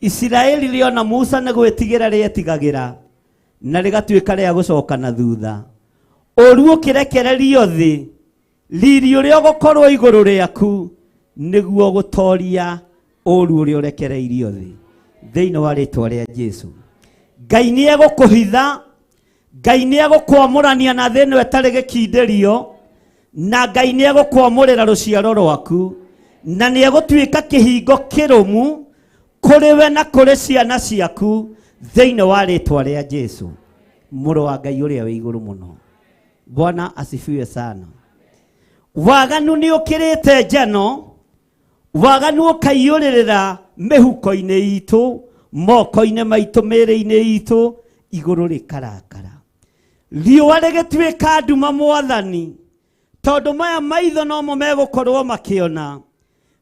Isiraeli rĩona Musa nĩ gwĩtigĩra rĩetigagĩra, na rĩgatuĩka rĩa gũcoka na thutha. Ũru ũkĩrekererio thĩ, riri ũrĩa ũgũkorwo igũrũ rĩaku nĩguo gũtoria ũru ũrĩa ũrekereirio thĩ. Thĩinĩ wa rĩtwa rĩa Jesũ. Ngai nĩ egũkũhitha, Ngai nĩ egũkwamũrania na thĩ ĩno ĩtarĩ gĩkindĩrio, na Ngai nĩ egũkwamũrĩra rũciaro rwaku, na nĩ egũtuĩka kĩhingo kĩrũmu kũrĩ we na kũrĩ ciana ciaku thĩinĩ wa rĩtwa rĩa Jesũ, mũrũ wa Ngai ũrĩa wĩ igũrũ mũno. Bwana asifiwe sana. Waganu nĩ ũkĩrĩte njano, waganu ũkaiyũrĩrĩra mĩhuko-inĩ itũ, moko-inĩ maitũ, mĩĩrĩ-inĩ itũ, igũrũ rĩkarakara. Riũa rĩgĩtuĩka nduma Mwathani, tondũ maya maitho nomo megũkorwo makĩona,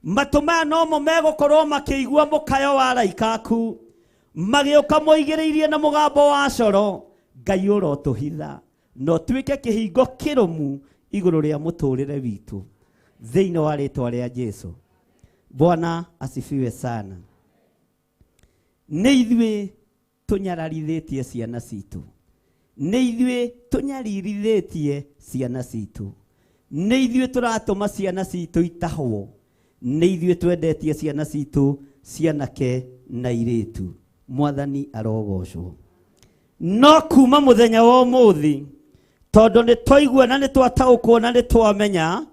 matũ maya nomo megũkorwo makĩigua mũkayo wa araikaku, magĩũka moigĩrĩirie na mũgambo wa coro. Ngai ũrotũhitha na ũtuĩke kĩhingo kĩrũmu igũrũ rĩa mũtũrĩre witũ thĩinĩ wa rĩtwa rĩa Jesũ. Bwana asifiwe sana. Nĩ ithuĩ tũnyararithĩtie ciana citũ, nĩ ithuĩ tũnyaririthĩtie ciana citũ, nĩ ithuĩ tũratũma ciana citũ itahwo, nĩ ithuĩ twendetie ciana citũ cianake na airĩtu. Mwathani arogocwo. No kuma mũthenya wa ũmũthĩ tondu ni twaigua na ni twataũkwo na ni twamenya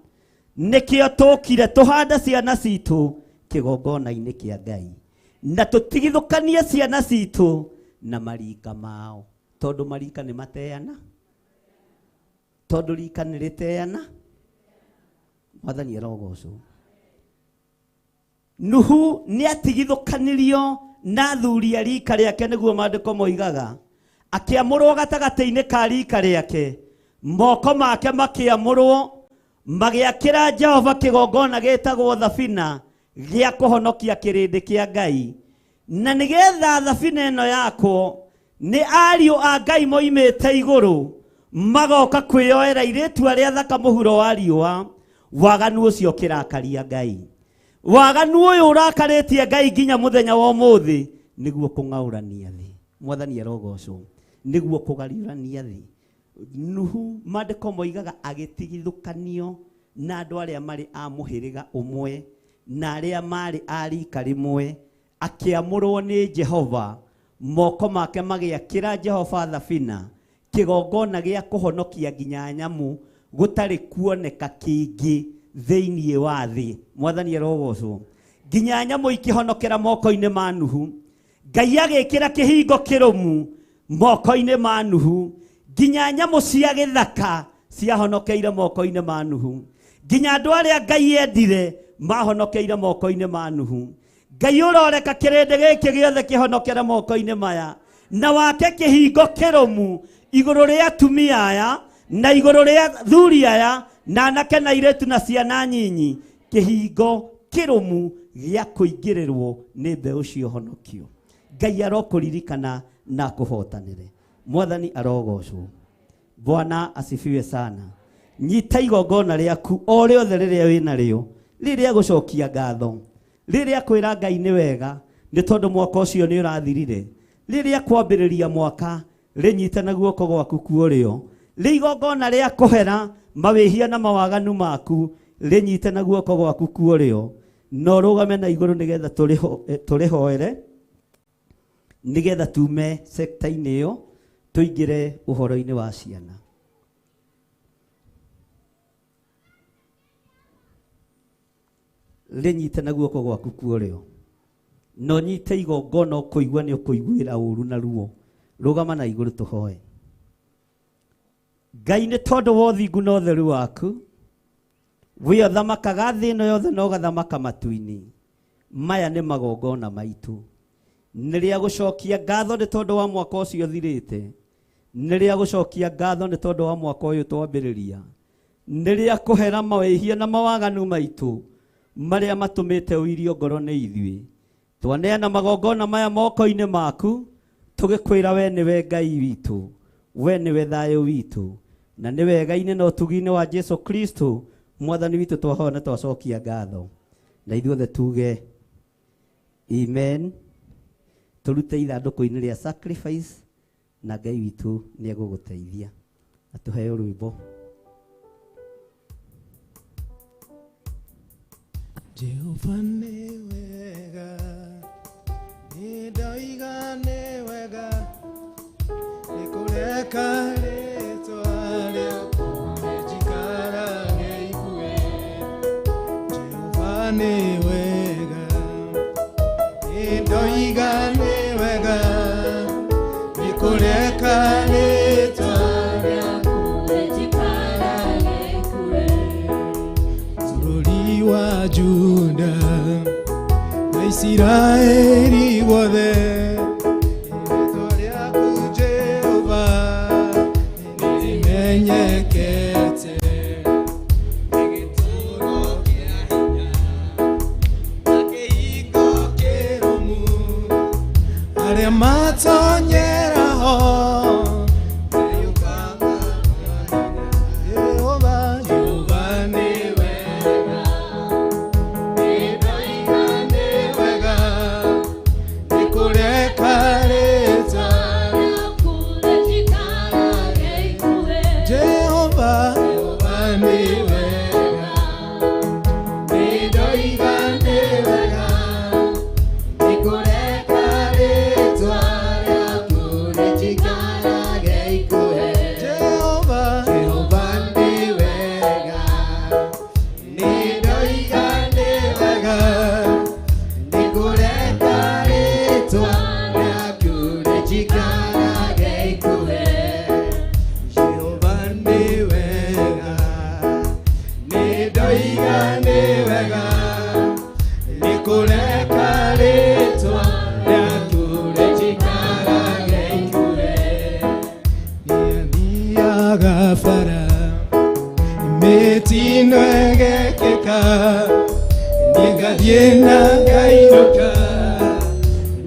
nikio tukire tuhanda ciana citu kigongona-inĩ kĩa Ngai na tutigithũkanie ciana citu na marika mao, tondu marika ni mateana, tondu rika ni riteana. Mwathani arogocwo. Nuhu ni atigithũkanirio na thuri a rika rĩake, nĩguo maandĩko moigaga akĩamũrwo gatagatĩ-inĩ ka rika rĩake, moko make makĩamũrwo magĩakĩra Jehova kĩgongona gĩtagwo thabina gĩa kũhonokia kĩrĩndĩ kĩa Ngai. Na nĩgetha thabina ĩno yakwo nĩ ariũ a Ngai moimĩte igũrũ magoka kwĩyoera airĩtu arĩa thaka mũhuro wa riũa, waganu ũcio kĩrakaria Ngai. Waganu ũyũ ũrakarĩtie Ngai nginya mũthenya wa ũmũthĩ nĩguo kũng'aũrania thĩ. Mwathani arogocwo. Nĩguo kũgariũrania thĩ. Nuhu maandĩko moigaga agĩtigithũkanio na andũ arĩa marĩ a mũhĩrĩga ũmwe na arĩa marĩ a rika rĩmwe, akĩamũrwo nĩ Jehova, moko make magĩakĩra Jehova thabina, kĩgongona gĩa kũhonokia nginya nyamũ gũtarĩ kuoneka kĩngĩ thĩinĩ wa thĩ. Mwathani arogocwo. Nginya nyamũ ikĩhonokera moko-inĩ ma Nuhu. Ngai agĩkĩra kĩhingo kĩrũmu moko-inĩ ma Nuhu. Nginya nyamũ cia gĩthaka ciahonokeire moko-inĩ ma Nuhu. Nginya andũ arĩa Ngai endire mahonokeire moko-inĩ ma Nuhu. Ngai ũroreka kĩrĩndĩ gĩkĩ gĩothe kĩhonokera moko-inĩ maya, na wake kĩhingo kĩrũmu igũrũ rĩa atumia aya na igũrũ rĩa thuri aya na anake na airĩtu na ciana nyinyi, kĩhingo kĩrũmu gĩa kũingĩrĩrwo nĩ mbeũ cia ũhonokio. Ngai arokũririkana na kũhotanĩre. Mwathani arogocwo. Bwana asifiwe sana. Nyita igongona rĩaku o rĩothe rĩrĩa wĩna rĩo, rĩrĩa gũcokia ngatho, rĩrĩa kwĩra Ngai nĩ wega nĩ tondũ mwaka ũcio nĩ ũrathirire, rĩrĩa kwambĩrĩria mwaka rĩnyite na guoko gwaku kuorĩo, rĩ igongona rĩa kũhera mawĩhia na mawaganu maku rĩnyite na guoko gwaku kuorĩo, no rũgame na igũrũ nĩgetha tũrĩhoere, nĩgetha tume sekta-inĩ ĩyo tuingĩre ũhoro-inĩ wa ciana. Rĩnyite na guoko gwaku kuorĩo, no nyite igongona ũkũigua nĩ ũkũiguĩra ũru na ruo. Rũgama na igũrũ tũhoe. Ngai nĩ tondũ wa ũthingu na ũtheru waku, we ũthamakaga thĩ ĩno yothe na ũgathamaka matu-inĩ maya, nĩ magongona maitũ. Nĩ rĩa gũcokia ngatho nĩ tondũ wa mwaka ũcio thirĩte, nĩ rĩa gũcokia ngatho nĩ tondũ wa mwaka ũyũ twambĩrĩria, nĩ rĩa kũhera mawĩhia na mawaganu maitũ marĩa matũmĩte ũirio ngoro nĩ ithuĩ. Twaneana magongona maya moko-inĩ maku, tũgĩkwĩra we nĩwe Ngai witũ, we nĩwe thayũ witũ, na nĩ wega-inĩ na ũtugi-inĩ wa Jesu Kristo Mwathani witũ twahoya na twacokia ngatho. Na ithuothe tuge amen. Tũrute ithandũkũ-inĩ rĩa sacrifice na Ngai witũ nĩ egũgũteithia. Atũheo rwĩmbo. Jehova nĩ wega, nĩ ndoiga nĩ wega, nĩ kũreka rĩtwa rĩaku rĩnjikarage ithuĩ. Jehova nĩ wega, nĩ ndoiga nĩ wega, nĩ kũreka rĩtwa rĩaku rĩnjikarage ithuĩ. Bũrũri wa Juda na Isiraeli wothe, rĩtwa rĩaku Jehova nĩrĩmenyekete, gĩtũũro kĩa hinya na kĩhingo kĩrũmu, arĩa matonyera ho Kureka wega nikureka ritwa rĩaku rĩnjikarage ikure niathiaga bara mĩtino ĩgekĩka nĩngathiĩ na ngainũka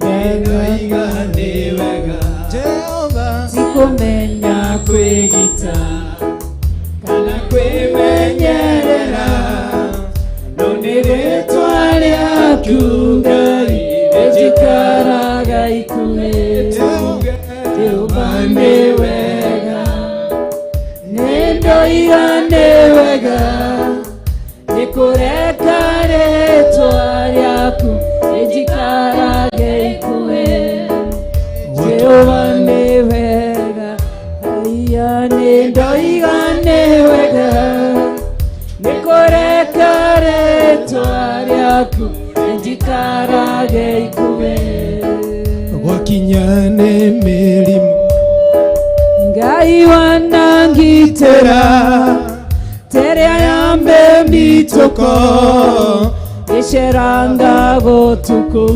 nĩndoiga nĩ wega Jehova sikumenya kwĩgita kana kwĩmenyerera no nĩ rĩtwa rĩaku Ngai rĩnjikaraga ikuhĩ Jehova nĩ wega nĩndoiga nĩ wega nĩkũreka rĩtwa rĩaku rĩnjikarage ikuhĩ Jehova nĩ wega aya nĩndoiga nĩ wega nĩkũreka rĩtwa rĩaku rĩnjikarage ikuhĩ gwakinya nĩ mĩrimũ Ngai wanangitĩra terĩa yambe mituko ĩceranga gũtukũ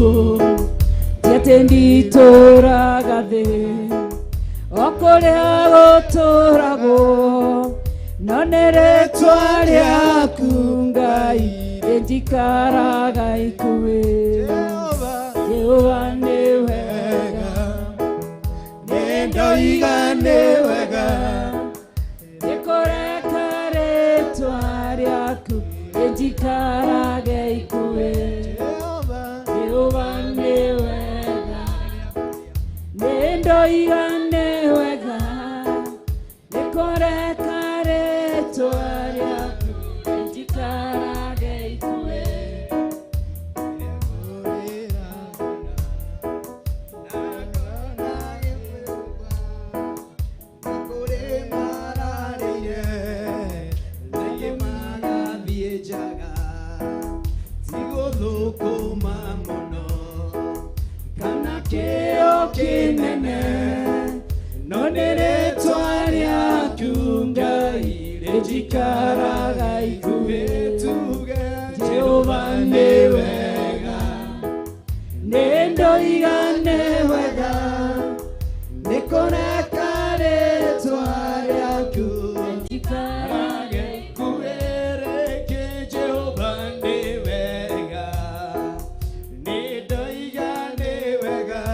tiatĩ nditũraga thĩ o kũrĩa gũtũragwo no nĩ rĩtwa rĩaku Ngai rĩnjikaraga ikuhĩ Jehova nĩ wega nĩndoiga nĩ wega nĩkũreka rĩtwa rĩaku rĩnjikarage ikuhĩ Jehova nĩ wega nĩndoiga nĩ wega nĩkũreka rĩtwa rĩaku rĩnjikarage ikuhĩ kinene no nĩ rĩtwa rĩaku Ngai rĩnjikaraga ikuhĩ tuge Jehova nĩ wega nĩndoiga nĩ wega nĩkũreka rĩtwa rĩaku rĩnjikarage ikuhĩ rĩngĩ Jehova nĩ wega nĩndoiga nĩ wega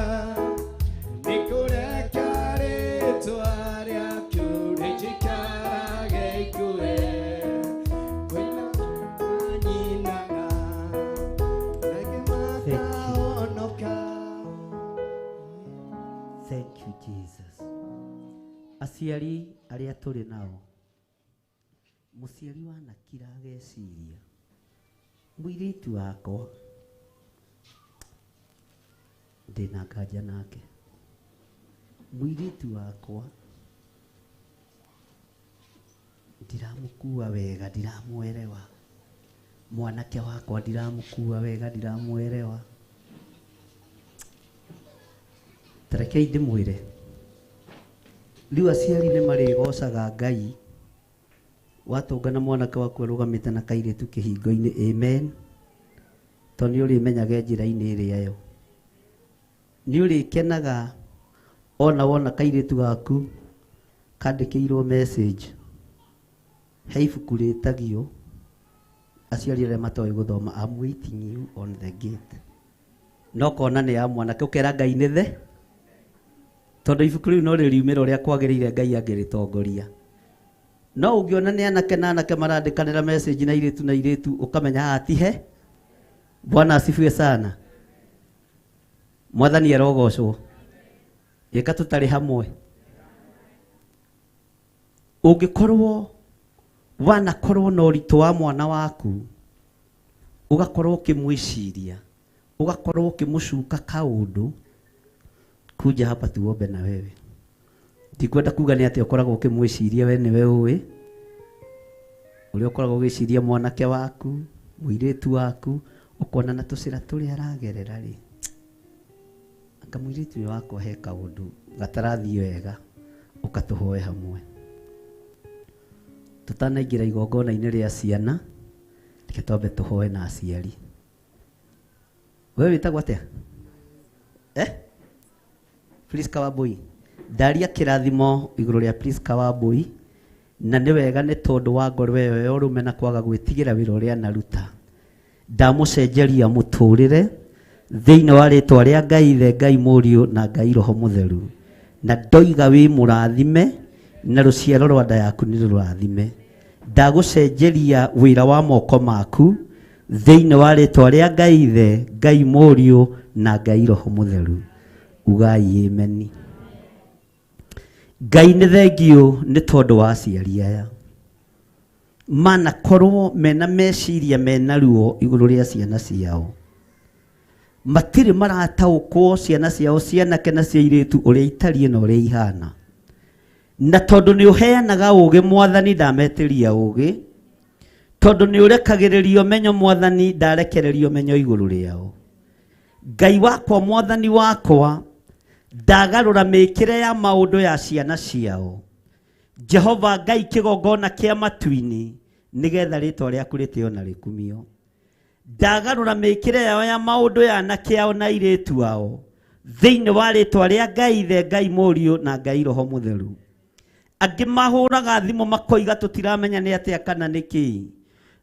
nĩkũreka rĩtwa rĩaku rĩnjikarage ikuhĩ nyinaga nake makahonoka. Thank you, Jesus. Aciari arĩa tũrĩ nao mũciari wanakira ageciria mũirĩtu wakwa ndĩna nganja nake mũirĩtu wakwa ndiramũkua wega ndiramwerewa mwanake wakwa ndiramũkua wega ndiramwerewa tarekei ndĩmwĩre rĩu aciari nĩ marĩgocaga Ngai watũngana mwanake waku arũgamĩte na kairĩtu kĩhingo-inĩ amen tondũ nĩ ũrĩmenyage njĩra-inĩ ĩrĩa yo nĩ ũrĩkenaga ona wona kairĩtu gaku kandĩkĩirwo message he ibuku rĩtagio aciari arĩa matoĩ gũthoma I'm waiting you on the gate no kona nĩ ya mwanake ũkera Ngai nĩ the tondũ ibuku rĩu no rĩriumĩra ũrĩa kwagĩrĩire Ngai angĩrĩtongoria no ũngĩona nĩ anake na anake marandĩkanĩra message na irĩtu ũkamenya haha ti he Bwana asifiwe sana mwathani arogocwo ĩka tũtarĩ hamwe ũngĩkorwo wanakorwo na ũritũ wa mwana waku ũgakorwo ũkĩmwĩciria ũgakorwo ũkĩmũcuka kaũndũ kuja hapa tuombe na wewe ndikwenda kuga nĩ atĩ ũkoragwo ũkĩmwĩciria we nĩwe ũĩ ũrĩa ũkoragwo ũgĩciria mwanake waku mũirĩtu waku ũkona na tũcĩra tũrĩa aragerera rĩ anga mũirĩtu ũyũ wakwa he kaũndũ gatarathiĩ wega ũkatũhoe hamwe tutanaingĩra igongona-inĩ rĩa ciana Kitobe tuhoe na aciari. Wewe witagwo atia? Please Kawabui. Daria kirathimo iguru ria Please Kawabui. Na nĩ wega nĩ tondũ wa ngoro ĩyo ya ũrũme na kwaga gwĩtigĩra wĩra ũrĩa naruta. Ndamũcenjeria mũtũrĩre thĩinĩ wa rĩtwa rĩa Ngai Ithe, Ngai Mũriũ na Ngai Roho Mũtheru. Na ndoiga wĩ mũrathime na rũciaro rwa nda yaku nĩ rũrathime. Ndagũcenjeria wĩra wa moko maku thĩinĩ wa rĩtwa rĩa Ngai Ithe, Ngai Mũriũ na Ngai Roho Mũtheru. Ugai amen. Ngai nĩ thengio nĩ tondũ wa aciari aya. Manakorwo mena meciria mena ruo igũrũ rĩa ciana ciao. Matirĩ marataũkwo ciana ciao cianake na cia airĩtu ũrĩa itariĩ na ũrĩa ihana. Na tondũ nĩ ũheanaga ũũgĩ Mwathani, ndametĩria ũũgĩ. Tondũ nĩ ũrekagĩrĩrio menyo Mwathani, ndarekererio menyo igũrũ rĩao. Ngai wakwa, Mwathani wakwa, ndagarũra mĩkĩre ya maũndũ ya ciana ciao. Jehova Ngai kĩgongona kĩa matu-inĩ nĩgetha rĩtwa rĩaku rĩtĩo na rĩkumio. Ndagarũra mĩkĩre yao ya maũndũ ya anake ao na airĩtu ao thĩinĩ wa rĩtwa rĩa Ngai Ithe, Ngai Mũriũ na Ngai Roho Mũtheru. Angĩ mahũraga thimũ makoiga tũtiramenya nĩ atĩa kana nĩkĩ.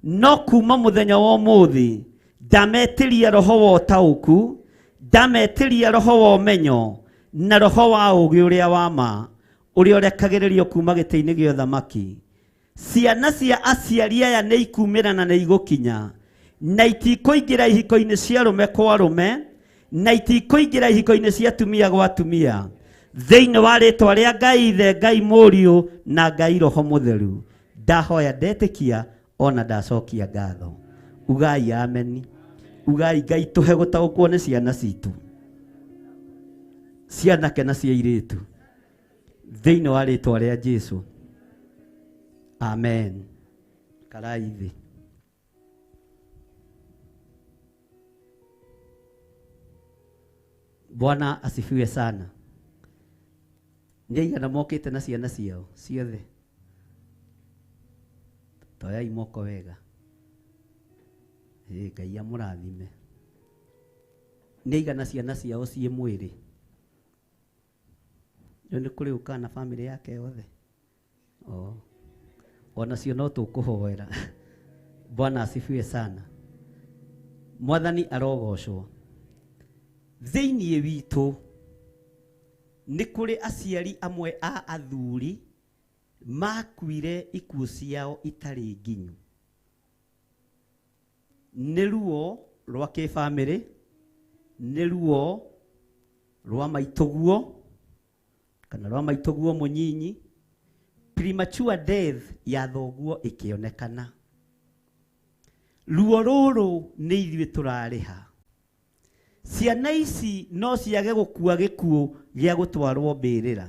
No kuma mũthenya wa ũmũthĩ ndametĩria roho wa ũtaũku, ndametĩria roho wa ũmenyo na roho wa ũũgĩ ũrĩa wa ma ũrĩa ũrekagĩrĩrio kuma gĩtĩ-inĩ gĩa ũthamaki. Ciana cia aciari aya nĩ ikumĩra na nĩ igũkinya, na itikũingĩra ihiko-inĩ cia rũme kwa rũme, na itikũingĩra ihiko-inĩ cia atumia gwa atumia, thĩinĩ wa rĩtwa rĩa Ngai Ithe, Ngai Mũriũ na Ngai Roho Mũtheru. Ndahoya ndetĩkia ona ndacokia ngatho. Ugai amen. Ugai Ngai tũhe gũtaũkwo nĩ ciana citũ, cianake na cia airĩtu, thĩinĩ wa rĩtwa rĩa Jesũ. Amen. Karai thĩ. Bwana asifiwe sana. Nĩ aigana mokĩte na ciana ciao ciothe? Toyai moko wega. Ngai amũrathime. Nĩ aigana ciana ciao ciĩ mwĩrĩ? Nĩ kũrĩ ũka na family yake yothe? Ona cio no tũkũhoera. Bwana asifiwe sana. Mwathani arogocwo. Thĩinĩ witũ nĩ kũrĩ aciari amwe a athuri makuire ikuũ ciao itarĩ nginyu. Nĩ ruo rwa kĩbamĩrĩ, nĩ ruo rwa maitũguo kana rwa maitũguo mũnyinyi. Premature death ya thoguo ĩkĩonekana. Ruo rũrũ nĩ ithuĩ tũrarĩha. Ciana ici no ciage gũkua gĩkuũ gĩa gũtwarwo mbĩrĩra,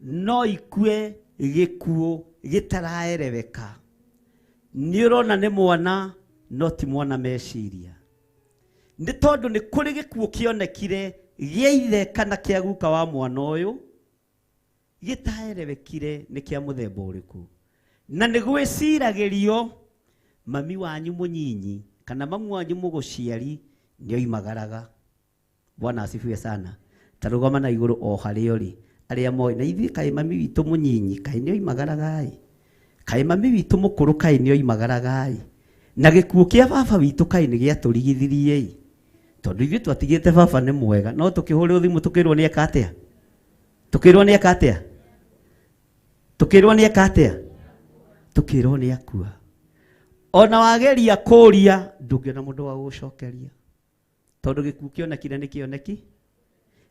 no ikue gĩkuũ gĩtaraereweka. Nĩ ũrona nĩ mwana no ti mwana meciria. Nĩ tondũ nĩ kũrĩ gĩkuũ kĩonekire gĩa ithe kana kĩa guka wa mwana ũyũ gĩtaerewekire nĩ kĩa mũthemba ũrĩkũ. Na nĩ gwĩciragĩrio mami wanyu mũnyinyi kana mamu wanyu mũgũciari nĩ oimagaraga. Bwana asifiwe sana. Tarũgama na igũrũ o harĩa ũrĩ. Arĩa moĩ na ithuĩ kaĩ mami witũ mũnyinyi kaĩ nĩ oimagaraga ĩ, kaĩ mami witũ mũkũrũ kaĩ nĩ oimagaraga ĩ, na gĩkuũ kĩa baba witũ kaĩ nĩ gĩatũrigithirie ĩ. Tondũ ithuĩ twatigĩte baba nĩ mwega, no tũkĩhũrĩrwo thimũ tũkĩrwo nĩ eka atĩa? Tũkĩrwo nĩ eka atĩa? Tũkĩrwo nĩ eka atĩa? Tũkĩrwo nĩ akua. Ona wageria kũria ndũngĩona mũndũ wa gũcokeria, tondũ gĩkuũ kĩonekire nĩ kĩoneki.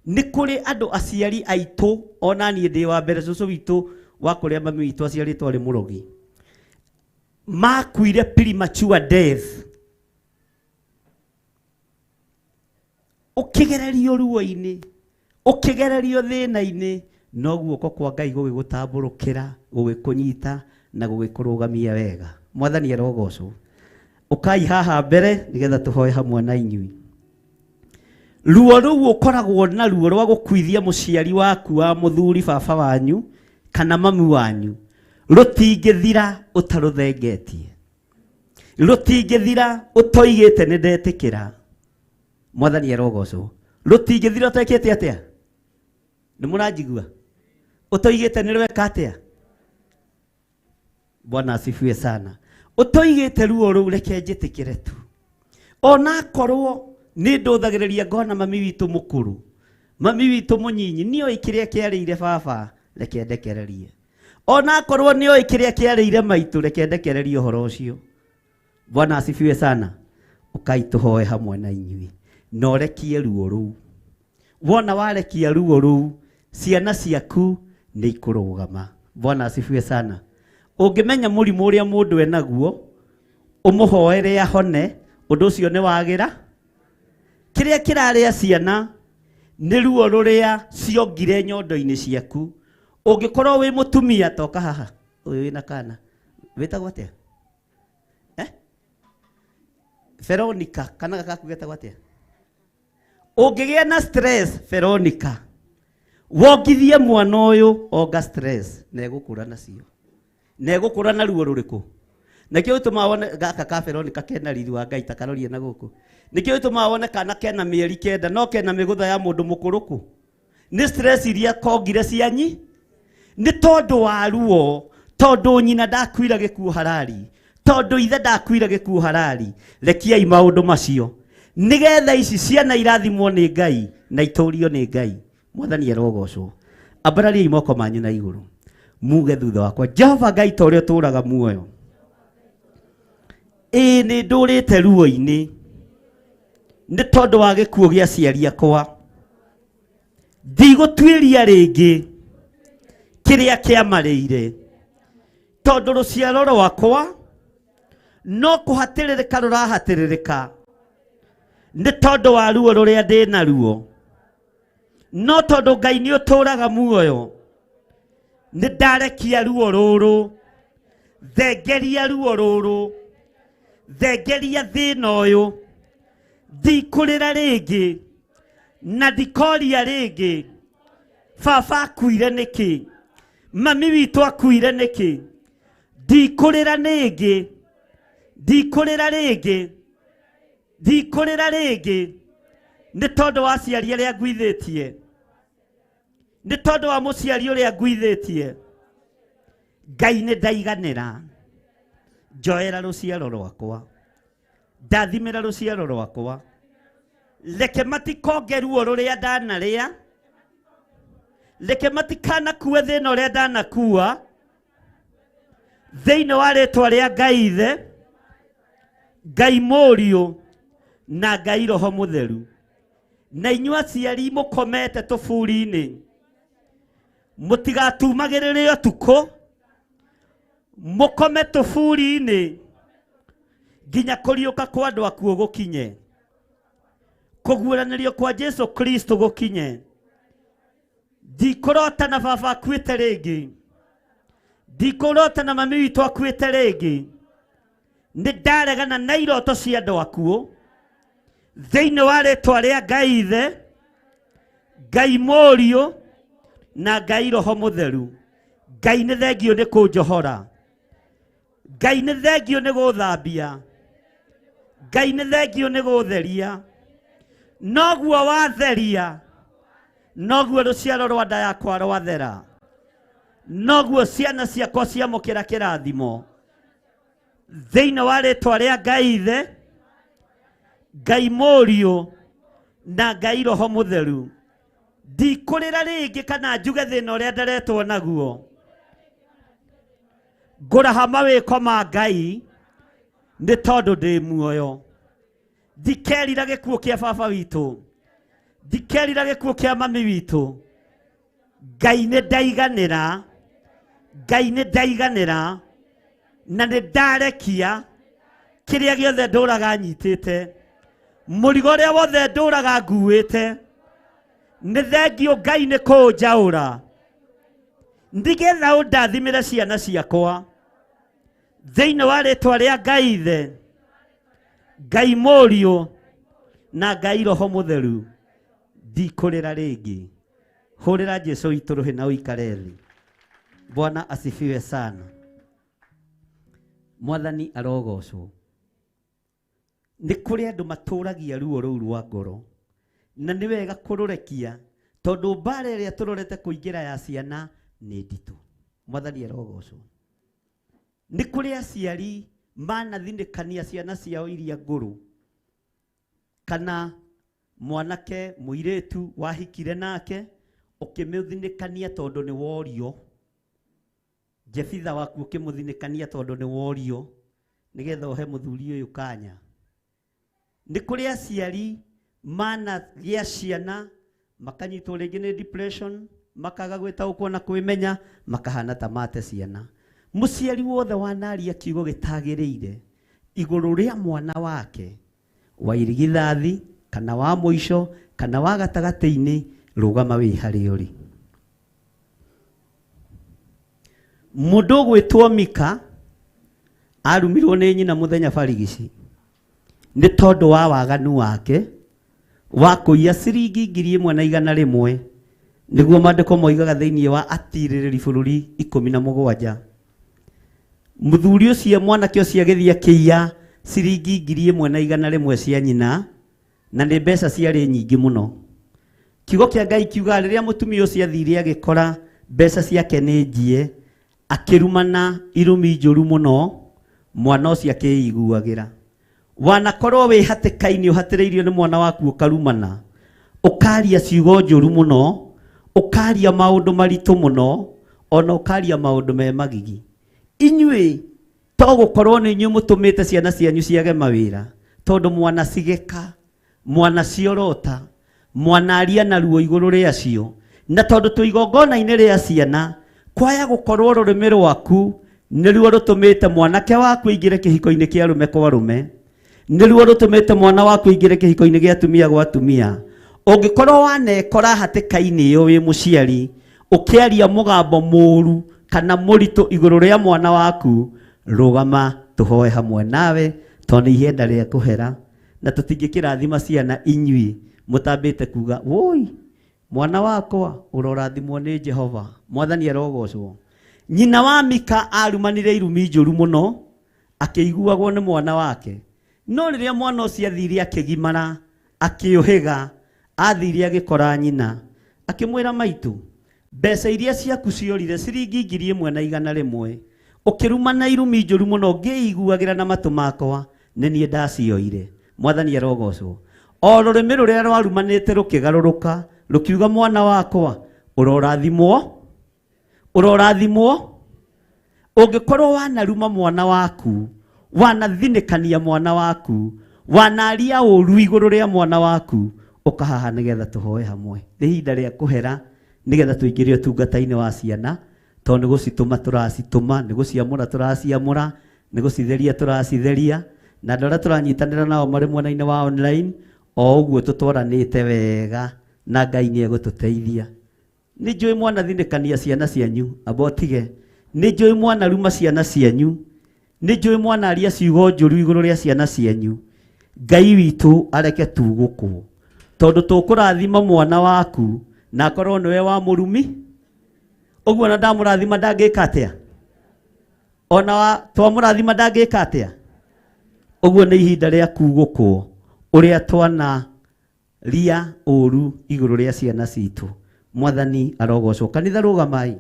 Nĩ kũrĩ andũ aciari aitũ, ona niĩ ndĩ wa mbere, cũcũ witũ wa kũrĩa mami witũ aciarĩtwo arĩ mũrogi, makuire premature death. Ũkĩgererio ruo-inĩ, ũkĩgererio thĩna-inĩ, no guoko kwa Ngai gũgĩgũtambũrũkĩra, gũgĩkũnyita na gũgĩkũrũgamia wega. Mwathani arogocwo. Ũkai haha mbere nĩgetha tũhoe hamwe na inyuĩ. Ruo rũu ũkoragwo na ruo rwa gũkuithia mũciari waku wa mũthuri, baba wanyu kana mami wanyu, rũtingĩthira ũtarũthengetie. rutingithira utoigite ni ndetikira mwathani arogocwo rutingithira utekete atia ni muranjigua utoigite ni rweka atia Bwana asifiwe sana utoigite ruo ru reke njitikire tu ona korwo ni nduthagiriria ngona mami witu mukuru mami witu munyinyi ni oi kiria kiarire baba reke ndekererie ona korwo ni oi kiria kiarire maitu reke ndekererie uhoro ucio Bwana asifiwe sana ukaituhoe hamwe na inyui no rekie ruo ru wona warekia ruo ru ciana ciaku ni ikurugama Bwana asifiwe sana ungimenya murimu uria mundu enaguo umuhoere ahone undu ucio ni wagira kiria kiraria ciana ni ruo ruria ciongire nyondo-ini ciaku ungikorwo wi mutumia toka haha uyu wina kana witagwo atia Veronica kana gaka getagwo atia ungigia na stress Veronica wongithie mwana uyu onga stress na egukura nacio na egukura na ruo ruriku nakio ituma wone gaka ka Veronica kena riri wa Ngai takarorie na guku nikio ituma wone kana kena mieri kenda no kena migutha ya mundu mukuruku ni stress iria kongire cianyi ni tondu wa ruo tondu nyina ndakwira gikuo harari tondu ithe ndakwira gikuo harari rekiai maundu macio nigetha ici ciana irathimwo ni Ngai na iturio ni Ngai mwathani arogocwo ambarariai moko manyu na iguru muge thutha wakwa Jehova Ngai ta uria turaga muoyo ni ndurite ruo-ini ni tondu wa gikuo gia ciari akwa ndigutwiria ringi kiria kiamarire tondu ruciaro rwakwa no kuhatiririka rurahatiririka ni tondu wa ruo ruria ndina ruo no tondu Ngai ni uturaga muoyo ni ndarekia ruo ruru thengeria ruo ruru thengeria thina uyu ndikurira ringi na ndikoria ringi baba akuire niki mami witu akuire niki ndikurira ringi ndikurira ringi ndikurira ringi ni tondu wa ciari aria ngwithitie ni tondu wa muciari uria ngwithitie Ngai ni ndaiganira njoera ruciaro rwakwa ndathimira ruciaro rwakwa reke matikonge ruo ruria ndanaria reke matikanakuwe thina uria ndanakua thiini wa ritwa ria Ngai ithe Ngai Mũriũ na Ngai Roho Mũtheru na inyuĩ aciari mukomete tuburi-ini mutigatumagirire utuku mukome tuburi-ini nginya kuriuka kwa andu akuo gukinye kuguuranirio kwa Jesu Kristo gukinye ndikurota na baba akuite ringi ndikurota na mami witu akuite ringi ni ndaregana na iroto cia andu akuo thiini wa ritwa ria Ngai ithe Ngai Mũriũ na Ngai Roho Mũtheru Ngai ni thengio ni kunjohora Ngai ni thengio ni guthambia Ngai ni thengio ni gutheria noguo watheria noguo ruciaro rwa nda yakwa rwathera noguo ciana ciakwa ciamukira kirathimo thiini wa ritwa ria Ngai ithe Ngai Mũriũ na Ngai Roho Mũtheru ndikurira ringi kana njuge thina uria ndaretwo naguo nguraha mawiko ma Ngai ni tondu ndi muoyo ndikerira gikuo kia baba witu ndikerira gikuo kia mami witu Ngai ni ndaiganira Ngai ni ndaiganira na ni ndarekia kiria giothe nduraga nyitite murigo ria wothe nduraga nguite ni thengio Ngai ni kunjaura ndigetha undathimire ciana ciakwa thiini wa ritwa ria Ngai ithe Ngai Mũriũ na Ngai Roho Mũtheru ndikurira ringi hurira Jesu ituruhi na uikare thi Bwana asifiwe sana mwathani arogocwo nĩ kũrĩ andũ matũragia ruo rũu rwa ngoro, na nĩ wega kũrũrekia, tondũ mbara ĩrĩa tũrorete kũingĩra ya ciana nĩ nditũ. Mwathani arogocwo. Nĩ kũrĩ aciari manathinĩkania ciana ciao iria ngũrũ, kana mwanake mũirĩtu wahikire nake ũkĩmũthinĩkania tondũ nĩ worio, Jefitha waku ũkĩmũthinĩkania tondũ nĩ worio, nĩgetha ũhe mũthuri ũyũ kanya. Nĩ kũrĩ aciari managĩa ciana makanyitwo rĩngĩ nĩ depression, makaga gwĩtaũkwo na kwĩmenya, makahana ta mate ciana. Mũciari wothe wanaria kiugo gĩtagĩrĩire igũrũ rĩa mwana wake, wa irigithathi kana wa mũico kana wa gatagatĩ-inĩ, rũgama wĩ harĩa ũrĩ. Mũndũ ũgwĩtwo Mika arumirwo nĩ nyina mũthenya barigici nĩ tondũ wa waganu wake wa kũiya ciringi 1,100 nĩguo maandĩko moigaga thĩinĩ wa atirĩrĩri bũrũri 17. Mũthuri ũcio mwanake ũcio agĩthiĩ akĩiya ciringi 1,100 cia nyina, na nĩ mbeca ciarĩ nyingĩ mũno. Kiugo kĩa Ngai kiuga rĩrĩa mũtumia ũcio athire agĩkora mbeca ciake nĩ njie, akĩrumana irumi njũru mũno, mwana ũcio akĩiguagĩra. Wanakorwo wĩ hatĩka-inĩ ũhatĩrĩirio nĩ mwana waku ũkarumana, ũkaria ciugo njũru mũno, ũkaria maũndũ maritũ mũno, ona ũkaria maũndũ me magigi. Inyuĩ to gũkorwo nĩ inyuĩ mũtũmĩte ciana cianyu ciage mawĩra, tondũ mwana cigeka, mwana ciorota, mwana aria na ruo igũrũ rĩacio, na tondũ tũigongona-inĩ rĩa ciana kwaya gũkorwo rũrĩmĩ rwaku nĩruo rũtũmĩte mwanake waku aingĩre kĩhiko-inĩ kĩa arũme kwa arũme, nĩruo rũtũmĩte mwana waku aingĩre kĩhiko-inĩ gĩa atumia gwa atumia. Ũngĩkorwo wanekora hatĩka-inĩ ĩyo wĩ mũciari, ũkĩaria mũgambo mũũru kana mũritũ igũrũ rĩa mwana waku, rũgama tũhoe hamwe nawe, tondũ ihinda rĩa kũhera, na tũtingĩkĩrathima ciana inyuĩ mũtambĩte kuga woi mwana wakwa ũrorathimwo nĩ Jehova. Mwathani arogocwo. Nyina wa Mika arumanire irumi njũru mũno, akĩiguagwo nĩ mwana wake, no rĩrĩa mwana ũcio athire akĩgimara, akĩũhĩga, athire agĩkora nyina, akĩmwĩra maitũ, mbeca iria ciaku ciorire ciringi 1,100, ũkĩrumana irumi njũru mũno, ngĩiguagĩra na matũ makwa, nĩ niĩ ndacioire. Mwathani arogocwo. O rũrĩmĩ rũrĩa rwarumanĩte rũkĩgarũrũka rũkiuga mwana wakwa ũrorathimwo, ũrorathimwo. Ũngĩkorwo wanaruma mwana waku, wanathinĩkania mwana waku, wanaria ũru igũrũ rĩa mwana waku, ũkahaha nĩgetha tũhoe hamwe. Nĩ ihinda rĩa kũhera nĩgetha tũingĩre ũtungata-inĩ wa ciana, tondũ nĩ gũcitũma tũracitũma, nĩ gũciamũra tũraciamũra, nĩ gũcitheria tũracitheria, na andũ arĩa tũranyitanĩra nao marĩ mwena-inĩ wa online, o ũguo tũtwaranĩte wega, na Ngai nĩ egũtũteithia. Nĩ njũĩ mwanathinĩkania ciana cianyu, abotige. Nĩ njũĩ mwanaruma ciana cianyu, nĩ njũĩ mwanaria ciugo njũru igũrũ rĩa ciana cianyu. Ngai witũ areke tugũkwo, tondũ tũkũrathima mwana waku na akorwo nĩwe wa mũrumi. Ũguo na ndamũrathima ndangĩka atĩa? Ona twamũrathima ndangĩka atĩa? Ũguo nĩ ihinda rĩa kugũkwo ũrĩa twana ria ũru igũrũ rĩa ciana citũ. Mwathani arogocwo. Kanitha rũgamai.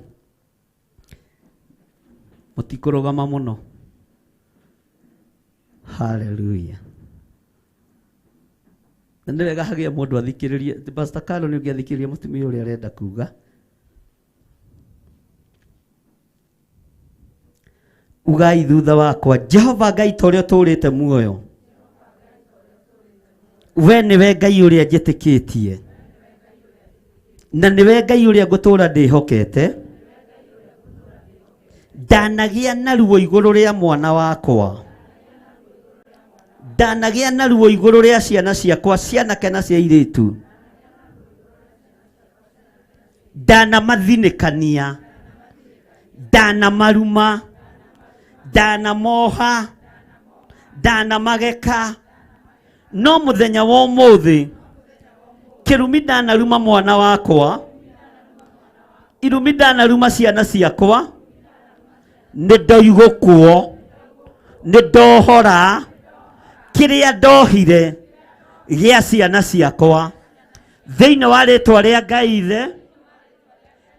Mũtikũrũgama mũno. Hallelujah. Na nĩ wega hagĩe mũndũ athikĩrĩrie. Pastor Carlo nĩ ũngĩathikĩrĩria mũtumia ũrĩa arenda kuga. Ugai thutha wakwa, Jehova Ngai ta ũrĩa ũtũrĩte muoyo, we nĩwe Ngai ũrĩa njĩtĩkĩtie, na nĩwe Ngai ũrĩa ngũtũra ndĩhokete. Ndanagĩa na ruo igũrũ rĩa mwana wakwa, ndanagĩa na ruo igũrũ rĩa ciana ciakwa, cianake na cia airĩtu, ndanamathinĩkania, ndanamaruma, ndanamoha, ndanamageka. No mũthenya wa ũmũthĩ, kĩrumi ndanaruma mwana wakwa, irumi ndanaruma ciana ciakwa, nĩ ndoigũkwo, nĩ ndohora, kiria ndohire gĩa ciana ciakwa thĩinĩ wa rĩtwa rĩa Ngai Ithe,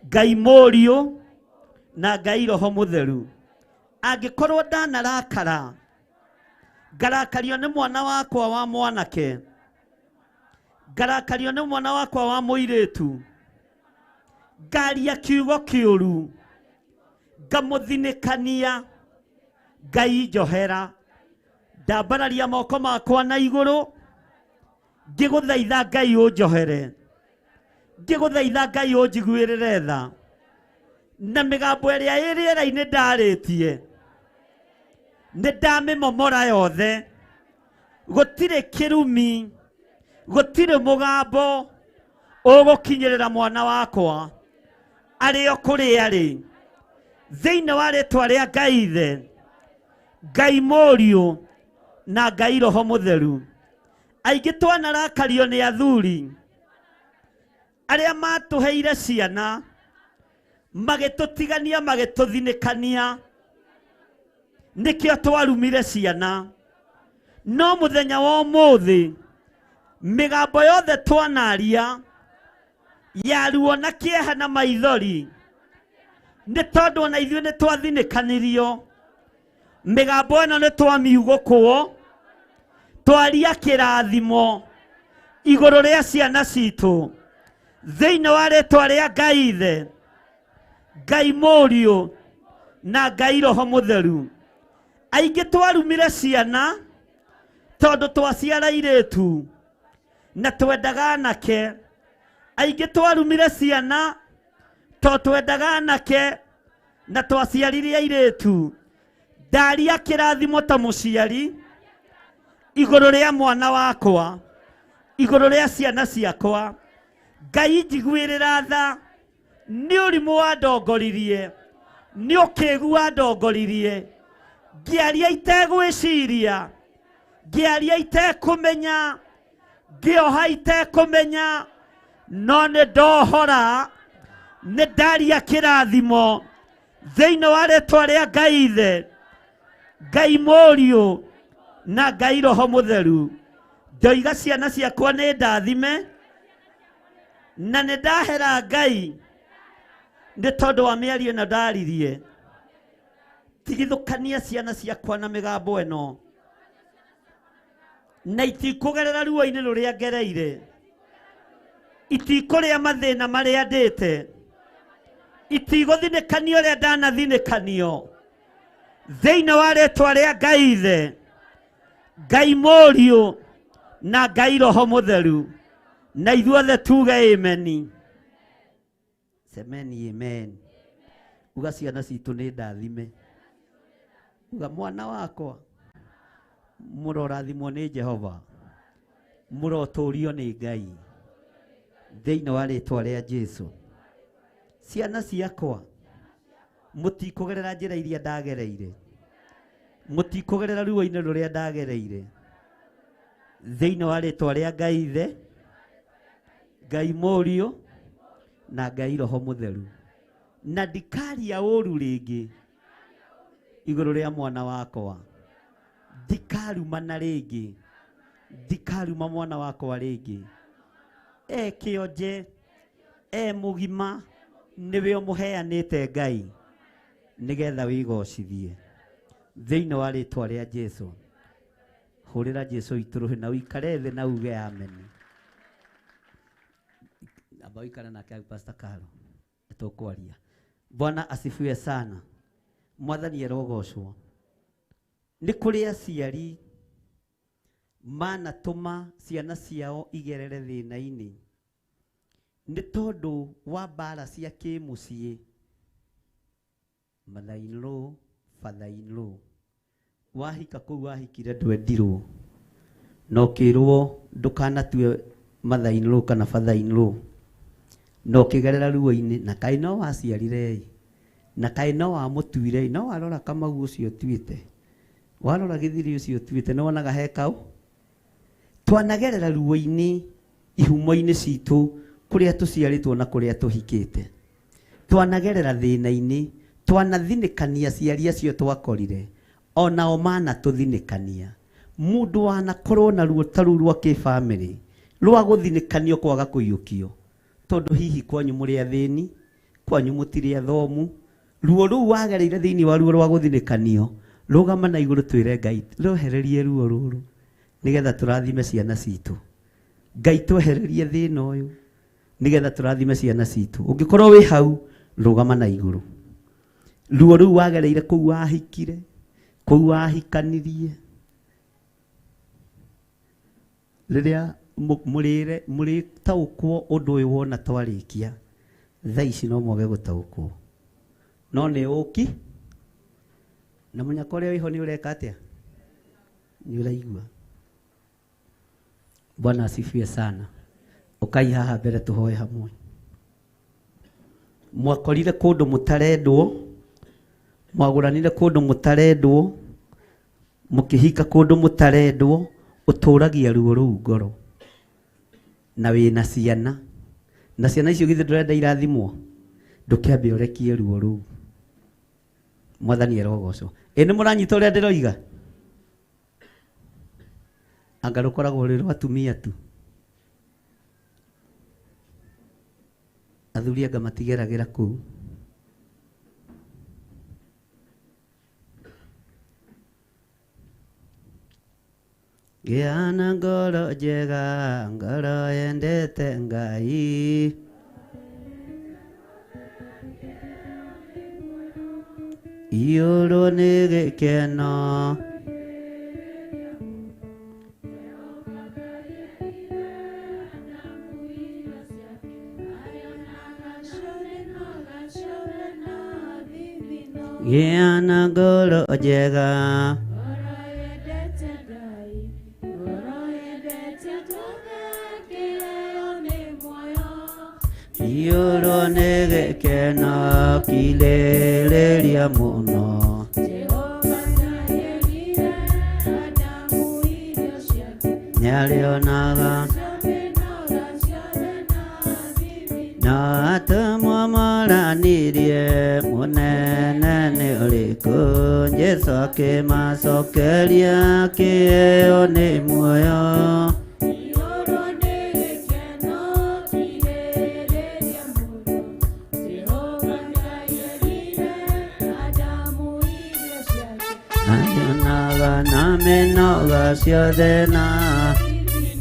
Ngai Mũriũ na Ngai Roho Mũtheru. Angĩkorwo ndanarakara, ngarakario nĩ mwana wakwa wa mwanake, ngarakario nĩ mwana wakwa wa mũirĩtu, ngaria kiugo kĩũru, ngamũthinĩkania, Ngai njohera, ndambararia moko makwa na igũrũ, ngĩgũthaitha Ngai ũnjohere, ngĩgũthaitha Ngai ũnjiguĩrĩre tha, na mĩgambo ĩrĩa ĩ rĩera-inĩ ndarĩtie nĩ ndamĩmomora yothe. Gũtirĩ kĩrumi, gũtirĩ mũgambo ũgũkinyĩrĩra mwana wakwa arĩ o kũrĩa arĩ, thĩinĩ wa rĩtwa rĩa Ngai Ithe, Ngai Mũriũ na Ngai Roho Mũtheru. Aingĩ twanarakario nĩ athuri arĩa matũheire ciana, magĩtũtigania, magĩtũthinĩkania, nĩkĩo twarumire ciana. No mũthenya wa ũmũthĩ, mĩgambo yothe twanaria ya ruo na kĩeha na maithori, nĩ tondũ ona ithuĩ nĩ twathinĩkanirio. Mĩgambo ĩno nĩ twamiugũkwo, twaria kĩrathimo igũrũ rĩa ciana citũ, thĩinĩ wa rĩtwa rĩa Ngai Ithe, Ngai Mũriũ na Ngai Roho Mũtheru. Aingĩ twarumire ciana tondũ twaciara airĩtu na twendaga anake. Aingĩ twarumire ciana tondũ twendaga anake na twaciarire airĩtu. Ndaria kĩrathimo ta mũciari igũrũ rĩa mwana wakwa, igũrũ rĩa ciana ciakwa. Ngai njiguĩrĩra tha, nĩ ũrimũ wandongoririe, nĩ ũkĩgu wandongoririe, ngĩaria itegwĩciria, ngĩaria itekũmenya, ngĩoha itekũmenya, no nĩ ndohora, nĩ ndaria kĩrathimo thĩinĩ wa rĩtwa rĩa Ngai Ithe, Ngai Mũriũ na Ngai Roho Mũtheru. Ndoiga ciana ciakwa nĩ ndathime, na nĩ ndahera Ngai nĩ tondũ wa mĩario ĩno ndaririe. Tigithũkania ciana ciakwa na mĩgambo ĩno, na itikũgerera ruo-inĩ rũrĩa ngereire, itikũrĩa mathĩna marĩa ndĩte, itigũthinĩkanio ũrĩa ndanathinĩkanio, thĩinĩ wa rĩtwa rĩa Ngai Ithe, Ngai Mũriũ na Ngai Roho Mũtheru. Na ithuothe tuge ameni. Semeni amen. Uga ciana citũ nĩ ndathime. Uga mwana wakwa mũrorathimwo nĩ Jehova, mũrotũrio nĩ Ngai, thĩinĩ wa rĩtwa rĩa Jesũ. Ciana ciakwa, mũtikũgerera njĩra iria ndagereire, mũtikũgerera ruo-inĩ rũrĩa ndagereire, thĩinĩ wa rĩtwa rĩa Ngai Ithe, Ngai Mũriũ na Ngai Roho Mũtheru. Na ndikaria ũru rĩngĩ igũrũ rĩa mwana wakwa, ndikarumana rĩngĩ, ndikaruma mwana wakwa rĩngĩ. Kĩonje, mũgima, nĩwe ũmũheanĩte Ngai nĩgetha wĩgocithie, thĩinĩ wa rĩtwa rĩa Jesũ. Hũrĩra Jesũ itũrũhe na ũikare thĩ na uge ameni. Amba ũikare nake Pastor Karo, tũkwaria. Bwana asifiwe sana. Mwathani erogocwo. Nĩ kũrĩ aciari manatũma ciana ciao igerere thĩna-inĩ nĩ tondũ wa mbara cia kĩmũciĩ, mother-in-law, father-in-law. Wahika kũu wahikire ndwendirwo, no kĩrwo ndũkanatue mother-in-law kana father-in-law, no kĩgerera ruo-inĩ. Na kaĩ no waciarire, na kaĩ no wamũtuire, no warora Kamau ũcio ũtuĩte, warora Gĩthiri ũcio ũtuĩte, no wonaga he kau. Twanagerera ruo-inĩ ihumo-inĩ citũ kũrĩa tũciarĩtwo na kũrĩa tũhikĩte. Twanagerera thĩna-inĩ, twanathinĩkania aciari acio twakorire, onao manatũthinĩkania. mundu wanakorwo na ruo taru rwa kifamily rwa guthinikanio kwaga kuiyukio tondu hihi kwanyu muri athini kwanyu mutiri athomu ruo ruu wagereire thiini wa ruo rwa guthinikanio rugama na iguru twire Ngai rohererie ruo ruru nigetha turathime ciana citu Ngai twehererie thina uyu nigetha turathime ciana citu ungikorwo wi hau rugama na iguru ruo ruu wagereire kuu wahikire kuu wahikanirie riria muri taukwo undu uyu wona twarikia thaa ici no mwage gutaukwo no ni uki na munyaka uria wiho ni ureka atia ni uraigua. Bwana asifiwe sana. Ukai haha mbere tuhoe hamwe. Mwakorire kundu mutarendwo mwaguranire kundu mutarendwo mukihika kundu mutarendwo uturagia ruo ruu ngoro na wina ciana na ciana icio githe ndurenda irathimwo ndukiambe urekie ruo ruu. Mwathani erogocwo. Ni muranyita uria ndiroiga anga rukoragwo ri rwa atumia tu athuri anga matigeragira kuu giana ngoro njega ngoro yendete Ngai Ioro ni gikeno giana ngoro njega Ioro ni gikeno kilereria muno nyarionaga na tumwamaranirie munene ni uriku Jesu akimacokeria kieo ni muoyo na minoga ciothe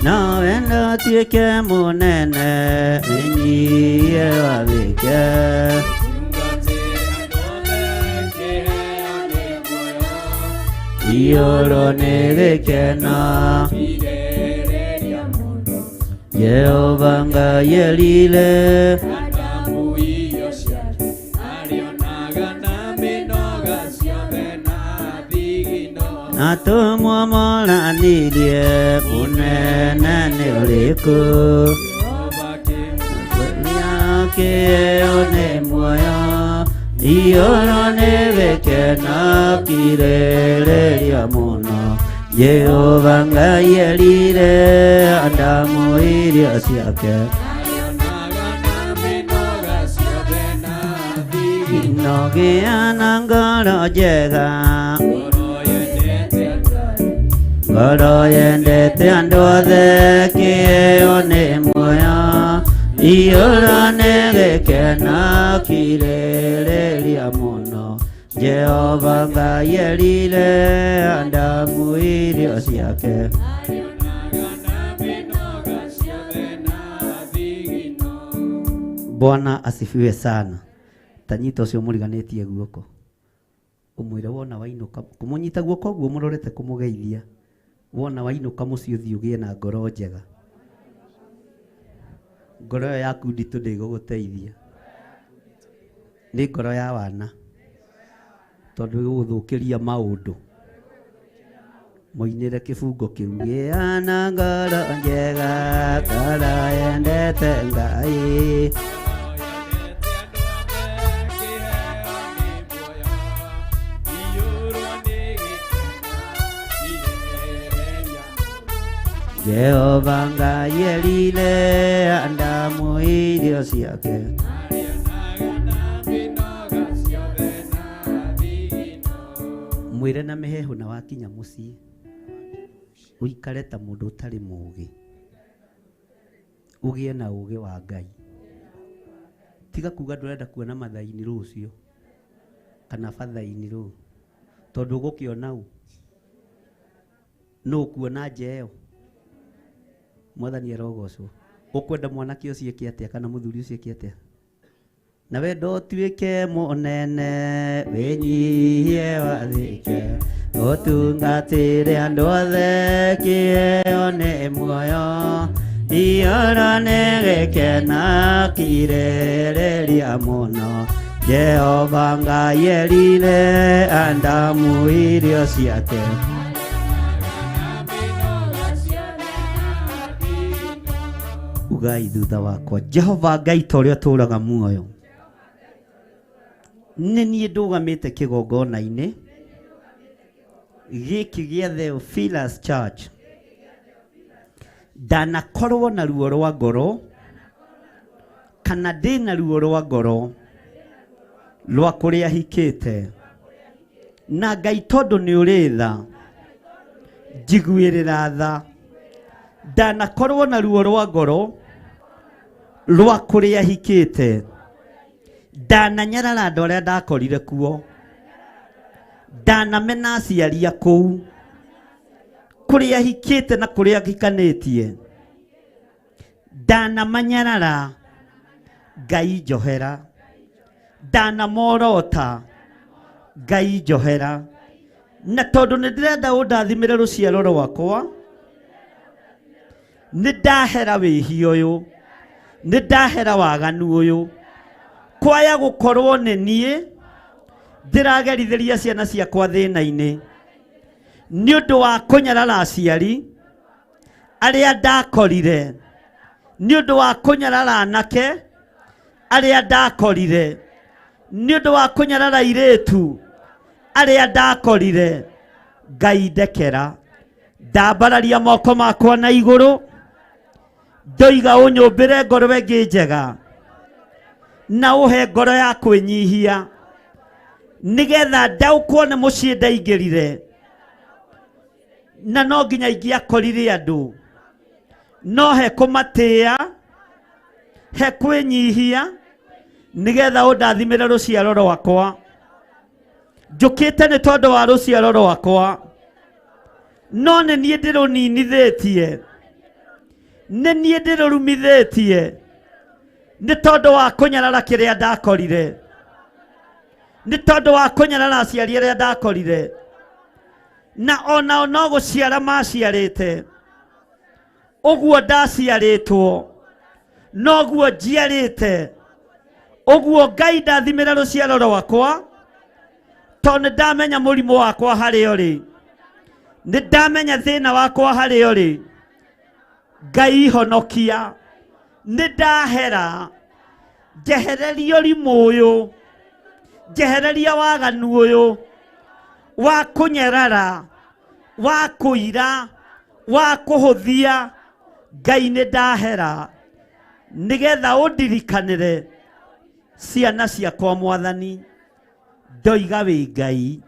na wendo tuike munene winyie wabike Ioro ni gikeno Jehova Ngai erire na tumwamaranirie munene ni uriku kieo ni muoyo Ioro ni gikeno kirereria muno Jehova Ngai erire Adamu irio ciake giana ngoro njega ngoro yendete andu othe kieo ni muoyo Ioro ni gikeno kirereria muno Jehova Ngai erire Adamu irio ciake Bwana asifiwe sana. Tanyita ucio muriganitie guoko umwire wona wainuka kumunyita guoko guo murorete kumugeithia wona wainuka muci uthii ugie na ngoro njega ngoro yaku nditu ndigũgũteithia ni ngoro ya wana tondu gũgũthũkĩria maũndũ moinire kĩbungo kĩu gĩana ngoro njega ngoro yendete Ngai Jehova Ngai erire Adamu irio ciake mwire na mihehu na wakinya mucii uikare ta mundu utari mugi ugie na ugi wa Ngai tiga kuga ndurenda kuona mathaini rucio kana bathaini ru tondu gukiona u no kuona njeo mwathani arogocwo ukwenda mwanake ucio eke kana muthuri ucio eke na we ndotuike munene winyihie wathike utungatire andu othe kĩheo nĩ muoyo iora nĩ gĩkena kirereria mũno Jehova Ngai erire Adamu irio ciake ugai thutha wakwa Jehova Ngai ta ũrĩa ũtũũraga muoyo nĩ niĩ ndũgamĩte kĩgongona-inĩ gĩkĩ gĩa Theophilus Church ndanakorwo na ruo rwa ngoro kana ndĩ na ruo rwa ngoro rwa kũrĩa hikĩte na Ngai tondũ nĩ ũrĩ tha njiguĩrĩra tha ndanakorwo na ruo rwa ngoro rwa kũrĩa hikĩte ndananyarara andũ arĩa ndakorire kuo ndanamena aciari akũu kũrĩa hikĩte na kũrĩa hikanĩtie ndanamanyarara Ngai njohera ndanamorota Ngai njohera na tondũ nĩ ndĩrenda ũndathimĩre rũciaro rwakwa nĩ ndahera wĩhi ũyũ nĩ ndahera waganu ũyũ kwaya gũkorwo nĩ niĩ ndĩragerithiria ciana ciakwa thĩna-inĩ nĩ ũndũ wa kũnyarara aciari arĩa ndakorire nĩ ũndũ wa kũnyarara anake arĩa ndakorire nĩ ũndũ wa kũnyarara airĩtu arĩa ndakorire Ngai ndekera ndambararia moko makwa na igũrũ ndoiga ũnyũmbĩre ngoro ĩngĩ njega na ũhe ngoro ya kwĩnyihia nigetha ndaũkwo nĩ mũciĩ ndaingĩrire na no nginya ingĩakorire andũ no he kũmatĩa he kwĩnyihia nigetha ũndathimĩre rũciaro rwakwa njũkĩte nĩ tondũ wa rũciaro rwakwa no nĩ niĩ ndĩrũninithĩtie nĩ niĩ ndĩrũrumithĩtie nĩ tondũ wa kũnyarara kĩrĩa ndakorire nĩ tondũ wa kũnyarara aciari arĩa ndakorire na onao no gũciara maciarĩte ũguo ndaciarĩtwo noguo njiarĩte ũguo Ngai ndathimĩra rũciaro rwakwa tondũ nĩ ndamenya mũrimũ wakwa harĩa ũrĩ nĩ ndamenya thĩna wakwa harĩa ũrĩ Ngai honokia nĩ ndahera njehereria ũrimũ ũyũ njehereria waganu ũyũ wa kũnyarara wa kũira wa kũhũthia Ngai nĩ ndahera nigetha ũndirikanĩre ciana ciakwa Mwathani ndoiga wĩ Ngai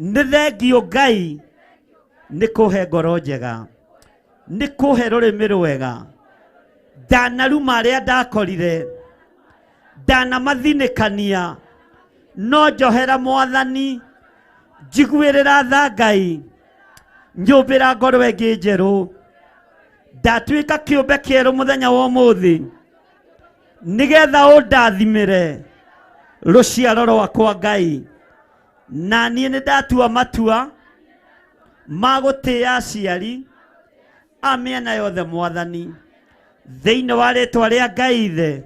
nĩ thengio Ngai nĩ kũhe ngoro njega nĩ kũhe rũrĩmĩ rwega ndanaruma arĩa ndakorire ndanamathinĩkania no njohera Mwathani njiguĩrĩra tha Ngai nyũmbĩra ngoro ĩngĩ njerũ ndatuĩka kĩũmbe kĩerũ mũthenya wa ũmũthĩ nigetha ũndathimĩre rũciaro rwakwa Ngai na niĩ nĩ ndatua matua ma gũtĩĩa aciari a mĩena yothe Mwathani thĩinĩ wa rĩtwa rĩa Ngai Ithe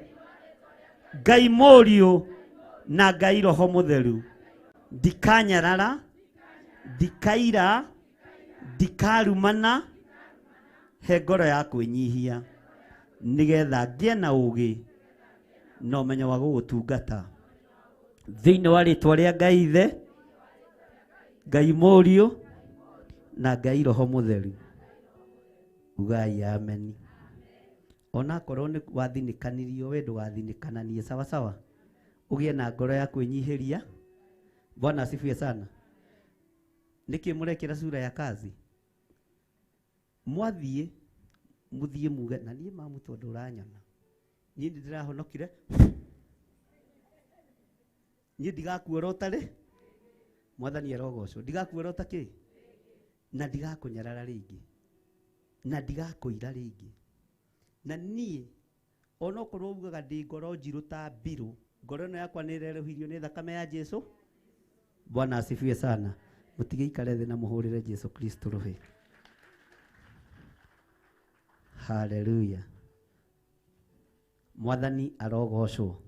Ngai Mũriũ na Ngai Roho Mũtheru ndikanyarara ndikaira ndikarumana he ngoro ya kwĩnyihia nigetha ngĩe na ũgĩ na ũmenyo wa gũgũtungata thĩinĩ wa rĩtwa rĩa Ngai Ithe Ngai Mũriũ na Ngai Roho Mũtheru ugai ameni ona korwo nĩ wathinĩkanirio we ndũgathinĩkananie sawa sawa ũgĩe na ngoro ya kwĩnyihĩria Bwana asifiwe sana nĩkĩ mũrekĩra sura ya kazi mwathie muthie muge na nie mamu tondu uranyona nie ndirahonokire nie ndigakuora utari mwathani arogocwo ndigakuora utaki na ndigakunyarara ringi na ndigakuira ringi na nie ona okorwo ugaga ndi ngoro njiru ta mbiru ngoro ino yakwa ni ireruhirio ni thakame ya Jesu. Bwana asifiwe sana. Mutige ikare thĩ na muhurire Jesu Kristo ruhi. Hallelujah. Mwathani arogocwo.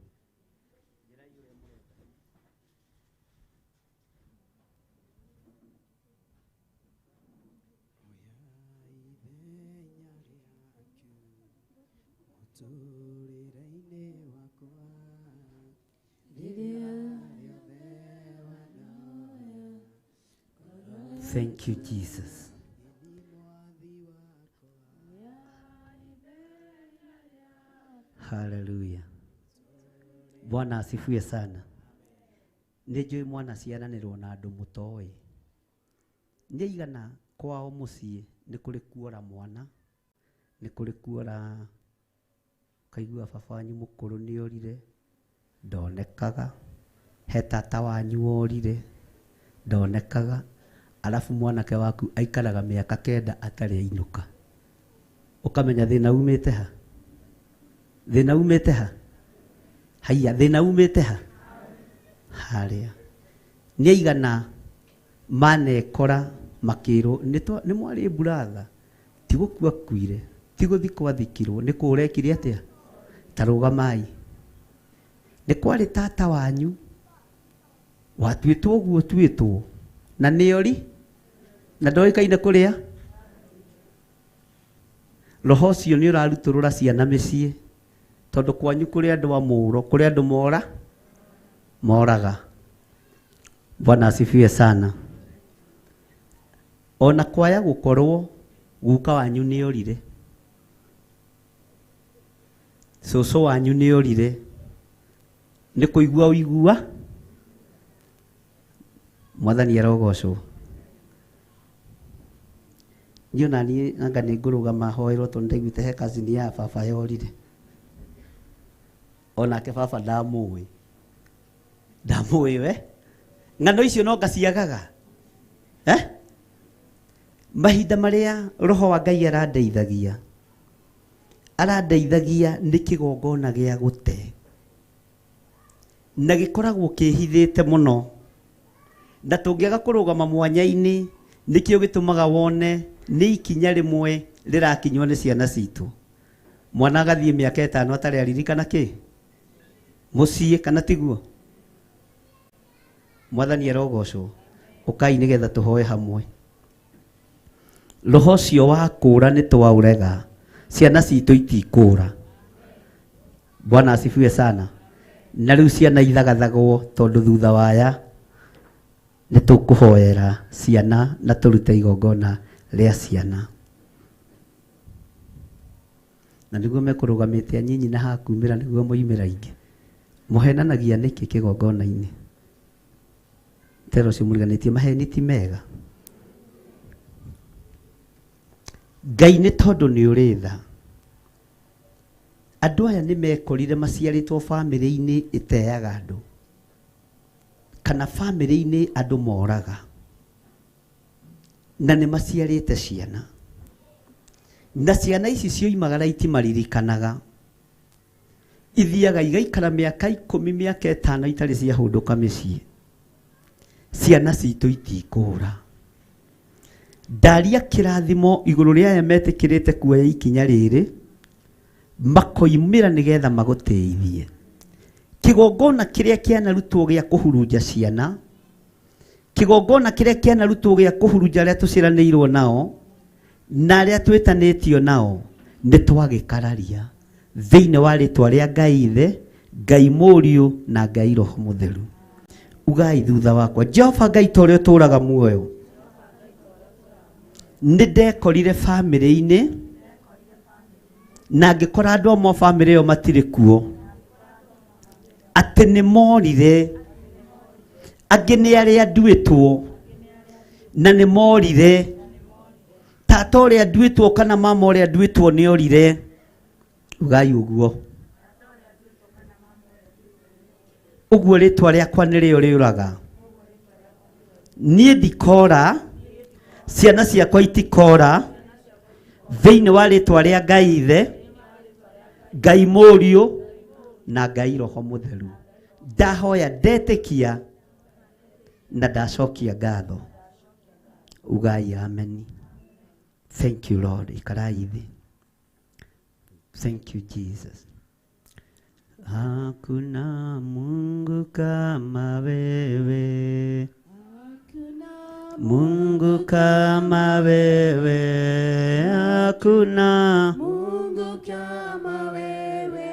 Thank you, Jesus. Hallelujah. Bwana asifiwe sana. Nĩnjũĩ mwana ciaranĩrwo na andũ mũtoĩ. Nĩ igana kwao mũciĩ nĩ kũrĩ kuora mwana, nĩ kũrĩ kuora kaigua baba wanyu mũkũrũ nĩ orire, ndonekaga. He tata wanyu orire, ndonekaga. Alafu mwanake waku aikaraga mĩaka 9 atarĩ ainuka. Ukamenya thĩna umĩte ha? Thĩna umĩte ha? Haiya, thĩna umĩte ha? Harĩa. Nĩ igana manekora makĩrwo nĩ mwarĩ brother, ti gũkua kuire, ti gũthi kwathikirwo, nĩ kũrekire atĩa? Tarũgamai. Nĩ kwarĩ tata wanyu watuĩtwo ũguo tuĩtwo na nĩori na ndoĩkaine kũrĩa. Roho ũcio nĩ ũrarutũrũra ciana mĩciĩ tondũ kwanyu kũrĩ andũ amũro, kũrĩ andũ moraga. Bwana asifiwe sana. Ona kwaya gũkorwo guka wanyu nĩ orire, cũcũ wanyu nĩ orire, nĩ kũigua ũigua. Mwathani arogocwo. Ndio nani anga nĩ ngũrũgama hoerwo tondũ ndaiguĩte he cousin ya baba yorire. Onake baba ndamũĩ we. Ng'ano icio no ngaciagaga. Mahinda marĩa roho wa Ngai arandeithagia nĩ kĩgongona gĩa gũte. Na gĩkoragwo kĩhithĩte mũno. Na tũngĩaga kũrũgama mwanya-inĩ nĩkĩo gĩtũmaga wone nĩ ikinya rĩmwe rĩrakinywo nĩ ciana citũ. Mwana agathiĩ mĩaka 5 atarĩ aririkana kĩ? Mũciĩ kana tiguo? Mwathani arogocwo. Ũkai nĩgetha tũhoe hamwe. Roho ũcio wa kũũra nĩ twaũrega. Ciana citũ itikũũra. Bwana asifiwe sana. Na rĩu ciana ithagathagwo tondũ thutha waya nĩ tũkũhoera ciana na tũrute igongona rĩa ciana. Na nĩguo mekũrũgamĩte anyinyi na hakumĩra nĩguo moimĩra ingĩ. Mũhenanagia nĩkĩ kĩgongona-inĩ? Tero cio mũriganĩtie maheni ti mega. Ngai nĩ tondũ nĩ ũrĩ tha. Andũ aya nĩ mekorire maciarĩtwo bamĩrĩ-inĩ ĩteaga andũ. Kana bamĩrĩ-inĩ andũ moraga. Na nĩ maciarĩte ciana. Na ciana ici cioimagara itimaririkanaga. Ithiaga igaikara mĩaka 10 mĩaka 5 itarĩ ciahũndũka mĩciĩ. Ciana citũ itikũũra. Ndaria kĩrathimo igũrũ rĩa aya metĩkĩrĩte kuoya ikinya rĩrĩ makoimĩra nĩgetha magũteithie. Kĩgongona kĩrĩa kĩanarutwo gĩa kũhurunja ciana, kĩgongona kĩrĩa kĩanarutwo gĩa kũhurunja arĩa tũciranĩirwo nao na arĩa twĩtanĩtio nao nĩ twagĩkararia thĩinĩ wa rĩtwa rĩa Ngai Ithe, Ngai Mũriũ na Ngai Roho Mũtheru. Ugai thutha wakwa. Jehova Ngai ta ũrĩa ũtũũraga muoyo, nĩ ndekorire bamĩrĩ-inĩ na ngĩkora andũ amwe bamĩrĩ ĩyo matirĩ kuo, atĩ nĩ morire, angĩ nĩ arĩa nduĩtwo na nĩ morire, ta tata ũrĩa nduĩtwo kana mama ũrĩa nduĩtwo nĩ orire. Ugai ũguo. Ũguo rĩtwa rĩakwa nĩrĩo rĩũraga. Niĩ ndikora, ciana ciakwa itikora, thĩinĩ wa rĩtwa rĩa Ngai Ithe, Ngai Mũriũ na Ngai Roho Mũtheru. Ndahoya ndetĩkia na ndacokia ngatho. Ugai amen. Thank you Lord. Ikarai thĩ. Thank you Jesus. Hakuna Mungu kama wewe. Mungu kama wewe. Hakuna Mungu kama wewe.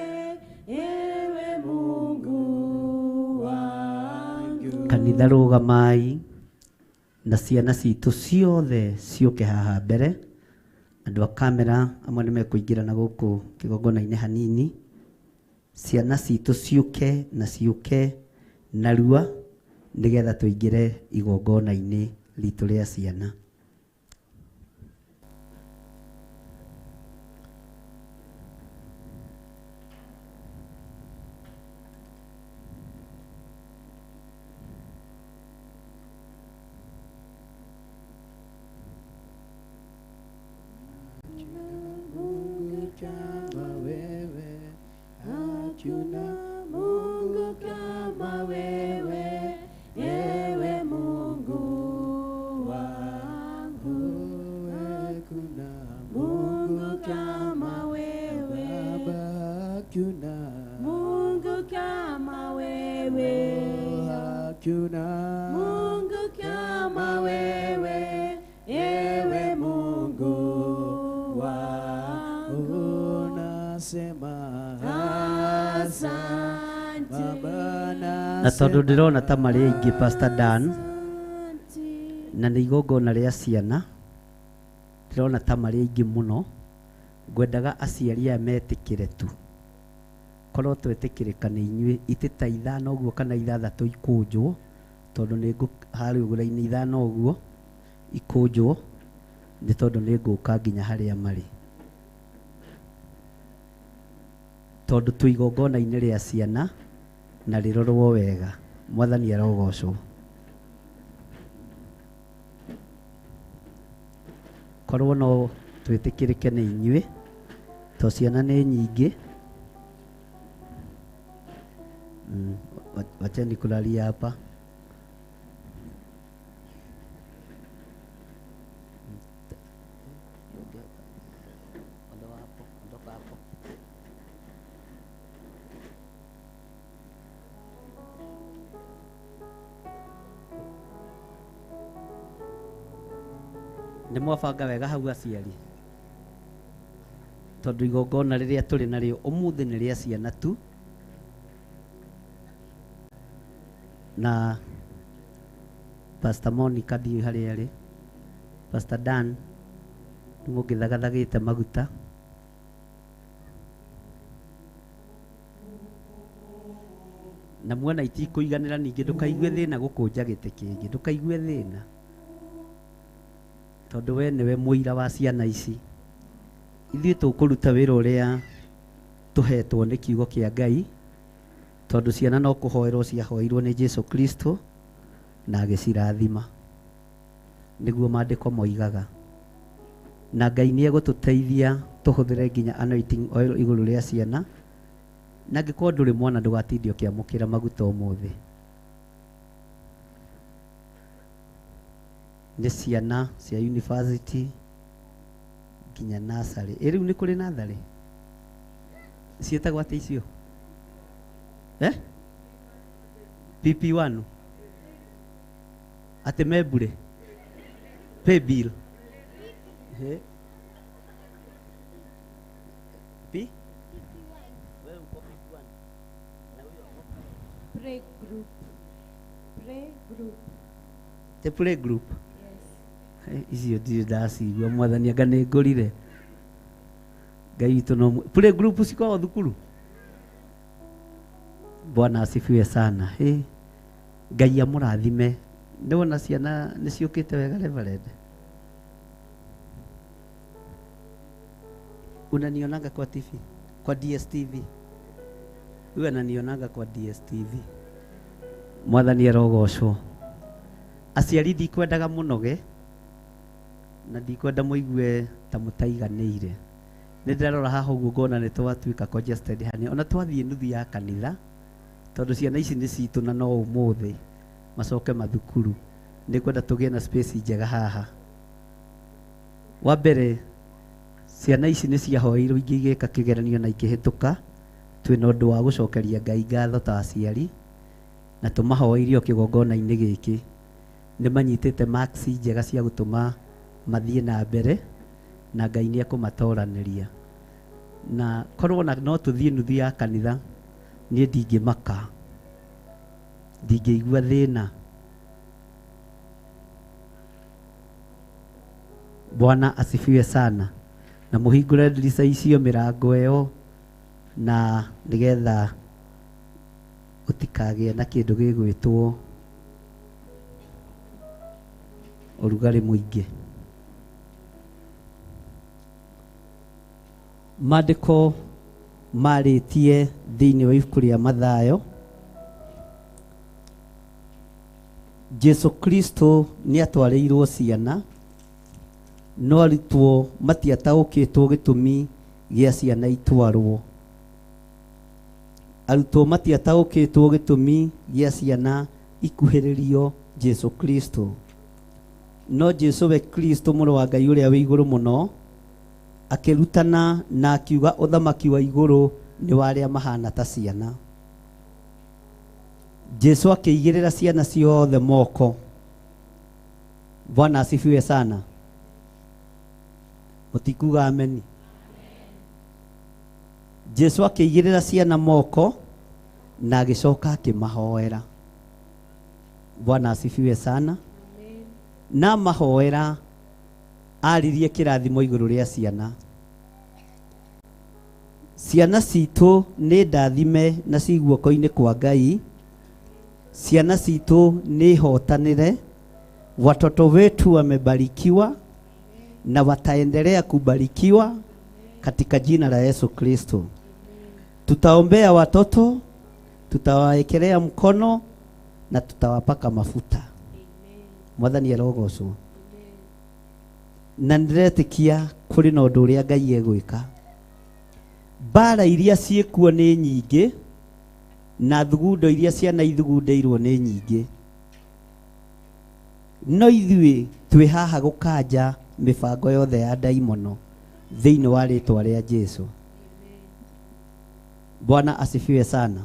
Ewe Mungu wangu. Kanitha rũgamai na ciana citũ ciothe ciũke haha mbere. Andũ a kamera amwe nĩ mekũingĩra na gũkũ kĩgongona-inĩ hanini. Ciana citũ ciũke na ciũke narua nĩgetha tũingĩre igongona-inĩ ritũ rĩa ciana. Mungu kama wewe, ewe Mungu wangu. Mungu kama wewe, Mungu kama wewe, Mungu kama wewe, ewe Mungu wangu. Nasema Na tondũ ndĩrona ta marĩ aingĩ Pastor Dan, na nĩ igongona rĩa ciana, ndĩrona ta marĩ aingĩ mũno, ngwendaga aciari aya metĩkĩre tu. Korwo twetĩkĩrĩka nĩ inyuĩ itĩ ta 5 ũguo kana 6 ikũnjwo, tondũ nĩ harĩ ũgũra-inĩ 5 ũguo ikũnjwo, nĩ tondũ nĩ ngũka nginya harĩa marĩ. Tondũ twĩ igongona-inĩ rĩa ciana na rĩrorwo wega. Mwathani arogocwo. Korwo no twĩtĩkĩrĩke nĩ inyuĩ, to ciana nĩ nyingĩ. Wacheni kulalia hapa. Nĩ mwabanga wega hau aciari, tondũ igongona rĩrĩa tũrĩ narĩo ũmũthĩ nĩ rĩa ciana tu. Na Pastor Monica ndiũĩ harĩa arĩ. Pastor Dan nĩ mũngĩthagathagĩte maguta. Na muona itikũiganĩra ningĩ ndũkaigue thĩna gũkũnja gĩtĩ kĩngĩ, ndũkaigue thĩna. Tondũ we nĩwe mũira wa ciana ici. Ithuĩ tũkũruta wĩra ũrĩa tũhetwo nĩ kiugo kĩa Ngai, tondũ ciana no kũhoerwo ciahoirwo nĩ Jesu Kristo na agĩcirathima. Nĩguo maandĩko moigaga. Na Ngai nĩ egũtũteithia tũhũthĩre nginya anointing oil igũrũ rĩa ciana. Na angĩkorwo ndũrĩ mwana ndũgatinde ũkĩamũkĩra maguta ũmũthĩ. Nĩ ciana cia university nginya nursery. Rĩu nĩ kũrĩ nursery ciĩtagwo atĩa icio? PP1 atĩ membure pay bill P Play group. Play group. the play group. Icio ndirĩ ndacigua. Mwathani anga nĩ ngũrire. Ngai witũ no play group cikoragwo thukuru. Bwana asifiwe sana. Ngai amũrathime. Ndĩrona ciana nĩ ciũkĩte wega Reverend. Unanionanga kwa TV, kwa DSTV. Huyu ananionanga kwa DSTV. Mwathani arogocwo. Aciari ndikwendaga munoge na ndikwenda muigue ta mutaiganĩire. Nĩ ndĩrarora haha ũguo ngona nĩ twatuĩka congested hani, ona twathiĩ nuthu ya kanitha tondũ ciana ici nĩ citũ na no ũmũthĩ macoke mathukuru. Nĩ kwenda tũgĩe na space njega haha. Wa mbere ciana ici nĩ ciahoeirwo ingĩ igĩka kĩgeranio na ikĩhĩtũka. Twĩna ũndũ wa gũcokeria Ngai ngatho ta aciari na tũmahoeirie o kĩgongona-inĩ gĩkĩ. Nĩ manyitĩte marks njega cia gũtũma mathiĩ na mbere na Ngai nĩ ekũmatoranĩria. Na korwo no tũthiĩ nuthu ya kanitha niĩ ndingĩmaka, ndingĩigua thĩna. Bwana asifiwe sana. Na mũhingũre ndirica icio, mĩrango ĩyo, na nĩgetha gũtikagĩe na kĩndũ gĩgwĩtwo ũrugarĩ mũingĩ. Maandĩko marĩtie thĩinĩ wa ibuku rĩa Mathayo, Jesu Kristo nĩ atwarĩirwo ciana, no arutwo matiataũkĩtwo gĩtũmi gĩa ciana itwarwo. Arutwo matiataũkĩtwo gĩtũmi gĩa ciana ikuhĩrĩrio Jesu Kristo. No Jesu we Kristo mũrũ wa Ngai ũrĩa wĩ igũrũ mũno akĩrutana na akiuga ũthamaki wa igũrũ nĩ wa arĩa mahana ta ciana. Jesu akĩigĩrĩra ciana ciothe moko. Bwana asifiwe sana. Mũtikuga ameni. Jesu akĩigĩrĩra ciana moko na agĩcoka akĩmahoera. Bwana asifiwe sana. Na mahoera aririe kĩrathimo igũrũ rĩa ciana. Ciana citũ nĩ ndathime na ci guoko-inĩ kwa Ngai. Ciana citũ nĩ hotanĩre. Watoto wetu wamebarikiwa na wataendelea kubarikiwa katika jina la Yesu Kristo. Tutaombea watoto, tutawaekelea mkono na tutawapaka mafuta. Mwathani arogocwo. Na ndĩretĩkia kũrĩ na ũndũ ũrĩa Ngai egwĩka. Mbara iria ciĩkuo nĩ nyingĩ na thugundo iria ciana ithugundĩirwo nĩ nyingĩ. No ithuĩ twĩ haha gũkanja mĩbango yothe ya ndaimono thĩinĩ wa rĩtwa rĩa Jesu. Bwana asifiwe sana.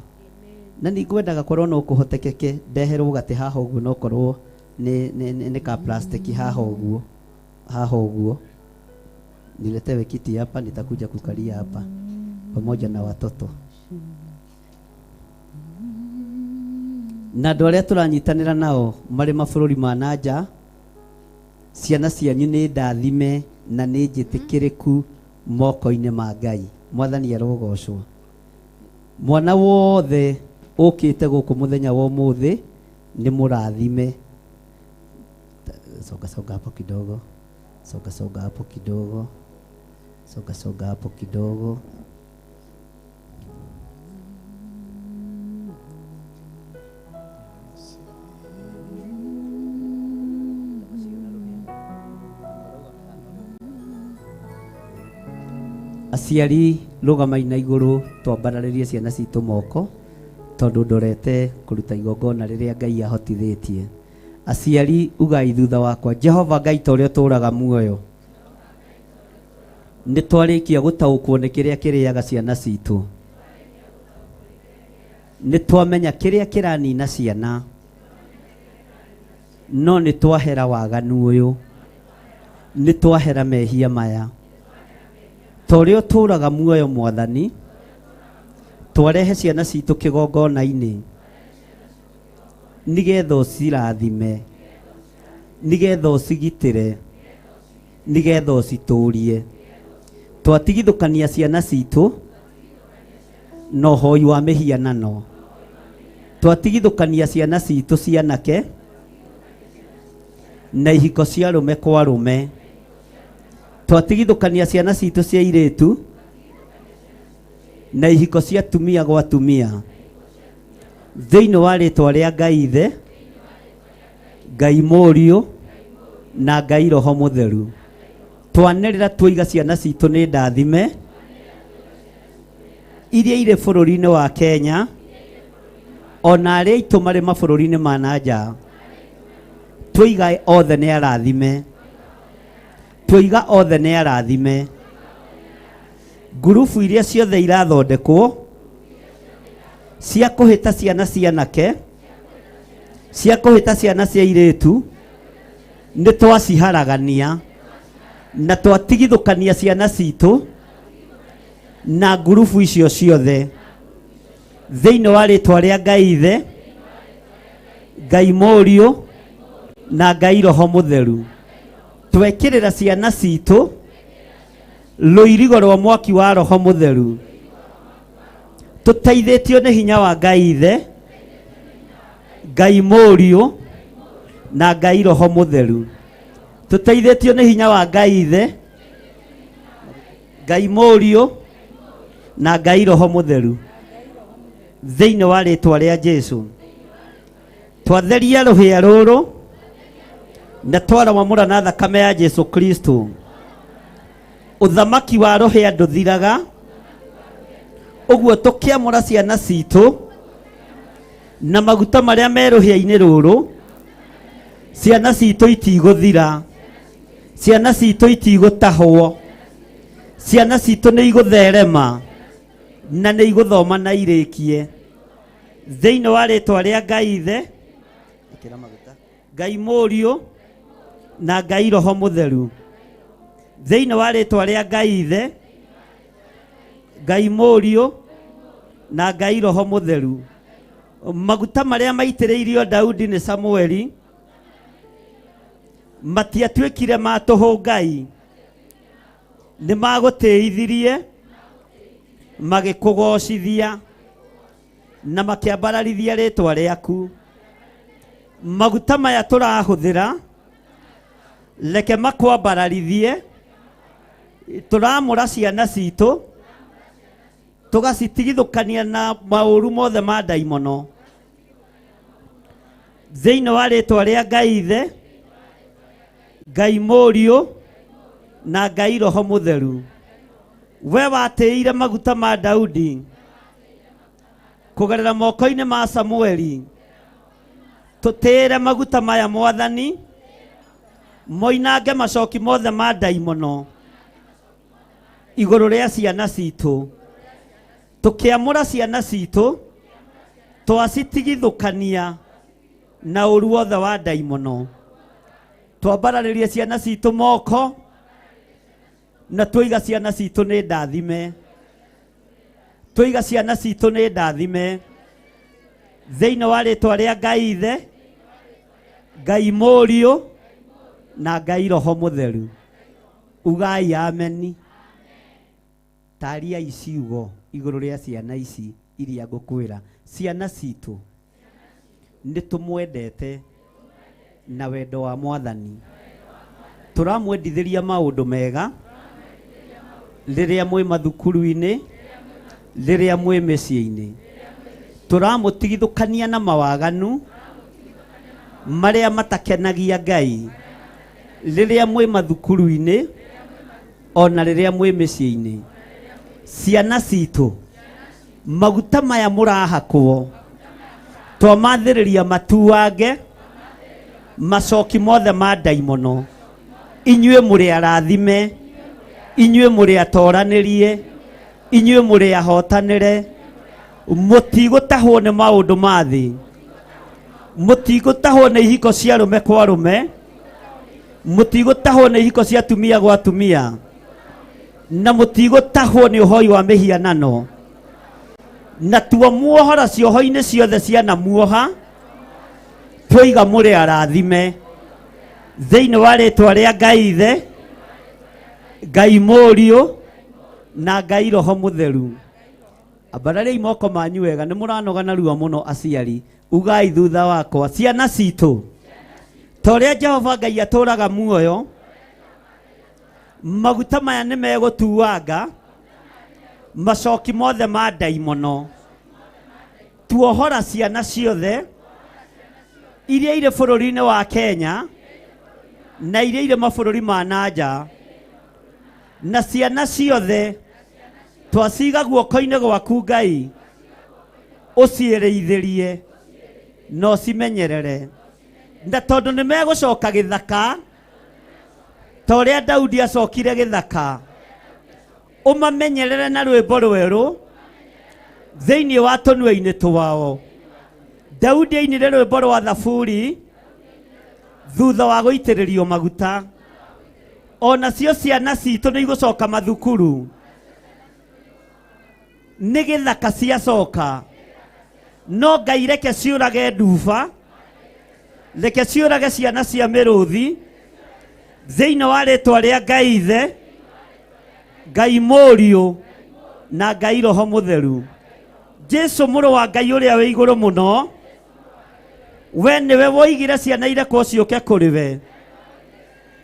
Na nĩngwendaga korwo no kũhotekeke ndeherwo gatĩ haha ũguo no korwo nĩ ka plastiki haha ũguo. Haha ũguo. Niletewe kiti hapa, nitakuja kukalia hapa pamoja na watoto. Na andũ arĩa tũranyitanĩra nao marĩ mabũrũri ma nanja, ciana cianyu nĩ ndathime na nĩ njĩtĩkĩrĩku moko-inĩ ma Ngai. Mwathani arogocwo. Mwana wothe ũkĩte gũkũ mũthenya wa ũmũthĩ nĩ mũrathime. Soga hapo kidogo. Soga hapo kidogo. Soga hapo kidogo. Aciari rũgamai na igũrũ twambararĩrie ciana citũ moko tondũ ndorete kũruta igongona rĩrĩa Ngai ahotithĩtie. Aciari ugai thutha wakwa. Jehova Ngai ta ũrĩa ũtũũraga muoyo, nĩ twarĩkia gũtaũkwo nĩ kĩrĩa kĩrĩaga ciana citũ. Nĩ twamenya kĩrĩa kĩranina ciana, no nĩ twahera waganu ũyũ, nĩ twahera mehia maya. Ta ũrĩa ũtũũraga muoyo Mwathani, twarehe ciana citũ kĩgongona-inĩ nĩgetha ũcirathime, nĩgetha ũcigitĩre, nĩgetha ũcitũũrie. Twatigithũkania ciana citũ na ũhoi wa mĩhianano. Twatigithũkania ciana citũ cianake na ihiko cia rũme kwa rũme. Twatigithũkania ciana citũ cia airĩtu na ihiko cia tumia gwa tumia thĩinĩ wa rĩtwa rĩa Ngai Ithe, Ngai Mũriũ na Ngai Roho Mũtheru. Twanĩrĩra tuiga ciana citũ nĩ ndathime iria irĩ bũrũri-inĩ wa Kenya, ona arĩa aitũ marĩ mabũrũri-inĩ ma nanja, tuiga othe nĩ arathime, tuiga othe nĩ arathime. Ngurubu iria ciothe irathondekwo cia kũhĩta ciana cia anake, cia kũhĩta ciana cia airĩtu, nĩ twaciharagania na twatigithũkania ciana citũ na ngurubu icio ciothe thĩinĩ wa rĩtwa rĩa Ngai Ithe, Ngai Mũriũ na Ngai Roho Mũtheru. Twekĩrĩra ciana citũ rũirigo rwa mwaki wa Roho Mũtheru, tũteithĩtio nĩ hinya wa Ngai Ithe, Ngai Mũriũ na Ngai Roho Mũtheru. Tũteithĩtio nĩ hinya wa Ngai Ithe, Ngai Mũriũ na Ngai Roho Mũtheru. Thĩinĩ wa rĩtwa rĩa Jesũ twatheria rũhĩa rũrũ na twaramũra na thakame ya Jesũ Kristo. Ũthamaki wa rũhĩa ndũthiraga, ũguo tũkĩamũra ciana citũ na maguta marĩa me rũhĩa-inĩ rũrũ, ciana citũ itigũthira, ciana citũ itigũtahwo, ciana citũ nĩ igũtherema na nĩ igũthoma na irĩkie thĩinĩ wa rĩtwa rĩa Ngai Ithe, Ngai Mũriũ na Ngai Roho Mũtheru. Thĩinĩ wa rĩtwa rĩa Ngai Ithe, Ngai Mũriũ na Ngai Roho Mũtheru. Maguta marĩa maitĩrĩirio Daudi nĩ Samueli matiatuĩkire ma tũhũ Ngai, nĩ magũtĩithirie, magĩkũgocithia na makĩambararithia rĩtwa rĩaku. Maguta maya tũrahũthĩra reke makwambararithie. Tũramũra ciana citũ tũgacitigithũkania na maũru mothe ma ndaimono thĩinĩ wa rĩtwa rĩa Ngai Ithe, Ngai Mũriũ na Ngai Roho Mũtheru. We watĩire maguta ma Daudi kũgerera moko-inĩ ma Samueli, tũtĩre maguta maya Mwathani, moinange macoki mothe ma ndaimono igũrũ rĩa ciana citũ. Tũkĩamũra ciana citũ twacitigithũkania na ũru wothe wa ndaimono. Twambararĩrie ciana citũ moko na tuiga ciana citũ nĩ ndathime, tuiga ciana citũ nĩ ndathime thĩinĩ wa rĩtwa rĩa Ngai Ithe, Ngai Mũriũ na Ngai Roho Mũtheru. Ugai ameni. Taria iciugo igũrũ rĩa ciana ici iria ngũkwĩra. Ciana citũ nĩ tũmwendete na wendo wa Mwathani. Tũramwendithĩria maũndũ mega rĩrĩa mwĩ mathukuru-inĩ, rĩrĩa mwĩ mĩciĩ-inĩ. Tũramũtigithũkania na mawaganu marĩa matakenagia Ngai rĩrĩa mwĩ mathukuru-inĩ, ona rĩrĩa mwĩ mĩciĩ-inĩ. Ciana citũ maguta maya mũrahakwo twamathĩrĩria matuange macoki mothe ma ndaimono. Inyuĩ mũrĩ arathime, inyuĩ mũrĩ atoranĩrie, inyuĩ mũrĩ ahotanĩre. Mũtigũtahwo nĩ maũndũ ma thĩ, mũtigũtahwo nĩ ihiko cia rũme kwa rũme, mũtigũtahwo nĩ ihiko cia tumia gwa tumia, na mũtigũtahwo nĩ ũhoi wa mĩhianano. Na tuamuohora cioho-inĩ ciothe ciana muoha, twoiga mũrĩ arathime thĩinĩ wa rĩtwa rĩa Ngai Ithe, Ngai Mũriũ na Ngai Roho Mũtheru. Ambarariai moko manyu wega, nĩ mũranoga narua mũno aciari. Ugai thutha wakwa, ciana citũ ta ũrĩa Jehova Ngai atũraga muoyo, maguta maya nĩ megũtuanga macoki mothe ma ndaimono tuohora ciana ciothe iria irĩ bũrũri-inĩ wa Kenya na iria irĩ mabũrũri ma nanja na ciana ciothe twaciga guoko-inĩ gwaku Ngai ũciĩrĩithĩrie no cimenyerere na tondũ nĩ megũcoka gĩthaka ta ũrĩa Daudi acokire gĩthaka ũmamenyerere na rwĩmbo rwerũ thĩinĩ wa tũnua-inĩ twao. Daudi ainire rwĩmbo rwa Thaburi thutha wa gũitĩrĩrio maguta. Onacio ciana citũ nĩ igũcoka mathukuru nĩ gĩthaka ciacoka no Ngai reke ciũrage nduba reke ciũrage ciana cia mĩrũthi thĩinĩ wa rĩtwa rĩa Ngai Ithe Ngai Mũriũ na Ngai Roho Mũtheru. Jesu mũrũ wa Ngai ũrĩa wĩ igũrũ mũno we nĩwe woigire ciana irekwo ciũke kũrĩ we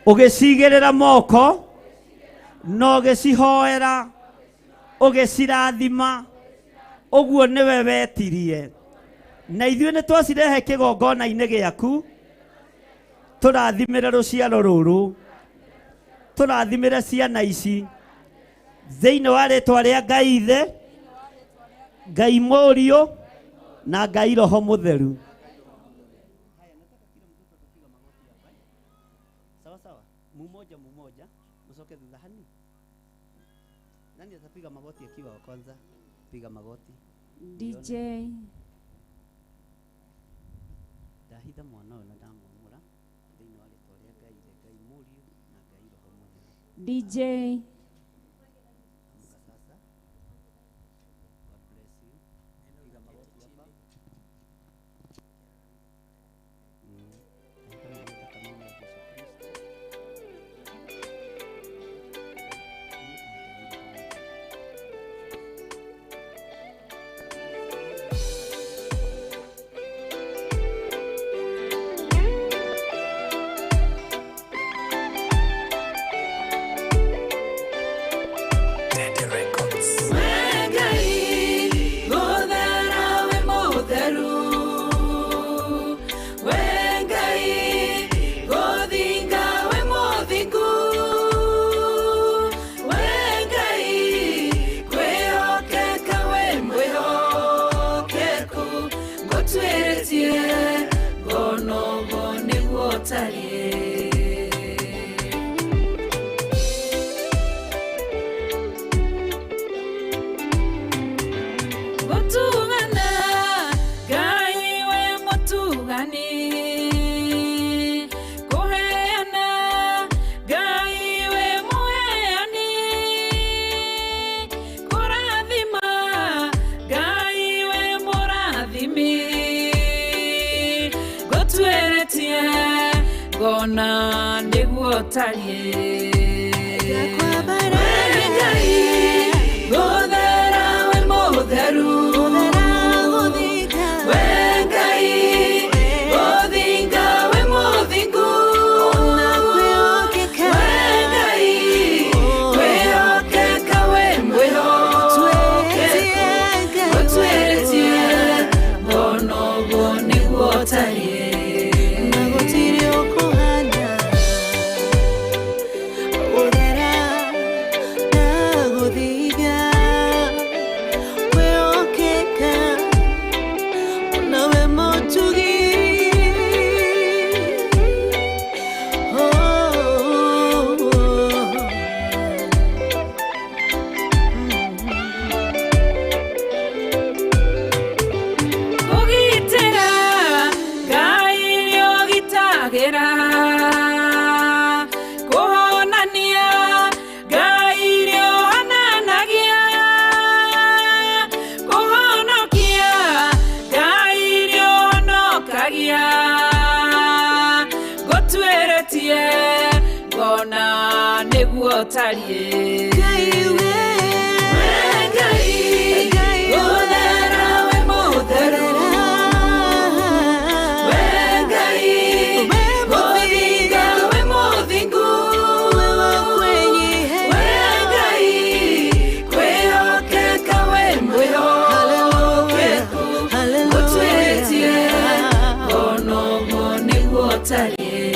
ũgĩcigĩrĩra moko no ũgĩcihoera ũgĩcirathima ũguo nĩwe wetirie na ithuĩ nĩ twacirehe kĩgongona-inĩ gĩaku tũrathimĩre rũciaro rũrũ tũrathimĩre ciana ici thĩinĩ wa rĩtwa rĩa Ngai Ithe Ngai Mũriũ na Ngai Roho Mũtheru. Sawa sawa, mmoja msoke dhahani. Nani atapiga magoti akiwa wa kwanza? Piga magoti. DJ Dahida mwanao na damu mura thĩinĩ wa rĩtwa rĩa Ngai Ithe Ngai Mũriũ na Ngai Roho Mũtheru. DJ gona nĩguo tarie gũthera we mũtheru we Ngai gũthinga we mũthingu we Ngai kwĩhokeka we mwĩhokeku gũtuĩrĩtie gona ũguo nĩguo tarie tarie Tarie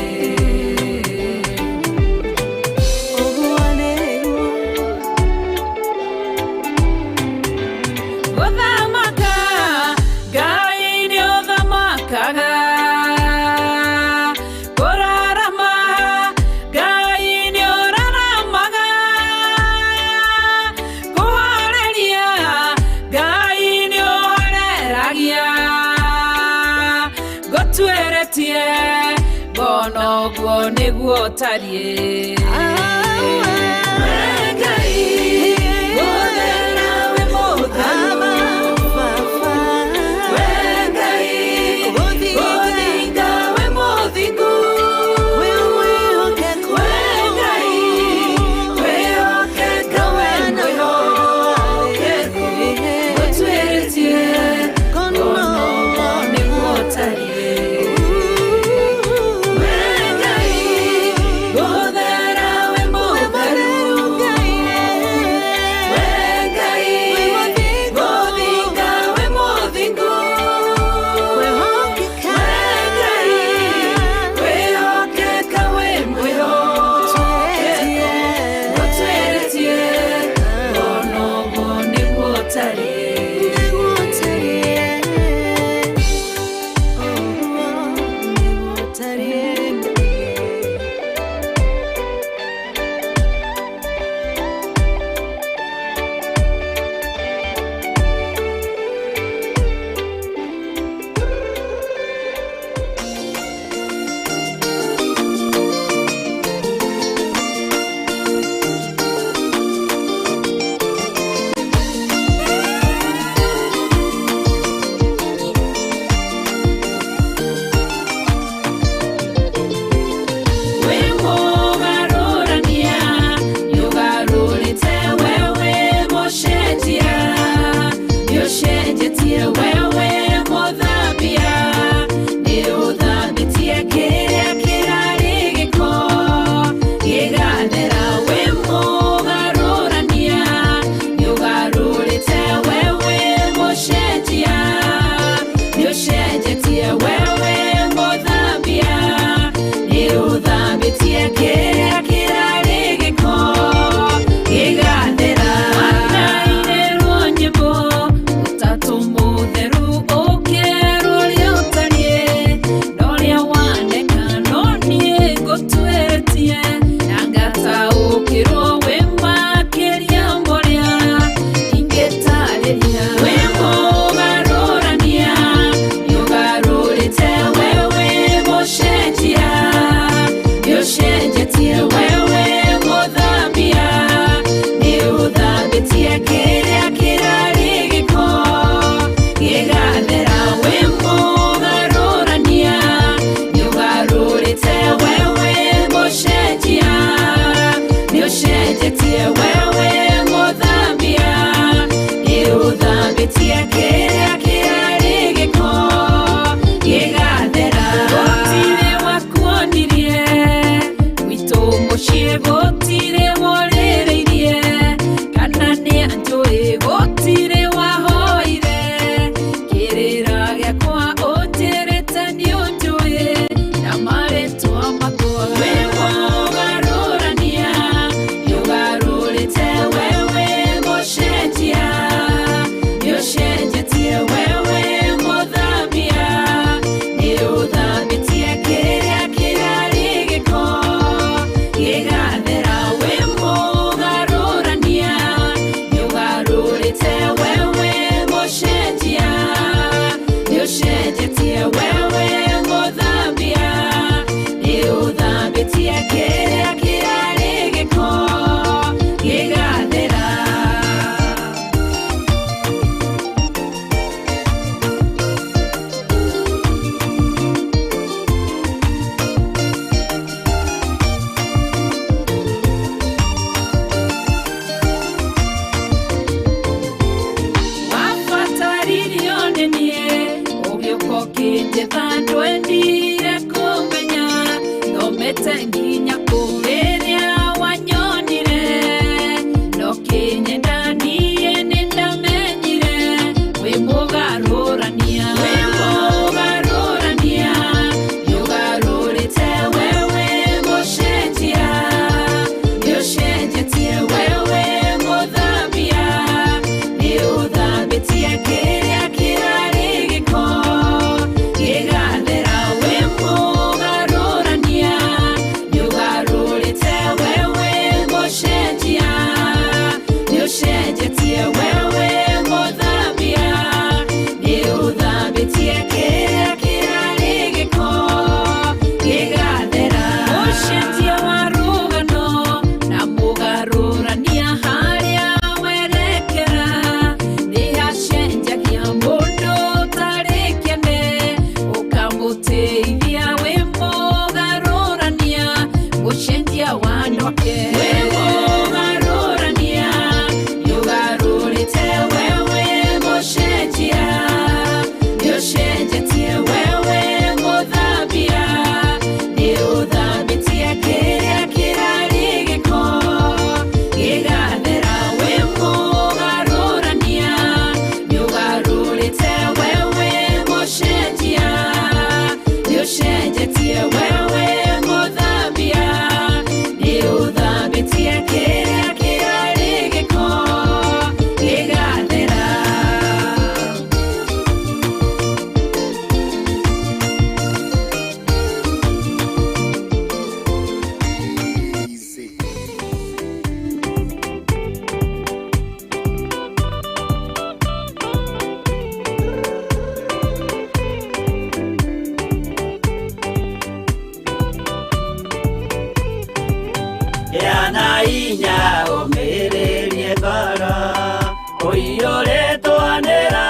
Oiyore twanera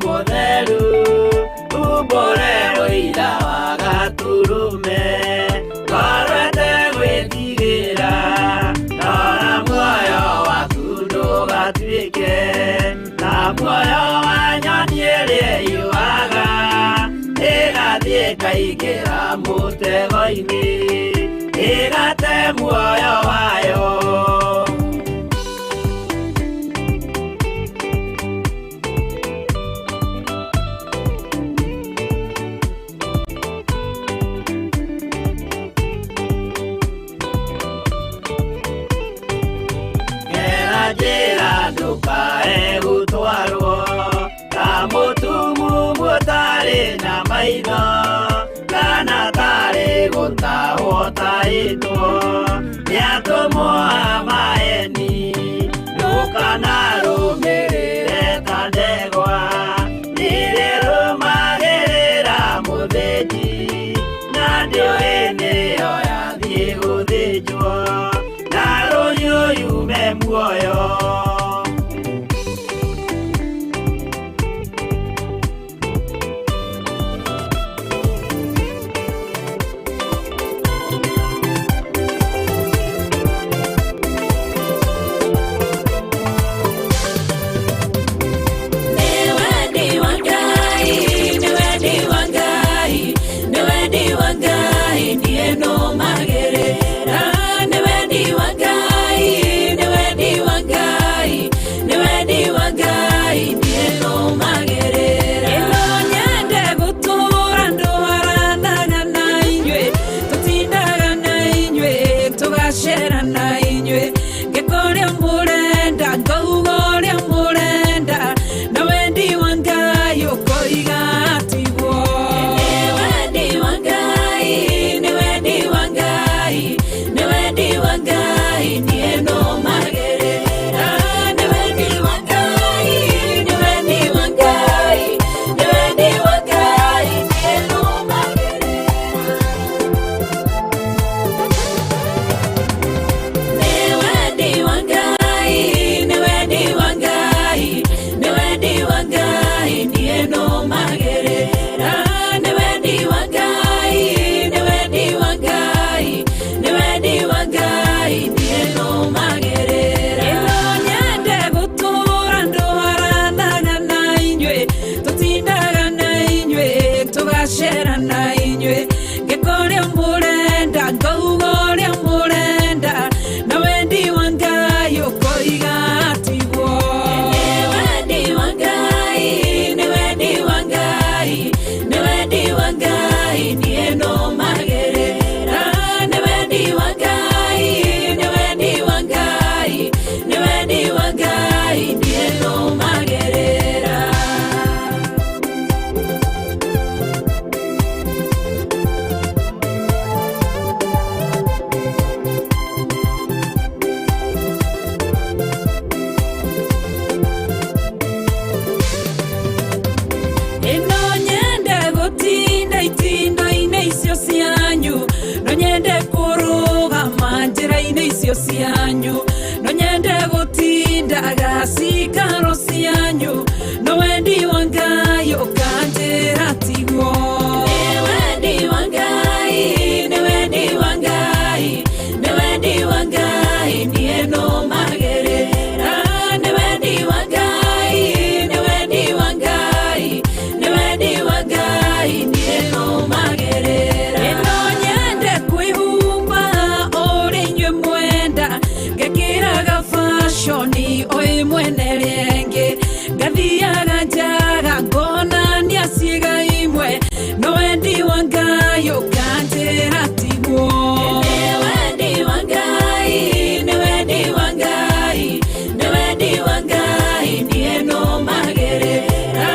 mutheru Uborero ira wagaturume Twarwete gwĩtigĩra Nora muoyo waku ndũgatuĩke Na muoyo wa nyoni ĩrĩa yuaga Ĩgathiĩ ĩkaingĩra mũtego-inĩ Ĩgate muoyo wayo Njĩra ndũkae gũtwarwo ta mũtumu mũtarĩ na maitho kana tarĩ gũtahwo tahĩtwo nĩ atũmwo a maeni ndũkanarũmĩrĩre ta ndegwa nĩrĩrũmagĩrĩra mũthĩnji na ndĩũĩ nĩyo yathiĩ gũthĩnjwo na rũhiũ yume muoyo cianyu no nyende gutinda gasikaro cianyu no wendi wangai ukanjira tigwo ni wendi wangai ni wendi wangai ni wendi wangai ni no magerera ni wendi wangai ni wendi wangai ni wendi wangai ni no magerera no nyende kwihumba orinyo mwenda gekiraga fashoni oi mwene renge gathiaga njaga ngona niaciga imwe no wendi wangai ukanjira tigwo ni wendi wangai ni wendi wangai ni wendi wangai ni no magerera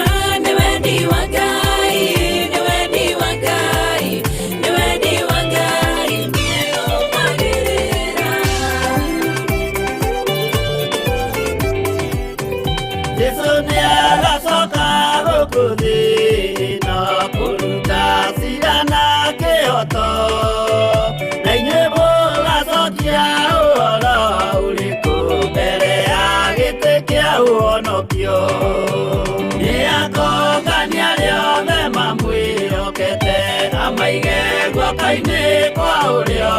ni wendi wangai ni wendi wangai ni wendi wangai ni no magerera Yesu ni agacoka gũkũthĩ no kũruta CIANA kĩhoto na inyuĩ mũgacokia ũhoro ũrĩkũ mbere ya gĩtĩ kĩa ũhonokio guoka-inĩ kwa ũrĩo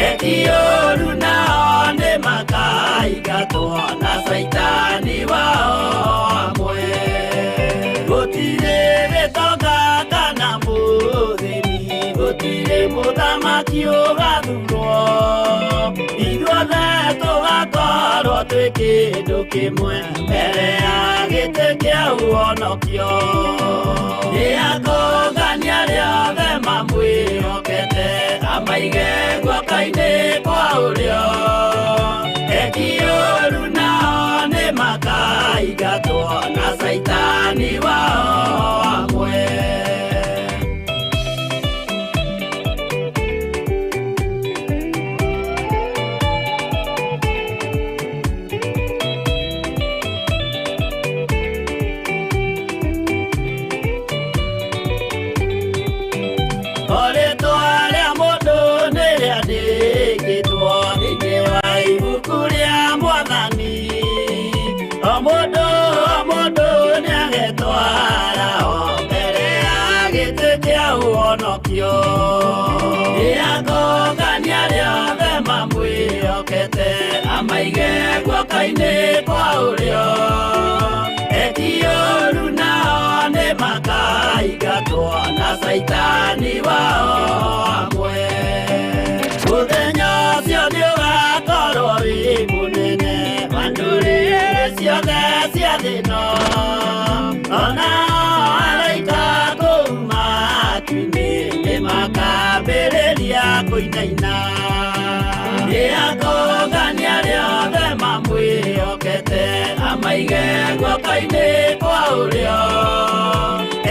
ekioru nao nĩ makaingatwo na Saitani wao hamwe. Gũtirĩ gĩtonga kana mũthĩni, gũtirĩ mũthamaki ũgathurwo, ithuothe tũgakorwo twĩ kĩndũ kĩmwe mbere ya gĩtĩ kĩa ũhonokio. Nĩ akũngania rĩothe mamwĩhokete, amaige guoka-inĩ kwa ũrĩo ekioru nao nĩ makaingatwo na Saitani wao hamwe. Rĩĩtwa rĩa mũndũ nĩ rĩandĩkĩtwo thĩinĩ wa ibuku rĩa Mwathani. O mũndũ nĩagetwara o mbere ya gĩtĩ kĩa ũhonokio. Nĩ akũngania rĩothe mamwĩhokete, amaige guoka-inĩ kwa ũrĩo ekioru nao nĩ makaingatwo na Saitani wao hamwe. Mũthenya ũcio nĩũgakorwo wĩ mũnene wa ndũrĩrĩ ciothe cia thĩ ĩno, onao araika kũu matu-inĩ nĩ makambĩrĩria kũinaina. Nĩ akũngania rĩothe mamwĩhokete, amaige guoka-inĩ kwa ũrĩo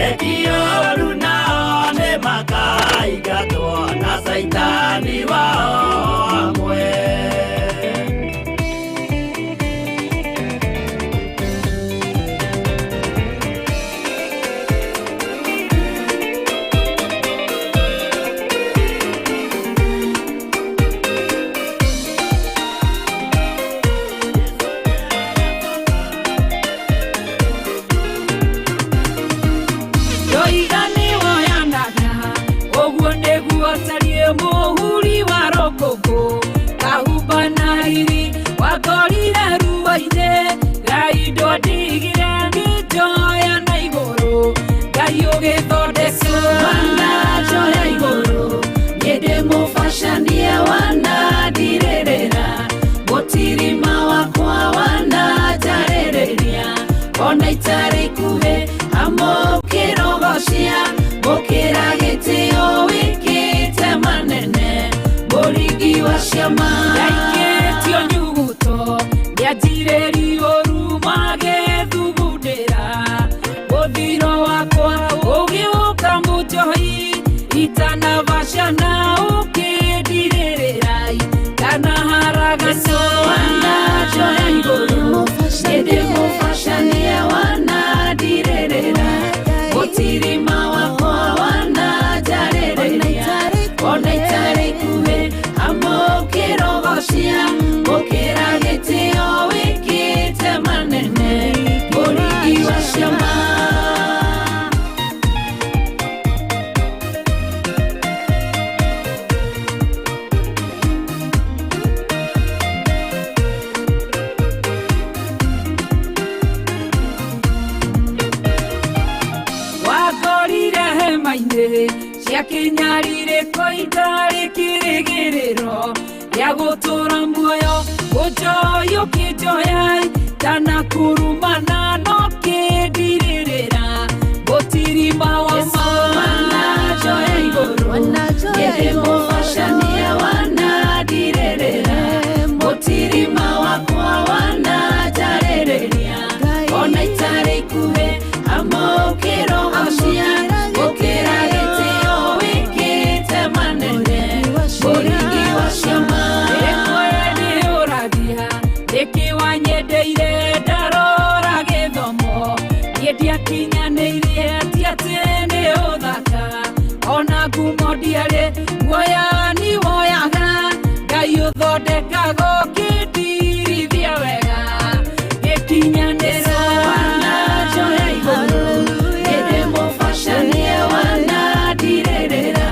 ekioru nao nĩ makaingatwo na Saitani wao hamwe. Mũhuri wa rũkũngũ kahumba na riri wakorire ruo-inĩ, Ngai ndondigire nĩnjoya na igũrũ, Ngai ũgĩthondeka wananjoya igũrũ, niĩ ndĩmũbacanie wanandirĩrĩra, mũtirima wakwa wananjarĩrĩria, ona itarĩ ikuhĩ amũkĩrogocia, mũkĩra gĩtĩo wĩkĩte manene, mũringi wa ciama ndaikĩtio nyuguto, nĩanjirĩri ũru magĩthugundĩra, mũthiro wakwa ũgĩũka mũnjohi, itanabacana ũkĩndirĩrĩra, itanaharaga wananjoya igũrũ, nĩndĩmũbacanie wanandirĩrĩra, mũtirima wakwa wananjarĩrĩria, ona itarĩ ikuhĩ amũkĩrogocia, mũkĩra gĩtĩo wĩkĩte manene, mũringi wa ciama. Wagorire hema-inĩ cia kĩnyarĩrĩko itarĩ kĩrĩgĩrĩro gĩa gũtũra muoyo, ũnjoyo kĩnjoya itanakũrumana no kĩndirĩrĩra, mũtirima wa wananjoya igũrũ, nĩndĩmũbacanie wanandirĩrĩra, mũtirima wakwa wananjarĩrĩria, ona itarĩ ikuhĩ amũkĩrogocia, mũkĩra gĩtĩo wĩkĩte manene, mũringi wa ciama. Nĩũrathia nĩkĩwanyendeire ndarora gĩthomo, niĩ ndiakinyanĩirie ti atĩ nĩ ũthaka, ona ngumo ndiarĩ muoya-ni woyaga, Ngai ũthondekaga ũkĩndirithia wega, gĩkinyanĩra wananjoya igũrũ, nĩndĩmũbacanie wanandirĩrĩra,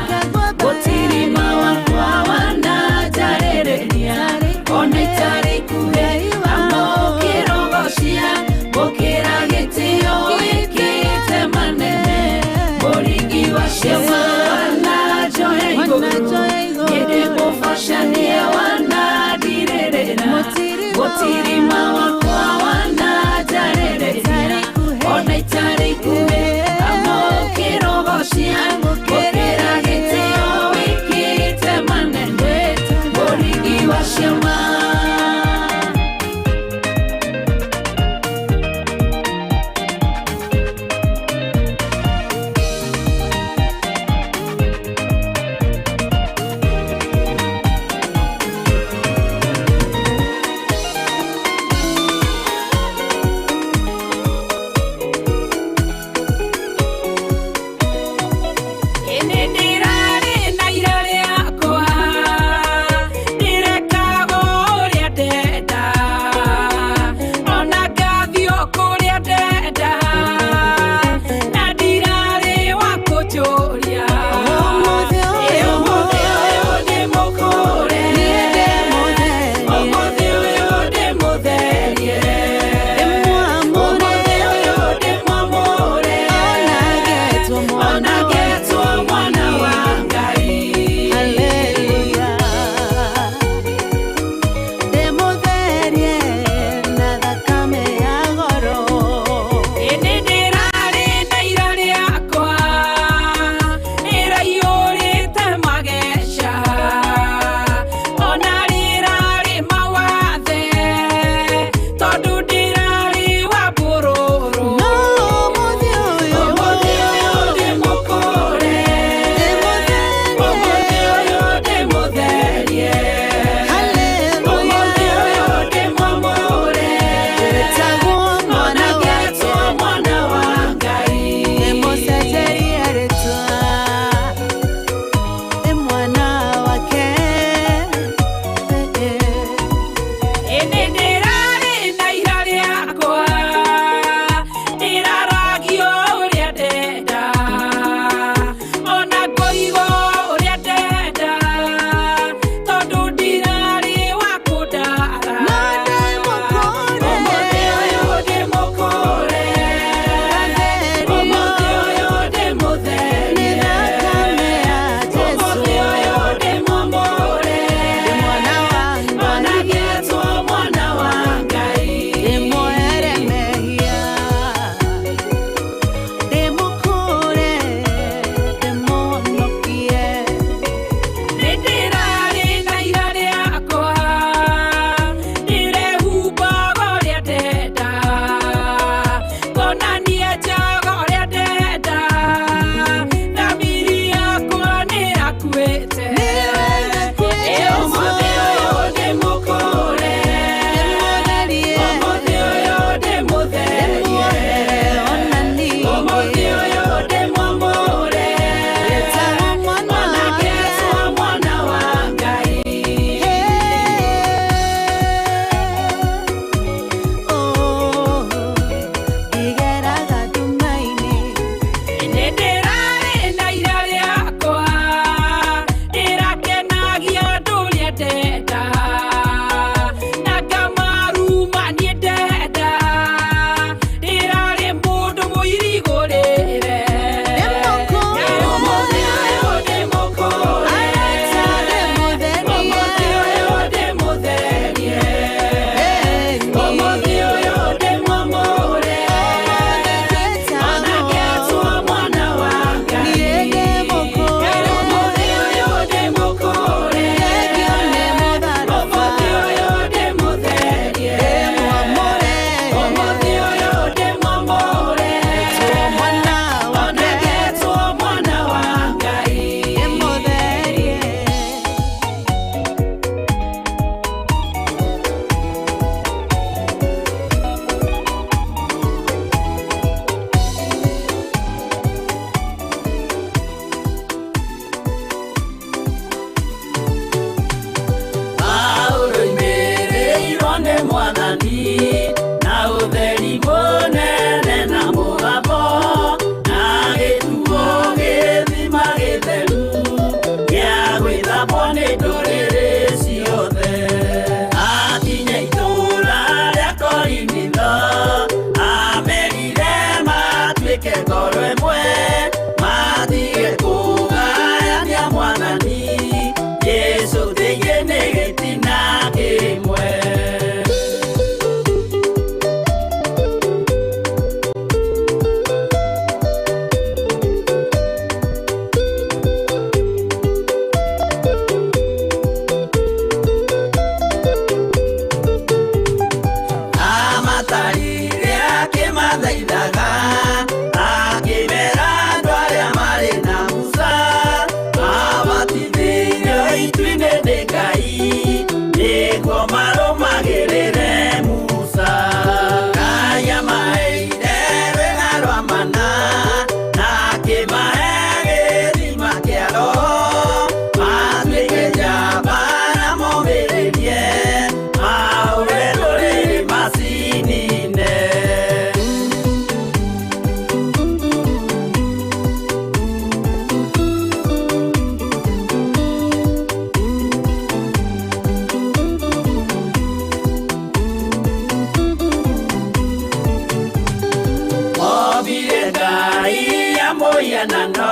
Mobile Ngai ya moya nano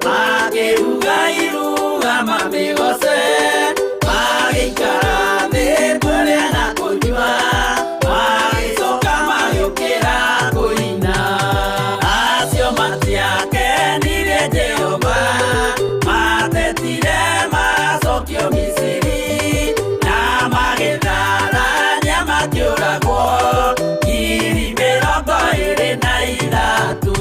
Mageruga iruga mamigose Magikara de kore na kujua Magisoka magukira kuina Asio matiake nire Jehova Matetire masokio misiri Na magethara nyama kiuragwo Iri mirongo iri na ithatu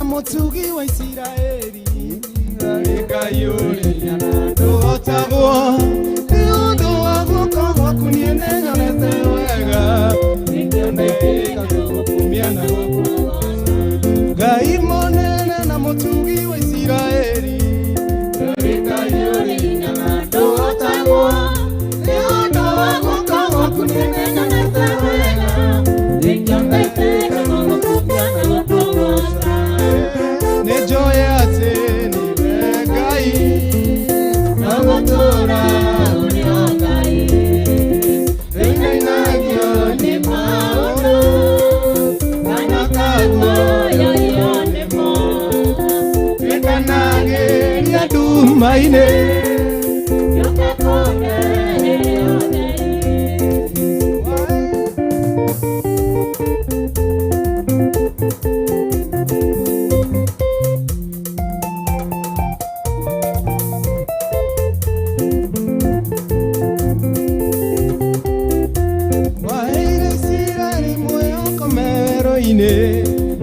Mutugi wa Israeli Ngai ndũhotagwo nĩ ũndũ wa guoko gwaku niĩ nĩnyonete wega nĩkĩonekĩka kumia na gwaku Ngai mũnene na mũtugi wa Israeli Ngai ndũhotagwo nĩ ũndũ wa guoko gwaku niĩ nĩnyonete wega nĩkĩonekĩka kumia na gwaku Nejoya teni Ngai Nagotora uniongai Reina inagio ni paolo Nanakagwa dumaine Yoka kone waire sirari moyo komero ine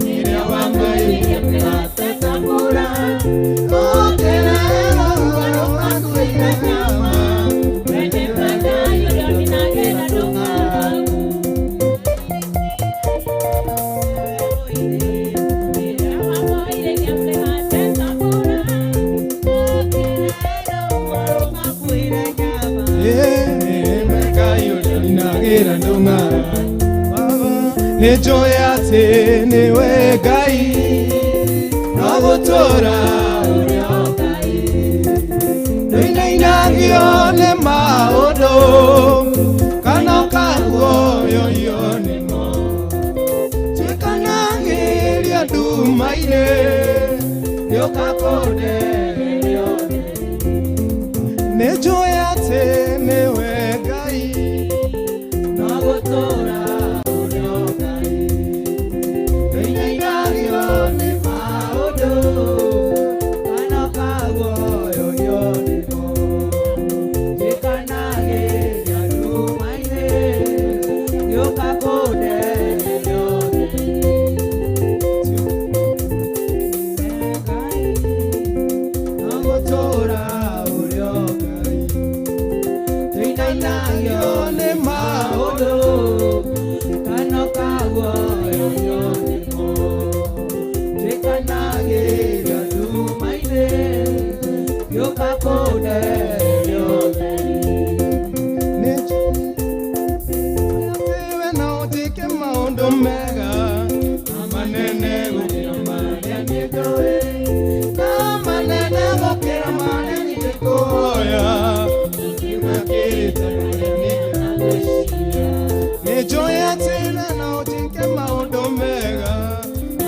Nira wamai Yamate tambura Okera Waro makuira kama Wene pata Yura minagera dunga Nira wamai Yamate tambura Okera Waro makuira kama mekayo inagira ndunga baba nejo yate newe gai nagutora uryo gai noina inagio ne maodo kana kago yo ne mo chekana ngeria dumaine yokakode nejo yate newe gai nagutora uryo gai noina inagio ne maodo kana kago yo ne mo chekana ngeria dumaine yokakode Joya tena na ojike maondo mega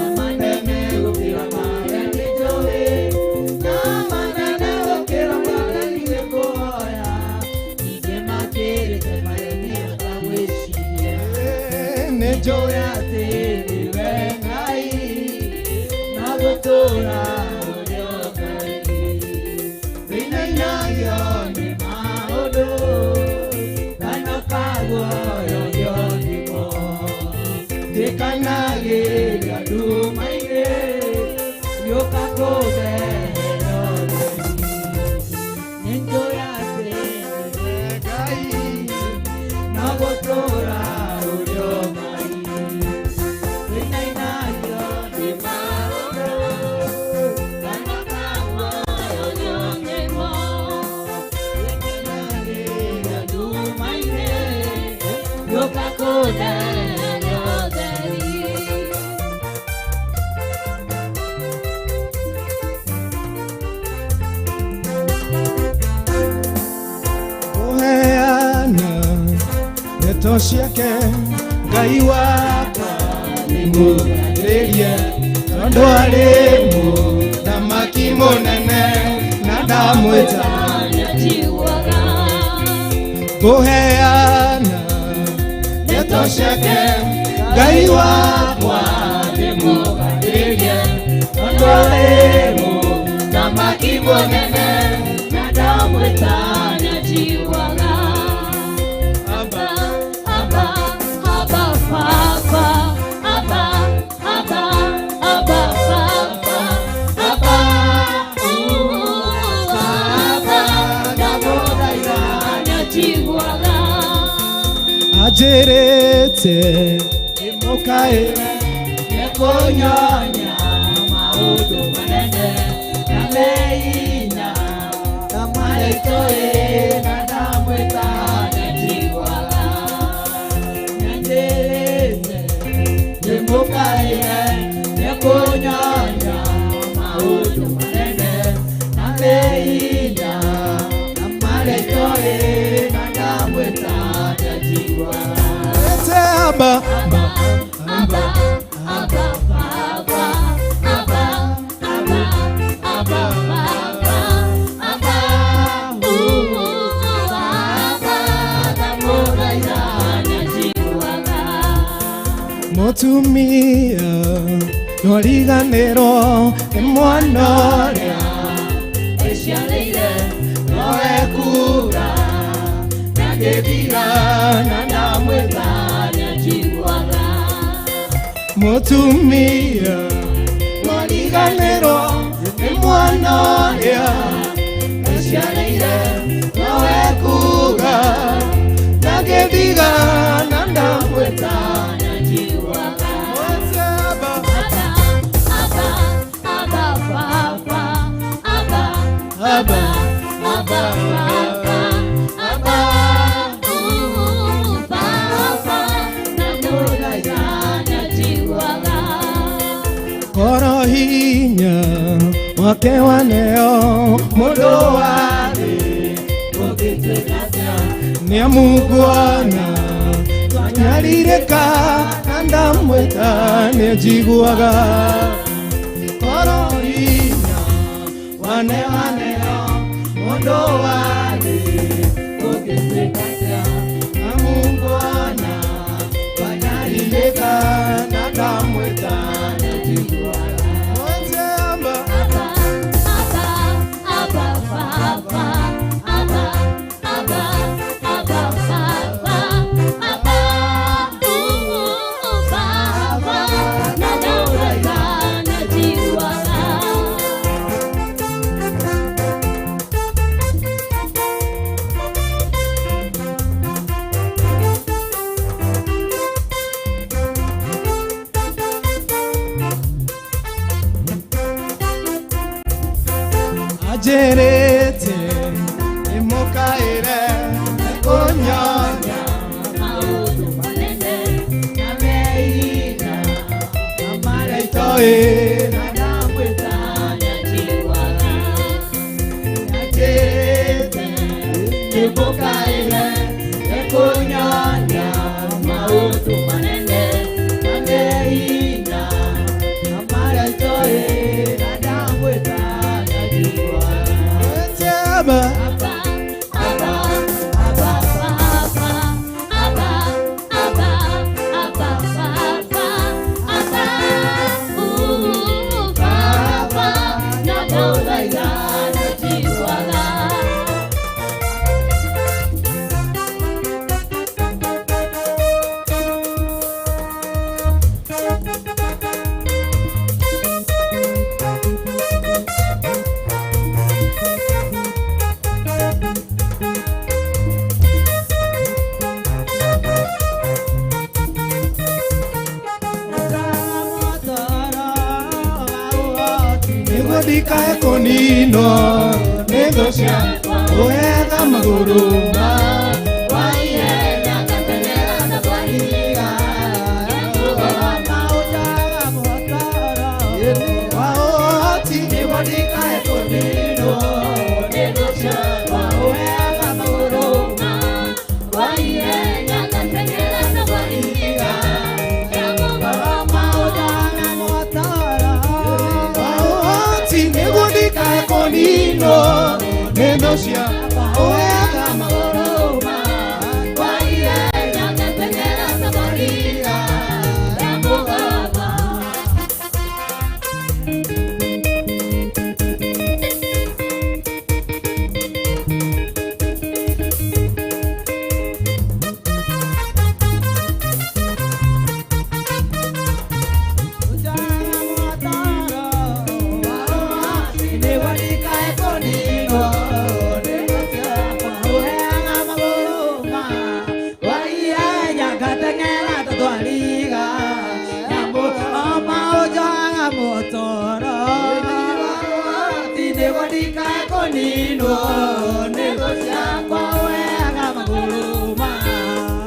amanene ukira mara ni joe amanene ukira mara ni koya ike makere te mareni akamweshia ne joya tena wengai na gotora uryokai vina inayo ni maodo kana kago Tekanage yadumaine yokakode nendo yate gai nagotora uryokai inainayo ni maodo kanakawa yoyonyemo tekanage yadumaine yokakode Toshiake gai wakwa nimugarerie tondo arimu thamaki munene na ndamwita Nyajiwaga kuheana netoshiake gai wakwa nimugarerie tondo arimu thamaki munene na ndamwita nyajiwaga ajerete imokaire Nekonyonya maudu manene na leina na maitoe na damweta nyajiwaga nyandeleze nemokaire nekonyonya maudu manene na leina na maitoe na damweta nyajiwaga aba mutumia noriganĩrwo nĩ mwana ũrĩa eciarĩire nowe kura na ngĩthiga na ndamwĩta nĩanjiguaga. mutumia noriganĩrwo nĩ mwana ũrĩa eciarĩire nowe kura na ngĩthiga na ndamwĩta nĩanjiguaga. Koro hinya wake waneo mũndũ wa thĩ nĩamũiguana twanyarirĩka na ndamwĩta nĩanjiguaga. Koro hinya waneo mũndũ wa thĩ nĩamũiguana twanyarirĩka na ndamwĩta ajerete imokaire konyonya maũndũ manene na meina na maretoe na ndamwĩta nĩanjiguaga. ajerete imokaire konyonya maũndũ manene na meina na maretoe na ndamwĩta dikae konino negocia oega maguruma waiyenya katenera na kwaiga maũndaga mũtara waoti nĩwandikae konino negocia waoega magũrũma waiyenya katenera na kwaiga konino negocia oega magũrũma waiyenya katenera na kwaiga ya mũgamba. Nino negocia kwa wega magũrũma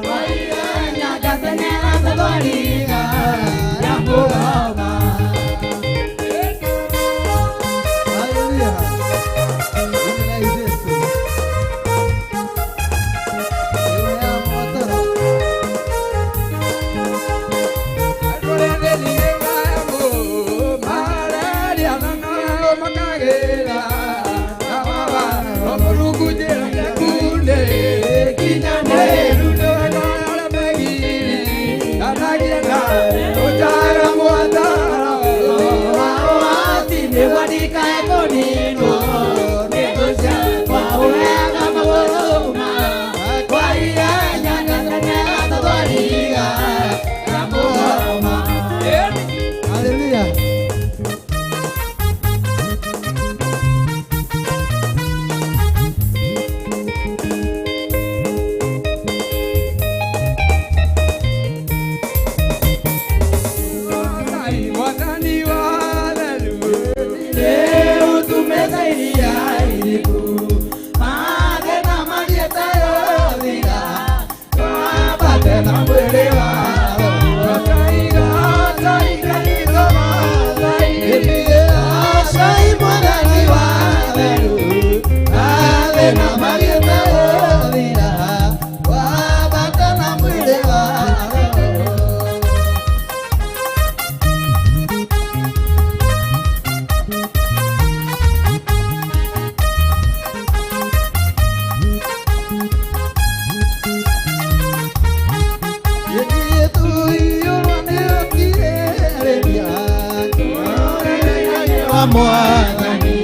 waiyenya katenera na kwaiga ya mũgamba. Vamos mwathani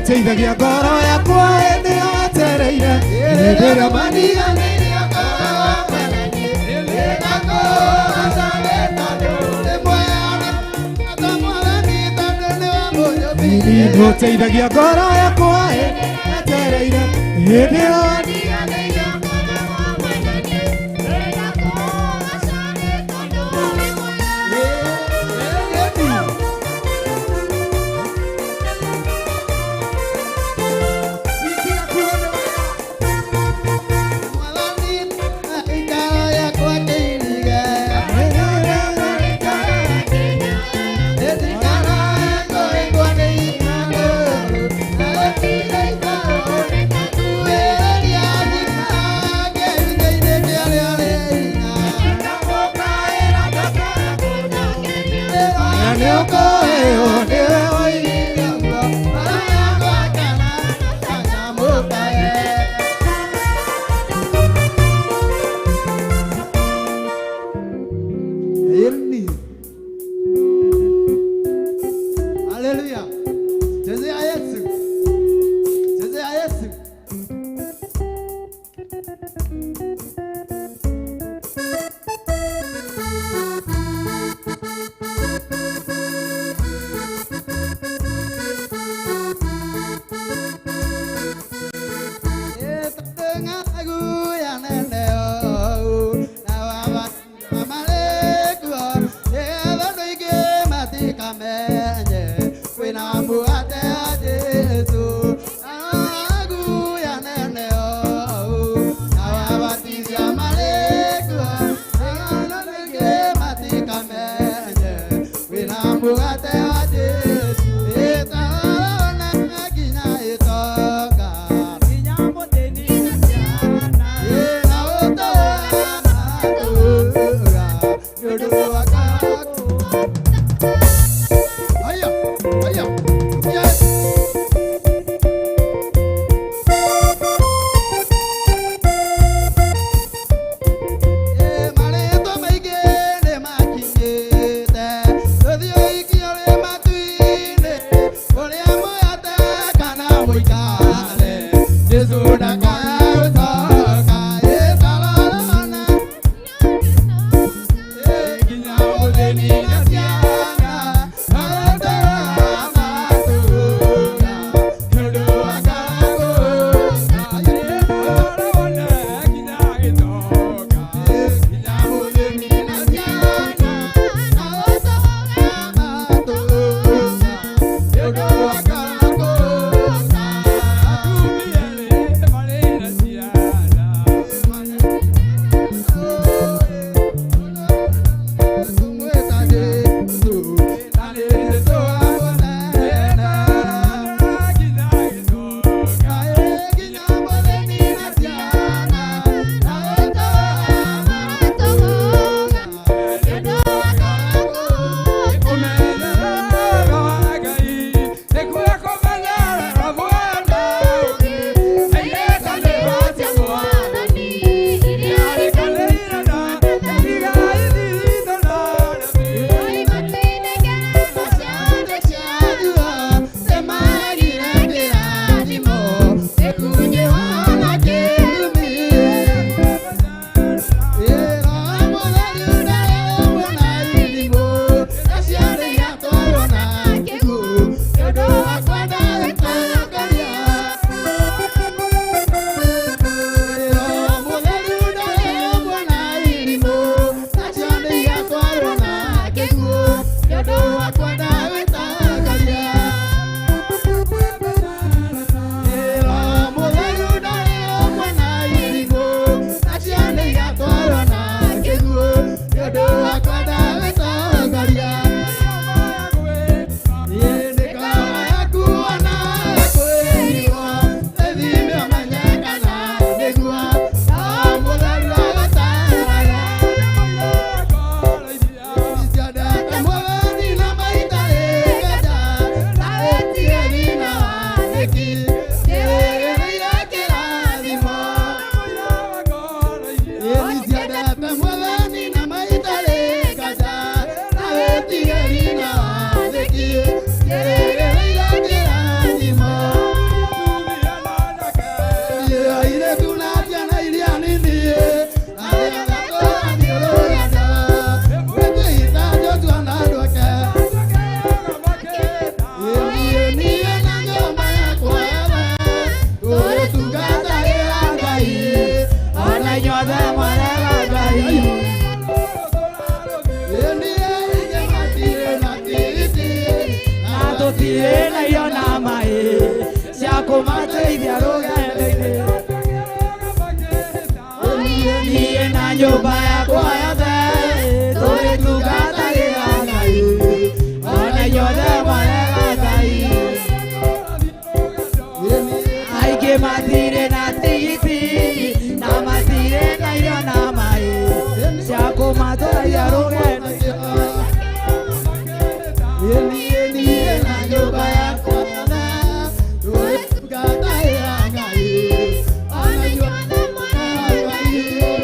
Teithagia ngoro yakwa hĩndĩ ĩyo wetereire hĩndĩ ĩrĩa maniganĩirie Teithagia ngoro yakwa hĩndĩ ĩyo wetereire hĩndĩ ĩyo Tade matire na yona mai cia kumateithia rũgendo-inĩ niĩ na nyũmba yakwa yothe tũgĩtungatagĩra Ngai ona inyuothe mwarega Ngai aingĩ matirĩ na tigiti na matirĩ na irio na maĩ cia kũmatũragia rũgendo-inĩ niĩ na nyũmba yakwa yothe tũgĩtungatagĩra Ngai ona inyuothe mwarega Ngai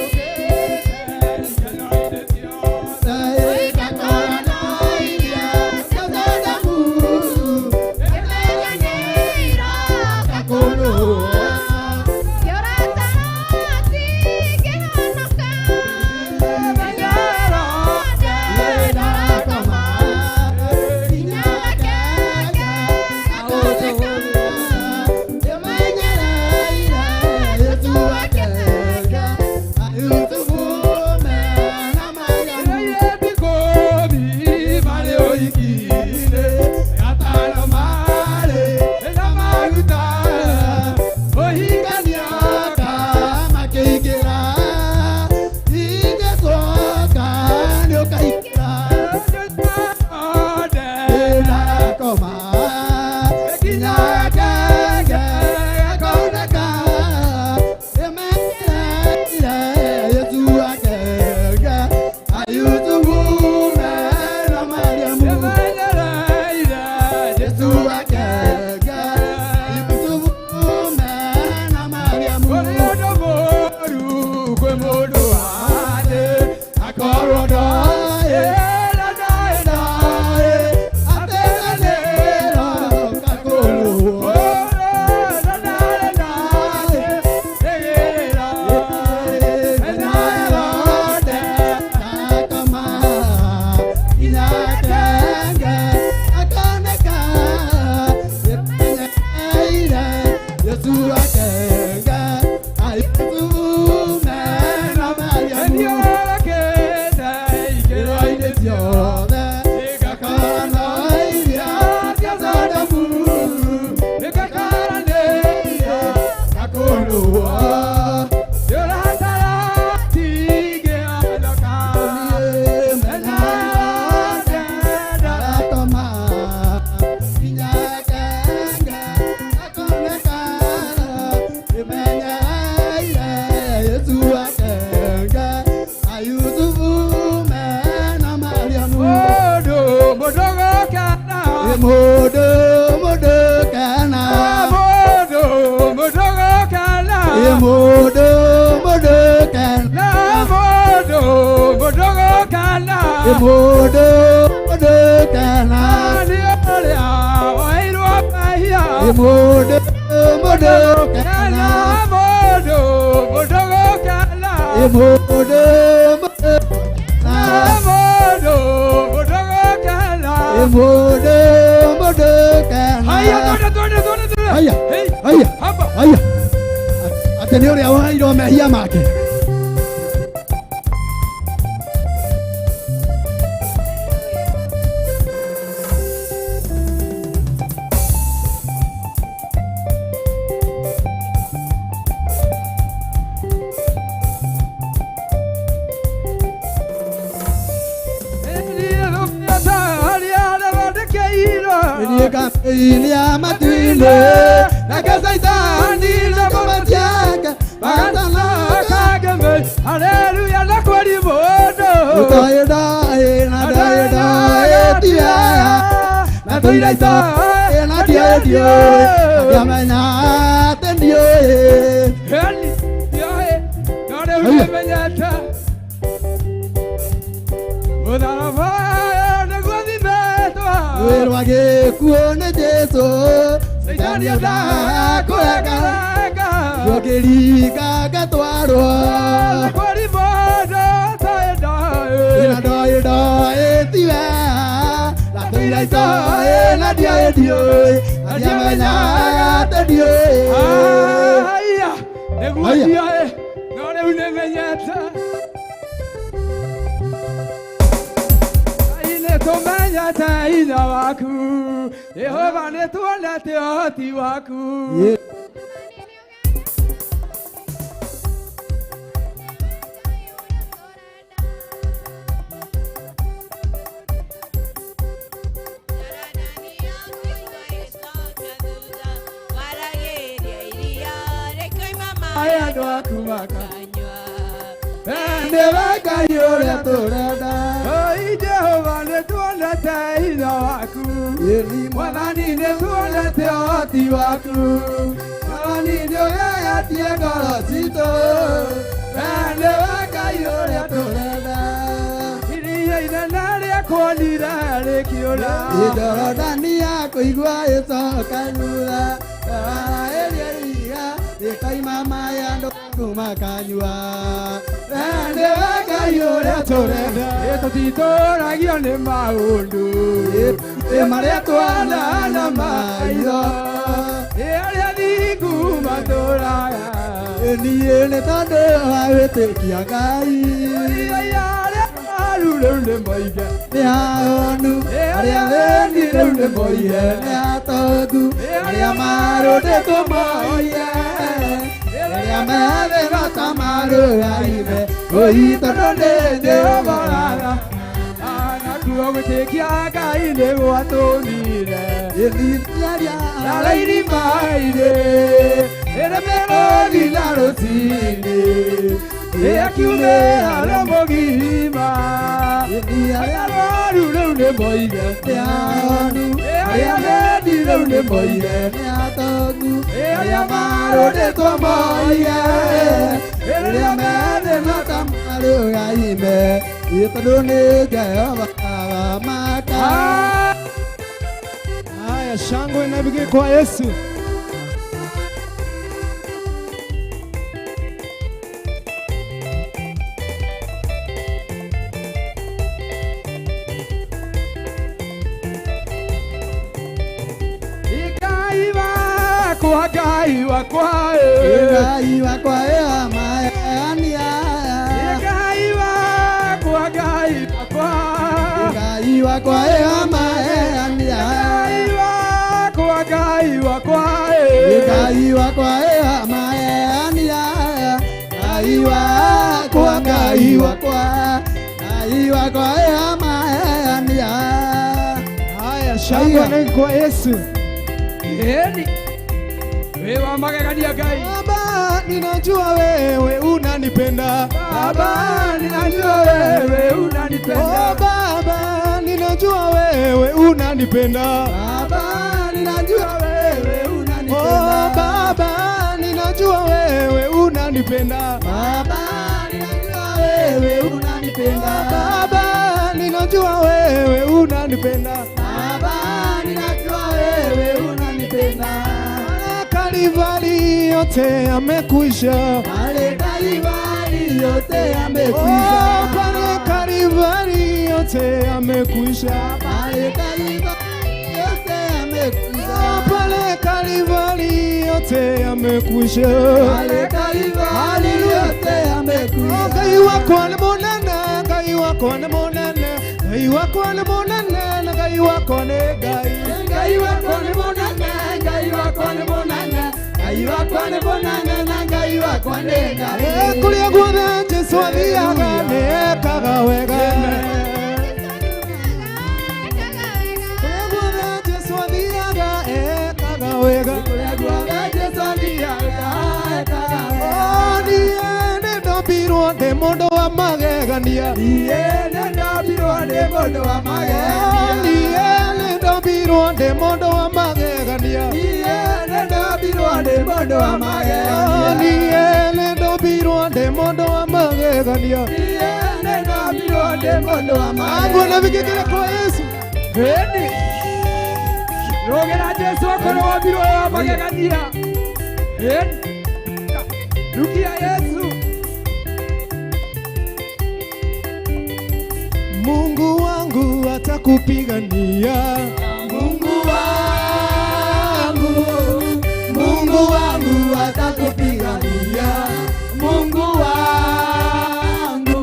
Atene ũrĩa wairwo mehia make Ilia matile na kasaitani na komatiaka bagana kagame haleluya na kweli modo dae na dae tia na toiraita na tia dio yamanya tendio heli yoe nore umenyata odara Wage kuone Jesu Saitani ada koyaga Yogeri kagatwaro Kwari modo taeda Dae tiwe La toiraita na dia dio Adia menya te dio Aya Neguadia Nore unemenyata Aile tomanya tuonyete hinya waku Jehova nĩ tuonete ũhoti waku Ayando akumaka Ende waka yore turenda Oi Jehova nĩ tuonete hinya waku Mwathani nĩ tuonete ũhoti waku Mwathani nĩ ũgegetie ngoro citũ Ende waka yore turenda Iria inene rĩakuonire rĩkĩũra Jorodani yakũigua ĩcoka thutha Ekaima maya ndo kumakanywa Ende waka yore turenda Tũtitũragio nĩ maũndũ marĩa twanana maitho arĩa thingu matũraga niĩ nĩ tondũ wa wĩtĩkia Ngai arĩa aru rĩu nĩ moige nĩ ahonu arĩa thĩni rĩu nĩ moige nĩ atongu arĩa marũndĩtwo moige arĩa methĩ matamarũgaime tondũ nĩ Jehova Nakuo gwĩtĩkia Ngai nĩ gwatũmire Nara irima-inĩ Ĩrĩmĩrũthi na rũci-inĩ Rĩakiumĩra rĩ mũgima Arĩa arũaru rĩu nĩ moige nĩ ahonu Arĩa athĩni rĩu nĩ moige nĩ atongu Arĩa marũndĩtwo moige Arĩa methĩ matamarũgaime tondũ nĩ Jehova maka Haya shangwe na bige kwa Yesu Ngai wakwa amaania Ngai wakwa amaania Ngai wakwa amaania Ngai wakwa amaania Haya shangwe kwa Yesu Wewe magegania Ngai Baba ninajua wewe unanipenda Baba ninajua wewe unanipenda Baba ninajua wewe unanipenda Baba ninajua wewe unanipenda Baba ninajua wewe unanipenda Baba ninajua wewe unanipenda Baba ninajua wewe unanipenda Baba ninajua wewe unanipenda Kalivari yote amekwisha Pale Kalivari yote amekwisha Pale Kalivari yote amekwisha Pale Kalivari yote amekwisha Pale Kalivari yote amekwisha Pale Kalivari yote amekwisha Ngai wako ni monana Ngai wako ni monana Ngai wako ni monana Ngai wako ni Ngai Ngai wako ni monana Ngai wako ni monana Ngai wako ni monana na Ngai wako ni Ngai Kulia guothe Jesu athiaga nĩekaga wega Kulia guothe Jesu athiaga ekaga wega Kulia guothe Jesu athiaga ekaga wega Niĩ nĩndombirwo ndĩ mũndũ wa magegania Niĩ nĩndombirwo ndĩ mũndũ wa magegania Niĩ nĩndombirwo ndĩ mũndũ wa magegania Niĩ nĩndombirwo ndĩ mũndũ wa magegania Niĩ nĩndombirwo ndĩ mũndũ wa magegania Niĩ nĩndombirwo ndĩ mũndũ wa magegania Nguona vikĩkĩra kwa Yesu Hĩndĩ Rũgĩra Jesu akorwo wombirwo wa magegania Hĩndĩ Rukia Yesu Mungu wangu atakupigania Mungu wangu atakupigania Mungu wangu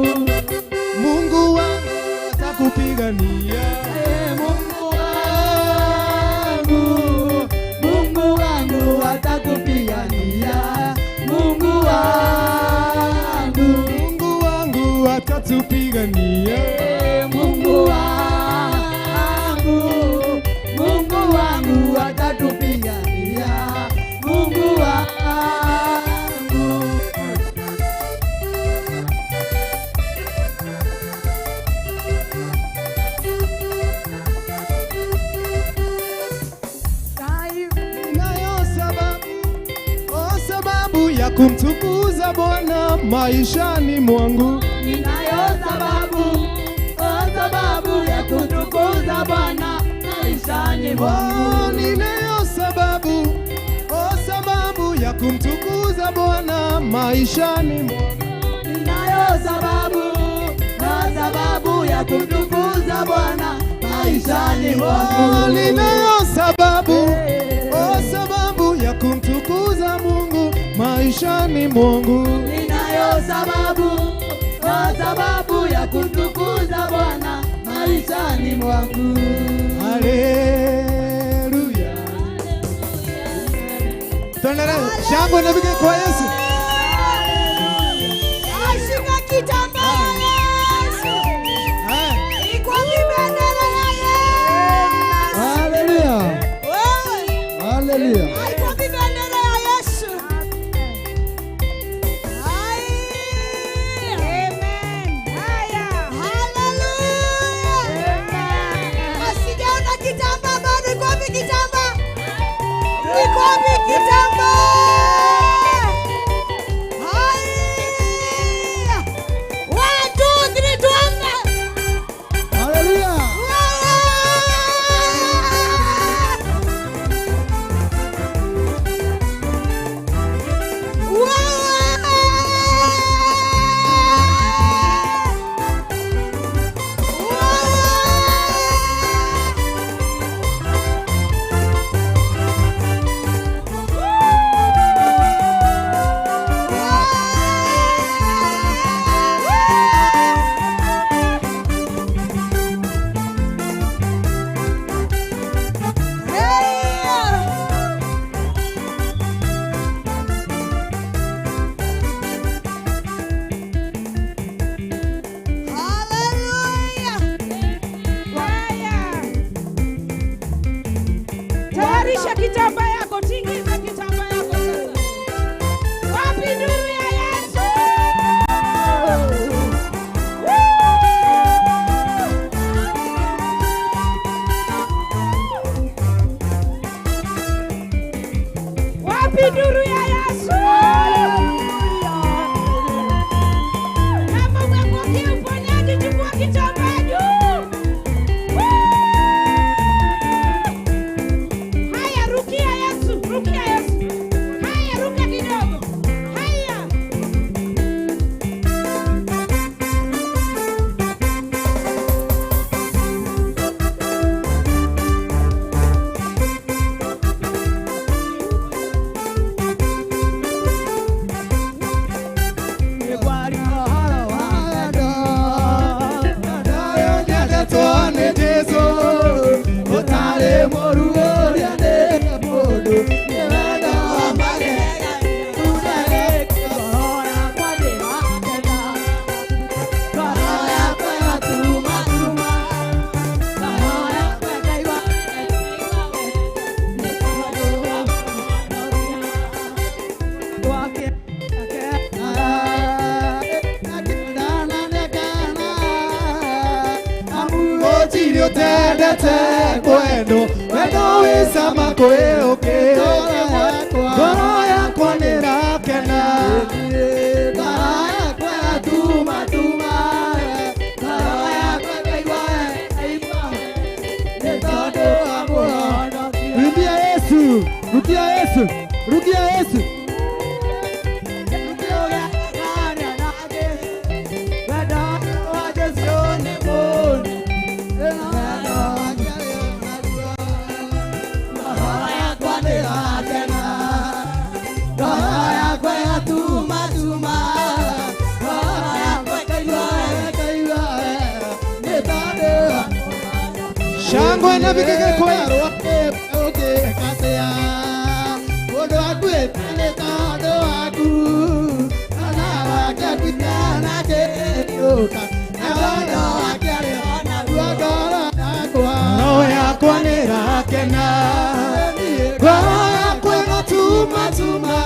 atakupigania kumtukuza Bwana maishani mwangu. Ninayo sababu, sababu ya kutukuza Bwana maishani mwangu. Ninayo sababu, sababu ya kumtukuza Bwana maishani mwangu. Ninayo sababu, sababu ya kutukuza Bwana maishani mwangu. Ninayo sababu, sababu ya kumtukuza Mungu maishani mwangu. Ninayo sababu, sababu ya kutukuza Bwana maishani mwangu. Haleluya. Tonera shangwe na bige kwa Yesu. Ashika kitambaa Yesu. Iko bendera ya Yesu. Haleluya. Haleluya. Iko bendera ya Yesu. Amen. Haya. Haleluya. Asijaona kitambaa bado iko kitambaa. Iko kitambaa. Tayarisha kitambaa yako, tingiza kitambaa yako sasa. Wapi nuru ya Yesu? Wapi nuru ya Yesu? Kama umepokea uponyaji, chukua kitambaa juu. Haya, rukia Yesu, rukia Yesu. Haya, ruka kidogo. Haya. Tendete kwendo wendo wisama kwĩũkĩ ngoro yakwa nĩrakena ngoro yakwa yatuma tuma ngoro yakwa ĩkaigua ĩkaimba nĩ tondũ wa mũhonokia. Rukia Yesu, rukia Yesu, rukia Yesu. Shangwe na vigege kwa oke katea odo akwe tane todo aku ana wake kitana ke yoka odo akere ona ruagora akwa roho yakwa nirakena roho yakwa natuma tuma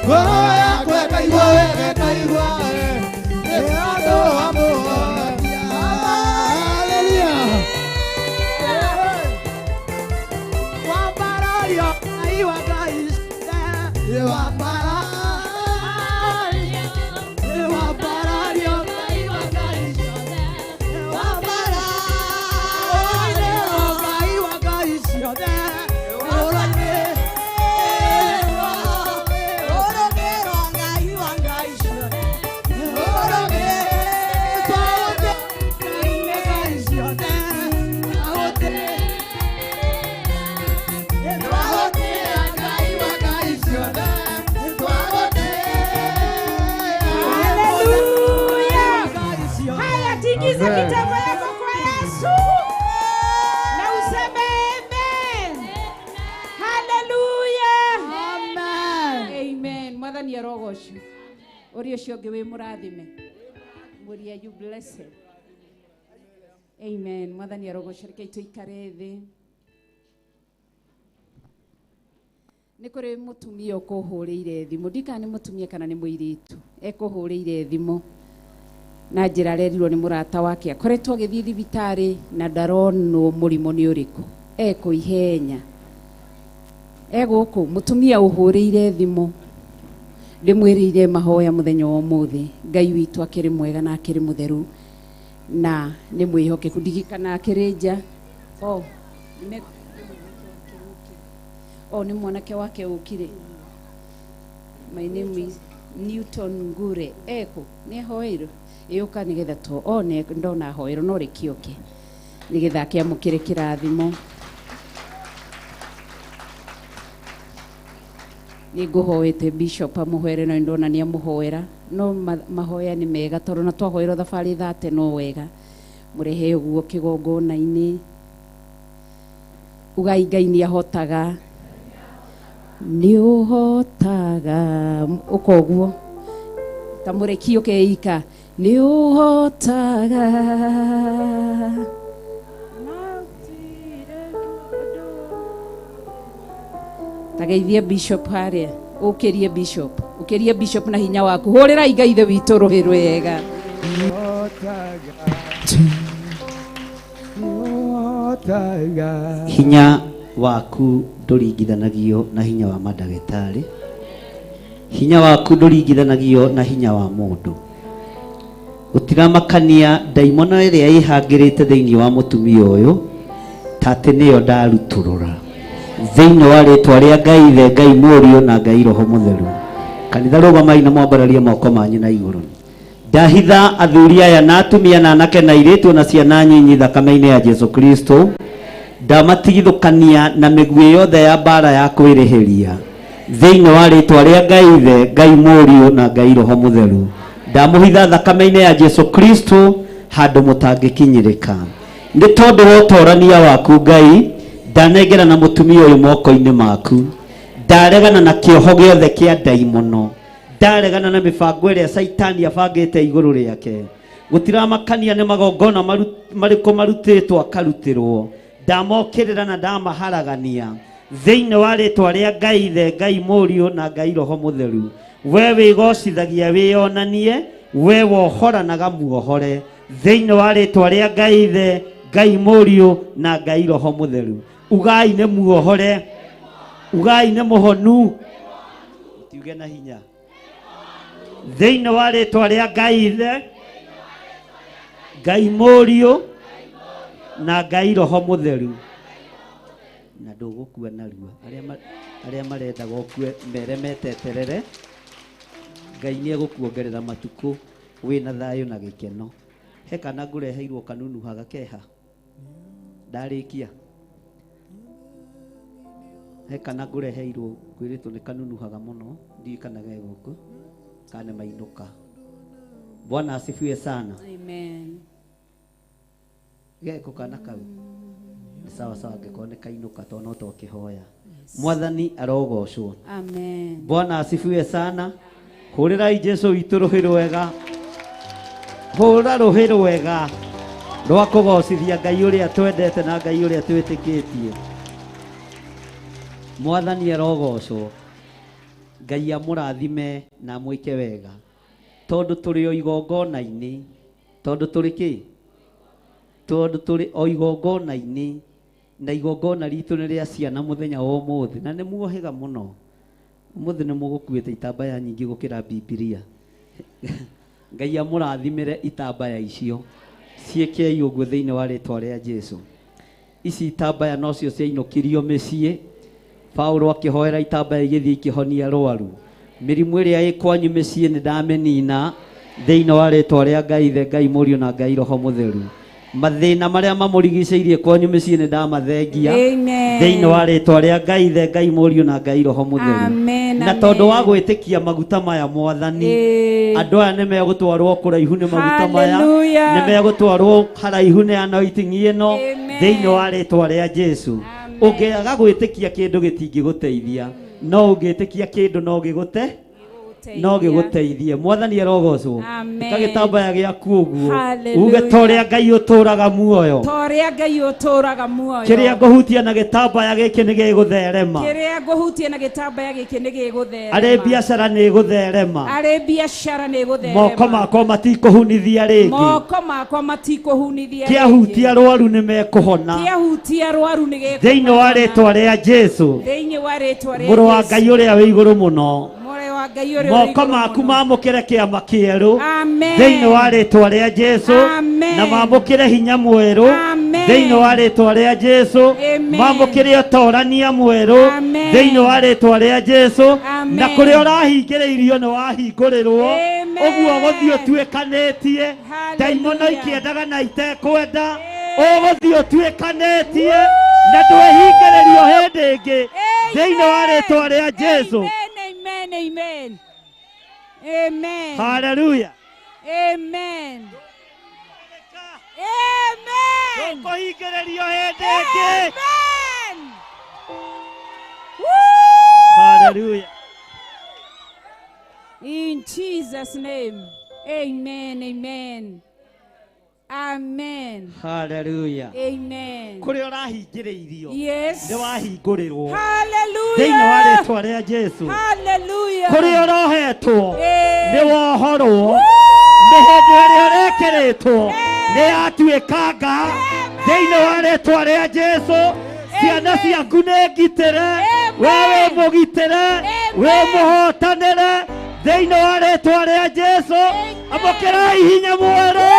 roho yakwa kaigwa wega kaigwa odo amo. arogocio uri ucio ngi wi murathime muria you blessed. Amen. Mwathani arogocio reke tuikare thi. Nĩ kũrĩ mũtumia ũkũhũrĩire thimũ, ndikana nĩ mũtumia kana nĩ mũirĩtu ekũhũrĩire thimũ na njĩra arerirwo nĩ mũrata wake akoretwo agĩthiĩ thibitarĩ na ndaronwo mũrimũ nĩ ũrĩkũ, ekũihenya egũkũ. Mũtumia ũhũrĩire thimũ ndĩmwĩrĩire mahoya mũthenya wa ũmũthĩ, Ngai witũ akĩrĩ mwega na akĩrĩ mũtheru na nĩ mwĩhokeku, ndirikana akĩrĩ nja. Nĩ mwanake wake ũkire. My name is Newton Ngure. Eko nĩ ahoeirwo ĩũka nĩgetha one ndona ahoeirwo no rĩkĩoke nĩgetha akĩamũkĩre kĩrathimo. Nĩ ngũhoete Bishop amũhoere no ndona nĩ amũhoera, no mahoya nĩ mega tondũ na twahoerwo thabarĩ 30 no wega mũrehe ũguo kĩgongona-inĩ. Ugai Ngai nĩ ahotaga, nĩ ũhotaga ũkoguo ta mũreki ũkeika, nĩ ũhotaga tageithia Bishop harĩa ũkĩrie Bishop na hinya waku, hũrĩra Ngai ithe witũ rũhĩ rwega. Hinya waku ndũringithanagio na hinya wa mandagĩtarĩ, hinya waku ndũringithanagio na hinya wa mũndũ. Gũtiramakania ndaimono ĩrĩa ĩhangĩrĩte thĩinĩ wa mũtumia ũyũ ta atĩ nĩyo ndarutũrũra thĩinĩ wa rĩtwa rĩa Ngai ithe, Ngai mũriũ na Ngai roho mũtheru. Kanitha rũgamai na mwambararie moko manyu na igũrũ. Ndahitha athuri aya na atumia na anake na airĩtu na ciana nyinyi thakame-inĩ ya Jesu Kristo, ndamatigithũkania na mĩguĩ yothe ya mbara ya kwĩrĩhĩria thĩinĩ wa rĩtwa rĩa Ngai ithe, Ngai mũriũ na Ngai roho mũtheru. Ndamũhitha thakame-inĩ ya Jesu Kristo handũ mũtangĩkinyĩrĩka. Nĩ tondũ wa ũtorania waku Ngai, ndanengera na mũtumia ũyũ moko-inĩ maku, ndaregana na kĩoho gĩothe kĩa ndaimono, ndaregana na mĩbango ĩrĩa Saitani abangĩte igũrũ rĩake. Gũtiramakania nĩ magongona marĩkũ marutĩtwo akarutĩrwo, ndamokĩrĩra na ndamaharagania thĩinĩ wa rĩtwa rĩa Ngai ithe, Ngai mũriũ na Ngai roho mũtheru. We wĩgocithagia wĩonanie, we wohoranaga muohore thĩinĩ wa rĩtwa rĩa Ngai ithe, Ngai mũriũ na Ngai roho mũtheru. Ugai nĩ muohore, ugai nĩ mũhonu, tiuge na hinya thĩinĩ wa rĩtwa rĩa Ngai ithe, Ngai mũriũ na Ngai roho mũtheru. Na ndũgũkua narua, arĩa marenda gũkue meremete terere, Ngai nĩ egũkuongerera matukũ wĩna thayũ na gĩkeno. He kana ngũreheirwo kanunu hagakeha ndarĩkia, he kana ngũreheirwo kwĩrĩtwo nĩ kanunu haga mũno ndirikanaga gũkũ kane mainũka. Bwana asifiwe sana. Amen. Geko kana kau sawa sawa, ngĩkorwo nĩ kainũka tondũ no tũkĩhoya. Mwathani arogocwo. Amen. Bwana asifiwe sana. Hũrĩrai Jesu witũ rũhĩ rwega, hũra rũhĩ rwega rwa kũgocithia Ngai ũrĩa twendete na Ngai ũrĩa twĩtĩkĩtie. Mwathani arogocwo. Ngai amũrathime na mwĩke wega, tondũ tũrĩ o igongona-inĩ, tondũ tũrĩ kĩ? Tondũ tũrĩ o igongona-inĩ, na igongona ritũ nĩ rĩa ciana mũthenya wa ũmũthĩ, na nĩ muohĩga mũno. Ũmũthĩ nĩ mũgũkuĩte itambaya nyingĩ gũkĩra Bibilia. Ngai amũrathimĩre itambaya icio ciĩkei ũguo thĩinĩ wa rĩtwa rĩa Jesu. Ici itambaya nocio ciainũkirio mĩciĩ, Paulo akĩhoera itambaya igĩthiĩ ikĩhonia arwaru. Mĩrimũ ĩrĩa ĩkwanyu mĩciĩ nĩ ndamĩnina thĩinĩ wa rĩtwa rĩa Ngai ithe, Ngai mũriũ na Ngai roho mũtheru. Mathĩna marĩa mamũrigicĩirie kwanyu mĩciĩ nĩ ndamathengia thĩinĩ wa rĩtwa rĩa Ngai ithe, Ngai mũriũ na Ngai roho mũtheru. Na tondũ wa gwĩtĩkia maguta maya Mwathani, andũ aya nĩ megũtwarwo kũraihu nĩ maguta maya, nĩ megũtwarwo haraihu nĩ anointing ĩno thĩinĩ wa rĩtwa rĩa Jesu. Ũngĩaga gwĩtĩkia kĩndũ gĩtingĩgũteithia, no ũngĩtĩkia kĩndũ no gĩgũte. gũgũteithia. no gĩgũteithie. Mwathani arogocwo. Amen. Kagĩtambaya gĩaku ũguo. Hallelujah. Uge ta ũrĩa Ngai ũtũũraga muoyo. Ta ũrĩa Ngai ũtũũraga muoyo. Kĩrĩa ngũhutia na gĩtambaya gĩkĩ nĩ gĩgũtherema. Kĩrĩa ngũhutia na gĩtambaya gĩkĩ nĩ gĩgũtherema. Arĩ biacara nĩ ĩgũtherema. Arĩ biacara nĩ ĩgũtherema. Moko makwa matikũhunithia rĩngĩ. Moko makwa matikũhunithia rĩngĩ. Kĩahutia rwaru nĩ mekũhona. Kĩahutia rwaru nĩ gĩkũhona. Thĩinĩ wa rĩĩtwa rĩa Jesũ. Thĩinĩ wa rĩĩtwa rĩa Mũrũ wa Ngai ũrĩa wĩ igũrũ mũno. Moko maku mamũkĩre kĩama kĩerũ. Amen. Thĩinĩ wa rĩĩtwa rĩa Jesũ. Amen. Na mamũkĩre hinya mwerũ. Amen. Thĩinĩ wa rĩĩtwa rĩa Jesũ. Amen. Mamũkĩre ũtorania mwerũ. Amen. Thĩinĩ wa rĩĩtwa rĩa Jesũ. Amen. Na kũrĩa ũrahingĩrĩirio nĩ wahingũrĩrwo. Ũguo gũthiĩ ũtuĩkanĩtie. Ndaimono ikĩendaga na itekwenda. Ũgũthiĩ ũtuĩkanĩtie. Na ndwĩhingĩrĩrio hĩndĩ ĩngĩ. Thĩinĩ wa rĩĩtwa rĩa Jesũ. Amen. Amen. Amen. Hallelujah. Amen. Amen. Ndũkũhingĩrĩrio hĩndĩ ĩngĩ. Amen. Hallelujah. In Jesus' name. Amen. Amen. Amen. Hallelujah. Amen. Kũrĩa ũrahingĩrĩirio. Yes. Nĩ wahingũrĩrwo. Hallelujah. Thĩinĩ wa rĩĩtwa rĩa Jesũ. Hallelujah. Kũrĩa ũrohetwo. Nĩ wohorwo. Mĩhĩndo ĩrĩa ũrekĩrĩtwo. Nĩ yatuĩkanga. Thĩinĩ wa rĩĩtwa rĩa Jesũ. Ciana ciaku nĩ ngitĩre. Wee wĩ mũgitĩre. Wĩ mũhotanĩre. Thĩinĩ wa rĩĩtwa rĩa Jesũ. Amũkĩrai hinya mwerũ.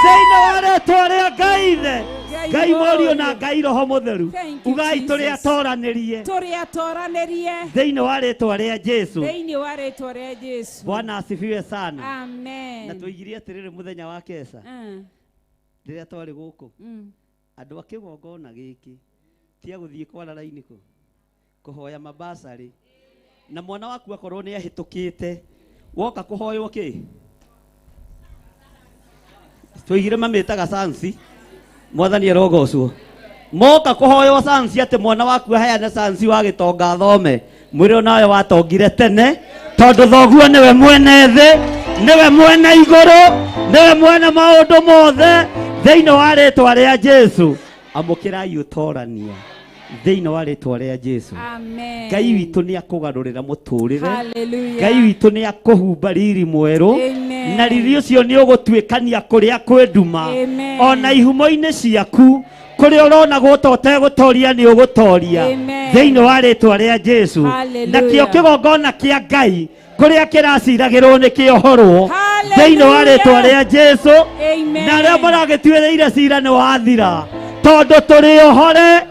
Thĩinĩ wa rĩĩtwa rĩa Ngai Ithe. Ngai Mũriũ na Ngai Roho Mũtheru. Ugai tũrĩa toranĩrie. Tũrĩa toranĩrie. Thĩinĩ wa rĩĩtwa rĩa Jesũ. Thĩinĩ wa rĩĩtwa rĩa Jesũ. Bwana asifiwe sana. Amen. Na tuigire atĩrĩrĩ mũthenya wa Kesa. Rĩrĩa twarĩ gũkũ. Andũ a kĩgongona gĩkĩ tia gũthiĩ kwara raini kũhoya mabasarĩ. Na mwana waku akorwo nĩ ahĩtũkĩte. Woka kũhoywo kĩ? Tuigire mamĩtaga sansi. Mwathani arogocwo. Moka kũhoywo sansi atĩ mwana waku aheane sansi wa gĩtonga thome. Mwĩrĩ nawe watongire tene. Tondũ thoguo nĩwe mwene thĩ. Nĩwe mwene igũrũ. Nĩwe mwene maũndũ mothe. Thĩinĩ wa rĩĩtwa rĩa Jesũ. Amũkĩrai ũtorania. Thĩinĩ wa rĩĩtwa rĩa Jesũ. Amen. Ngai witũ nĩ akũgarũrĩra mũtũrĩre. Hallelujah. Ngai witũ nĩ akũhumba riri mwerũ. Amen. Na riri ũcio nĩ ũgũtuĩkania kũrĩa kwĩ nduma. Amen. Ona ihumo-inĩ ciaku kũrĩa ũrona gũta ũtegũtoria nĩ ũgũtoria. Amen. Thĩinĩ wa rĩĩtwa rĩa Jesũ. Hallelujah. Nakĩo kĩgongona kĩa Ngai kũrĩa kĩraciragĩrwo nĩ kĩohorwo. Hallelujah. Thĩinĩ wa rĩĩtwa rĩa Jesũ. Amen. Na arĩa maragĩtuĩrĩire cira nĩ wathira. Tondũ tũrĩohore.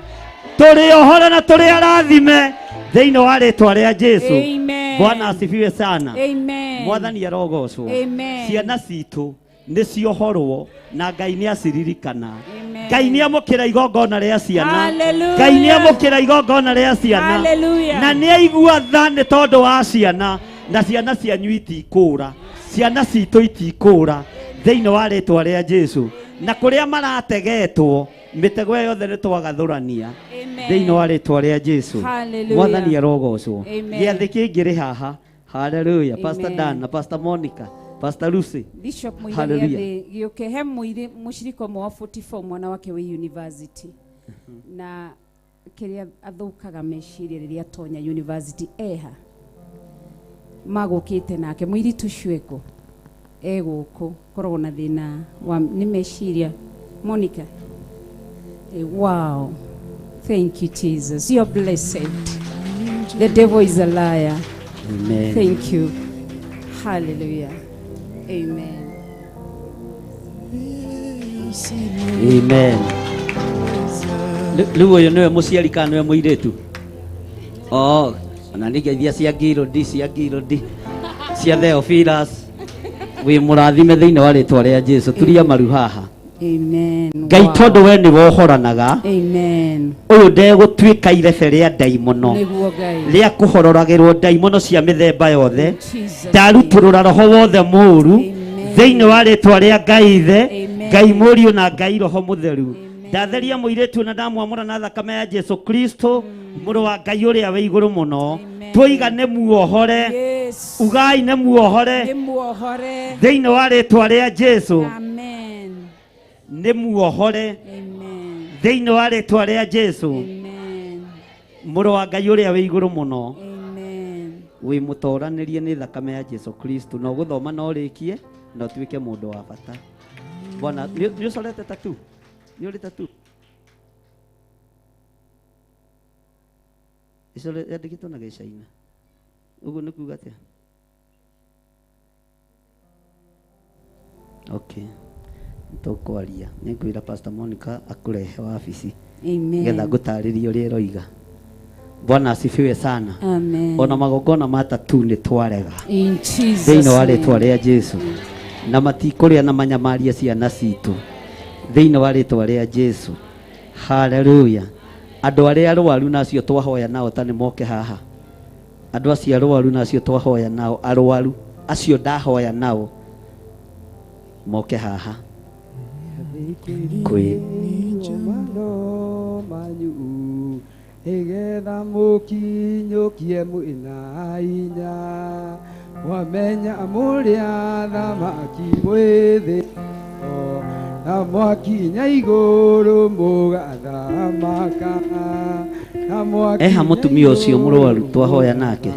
Tũrĩohora na tũrĩ arathime thĩinĩ wa rĩĩtwa rĩa Jesũ. Amen. Bwana asifiwe sana. Amen. Mwathani arogocwo. Amen. Ciana citũ nĩ ciohorwo na Ngai nĩ aciririkana. Amen. Ngai nĩ amũkĩra igongona rĩa ciana. Hallelujah. Ngai nĩ amũkĩra igongona rĩa ciana. Hallelujah. Na nĩ aigua tha nĩ tondũ wa ciana. Na ciana cianyu itikũũra. Ciana citũ itikũũra thĩinĩ wa rĩĩtwa rĩa Jesũ. Na kũrĩa marategetwo mĩtego yothe nĩ twagathũrania thĩinĩ wa rĩĩtwa rĩa Jesũ. Hallelujah. Mwathani arogocwo. Amen. Gĩathĩ kĩngĩrĩ haha. Hallelujah. Pastor Dan na Pastor Monica, Pastor Lucy. Bishop Muiria Hallelujah. gĩũke he mũciriko wa 44 mwana wake wĩ university. Na kĩrĩa athũkaga meciria rĩrĩa atonya university eha. Magũkĩte nake mũirĩtu Shweko egũkũ korwo na thĩna wa nĩ meciria. Monica. Wow. Thank you, Jesus. You're blessed. The devil is a liar. Amen. Thank you. Hallelujah. Amen. Amen. Rĩu ũyũ nĩwe mũciari kana nĩwe mũirĩtu? Oh, ona nĩ ngeithia cia ngirũndi cia Theophilus. Wĩ mũrathime thĩinĩ wa rĩĩtwa rĩa Jesũ. Turia maru haha. Amen. Ngai tondũ we nĩ wohoranaga. Amen. Ũyũ ndegũtuĩka irebe rĩa ndaimono Nĩguo Ngai. rĩa kũhororagĩrwo ndaimono cia mĩthemba yothe. Ndarutũrũra roho wothe mũũru thĩinĩ wa rĩĩtwa rĩa Ngai Ithe, Ngai Mũriũ na Ngai Roho Mũtheru. Ndatheria mũirĩtu na ndamwamũra na thakame ya Jesũ Kristo, mũrũ wa Ngai ũrĩa wĩ igũrũ mũno. Tũigane muohore Yesu. Ugai nĩ muohore. Nĩ muohore. Thĩinĩ wa rĩĩtwa rĩa Jesũ. Amen. Nĩ muohore. Amen. Thĩinĩ wa rĩĩtwa rĩa Jesũ. Amen. Mũrũ wa Ngai ũrĩa wĩ igũrũ mũno. Amen. Wĩ mũtoranĩrie nĩ thakame ya Jesũ Kristo. No gũthoma no rĩkie na ũtuĩke mũndũ wa bata. Bwana, nĩ ũcorete tatu? Nĩ ũrĩ tatu? Icore yandĩkĩtwo na Gĩcaina. Ũguo nĩ kuuga atĩa? Okay. Tũkwaria. Nĩ ngwĩra Pastor Monica akũrehe wabici. Amen. Getha ngũtarĩrie ũrĩa ĩroiga. Bwana asifiwe sana. Amen. Ona magongona ma tatu nĩ twarega. In Jesus. Thĩinĩ wa rĩĩtwa rĩa Jesũ. Na matikũrĩa na manyamaria ciana citũ. Thĩinĩ wa rĩĩtwa rĩa Jesũ. Hallelujah. Andũ arĩa arwaru nacio twahoya nao ta nĩ moke haha. Andũ acio arwaru nacio twahoya nao, arwaru acio ndahoya nao moke haha. Kwĩ mano manyu egetha mukinyukie mwina inya wamenya mũrĩa thamaki mwĩthĩ na mwakinya igũrũ mũgathamaka na mwakinya eha mũtumia ũcio mũrwaru twahoya nake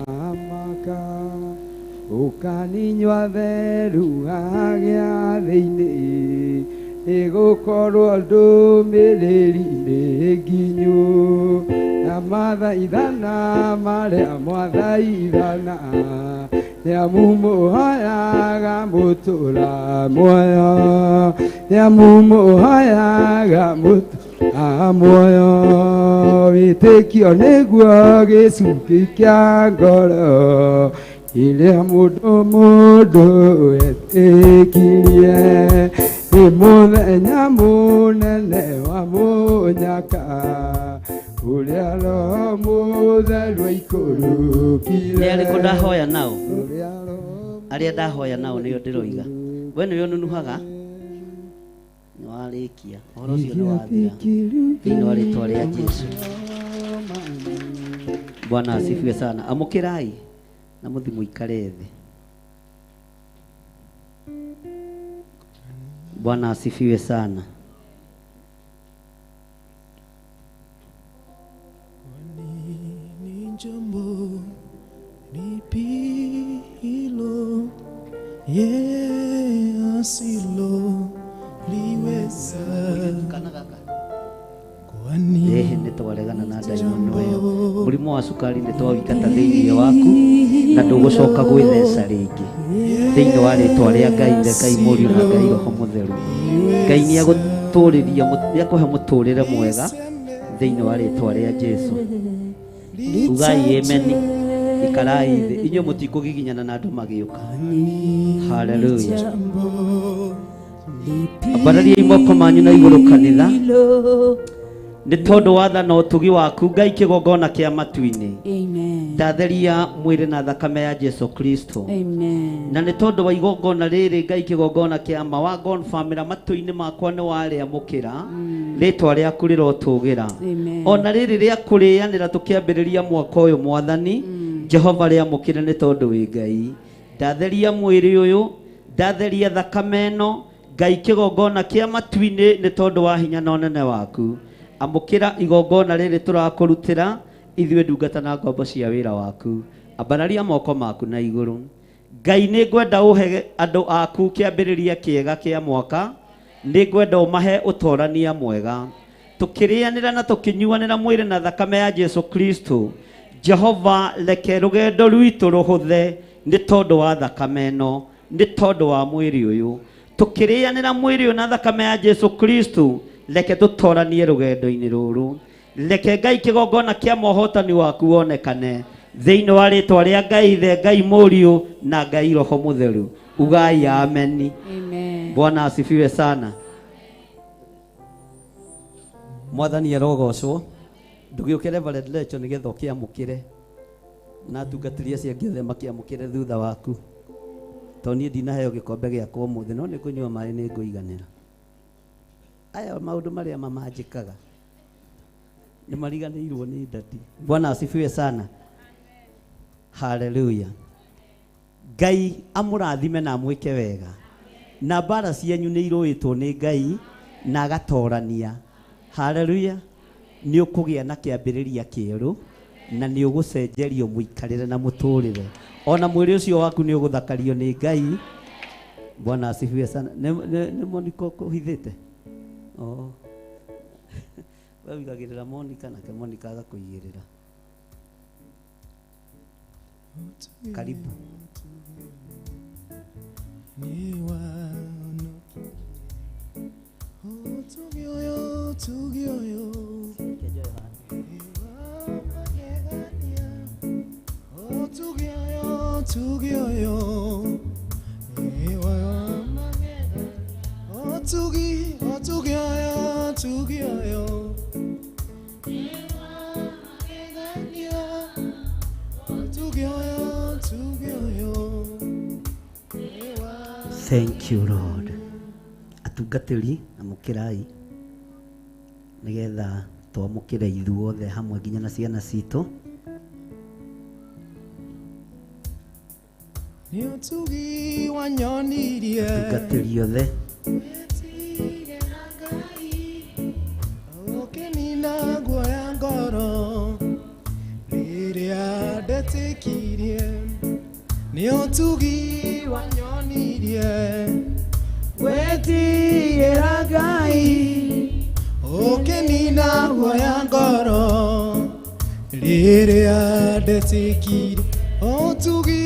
ũkaninywa theru hagĩa thĩinĩ ĩgũkorwo ndũmĩrĩri nĩ nginyu na mathaithana marĩa mwathaithana nĩamu mũhoyaga mũtũra muoyo nĩamu mũhoyaga mũtũra muoyo wĩtĩkio nĩguo gĩcunjĩ kĩa ngoro ĩrĩa mũndũ etĩkirie nĩ mũthenya mũnene wa mũnyaka ũrĩa Roho Mũtheru aikũrũkire. Nĩ arĩkũ ndahoya nao? Arĩa ndahoya nao nĩo ndĩroiga. We nĩwe ũnunuhaga? Nĩwarĩkia. Ũhoro ũcio nĩ wathira. Thĩinĩ wa rĩĩtwa rĩa Jesũ. Bwana asifiwe sana. Amũkĩrai na mũthi mũikare thĩ. Bwana asifiwe sana. Jambo lipi hilo asilo liweza nĩ twaregana na ndaimono ĩyo. Mũrimũ wa cukari nĩ twawĩkata thĩinĩ waku na ndũgũcoka gwĩtheca rĩngĩ. Thĩinĩ wa rĩĩtwa rĩa Ngai, Ngai Mũriũ na Ngai Roho Mũtheru. Ngai nĩakũhe mũtũrĩre mwega thĩinĩ wa rĩĩtwa rĩa Jesũ. Ugai ameni. Ikarai thĩ. Inyuĩ mũtikũgiginyana na andũ magĩũka. Hallelujah. Ambarariai moko manyu na igũrũ kanitha. Nĩ tondũ wathana ũtugi waku Ngai kĩgongona kĩa matu-inĩ. Ndatheria mwĩrĩ na thakame ya Jesũ Kristo. Na nĩ tondũ wa igongona rĩrĩ Ngai kĩgongona kĩa ma wa confirmĩra matũ-inĩ makwa nĩ warĩamũkĩra rĩĩtwa rĩaku rĩrotũgĩra. Ona rĩrĩ rĩa kũrĩanĩra tũkĩambĩrĩria mwaka ũyũ Mwathani Jehova rĩamũkĩre nĩ tondũ wĩ Ngai. Ndatheria mwĩrĩ ũyũ, ndatheria thakame ĩno Ngai kĩgongona kĩa matu-inĩ nĩ tondũ wa hinya na ũnene waku. Amũkĩra igongona rĩrĩ tũrakũrutĩra ithuĩ ndungata na ngombo cia wĩra waku. Ambararia moko maku na igũrũ. Ngai nĩ ngwenda ũhe andũ aku kĩambĩrĩria kĩega kĩa mwaka. Nĩ ngwenda ũmahe ũtorania mwega. Tũkĩrĩanĩra na tũkĩnyuanĩra mwĩrĩ na thakame ya Jesũ Kristo. Jehova reke rũgendo rwitũ rũhũthe nĩ tondũ wa thakame ĩno, nĩ tondũ wa mwĩrĩ ũyũ. Tũkĩrĩanĩra mwĩrĩ ũyũ na thakame ya Jesũ Kristo, reke tũtoranie rũgendo-inĩ rũrũ. Reke Ngai kĩgongona kĩa mohotani waku wonekane thĩinĩ wa rĩĩtwa rĩa Ngai Ithe, Ngai Mũriũ na Ngai Roho Mũtheru. Ugai ameni. Bwana asifiwe sana. Mwathani arogocwo. Ndũgĩũke Reverend Lecho nĩgetha ũkĩamũkĩre na atungatĩria acio angĩ othe makĩamũkĩre thutha waku. Tondũ niĩ ndinaheo gĩkombe gĩakwa ũmũthĩ, no nĩ kũnyua maĩ nĩ ngũiganĩra. Aya maũndũ marĩa mamanjĩkaga nĩ mariganĩirwo nĩ ndati. Bwana asifiwe sana. Hallelujah. Ngai amũrathime na mwĩke wega na mbara cianyu nĩ irũĩtwo nĩ Ngai na agatorania. Haleluya. Nĩ ũkũgĩa na kĩambĩrĩria kĩerũ na nĩ ũgũcenjerio mũikarĩre na mũtũrĩre. Ona mwĩrĩ ũcio waku nĩ ũgũthakario nĩ Ngai. Bwana asifiwe sana. Nĩ Monica kũhithĩte? Oh. Wewe wigagĩrĩra Monica nake Monica agakũigĩrĩra. Karibu. Thank you, Lord. Atungatĩri amũkĩrai nĩgetha twamũkĩre ithuothe hamwe nginya na ciana citũ. Nĩũtugi wanyonirie atungatĩri othe ũkĩnina guoya ngoro rĩrĩa ndetĩkirie. Nĩũtugi wanyonirie wetigĩra Ngai ũkĩnina guoya ngoro rĩrĩa ndetĩkirie. Ũtugi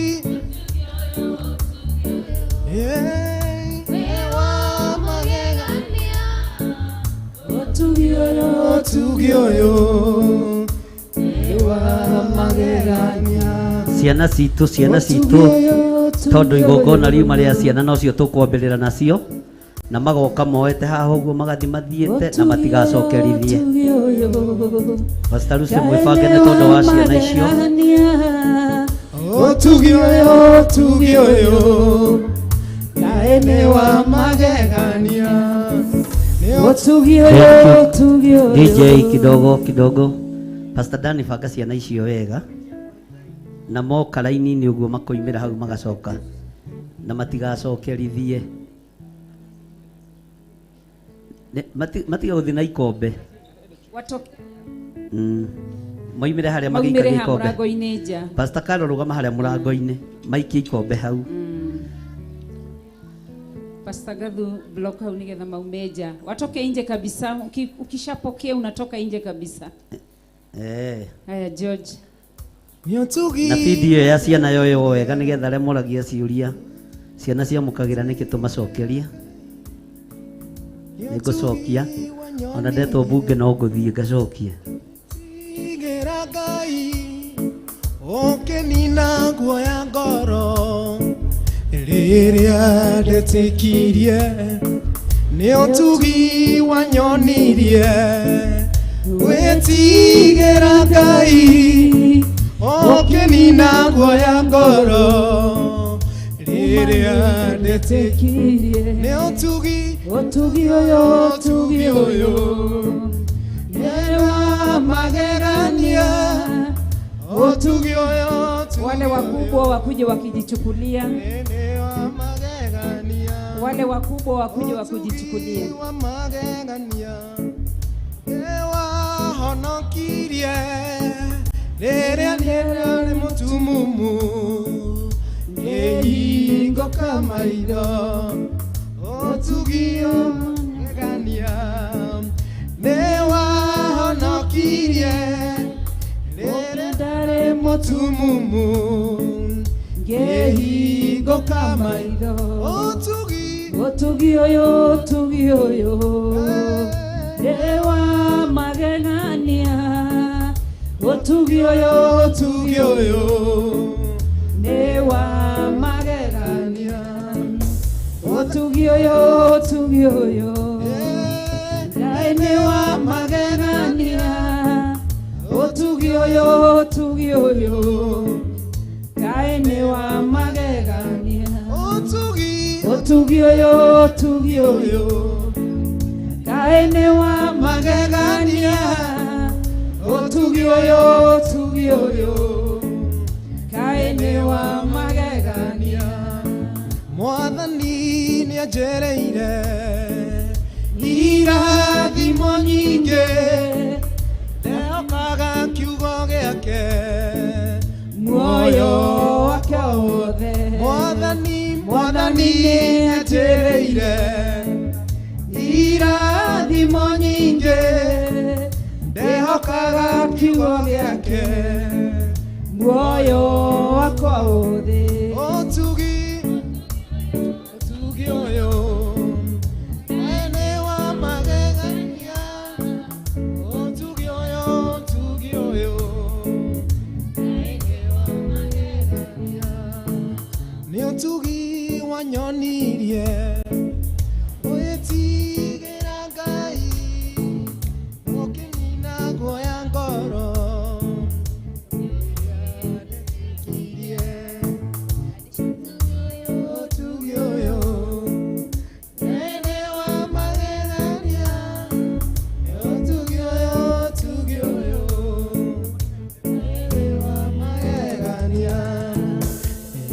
ciana citũ tondũ igongona riuma rĩa ciana nocio tũkwambĩrĩra nacio na magoka moete haha ũguo magathi mathiĩte na matigacokerithie. Pastor Lucy mwĩbange nĩ tondũ wa ciana icio. Ũtugi ũyũ kaene wa magegania. Ũtugi ũyũ DJ kidogo. Pastor Dani banga ciana icio wega na moka raini-inĩ ũguo makoimĩra hau magacoka na matigacokerithie. Matiga gũthiĩ na ikombe moimĩre harĩa magĩikagia ikombe. Pastor Karo rũgama harĩa mũrango-inĩ maikie ikombe hau. Pastor Gadhu block hau nigetha maume nja. Watoke nje kabisa. Ukishapokea unatoka nje kabisa. Haya George. Na video ya ciana yoyo wega nigetha arĩa moragia ciũria ciana ciamũkagĩra nĩkĩ tũmacokeria. Nĩngũcokia ona ndetwo mbunge no ngũthiĩ ngacokie. Ũkĩnina guoya ngoro rĩrĩa ndetĩkirie. Nĩũtugi wanyonirie wetigĩra Ngai ũkĩnina guoya ngoro rĩrĩa ndetĩkirie. Nĩũtugi ũyũ nĩ wa magegania. Ũtugi ũyũ wale wakubwa wakuje wakijichukulia. Wale wakubwa wakuje wakujichukulia. Honokirie rĩrĩa nĩ mũtumumu ngĩhingo kamaitho. Ũtugi ũmagegania nĩ wahonokirie rĩrĩa ndarĩ mũtumumu ngĩhingo kamaitho. Ũtugi ũyũ nĩ wa magegania. Ũtugi ũyũ nĩ wa magegania. Ũtugi ũyũ Ngai nĩ wa magegania. Ũtugi ũyũ Ngai nĩ wa magegania. Ũtugi ũyũ Ngai nĩ wa magegania. Ũtugi ũyũ Ngai nĩ wa magegania. kiugo gĩake muoyo wakwa ũthĩ ũtugi ũyũ ene wa magegania ũtugi ũyũ ene wa magegania nĩ ũtugi wanyonirie ũgĩtigĩra Ngai ũkĩnina guoya ngoro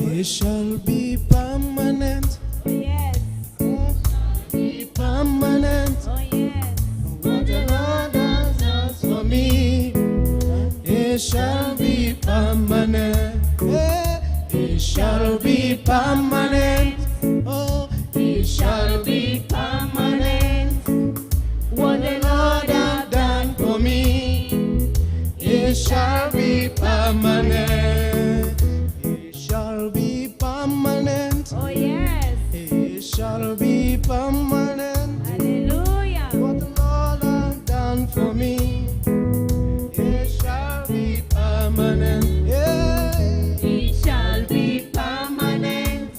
It shall be permanent. Oh, yes. Be permanent. Oh, yes. What the Lord has done for me, it shall be permanent. It shall be permanent. Oh, it shall be permanent. What the Lord has done for me, it shall be permanent. It shall be permanent. Oh, yes. It shall be permanent. Hallelujah. What the Lord has done for me, it shall be permanent. Yeah. It shall be permanent.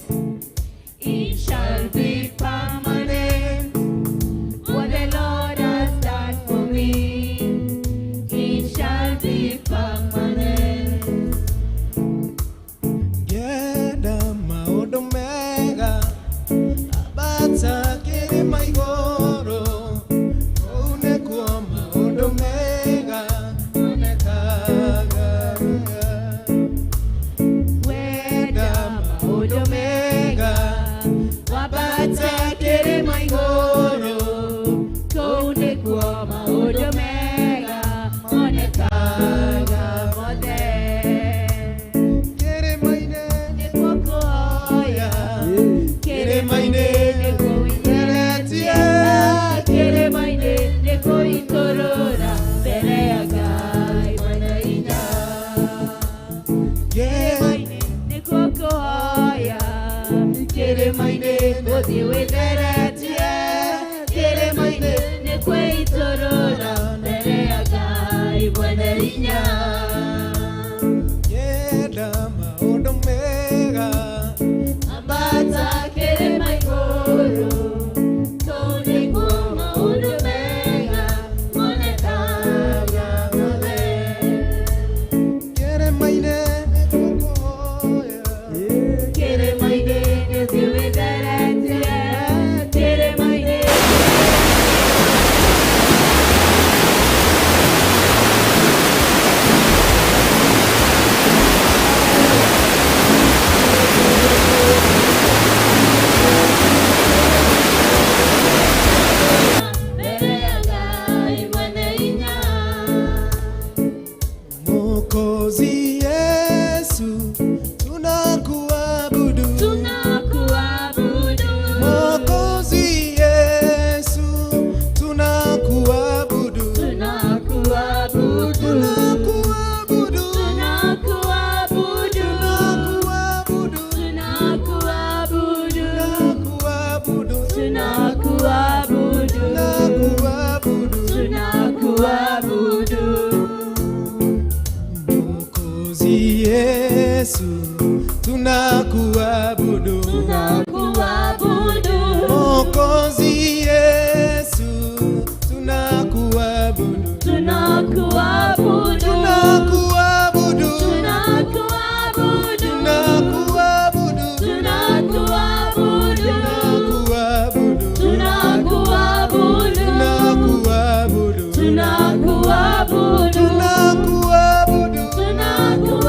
It shall be permanent. What the Lord has done for me, it shall be permanent. Genda maundu mega abata kirima iguru kuu nikuo maundu mega onekaga. Wenda maundu mega wabata kirima iguru kuu nikuo maundu mega onekaga mothe. Kirimaine nikuokoya, kirimaine nikuinyeretie, kirimaine nikuikorora mbere ya Ngai mwene hinya. Kirimaine nikuokoya, kirimaine gũthiĩ wĩtheretie, kirimaine nikuikorora mbere ya Ngai mwene hinya. Yenda maundu mega ambata kirima iguru kuu nikuo maundu mega monekaga mothe. Kirimaine nikuokoya, kirimaine gũthiĩ wĩtheretie, kirimaine mbere ya Ngai mwene hinya. Mwokozi Yesu, tunakuabudu. Tunakuabudu. Mwokozi Yesu, tunakuabudu. Tunakuabudu. Tunakuabudu. Tunakuabudu. Tunakuabudu. Tunakuabudu. Tunakuabudu. Tunakuabudu. Tunakuabudu. Tunakuabudu. Mwokozi Yesu, tunakuabudu. Tunakuabudu. Mwokozi Yesu, tunakuabudu. Tunakuabudu. Tunakuabudu. Tunakuabudu. Tunakuabudu. Tunakuabudu. Tunakuabudu. Tunakuabudu. Tunakuabudu. Tunakuabudu.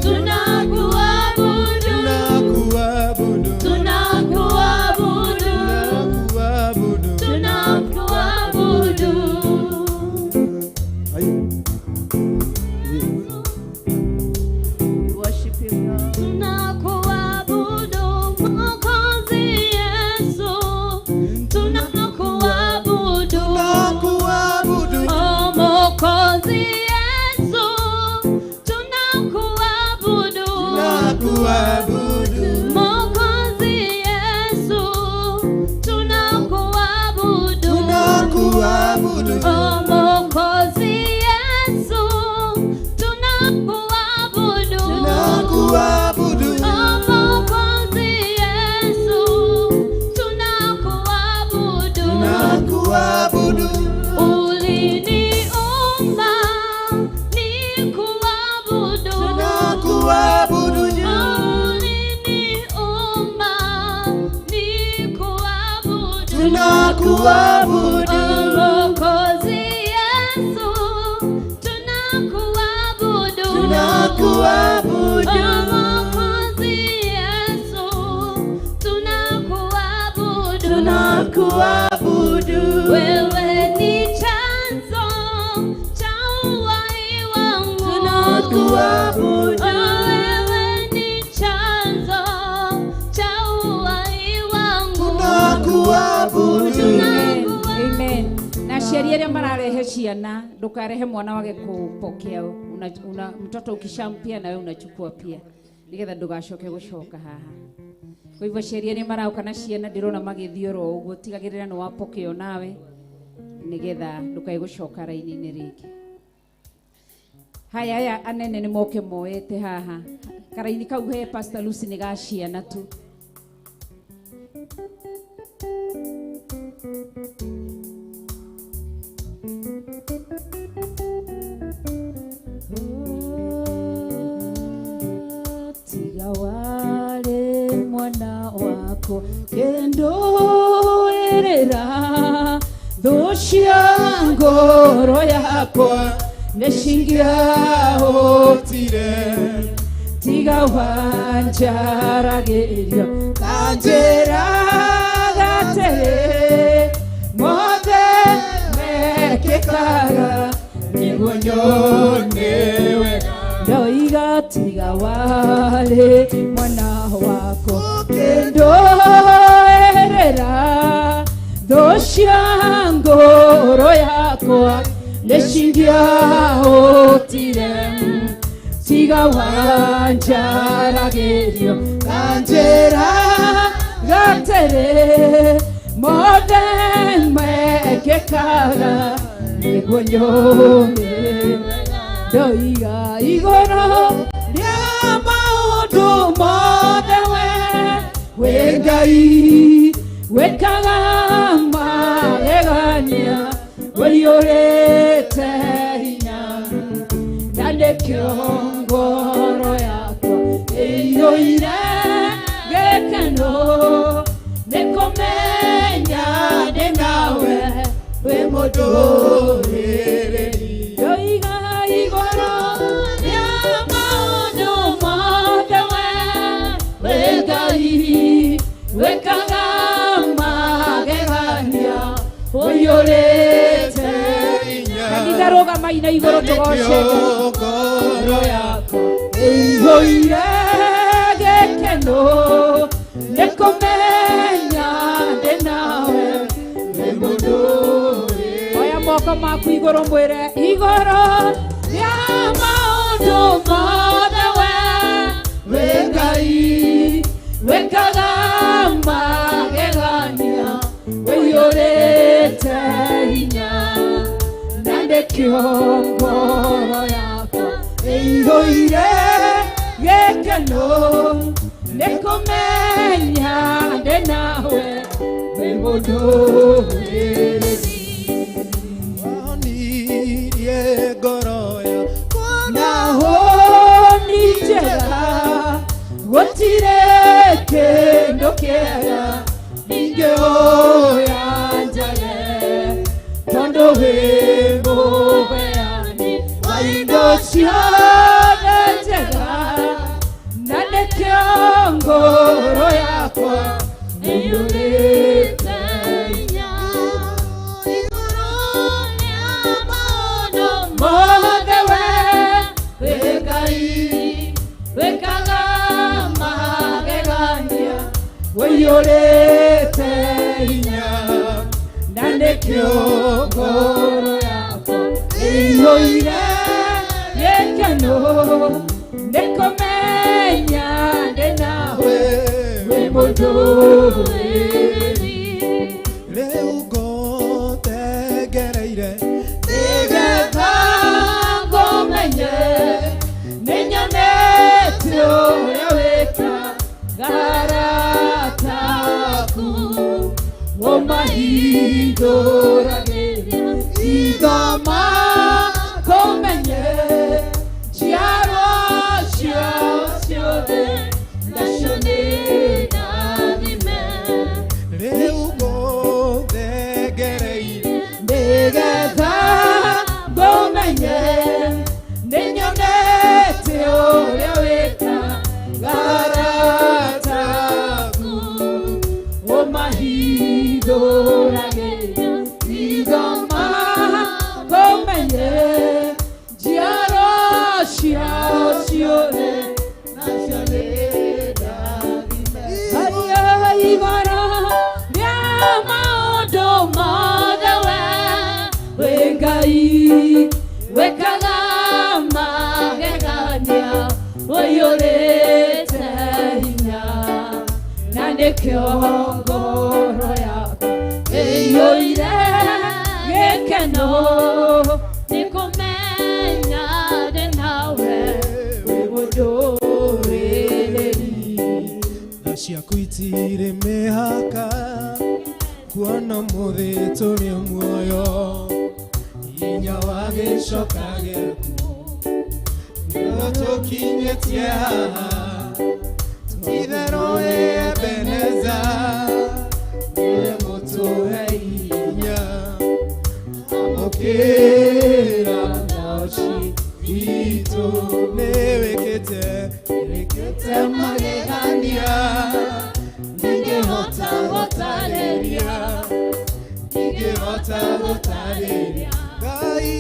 Tunakuabudu. Tunakuabudu. Tunakuabudu. Tunakuabudu. Mwokozi Yesu, tunakuabudu. Mwokozi Yesu, tunakuabudu. Uliniumba nikuabudu. Uliniumba nikuabudu. Mwokozi Yesu, tunakuabudu. Mwokozi Yesu, tunakuabudu. Wewe ni chanzo cha uhai wangu. Wewe ni chanzo cha uhai wangu. Amen. Na sheria ile mararehe ciana, ndukarehe mwana wake kupokea. Una mtoto ukishampia na wewe unachukua pia. Nigetha ndugacoke gucoka haha. Kwa hivyo sheria ni marauka na ciana ndirona magithioro uguo tigagirira no wapokeo nawe. Nigetha ndukai gucoka raini-ini ringi. Haya anene ni moke moete haha. Karaini kau he Pastor Lucy ni ga ciana tu. Tigawale mwana wako kendo erera dhoshia ngoro yako neshingia otire tigawanjaragerio kanjera gatere mothe mekekaga niguonyonewe ndoiga tigawale mwana wako kendo erera dhoshia ngoro yako neshingia otire tigawanjaragerio kanjera gatere mothe mekekaga niguonyone ndoiga igoro ria maundu mothe we Ngai wekaga magegania wĩiyũrĩte hinya na nĩkĩo ngoro yakwa ĩiyũire gĩkeno nĩ kũmenya ndĩ nawe wĩ mũndũrĩrĩ ndoiga igũrũ rĩa maũndũ mothe wĩ Ngai wĩkaga magegania wĩiyũrĩte hinya kanitha maina igũrũ tũgoce ngoro yakwa ĩiyũire gĩkeno nĩ kũmenya ndĩ nawe wĩ mũndũrĩrĩ oya moko maku igũrũ mwĩre igũrũ rĩa maũndũ mothe wĩ Ngai wĩkaga magegania wĩiyũrĩte hinya na nĩkĩo ngoro yakwa ĩiyũire gĩkeno nĩ kũmenya ndĩ nawe wĩ mũndũrĩrĩ wonirie ngoro yakwa naho nĩ njega gũtirĩ kĩndũ kĩega ingĩoya njage tondũ wĩ mũheani wa indo ciothe njega na nĩkĩo ngoro yakwa ĩiyũrĩte hinya igũrũ rĩa maũndũ mothe wĩ Ngai wĩkaga magegania wĩiyũrĩte hinya na nĩkĩo ngoro yakwa ĩiyũire gĩkeno nĩ kũmenya ndĩ nawe wĩ mũndũrĩrĩ rĩu ngũtengereire ndegereire nigetha ngumenye ninyonete uria wikaga taku umahinduragiria ithoma kumenye njiarwa ciao ciothe nacio nĩ ndathime rĩu ngũthegereire nĩgetha ngũmenye nĩnyonete ũrĩa wĩkaga taku ũmahithũragĩria ithoma ngũmenye njiarwa ciao ciothe nacio nĩ ndathime harĩa igũrũ rĩa maũndũ mothe we Ngai wĩkaga magegania ũiyũrĩte hinya na nĩkĩo ngoro yakwa ĩiyũire gĩkeno nĩ kũmenya ndĩ nawe wĩ mũndũrĩrĩ tha ciaku itirĩ mĩhaka kuona mũthĩ tũrĩ muoyo hinya wa gĩcoka gĩaku nĩguo tũkinyĩtie haha itherũ Ebeneza nĩ mũtũhe hinya amũkĩra naoci witũ nĩ wĩkĩte magegania ndingĩhota gũtarĩria Ngai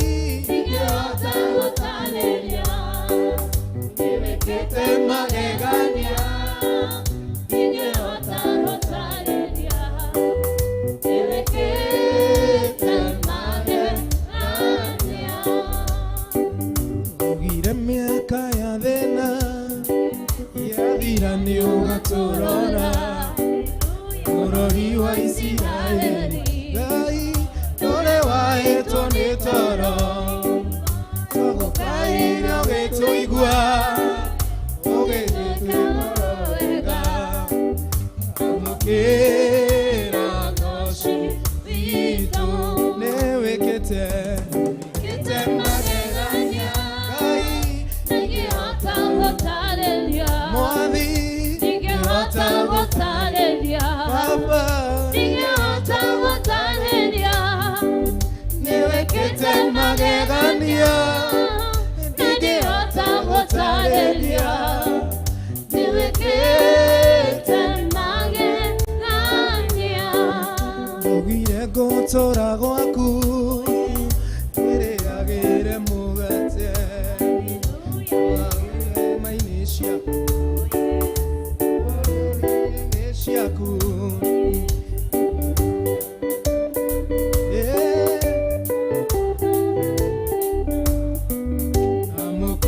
ndingĩhota gũtarĩria nĩ wĩkĩte magegania ndingĩhota gũtarĩria nĩ wĩkĩte magegania ugire mĩaka ya thĩna yathira nĩ ũgatũrora bũrũri wa Isiraeli Ngai ndũrĩ wahĩtwo nĩ toro tũgũkaire ũgĩtũigua ũgĩtwĩka wega amũkĩra ngoci witũ nĩ wĩkĩte magegania Ngai ndingĩhota gũtarĩria Mwathi ndingĩhota gũtarĩria Baba ndingĩhota gũtarĩria nĩ wĩkĩte magegania ndingĩhota gũtarĩria nĩ wĩkĩte magegania ndũgire ngũtũra gwaku ĩrĩagĩre mũgate maini ciaku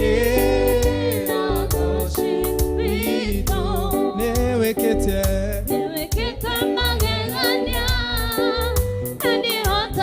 amũkĩra ngoci witũ nĩ wĩkĩte magegania ndingĩhota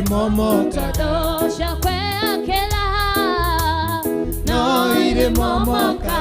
momoka Todosha kwekela no ire momoka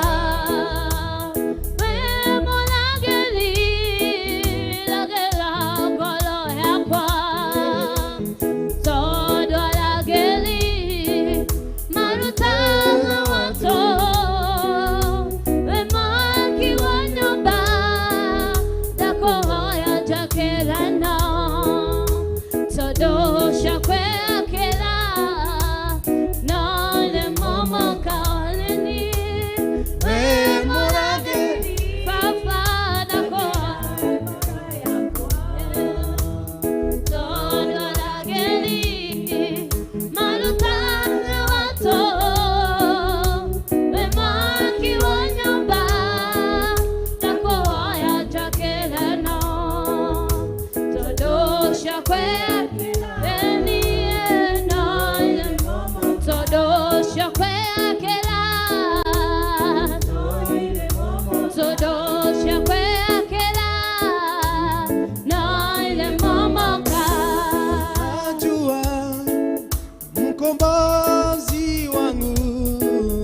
mkombozi wangu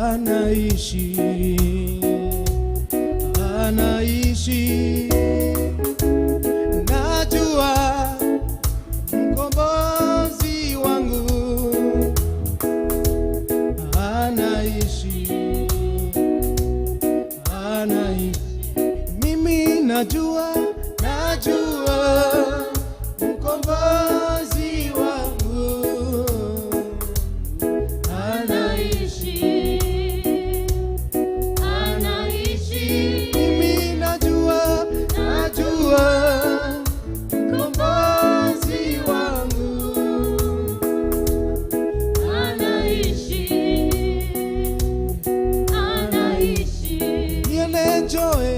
anaishi, anaishi. Najua mkombozi wangu anaishi, anaishi. Mimi najua, najua mkombozi wangu anaishi, anaishi. Mimi najua, najua mkombozi wangu anaishi, anaishi. Nione joy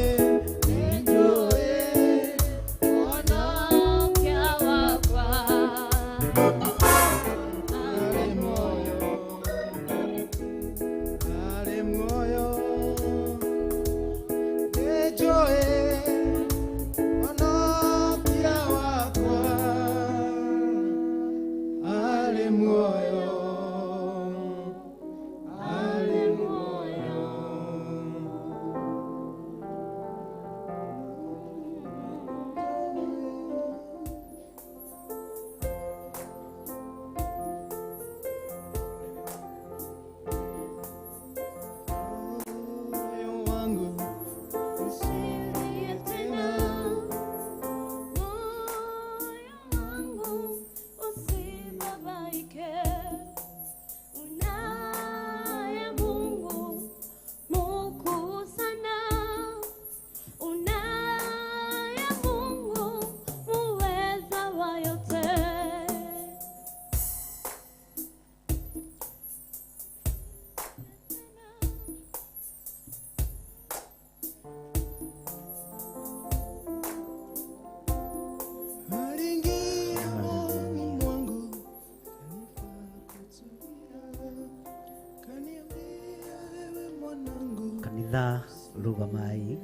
kanitha rugamai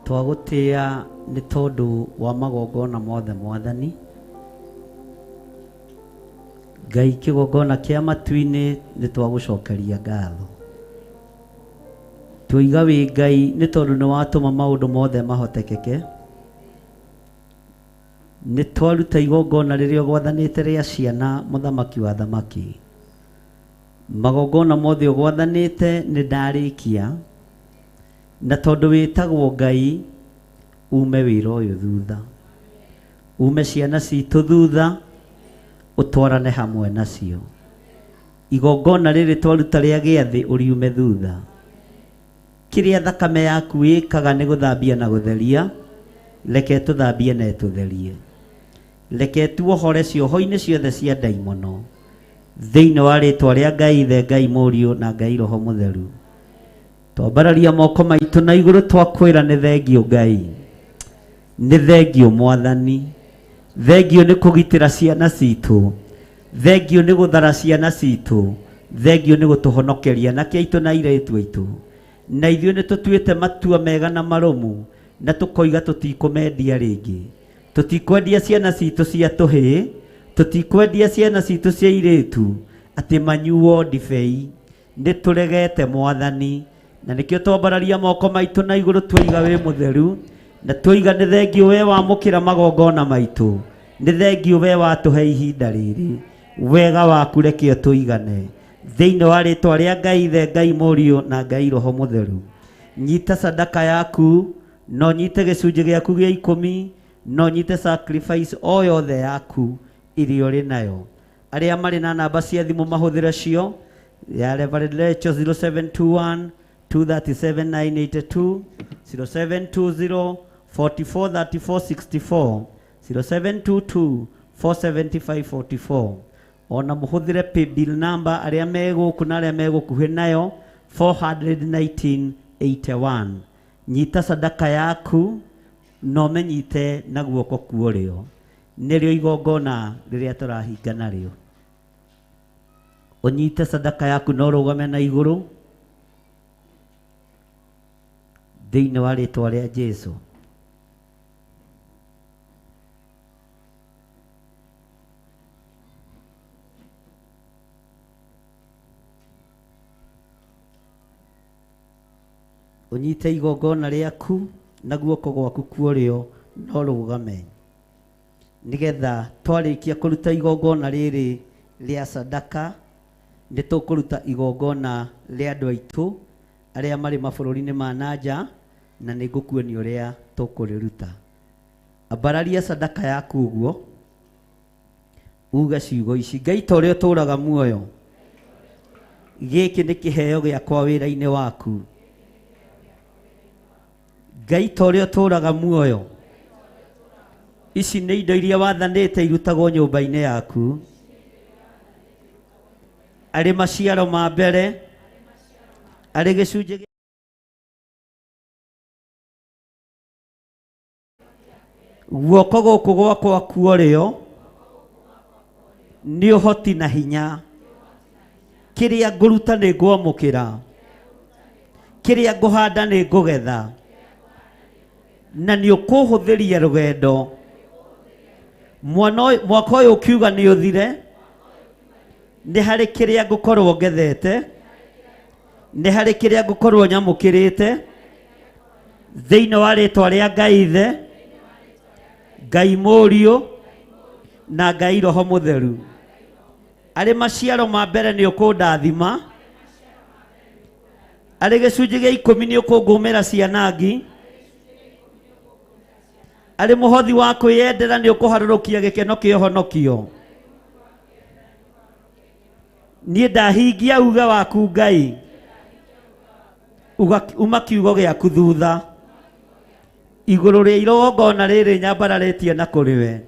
twagutia ni tondu wa magongona mothe mwathani Ngai kigongona kia matu-ini ni twagucokeria ngatho tuiga wi Ngai ni tondu ni watuma maundu mothe mahotekeke ni twaruta igongona riria gwathanite ria ciana muthamaki wa thamaki magongona mothe gwathanite ni ndarikia na tondu witagwo Ngai ume wira uyu thutha ume ciana citu thutha utwarane hamwe nacio igongona riri twaruta ria giathi uriume thutha kiria thakame yaku ikaga ni guthambia na gutheria reke tuthambie na tutherie reke tuohore cioho-ini ciothe cia ndaimono thiini wa ritwa ria Ngai ithe Ngai Muriu na Ngai Roho Mutheru twambararia moko maitu na iguru twakwira ni thengio Ngai ni thengio mwathani thengio ni kugitira ciana citu thengio ni guthara ciana citu thengio ni gutuhonokeria na kiaitu na iretu aitu na ithuĩ nĩ tũtuĩte matua mega na maromu na tukoiga tutikumendia ringi tutikwendia ciana citu cia tuhi tutikwendia ciana citu cia iritu ati manyuo ndibei ni turegete Mwathani na nikio twambararia moko maitu na iguru twiga we mutheru na twiga ni thengio we wamukira magongona maitu ni thengio we watuhe ihinda riri wega waku rekio tuigane thiini wa ritwa ria Ngai Ithe Ngai Murio na Ngai Roho Mutheru nyita sadaka yaku no nyite gicunji giaku gia 10 no nyite sacrifice o yothe yaku iria uri nayo aria mari na namba cia thimu mahuthira cio ya Reverend Lecho 0721 237 982 0720 44 34 64 0722 475 44 ona muhuthire paybill number aria meguku na aria megukuhe nayo 41981 nyita sadaka yaku no menyite na guoko kuorio nirio igongona riria turahinga nario unyite sadaka yaku no rugame na iguru thiini wa ritwa ria Jesu unyite igongona riaku na guoko gwaku kuorio no rugame nigetha twarikia kuruta igongona riri ria sadaka ni tukuruta igongona ria andu aitu aria mari mabururi-ini ma nanja na ni ngukuonia uria tukuriruta ambararia sadaka yaku uguo uga ciugo ici Ngai ta uria turaga muoyo giki ni kiheo giakwa wira-ini waku Ngai ta uria turaga muoyo ici ni indo iria wathanite irutagwo nyumba-ini yaku ari maciaro ma mbere ari gicunji guoko guku gwakwa kuorio ni uhoti na hinya kiria nguruta ni ngwamukira kiria nguhanda ni ngugetha na ni ukuhuthiria rugendo mwaka uyu ukiuga ni uthire ni hari kiria ngukorwo ngethete ni hari kiria ngukorwo nyamukirite thiini wa ritwa ria Ngai Ithe Ngai Murio na Ngai Roho Mutheru ari maciaro ma mbere ni ukundathima ari gicunji gia 10 ni ukungumira cianangi ari muhothi wa kwiyendera ni ukuharurukia gikeno kia honokio ni ndahingia uga waku Ngai uma kiugo giaku thutha iguru ria igongona riri nyambararitie na kuriwe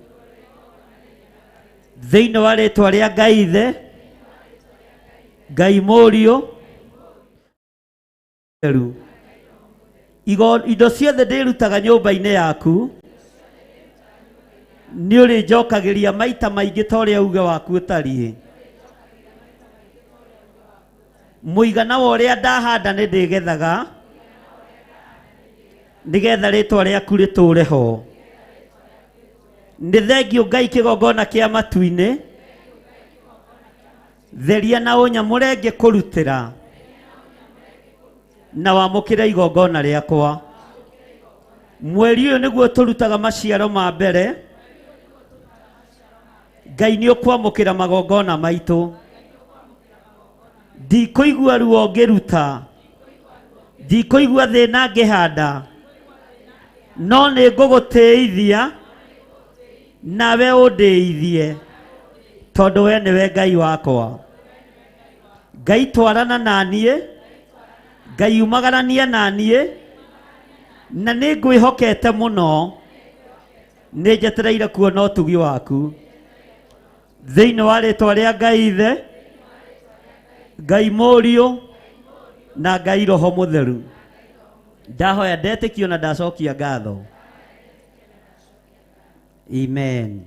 thiini wa ritwa ria Ngai Ithe Ngai Murio indo ciothe ndirutaga nyumba-ini yaku ni uri njokagiria maita maingi ta uria uge waku utariĩ muigana wa uria ndahanda ni ndigethaga nigetha ritwa riaku riture ho ni thengio Ngai kigongona kia matu-ini theria na unyamure ngikurutira na wamukire igongona riakwa mweri uyu niguo turutaga maciaro ma mbere Ngai ni ukwamukira magongona maitu ndikuigua ruo ngiruta ndikuigua thina ngihanda no ni ngugutiithia nawe undiithie tondu we niwe Ngai wakwa Ngai twarana nanie Ngai umagarania nanie na ni ngwihokete muno ni njetereire kuona utugi waku thiini wa ritwa ria Ngai Ithe Ngai Murio na Ngai Roho Mutheru ndahoya ndetikio na ndacokia ngatho amen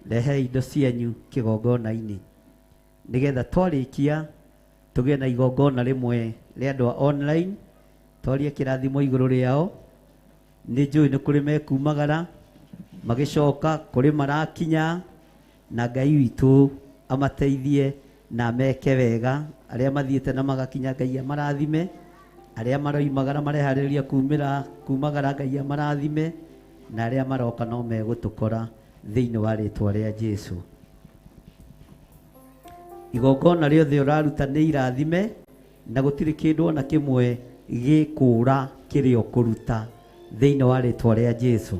rehe indo cianyu kigongona-ini nigetha twarikia tugie na igongona rimwe ria andu online twarie kirathimo iguru riao nĩ njũĩ nĩ kũrĩ mekumagara magĩcoka kũrĩ marakinya, na Ngai witũ amateithie na meke wega, arĩa mathiĩte na magakinya Ngai amarathime, arĩa maroimagara mareharĩrĩria kumagara Ngai amarathime, na arĩa maroka no megũtũkora thĩinĩ wa rĩtwa rĩa Jesũ. Igongona rĩothe ũraruta nĩ irathime, na gũtirĩ kĩndũ ona kĩmwe gĩkũra kĩrĩa ũkũruta thĩinĩ wa rĩtwa rĩa Jesũ.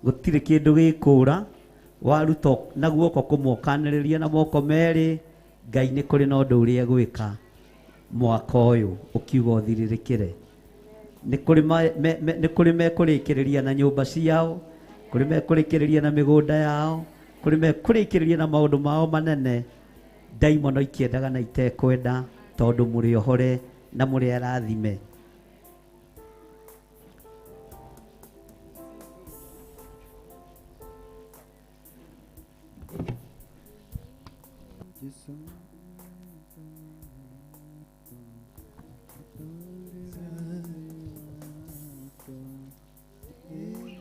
Gũtirĩ kĩndũ gĩkũra waruta na guoko kũmwe ũkanĩrĩria na moko merĩ, Ngai nĩ kũrĩ na ũndũ ũrĩa gwĩka mwaka ũyũ ũkiuga ũthirĩrĩkĩre. Nĩ kũrĩ mekũrĩkĩrĩria na nyũmba ciao, kũrĩ mekũrĩkĩrĩria na mĩgũnda yao, kũrĩ mekũrĩkĩrĩria na maũndũ mao manene, ndaimono ikĩendaga na itekwenda, tondũ mũrĩ ohore na mũrĩ arathime.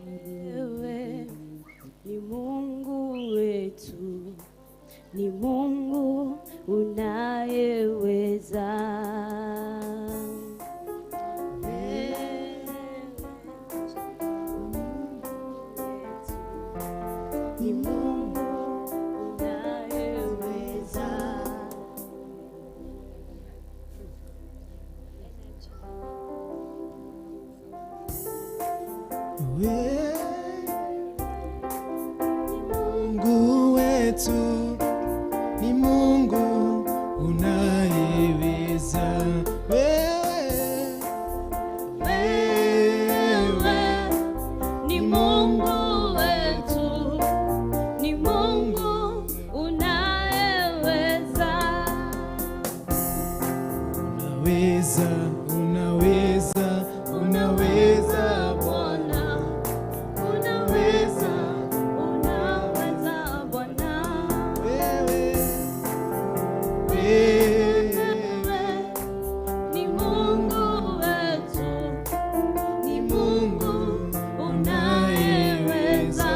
Wewe ni Mungu wetu, ni Mungu unayeweza. Ni Mungu unayeweza. Mungu wetu ni Mungu unayeweza. Wewe ni Mungu wetu, ni Mungu unayeweza. unaweza, unaweza, unaweza Bwana, Unaweza, unaweza Bwana. wewe Ni Mungu wetu, ni Mungu unayeweza.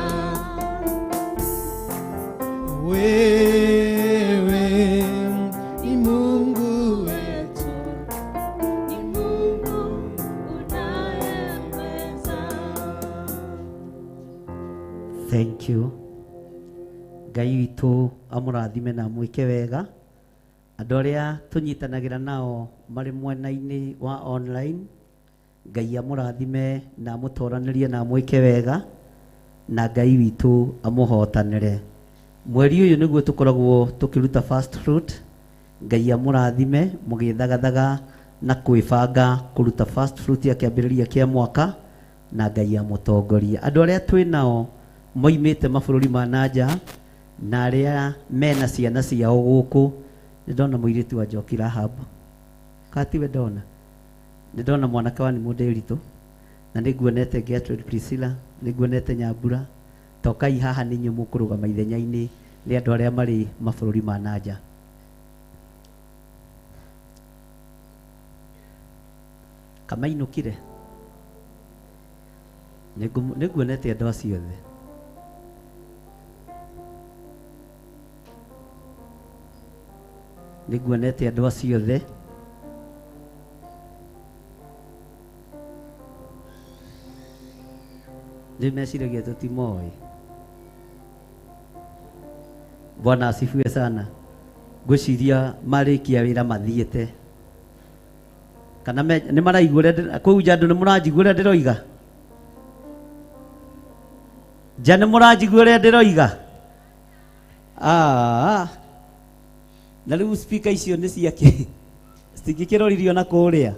wewe ni Mungu wetu. Ni Mungu unayeweza. Thank you. Ngai witũ amũrathime na mwĩke wega. Andũ arĩa tũnyitanagĩra nao marĩ mwena-inĩ wa online, Ngai amũrathime na amũtoranĩrie na mwĩke wega, na Ngai witũ amũhotanĩre. Mweri ũyũ nĩguo tũkoragwo tũkĩruta first fruit. Ngai amũrathime mũgĩthagathaga na kwĩbanga kũruta first fruit ya kĩambĩrĩria kĩa mwaka, na Ngai amũtongoria. Andũ arĩa twĩ nao moimĩte mabũrũri ma nanja na arĩa mena ciana ciao gũkũ, nĩ ndona mũirĩtu wa Njoki Rahab, katiwe ndona, nĩ ndona mwanake wa Nĩmũ Ndĩritũ, na nĩ nguonete Gertrude Priscilla, nĩ nguonete Nyambura. Tokai haha nĩ inyuĩ mũkũrũgama ithenya-inĩ rĩa andũ arĩa marĩ mabũrũri ma nanja. Kamainũkire, nĩ nguonete andũ acio othe. Nĩ nguonete andũ acio othe. Nĩ meciragia tũtimoĩ. Bwana asifiwe sana. Ngwĩciria marĩkia wĩra mathiĩte. Kana nĩ maraigua ũrĩa kũu nja andũ nĩ mũranjigua ũrĩa ndĩroiga? Nja nĩ mũranjigua ũrĩa ndĩroiga? Na rĩu speaker icio nĩ ciake, citingĩkĩroririo na kũrĩa.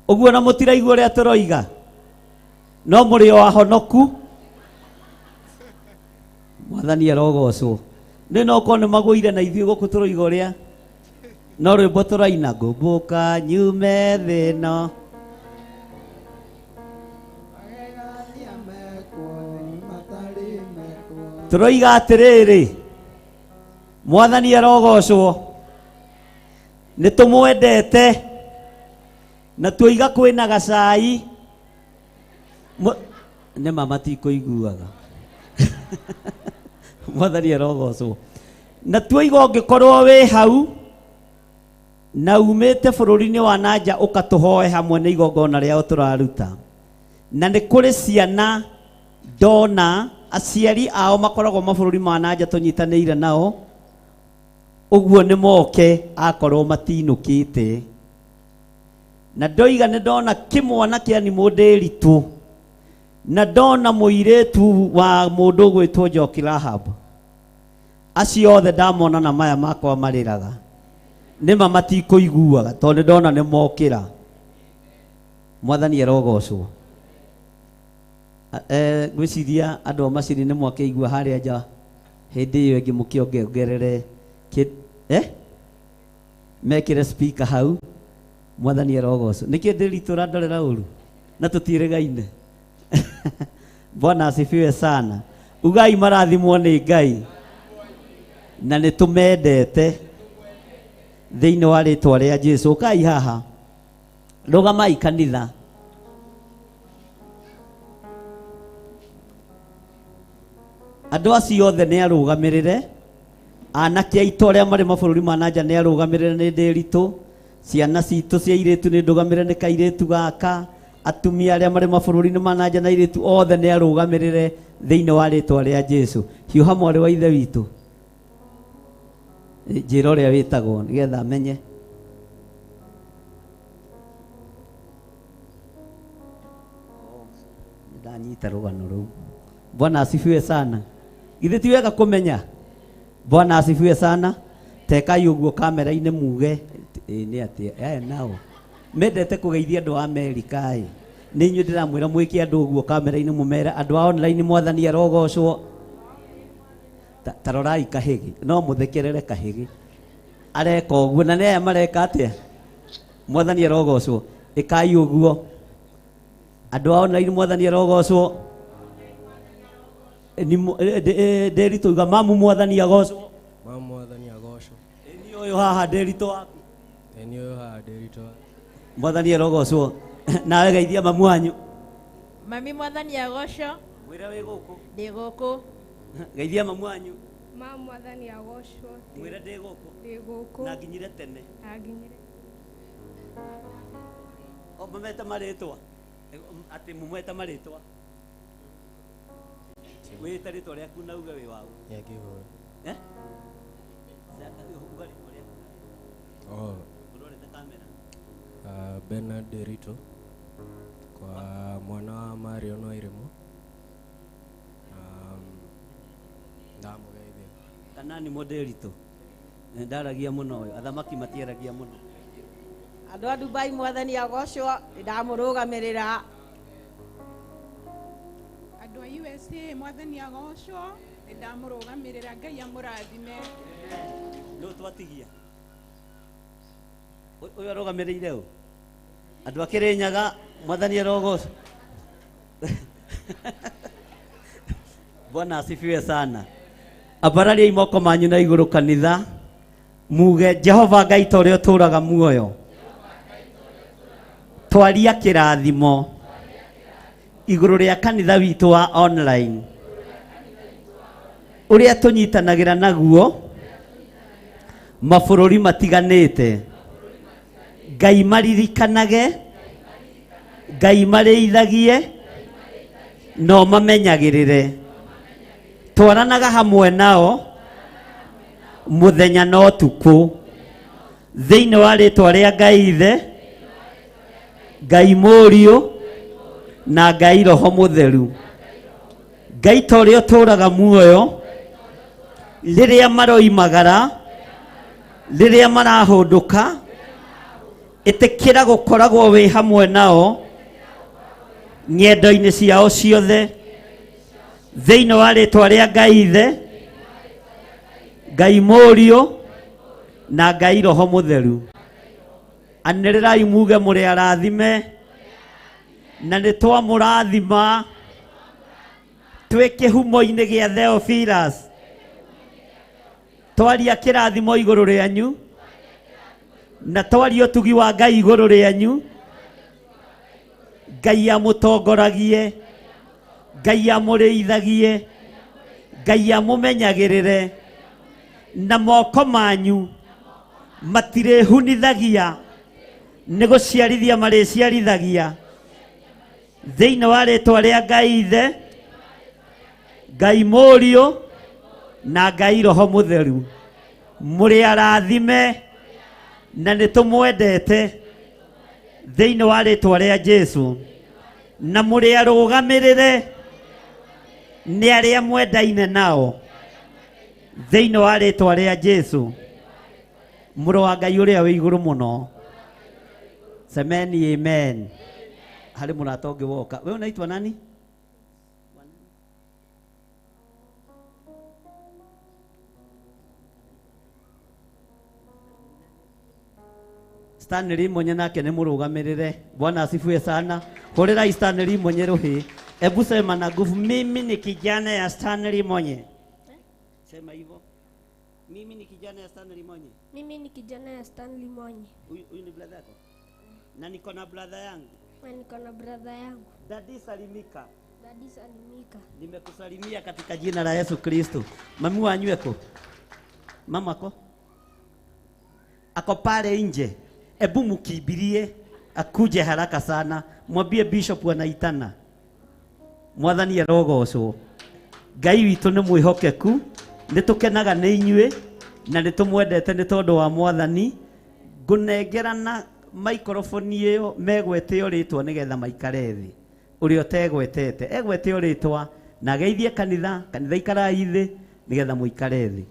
Ũguo na mũtiraigua ũrĩa tũroiga? No mũrĩ o ahonoku? Mwathani arogocwo. Nĩ no korwo nĩ magũire na ithuĩ gũkũ tũroiga ũrĩa, no rwĩmbo tũraina ngũmbũka nyume thĩ ĩno. Tũroiga atĩrĩrĩ, Mwathani arogocwo, nĩ tũmwendete na tuoiga kwĩna gacai nĩ ma matikũiguaga mwathani arogocwo na tuoiga ũngĩkorwo wĩ hau na umĩte bũrũri-inĩ wa nanja ũkatũhoe hamwe nĩ igongona rĩao tũraruta na nĩ kũrĩ ciana ndona aciari ao makoragwo mabũrũri ma nanja tũnyitanĩire nao ũguo nĩ moke akorwo matinũkĩte na ndoiga nĩ ndona kĩmwana kĩa nimũ ndĩritũ na ndona mũirĩtu wa mũndũ ũgwĩtwo Njoki Rahab acio othe ndamona na maya makwa marĩraga nĩma matikũiguaga tondũ ndona nĩ mokĩra mwathani arogocwo ngwĩciria andũ a macini nĩ mwakĩigua harĩa nja hĩndĩ ĩyo ĩngĩ mũkĩongerere mekĩre speaker hau mwathani arogocwo nĩkĩ ndĩritũra ndorera ũru na tũtiĩrĩgaine Bwana asifiwe sana ugai marathimwo nĩ Ngai na nĩ tũmendete thĩinĩ wa rĩtwa rĩa Jesũ ũkai haha rũgamai kanitha andũ acio othe nĩ arũgamĩrĩre anake aitũ arĩa marĩ mabũrũri ma nanja nĩ arũgamĩrĩre nĩ ndĩritũ ciana citũ cia airĩtu nĩ ndũgamĩrĩre nĩ kairĩtu gaka atumia arĩa marĩ mabũrũri-inĩ ma nanja na airĩtu othe nĩ arũgamĩrĩre thĩinĩ wa rĩtwa rĩa Jesũ hiũha mwarĩ wa ithe witũ njĩra ũrĩa wĩtagwo nĩgetha amenye ndanyita rũgano rũu Bwana asifiwe sana githĩ ti wega kũmenya Bwana asifiwe sana tekai ũguo kamera-inĩ muge nĩ atĩ nao mendete kũgeithia andũ a Amerika nĩ inyuĩ ndĩramwĩra mwĩke andũ ũguo kamera-inĩ mũmera andũ a online mwathani arogocwo tarorai kahĩgĩ no mũthekerere kahĩgĩ areka ũguo na nĩ aya mareka atĩa mwathani arogocwo ĩkai ũguo andũ a online mwathani arogocwo ndĩritũ uga mamu mwathani agocwo nĩ ũyũ haha ndĩritũ waku mwathani arogocwo nawe geithia mamu wanyu mami mwathani agocwo mwĩra wĩ gũkũ ndĩ gũkũ geithia mamu wanyu Mamu mwathani agocwo mwĩra ndĩ gũkũ ndĩ gũkũ na nginyire tene anginyire o mamete marĩtwa atĩ mumete marĩtwa wĩte rĩtwa rĩaku na uge wĩ wau urorete kamera Bernard Derito kwa mwana wa Mario no irimo ndamugeithia kana nĩ Derito ndaragia mũno ũyũ athamaki matiaragia mũno andũ a Dubai mwathani agocwo ndamũrũgamĩrĩra andũ a USA mwathani agocwo ndamũrũgamĩrĩra Ngai amũrathime no twatigia ũyũ arũgamĩrĩire ũ andũ a Kĩrĩnyaga mwathani arogocwo Bwana asifiwe sana abarariai moko manyu na igũrũ kanitha muge Jehova Ngai ta ũrĩa ũtũũraga muoyo twaria kĩrathimo igũrũ rĩa kanitha witũ wa online ũrĩa tũnyitanagĩra naguo mabũrũri matiganĩte Ngai maririkanage Ngai marĩithagie no mamenyagĩrĩre twaranaga hamwe nao mũthenya na ũtukũ thĩinĩ wa rĩtwa rĩa Ngai ithe Ngai mũriũ na Ngai roho mũtheru Ngai ta ũrĩa ũtũũraga muoyo rĩrĩa maroimagara rĩrĩa marahũndũka ĩtĩkĩra gũkoragwo wĩ hamwe nao ng'endo-inĩ ciao ciothe thĩinĩ wa rĩtwa rĩa Ngai ithe Ngai mũriũ na Ngai roho mũtheru anĩrĩrai muge mũrĩ arathime na nĩ twamũrathima twĩ kĩhumo-inĩ gĩa Theophilus twaria kĩrathimo igũrũ rĩanyu na twaria ũtugi wa Ngai igũrũ rĩanyu Ngai amũtongoragie Ngai amũrĩithagie, Ngai amũmenyagĩrĩre, na moko manyu matirĩhunithagia nĩ gũciarithia marĩciarithagia thĩinĩ wa rĩtwa rĩa Ngai Ithe, Ngai Mũriũ na Ngai Roho Mũtheru. Mũrĩ arathime na nĩtũmwendete thĩinĩ wa rĩtwa rĩa Jesu, na mũrĩ arũgamĩrĩre nĩ arĩa mwendaine nao thĩinĩ wa rĩtwa rĩa Jesu. Mũrũ wa Ngai ũrĩa wĩ igũrũ mũno, semeni amen. Harĩ mũrata ũngĩ woka, wewe unaitwa nani? Stanley mwenye nake nĩ mũrũgamĩrĩre. Bwana asifiwe sana. Hũrĩrai Stanley mwenye rũhĩ. Hebu sema na nguvu, mimi ni kijana ya Stanley mwenye. Sema hivyo. Mimi ni kijana ya Stanley mwenye. Mimi ni kijana ya Stanley mwenye. Huyu ni brother yako? Na niko na brother yangu. Na niko na brother yangu. Dadi salimika. Dadi salimika. Nimekusalimia katika jina la Yesu Kristo. Mami wanyweko. Mama ko? Ako pale nje. Ebu mukibirie akuje haraka sana. Mwambie bishop anaitana. Mwathani arogocwo. Ngai witũ nĩ mwĩhokeku, nĩtũkenaga nĩ inyuĩ na nĩtũmwendete nĩ tondũ wa Mwathani. Ngũnengerana microphone ĩyo megwete rĩtwa nĩgetha maikare thĩ. Ũrĩa ũtegwetete egwete rĩtwa na geithie kanitha, kanitha ikarai thĩ nĩgetha mũikare thĩ.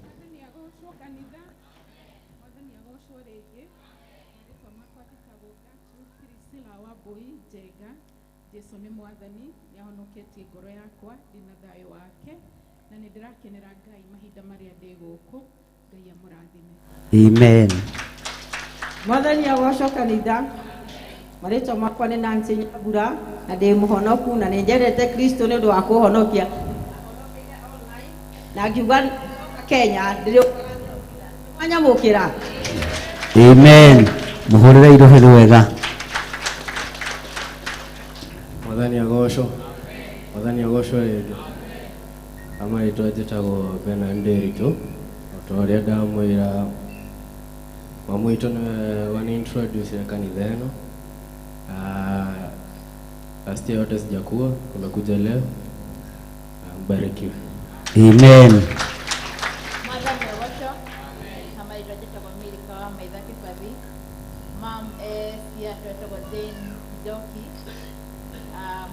Jesu nĩ Mwathani, nĩahonoketie ngoro yakwa, ndĩna thayũ wake, na nĩndĩrakenera Ngai mahinda marĩa ndĩ gũkũ. Ngai amũrathime. Amen. Mwathani agocwo kanitha. Marĩtwa makwa nĩ Nancy Nyambura na ndĩ mũhonoku na nĩnjendete Kristo nĩ ũndũ wa kũhonokia. Na ngiuga Kenya ndĩrĩ anyamũkĩra. Amen. Mũhũrĩre irohe rwega. Mwathani agocwo. Mwathani agocwo rĩngĩ. Ama rĩtwa njĩtagwo Benanderitu. O ta ũrĩa ndamwĩra mamu witũ nĩwe wani-introduce kanitha ĩno. Last year yote sijakuwa, nimekuja leo. Mbarikiwe. Amen. Mwathani agocwo. Ama rĩtwa njĩtagwo Milika wa Maitha Kĩbathi. Mam CIANA twetagwo Jane Njoki.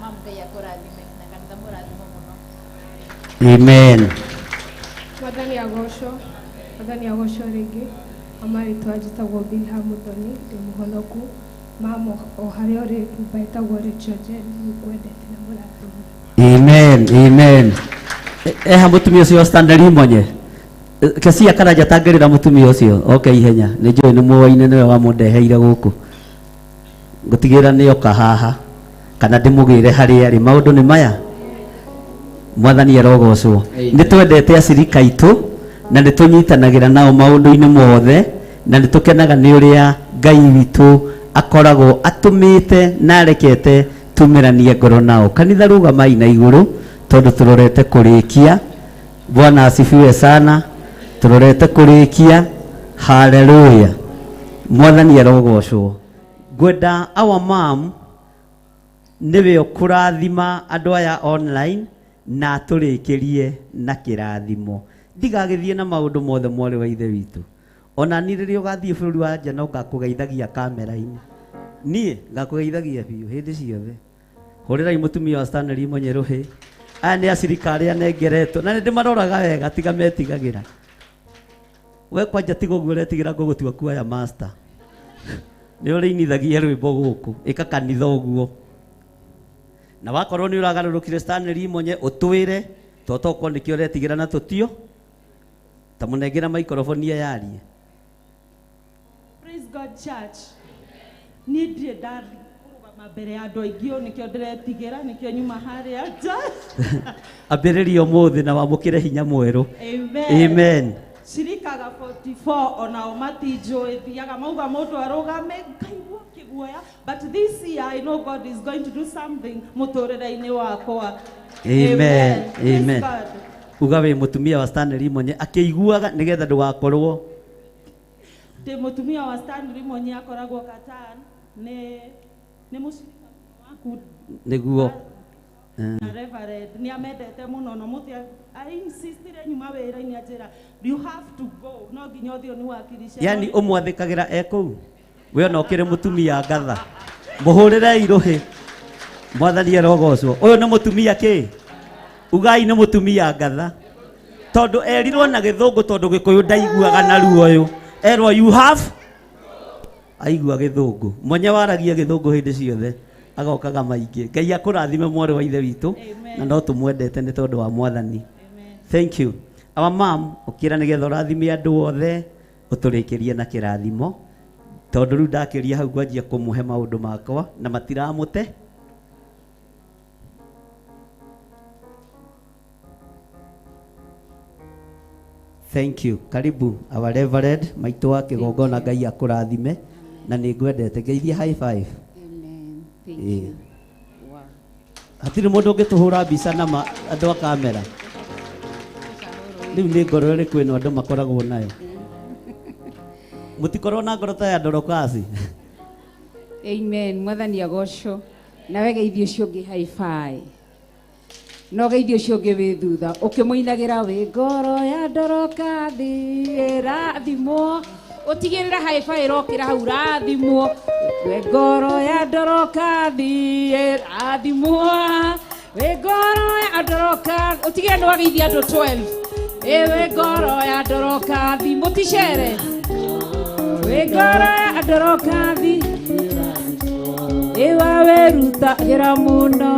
Mam Ngai akũrathime na kanitha mũrathime mũno. Amen. Mwathani agocwo. Mwathani agocwo rĩngĩ. Ama rĩtwa njĩtagwo Bilha Muthoni, ndĩ mũhonoku. Mama o harĩa ũrĩ nyũmba ĩtagwo Rachel nĩkwendete na mũrathime. Amen. Amen. Eha mũtumia ũcio Stanley mwenye. Kesia kana jatangĩrĩra mũtumia ũcio. Okay ihenya. Nĩnjũĩ nĩ mũwaine nĩwe wamũndeheire gũkũ. Ngũtigĩra nĩoka haha. Kana ndĩmũgĩre harĩa arĩ. Maũndũ nĩ maya. Mwathani arogocwo. Nĩtwendete acirika aitũ na nĩtũnyitanagĩra nao maũndũ-inĩ mothe na nĩtũkenaga nĩ ũrĩa Ngai witũ akoragwo atũmĩte na arekete tumĩranie ngoro nao. Kanitha rũgamai na igũrũ tondũ tũrorete kũrĩkia. Bwana asifiwe sana. Tũrorete kũrĩkia. Hallelujah. Mwathani arogocwo. Ngwenda our mom niwe ũkũrathima andũ aya online na tũrĩkĩrie na kĩrathimo. Ndigagĩthiĩ na maũndũ mothe mwarĩ wa ithe witũ. Ona niĩ rĩrĩa ũgathiĩ bũrũri wa nja no ngakũgeithagia kamera-inĩ. Niĩ ngakũgeithagia biũ hĩndĩ ciothe. Hũrĩrai mũtumia wa Stanley mwenye rũhĩ. Aya nĩ acirika arĩa nengeretwo na nĩndĩmaroraga wega tiga metigagĩra. We kwanja tiga ũguo ũretigĩra ngũgũtua kuoya master. Nĩ ũrĩinithagia rwĩmbo gũkũ ĩka kanitha ũguo. Na wakorwo nĩ ũragarũrũkire Stanley mwenye ũtwĩre totokorwo nĩkĩo ũretigĩra na tũtio ta mũnengera microphone yarie. Praise God church. Niĩ ndirĩ ndarũgama mbere ya andũ aingĩ ũũ nĩkĩo ndĩretigĩra nĩkĩo nyuma harĩa nja. Ambĩrĩria ũmũthĩ na wamũkĩre hinya mwerũ. Amen. Amen. cirikaga 44 onao matinjũĩ thiaga mauga mũndũ arũgame ngaigua kĩguoya, but this year I know God is going to do something mũtũrĩre-inĩ wakwa. Amen. Amen. Uga we mutumia wa Stanley Monye akĩiguaga nĩgetha ndũgakorwo ndĩ mutumia wa Stanley Monye akoragwo Katan nĩ mũcirika waku nĩguo na Reverend ni amendete muno no mutia I insistire nyuma wĩra-inĩ njĩra you have to go no nginya ũthiĩ nĩ wakilisha yani ũmwathĩkagĩra ekũu we ona ũkĩrĩ mutumia ngatha mũhũrĩre irũhĩ mwathani arogocwo ũyũ nĩ mutumia kĩ ugai nĩ mutumia ngatha tondũ erirwo na gĩthũngũ tondũ gĩkũyũ ndaiguaga na ruo ũyũ erwo you have aigua gĩthũngũ Monye waragia gĩthũngũ hĩndĩ ciothe agokaga maingĩ Ngai akũrathime mwarĩ wa ithe witũ na no tũmwendete nĩ tondũ wa mwathani. Thank you. Our mom ũkĩra nĩgetha ũrathime andũ othe ũtũrĩkĩrie na kĩrathimo tondũ rĩu ndakĩria hau ngwanjia kũmũhe maũndũ makwa na matiramũte. Thank you. Karibu our Reverend maitũ wa kĩgongona Ngai akũrathime na nĩ ngwendete ngeithie high five. Thank you. Wow. Hatirĩ mũndũ ũngĩtũhũra mbica na andũ a kamera. Rĩu nĩ ngoro ĩrĩkũ ĩno andũ makoragwo nayo? Mũtikorwo na ngoro ta ya Dorokasi. Amen. Mwathani agocwo. Nawe geithio ũcio ũngĩ high five. No geithio ũcio ũngĩ wĩ thutha ũkĩmũinagĩra wĩ ngoro ya Dorokasi ĩrathimwo utigirira high five rokira hau rathimwo we ngoro ya Dorokasi ĩrathimwo we ngoro ya Dorokasi utigire no ageithia andũ 12 we ngoro ya Dorokasi muticere we ngoro ya Dorokasi ewa werutagira muno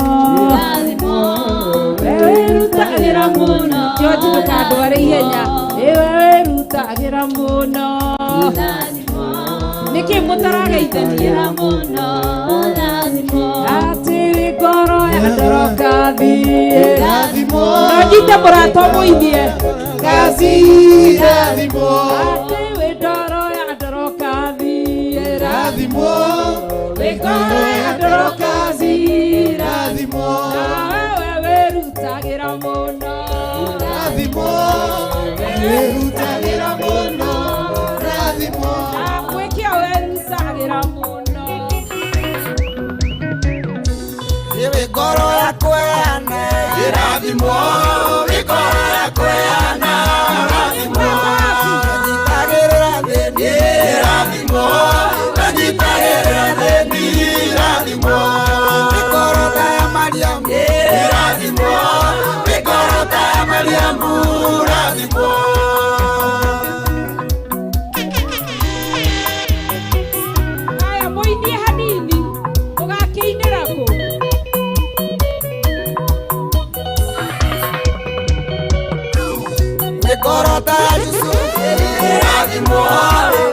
werutagira muno George ndũkandware ihenya ewa werutagira muno niki mutarageithania muno ati ngoro ya Dorokasi rathimo nyite mũrata mũithie Kasi rathimo ati we ngoro ya Dorokasi rathimo we ngoro ya Dorokasi rathimo nawe werutagira muno rathimo werutagira muno rathimo akwĩkia werutagira muno we ngoro yakwa yana rathimo we ngoro yakwa yana rathimo nyitagĩrĩra thĩni rathimo nyitagĩrĩra thĩni rathimo we ngoro ta ya Mariamu rathimo we ngoro ta ya Mariamu rathimo aya mũinie hanini ũgakĩinĩra kũ we ngoro ta ya Yusufu rathimo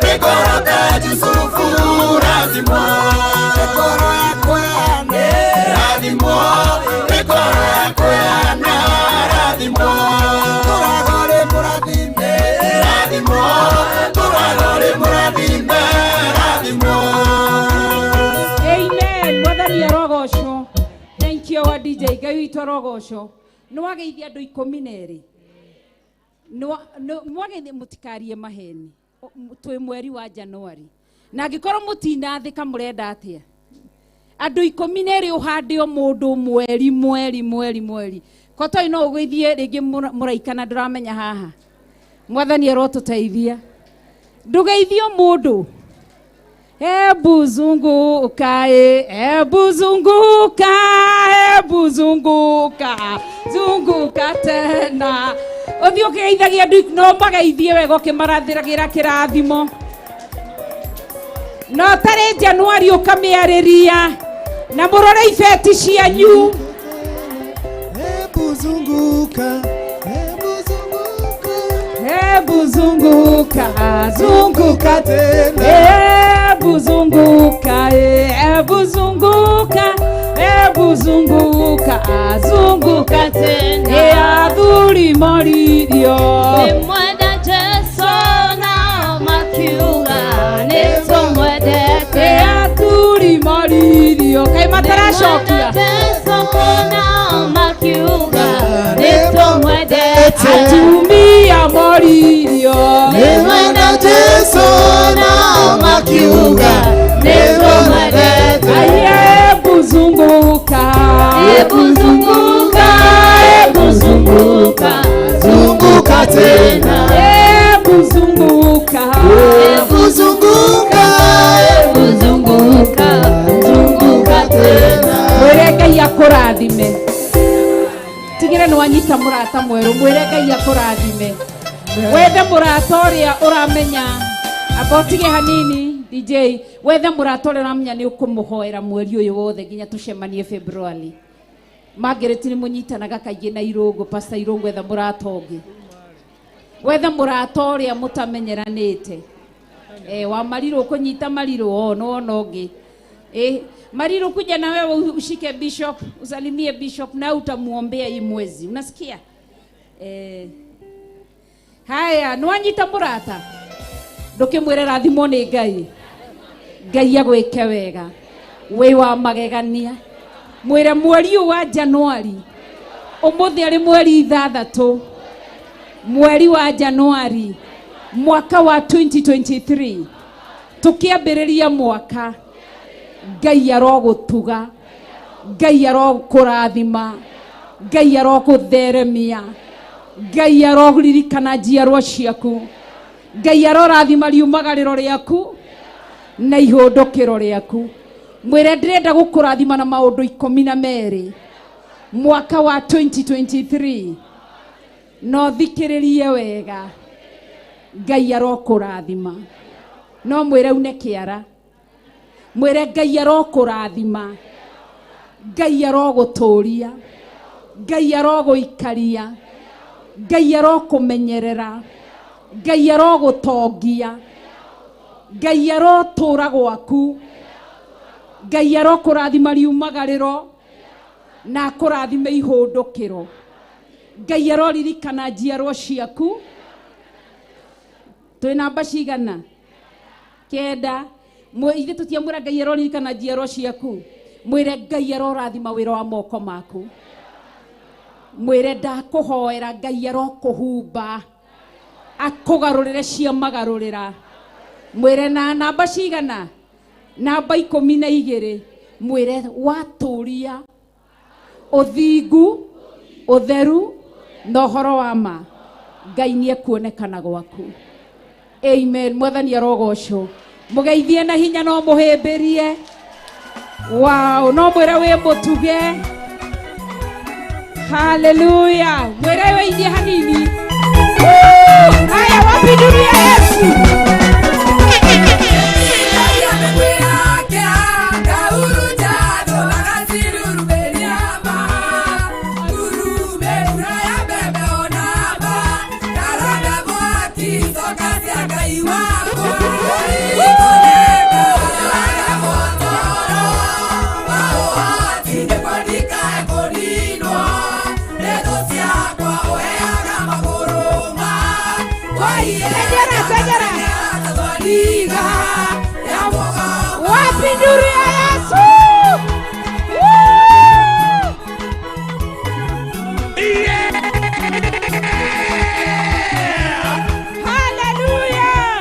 we ngoro ta ya Yusufu rathimo we ngoro yakwa yana rathimo we ngoro yakwa yana rathimo turagore mũrathime rathimo turagore mũrathime rathimo. Amen. Mwathani arogocwo. Thank you wa DJ Ngai witũ arogocwo. Nĩ wageithia andũ 12 mwageithia mũtikarie maheni twĩ mweri wa Januari na angĩkorwo mũtinathĩka mũrenda atĩa andũ 12 ũhande o mũndũ mweri kotoi no ũgĩithie rĩngĩ mũraikana ndũramenya haha mwathani arotũteithia ndũgeithio mũndũ hebu zunguka zunguka tena uthi ukigeithagia andu no mageithie wega ukimarathiragira kirathimo no tari Januari ukamiariria na murore ifeti cianyu hebu zunguka tena hebu zunguka tena athuri moririo mwenda Jesu cokia atumia moririo aye buzunguka Zunguka tena, buzunguka zunguka tena. mwire Ngai akurathime tigire nwanyita murata mweru mwire Ngai akurathime wethe murata uria uramenya abotige hanini DJ wethe murata uria uramenya ni ukumuhoera mweri uyu wothe nginya tucemanie February Margaret ni munyitanaga kaingĩ na Irũngũ Pastor Irũngũ wethe murata ũngĩ wethe murata uria mutamenyeranĩte wa Mariru kunyita Mariru no ũngĩ Mariru kuja na wewe ushike bishop usalimie bishop na utamuombea hii mwezi unasikia haya nwanyita murata ndukimwire rathimo ni Ngai agwike wega we wa magegania mwire mweri wa Januari umuthi ari mweri 6 mweri wa Januari mwaka wa 2023 tukiambiriria mwaka Ngai arogutuga Ngai arokurathima Ngai arokutheremia Ngai aroririkana njiarwa ciaku Ngai arorathima riumagariro riaku na ihundukiro riaku mwire ndirenda gukurathima na maundu 12 mwaka wa 2023 no thikiririe wega Ngai arokurathima no mwire une kiara mwire Ngai arokurathima Ngai aroguturia Ngai aroguikaria Ngai arokumenyerera Ngai arogutongia Ngai arotura gwaku Ngai arokurathima riumagariro na kurathime ihundukiro Ngai aroririkana njiarwa ciaku twina namba cigana kenda ithe tutiamwira Ngai aroririkana njiarwa ciaku mwire Ngai arorathima wira wa moko maku mwire ndakuhoera Ngai arokuhumba akugarurire cia magarurira mwire na namba cigana namba 12 mwire waturia uthingu utheru no horo wa ma Ngai nie kuonekana gwaku amen mwathani arogocwo mugeithie na hinya no muhimbirie wow no mwire wi mutuge haleluya mwire weithie hanini haya wapiduria Yesu wapinduria Yesu Hallelujah.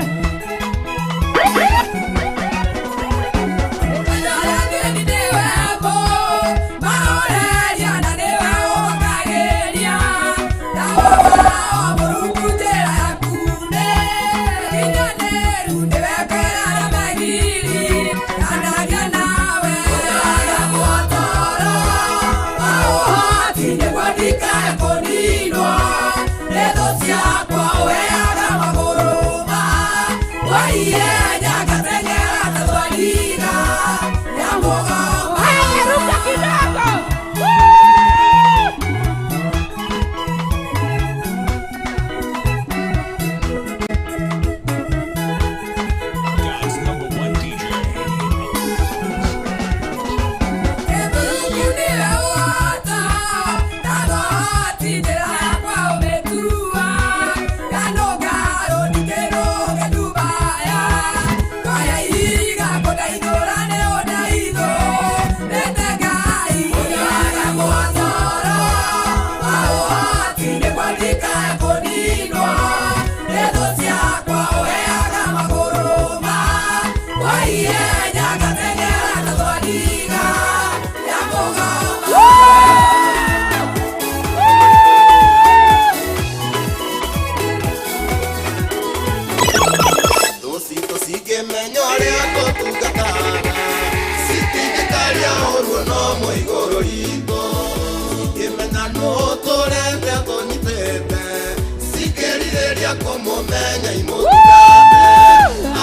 Como menya imutugate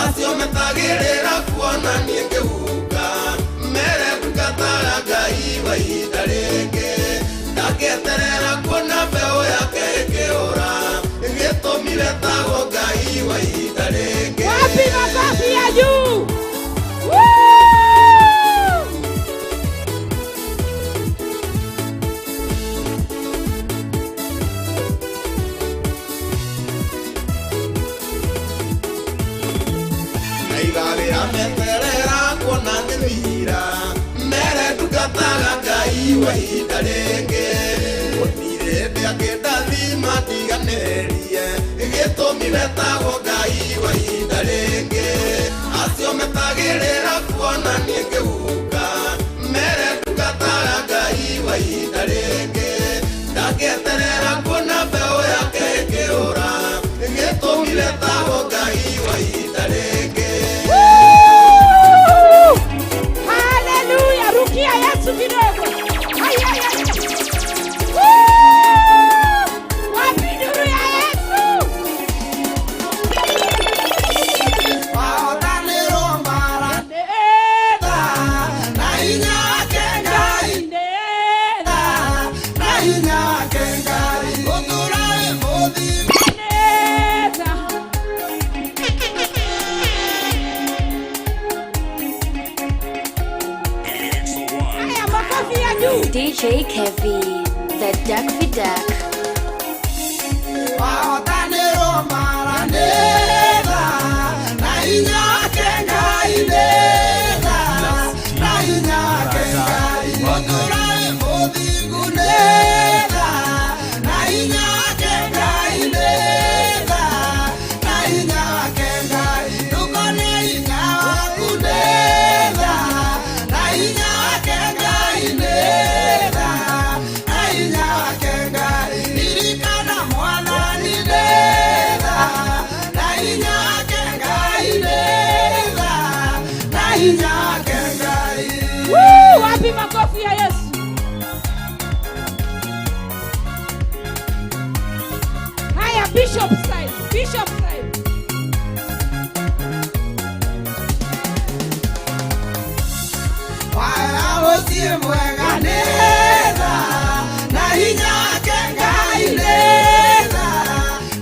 acio metagirira kuona nienge huka mere tukatara ngai wa ihinda ringi ndageterera kuona mbeo yake ikiura gitumire tago ngai wa ihinda ringi wapi makofi ya juu meterera kuona ngithira mere tukataga ngai wa ihinda ringi gutire ndiakindathi matiganerie gitumire tago ngai wa ihinda ringi acio metagirira kuona nie ngihuka mere tukataga ngai wa ihinda ringi ndageterera kuona mbeo yake ikiura gitumire tago ngai wa ihinda ringi. Rukia Yesu kidogo. Wapi nuru ya Yesu? Waotaniro mara neda na inyake ngai neda na inyake ngai oturai modi neda. DJ Kevin, the Duck Viduck. Waotaniro mara neda na inyake ngai neda na inyake ngai oturai modi neda na inyake ngai neda na inyake ngai tukone inyaku neda na inyake ngai neda na inyake ngai nirikana mwana ni neda na inyake ngai neda na inyake ngai. Wapi makofi ya Yesu? Haya, Bishop side, Bishop side. Wala wotie mwega neda na inyake ngai neda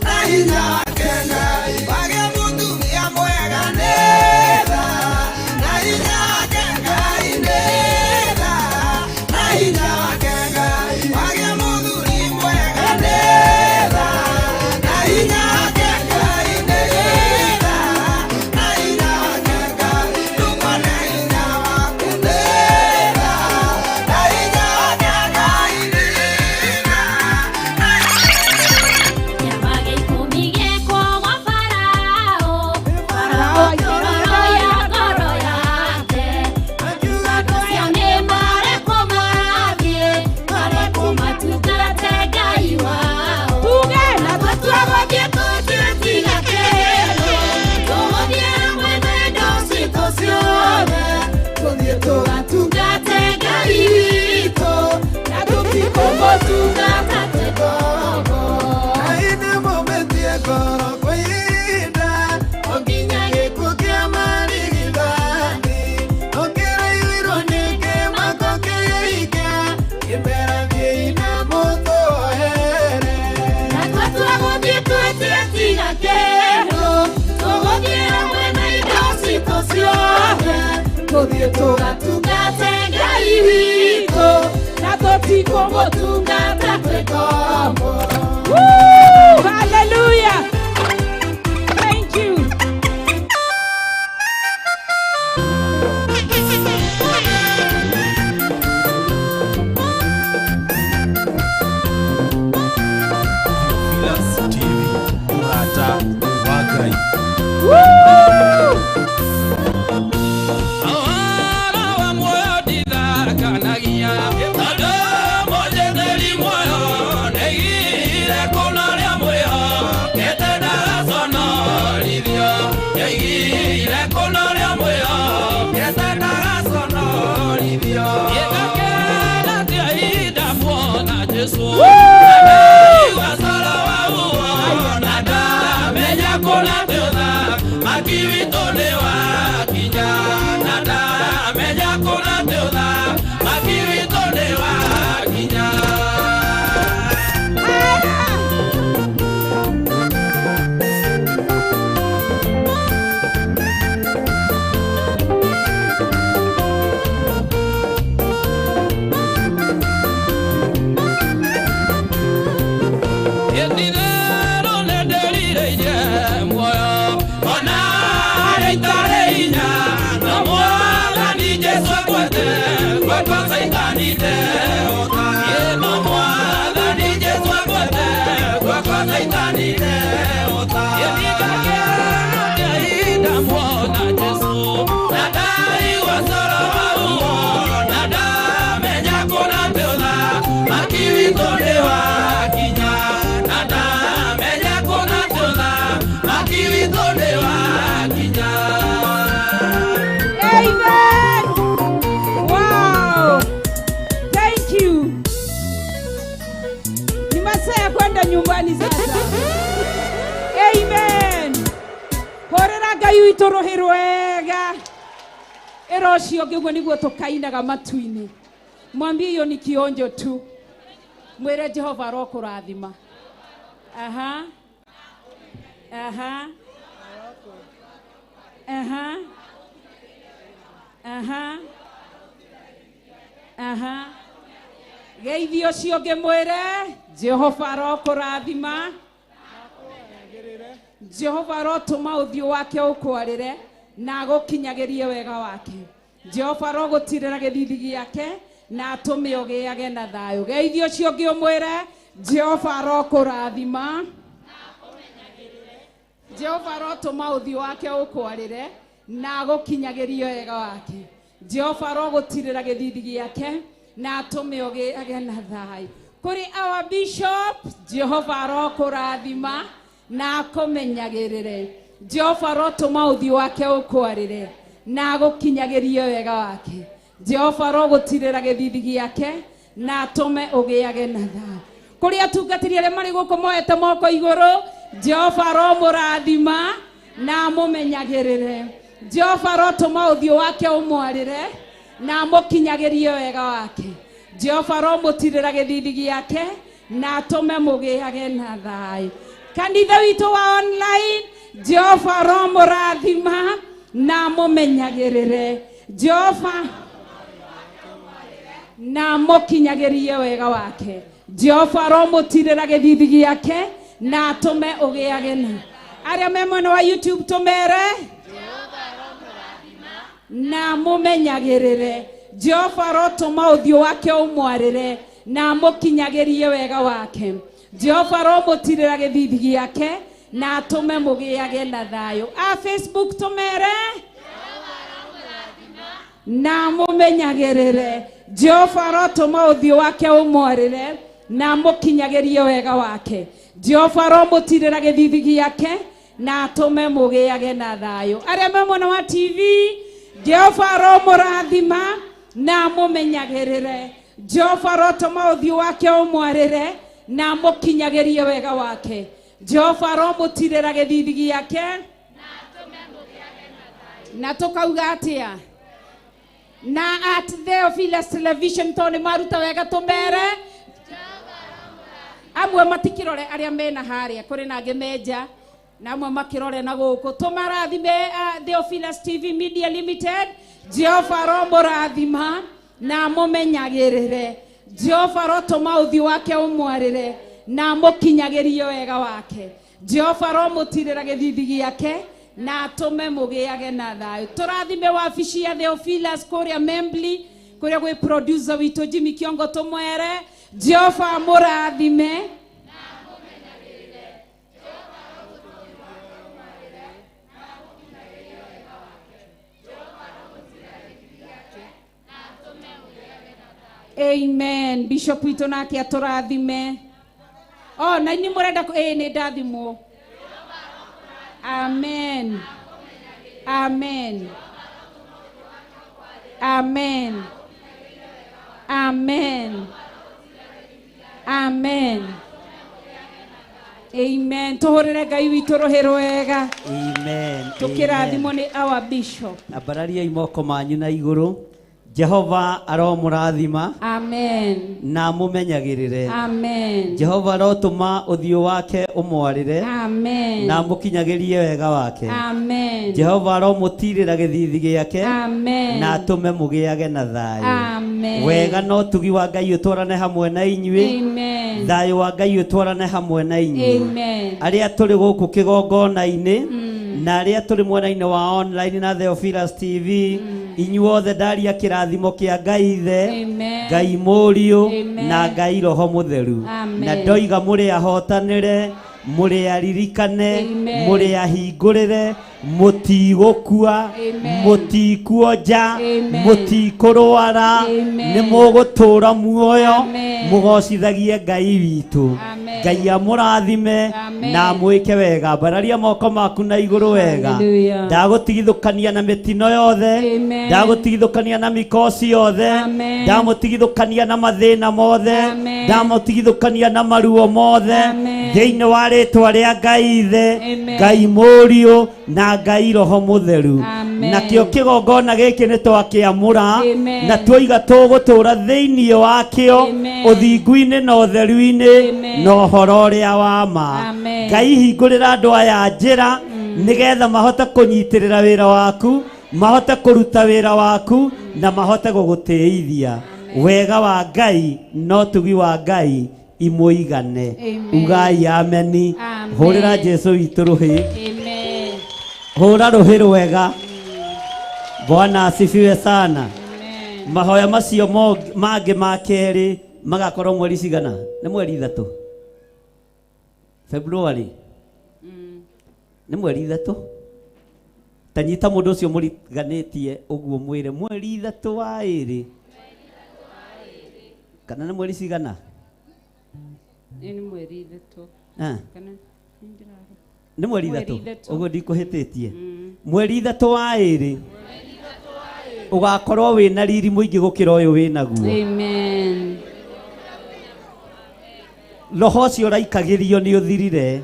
na inyake ngai wage mutumia mwega neda na inyake ngai neda na inyake ngai wage muthuri mwega neda na inyake ngai neda na inyake ngai tukone inya waku neda na inyake ngai neda. Nyamage kumige kwa Farao, Farao tororo ya ngoro yake, akasione mareko mathie, mareko matungate Ngai wao. Tuge na Twathie tũtiga kĩndũ, tũhũthie hamwe nendo citũ ciothe, tũthiĩ tũgatungate Ngai witũ, na tũtikũmũtungata twĩ ngombo. Aine mometie ngoro kwĩhinda onginya gĩkuũ kĩa marigithani ũkĩraihĩrwo nĩ kĩmako kĩhikia kĩmeragie na mũtũhere Na twatua gũthiĩ twĩtiga kĩndũ, tũhũthie hamwe na indo citũ ciothe, tũthiĩ tũgatungate Ngai witũ, na tũtikũmũtungata twĩ ngombo. Hallelujah. Thank you. Woo! menya kuna teoda makirito ne wakinya Amen. Wow. Thank you. Ni masaa ya kwenda nyumbani sasa. Amen. Horera Ngai witũ rũhĩ rwega. Ero cio ngĩguo nĩguo tũkainaga matu-inĩ. Mwambie hiyo ni kionjo tu. Mwĩre Jehova arokũrathima. Aha. Aha. Aha. Aha. Aha. Geithio cio ngĩmwĩre Jehova arokũrathima. Jehova arotũma ũthiũ wake ũkwarĩre na agũkinyagĩrie wega wake. Jehova arogũtirĩra gĩthithi gĩake na atũme ũgĩage na thayũ. Geithio cio ngĩmwĩre Jehova arokũrathima. Jehova arotũma ũthiũ wake ũkwarĩre na agũkinyagĩrie wega wake. Jehova arogũtirĩra gĩthithi gĩake na atũme ũgĩage na thayũ. Kũrĩ our bishop, Jehova arokũrathima na akũmenyagĩrĩre. Jehova arotũma ũthiũ wake ũkwarĩre na agũkinyagĩrie wega wake. Jehova arogũtirĩra gĩthithi gĩake na atũme ũgĩage na thayũ. Kũrĩ atungatĩri arĩa marĩ gũkũ moete moko igũrũ, Jehova aromũrathima na amũmenyagĩrĩre. Jehova arotũma ũthiũ wake ũmwarĩre na amũkinyagĩrie wega wake. Jehova aromũtirĩra gĩthithi gĩake na atũme mũgĩage na thayũ. Kanitha witũ wa online, Jehova aromũrathima na amũmenyagĩrĩre. Jehova na amũkinyagĩrie wega wake. Jehova aromũtirĩra gĩthithi gĩake na atũme ũgĩage na. Arĩa me mwena wa YouTube tũmere na amũmenyagĩrĩre. Jehova arotũma ũthiũ wake ũmwarĩre na amũkinyagĩrie wega wake. Jehova aromũtirĩra gĩthithi gĩake na atũme mũgĩage na thayũ. A Facebook tũmere na amũmenyagĩrĩre. Jehova arotũma ũthiũ wake ũmwarĩre na amũkinyagĩrie wega wake. Jehova aromũtirĩra gĩthithi gĩake na atũme mũgĩage na thayũ. Arĩa me mwena wa TV, Jehova aromũrathima na amũmenyagĩrĩre. Jehova arotũma ũthiũ wake ũmwarĩre na amũkinyagĩrie wega wake. Jehova aromũtirĩra gĩthithi gĩake na tũkauga atĩa? Na at Theophilus Television tondũ nĩ maruta wega tũmere. Amwe matikirore arĩa mena harĩa, kũrĩ na angĩ menja na amwe makirore na gũkũ. Tũmarathime Theophilus TV Media Limited. Jehova aromũrathima na amũmenyagĩrĩre. Jehova arotũma ũthiũ wake ũmwarĩre na amũkinyagĩrie wega wake. Jehova aromũtirĩra gĩthithi gĩake na atũme mũgĩage na thayũ. Tũrathime wabici ya Theophilus kũrĩa Membli, kũrĩa gwĩ producer witũ Jimmy Kiongo tũmwere Jehova amũrathime na amũmenyagĩrĩre. Jehova aromũtirĩra na amũkinyagĩrie wega wake. Jehova aromũtirĩra gĩthithi gĩake na atũme mũgĩage na thayũ. Amen. Bishop witũ nake atũrathime. Oh, na ini mũrenda nĩ ndathimwo. Amen. Amen. Amen. Amen. Amen. Amen. Tũhũrĩre Ngai witũ rũhĩ rwega. Amen. Tũkĩrathimwo nĩ our bishop. Ambararia imoko manyu na igũrũ. Jehova aromurathima Amen. na mumenyagirire. Amen. Jehova arotuma uthio wake umwarire. Amen. Na mukinyagirie wega wake. Amen. Jehova aromutirira githithi giake. Amen. Na atume mugiage na thayu. Amen. Wega no tugi wa Ngai utwarane hamwe na inyui. Amen. Thayu wa Ngai utwarane hamwe na inyui. Amen. Aria turi guku kigongona-ini na aria turi mwena-ini wa online na Theophilus TV. Inyuothe ndaria kirathimo kia Ngai Ithe, Ngai Mũriũ na Ngai Roho Mũtheru. Na ndoiga muri ahotanire, muri aririkane, muri ahingũrĩre, mutigũkua, mutikuonja, mutikurwara, nĩ mũgũtũra muoyo, mũgocithagie Ngai witũ. Ngai amũrathime na mwĩke wega. Mbararia moko maku na igũrũ wega. Ndagũtigithũkania na mĩtino yothe, ndagũtigithũkania na mikosi yothe, ndamũtigithũkania na mathĩna mothe, ndamũtigithũkania na maruo mothe, thĩinĩ wa rĩtwa rĩa Ngai Ithe, Ngai Mũriũ na Ngai Roho Mũtheru. Nakĩo kĩgongona gĩkĩ nĩ twakĩamũra na twoiga tũgũtũra thĩinĩ wakĩo ũthingu-inĩ na ũtheru-inĩ na ũhoro ũrĩa wa ma. Ngai hingũrĩra andũ aya njĩra nĩgetha mahote kũnyitĩrĩra wĩra waku, mahote kũruta wĩra waku na mahote gũgũtĩithia. Wega wa Ngai no tugi wa Ngai imũigane. Ugai ameni. Hũrĩra Jesũ witũ rũhĩ. Hũra rũhĩ rwega. Bwana asifiwe sana. Mahoya macio mangĩ ma kerĩ magakorwo mweri cigana? Nĩ mweri 3 February. Nĩ mweri 3. Tanyita mũndũ ũcio mũriganĩtie ũguo mwĩre mweri 3 wa ĩrĩ. Kana nĩ mweri cigana? Nĩ mweri 3. Kana nĩ mweri 3. Ũguo ndikũhĩtĩtie. Mweri 3 wa ĩrĩ. Ugakorwo wĩna riri mũingĩ gũkĩra ũyũ wĩnaguo. Amen. Roho ũcio ũraikagĩrio nĩ ũthirire.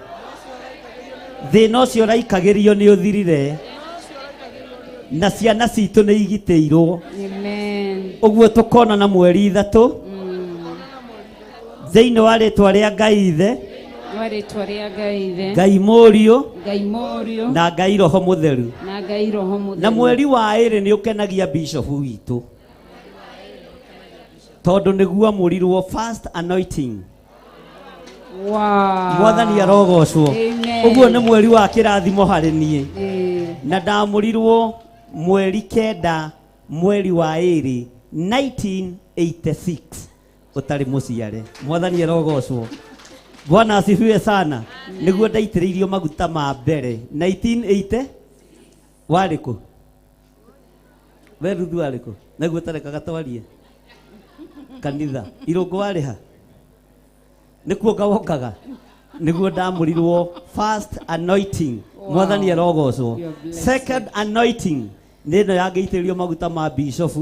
Thĩna ũcio ũraikagĩrio nĩ ũthirire. Na ciana citũ nĩ igitĩirwo. Amen. Ũguo tũkona na mweri 3 thĩinĩ wa rĩtwa rĩa Ngai Ithe, Ngai Mũriũ na Ngai Roho Mũtheru. Na mweri wa ĩrĩ nĩ ũkenagia bishop witũ tondũ nĩguo amũrirwo first anointing. Mwathani arogocwo. Ũguo nĩ mweri wa kĩrathimo harĩ niĩ. Na ndamũrirwo mweri 9 mweri wa ĩrĩ 1986 ũtarĩ mũciare. Mwathani arogocwo. Bwana asifiwe sana. Nĩguo ndaitĩrĩirio maguta ma mbere 1980 warĩ kũ? We Ruthu warĩ kũ? Nĩguo tarekaga twarie kanitha. Irũngũ warĩ ha? Nĩkuo ngawokaga. Nĩguo ndamũrirwo first anointing. Mwathani arogocwo. Second anointing nĩ ĩno yangĩitĩrĩrio maguta ma bishop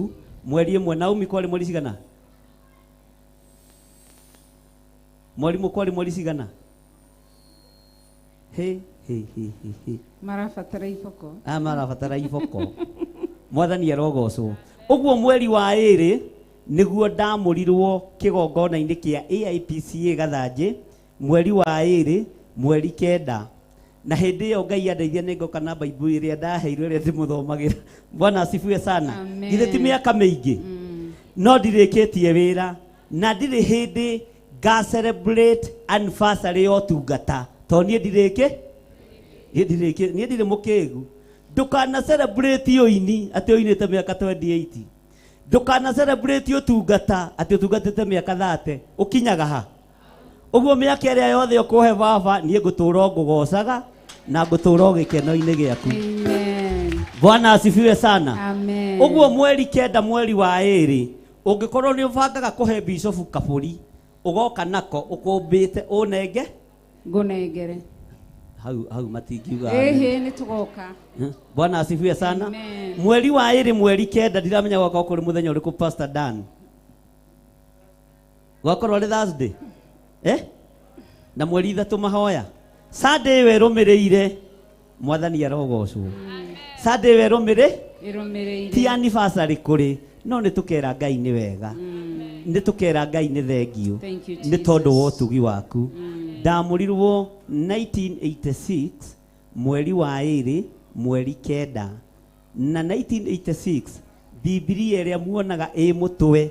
mweri 1 na umi kwarĩ mweri cigana? Mwalimu kwari mweri cigana? Marabatara iboko. Marabatara iboko. Mwathani arogocwo. Ũguo mweri wa ĩrĩ nĩguo ndamũrirwo kĩgongona-inĩ kĩa AIPCA Gathanjĩ mweri wa ĩrĩ mweri 9. Na hĩndĩ ĩyo Ngai andeithia nĩngoka na Bible ĩrĩa ndaheirwo ĩrĩa ndĩmũthomagĩra. Bwana asifiwe sana. Githĩ ti mĩaka mĩingĩ? No ndirĩkĩtie wĩra na ndirĩ hĩndĩ ga celebrate anniversary yo tungata to niĩ ndirĩ mũkĩgu. Ndũkana celebrate ũini atĩ ũinĩte mĩaka 28. Ndũkana celebrate ũtungata atĩ ũtungatĩte mĩaka 30. Ũkinyaga ha? Ũguo mĩaka ĩrĩa yothe ũkũhe baba niĩ ngũtũra ngũgocaga na ngũtũra gĩkeno-inĩ gĩaku. Bwana asifiwe sana. Ũguo mweri 9 mweri wa ĩrĩ ũngĩkorwo nĩ ũbangaga kũhe bishop kabũri ugoka nako ukumbite unenge ngunengere hau matingiuga nĩ tugoka. Bwana asifiwe sana. Mweri wa ĩrĩ mweri 9 ndiramenya gwaka kũrĩ mũthenya ũrĩkũ Pastor Dan. Gwakorwo rĩ Thursday na mweri 3 mahoya. Sunday we rũmĩrĩire Mwathani arogocwo. Sunday we rũmĩrĩire ti anniversary kũrĩ no nĩ tũkera Ngai nĩ wega nĩ tũkera Ngai nĩ thengio Thank you, nĩ tondũ wa Jesus. ũtugi waku ndamũrirwo 1986 mweri wa 2 mweri 9 na 1986 Biblia ĩrĩa muonaga mũtwe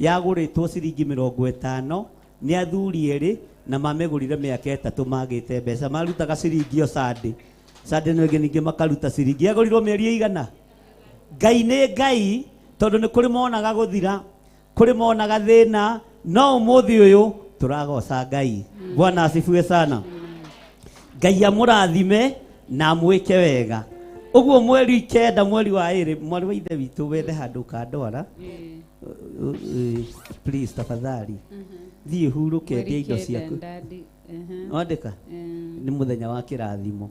yagũrĩtwo ciringi 50 nĩ athuri erĩ na mamegũrire mĩaka 3 magĩte mbeca marutaga ciringi o Sunday no ningĩ makaruta ciringi yagũrirwo mĩeri igana Ngai nĩ Ngai tondũ nĩ kũrĩ monaga gũthira kũrĩ monaga thĩna no ũmũthĩ ũyũ tũragoca Ngai Bwana asifiwe sana Ngai amũrathime na mwĩke wega ũguo mweri 9 mweri wa 2 mweri wa ithe witũ wethe handũ kandwara please tafadhali thiĩ hurũke ndĩa indo ciaku wandĩka nĩ mũthenya wa kĩrathimo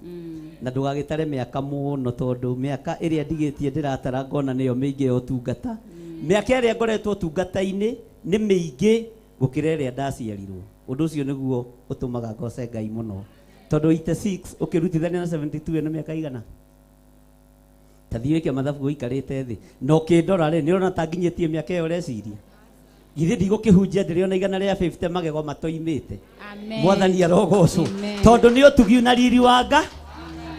na ndũgagĩtare mĩaka mũno tondũ mĩaka ĩrĩa ndigĩtie ndĩratara ngona nĩyo mĩingĩ ya ũtungata mĩaka ĩrĩa ngoretwo ũtungata-inĩ nĩ mĩingĩ gũkĩra ĩrĩa ndaciarirwo ũndũ ũcio nĩguo ũtũmaga ngoce Ngai mũno tondũ 86 ũkĩrutithania na 72 nĩ mĩaka igana tathiĩ wĩke mathabu ũikarĩte thĩ no kĩndora rĩ nĩũrona ta nginyĩtie mĩaka ĩyo ũreciria githĩ ndigũkĩhunjia ndĩrĩona igana rĩa 50 magego matoimĩte mwathani arogocwo tondũ nĩ ũtugi na riri wa Ngai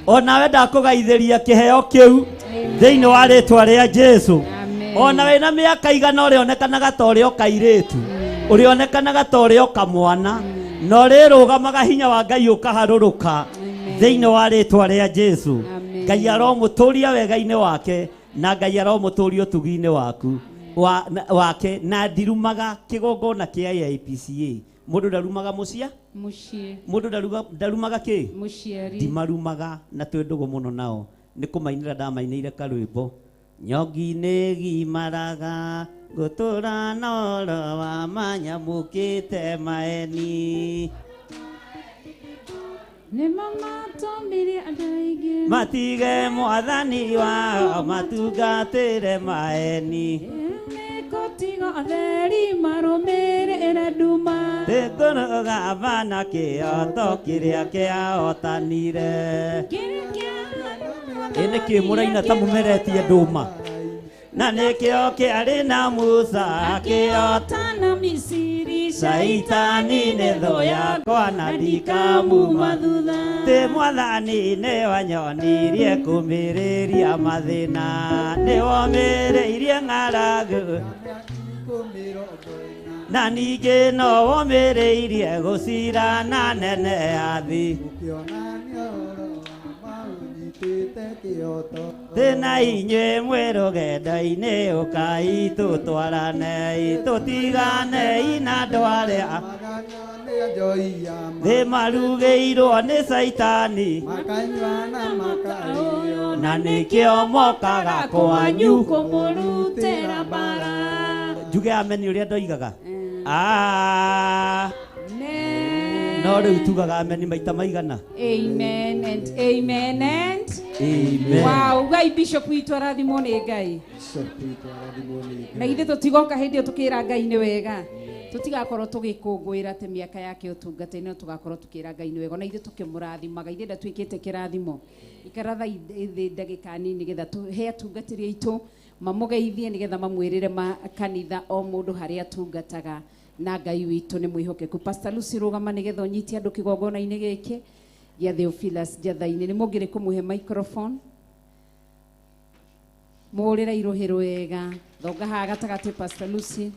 onawe ndakũgaithĩria kĩheo kĩu thĩinĩ wa rĩtwa rĩa Jesũ ona wĩna mĩaka igana ũrĩonekanaga ta ũrĩ o kairĩtu ũrĩonekanaga ta ũrĩ o kamwana no rĩrũgamaga hinya wa Ngai ũkaharũrũka thĩinĩ wa rĩtwa rĩa Jesũ Ngai aromũtũria wega-inĩ wake na Ngai aromũtũria ũtugi-inĩ waku wake na ndirumaga kĩgongona kĩa IPCA mũndũ ndarumaga mũciĩ mũndũ ndarumaga kĩ ndimarumaga na twĩ ndũgũ mũno nao nĩ kũmainĩra ndamainĩire karwĩmbo nyogi nĩ gimaraga gũtũra noro wa manyamũkĩte maeni nĩ mamatũmire andũ aingĩ matige mwathani wao matungatĩre maeni nĩgũtiga atheri marũmĩrĩre nduma tĩkũnoga bana kĩoto kĩrĩa kĩahotanire ĩnĩ kĩ mũraina ta mũmeretie ndũma na nĩkĩo kĩarĩ na Musa kĩotana Misiri Saitani nĩ thũ yakwa na ndikamuma thutha tĩ mwathani nĩ wanyonirie kũmĩrĩria mathĩna nĩ womĩrĩirie ng'aragu na ningĩ no womĩrĩirie gũcira na nene ya thĩ tena inyuĩ mwĩ rũgendo-inĩ ũkai tũtwarane tũtigane na andũ arĩa thĩ marugĩirwo nĩ Saitani na nĩkĩo mokaga kwanyu kũmũrutĩra mbara njuge ameni ũrĩa ndoigaga no rĩu tugaga ameni maita maigana amen and amen and amen wow Ngai bishop witũ arathimwo nĩ Ngai na ithe tũtigoka hĩndĩ ĩyo tũkĩra Ngai nĩ wega tũtigakorwo tũgĩkũngũĩra atĩ mĩaka yake ũtungata-inĩ no tũgakorwo tũkĩra Ngai nĩ wega na ithe tũkĩmũrathimaga ithe ndatuĩkĩte kĩrathimo ikaratha thĩ ndagĩka nini nĩgetha tũhe atungatĩri aitũ mamũgeithie nĩgetha mamwĩrĩre makanitha o mũndũ harĩa atungataga na Ngai witũ nĩ mwĩhokeku Pastor Lucy rũgama nĩgetha ũnyitie andũ kĩgongona-inĩ gĩkĩ gĩa Theophilus Njatha-inĩ nĩ mũngĩrĩ kũmũhe microphone mũũrĩra irũhĩ rwega thonga haha gatagatĩ Pastor Lucy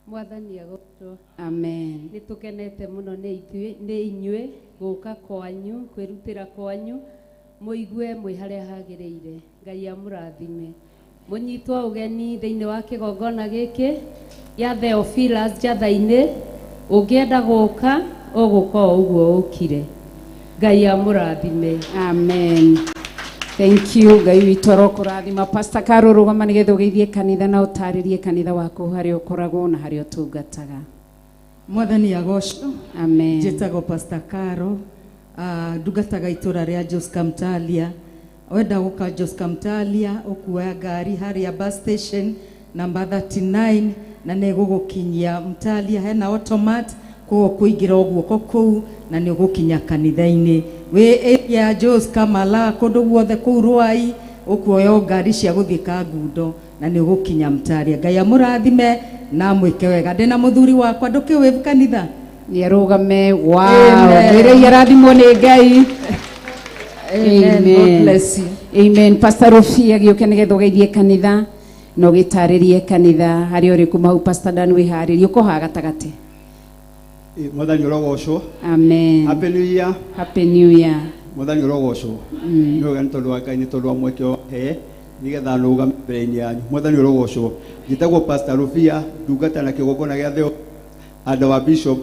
Mwathani agocwo amen nĩ tũkenete mũno nĩ inyuĩ gũka kwanyu kwĩrutĩra kwanyu mũigue mwĩ harĩa hagĩrĩire Ngai amũrathime mũnyitwo ũgeni thĩinĩ wa kĩgongona gĩkĩ gĩa Theophilus Njatha-inĩ ũngĩenda gũka ũgũka ũguo ũkire Ngai amũrathime amen thank you Ngai witũ arokũrathima Pastor Carol rũgama nĩgetha ũgeithie kanitha na ũtarĩrie kanitha waku harĩa ũkoragwo na harĩa ũtungataga Mwathani agocwo amen njĩtagwo Pastor Carol ndungataga itũra rĩa Jos Kamtalia wenda gũka Jos Kamtalia ũkuoya ngari harĩa bus station number 39 na nĩ gũgũkinyia Mtalia hena automat kũguo kũingĩra ũguoko kũu na nĩ ũgũkinya kanitha-inĩ wĩ area Jos Kamala kũndũ guothe kũu Rwai ukuoya ngari cia guthika ngundo na ni ugukinya Mtaria. Ngai amurathime na mwike wega. Ndina muthuri wakwa ndukiwe kanitha ni arugame. Wow, mwire yarathimo ni Ngai. Amen. God bless you. Amen. Pastor Rufi agioke nigetha ugeithie kanitha no gitaririe kanitha hari uri kuma Pastor Dan wiharirie uko ha gatagati. Mwathani urogocwo. Amen. Happy New Year. Happy New Year. Mwathani urogocwo. Ni ugani tondu wa Ngai ni tondu wa mweke he nigetha nugame mbere-ini yanyu. Mwathani urogocwo. Njitagwo Pastor Rufia ndungata na kigongona gia theo andu wa Bishop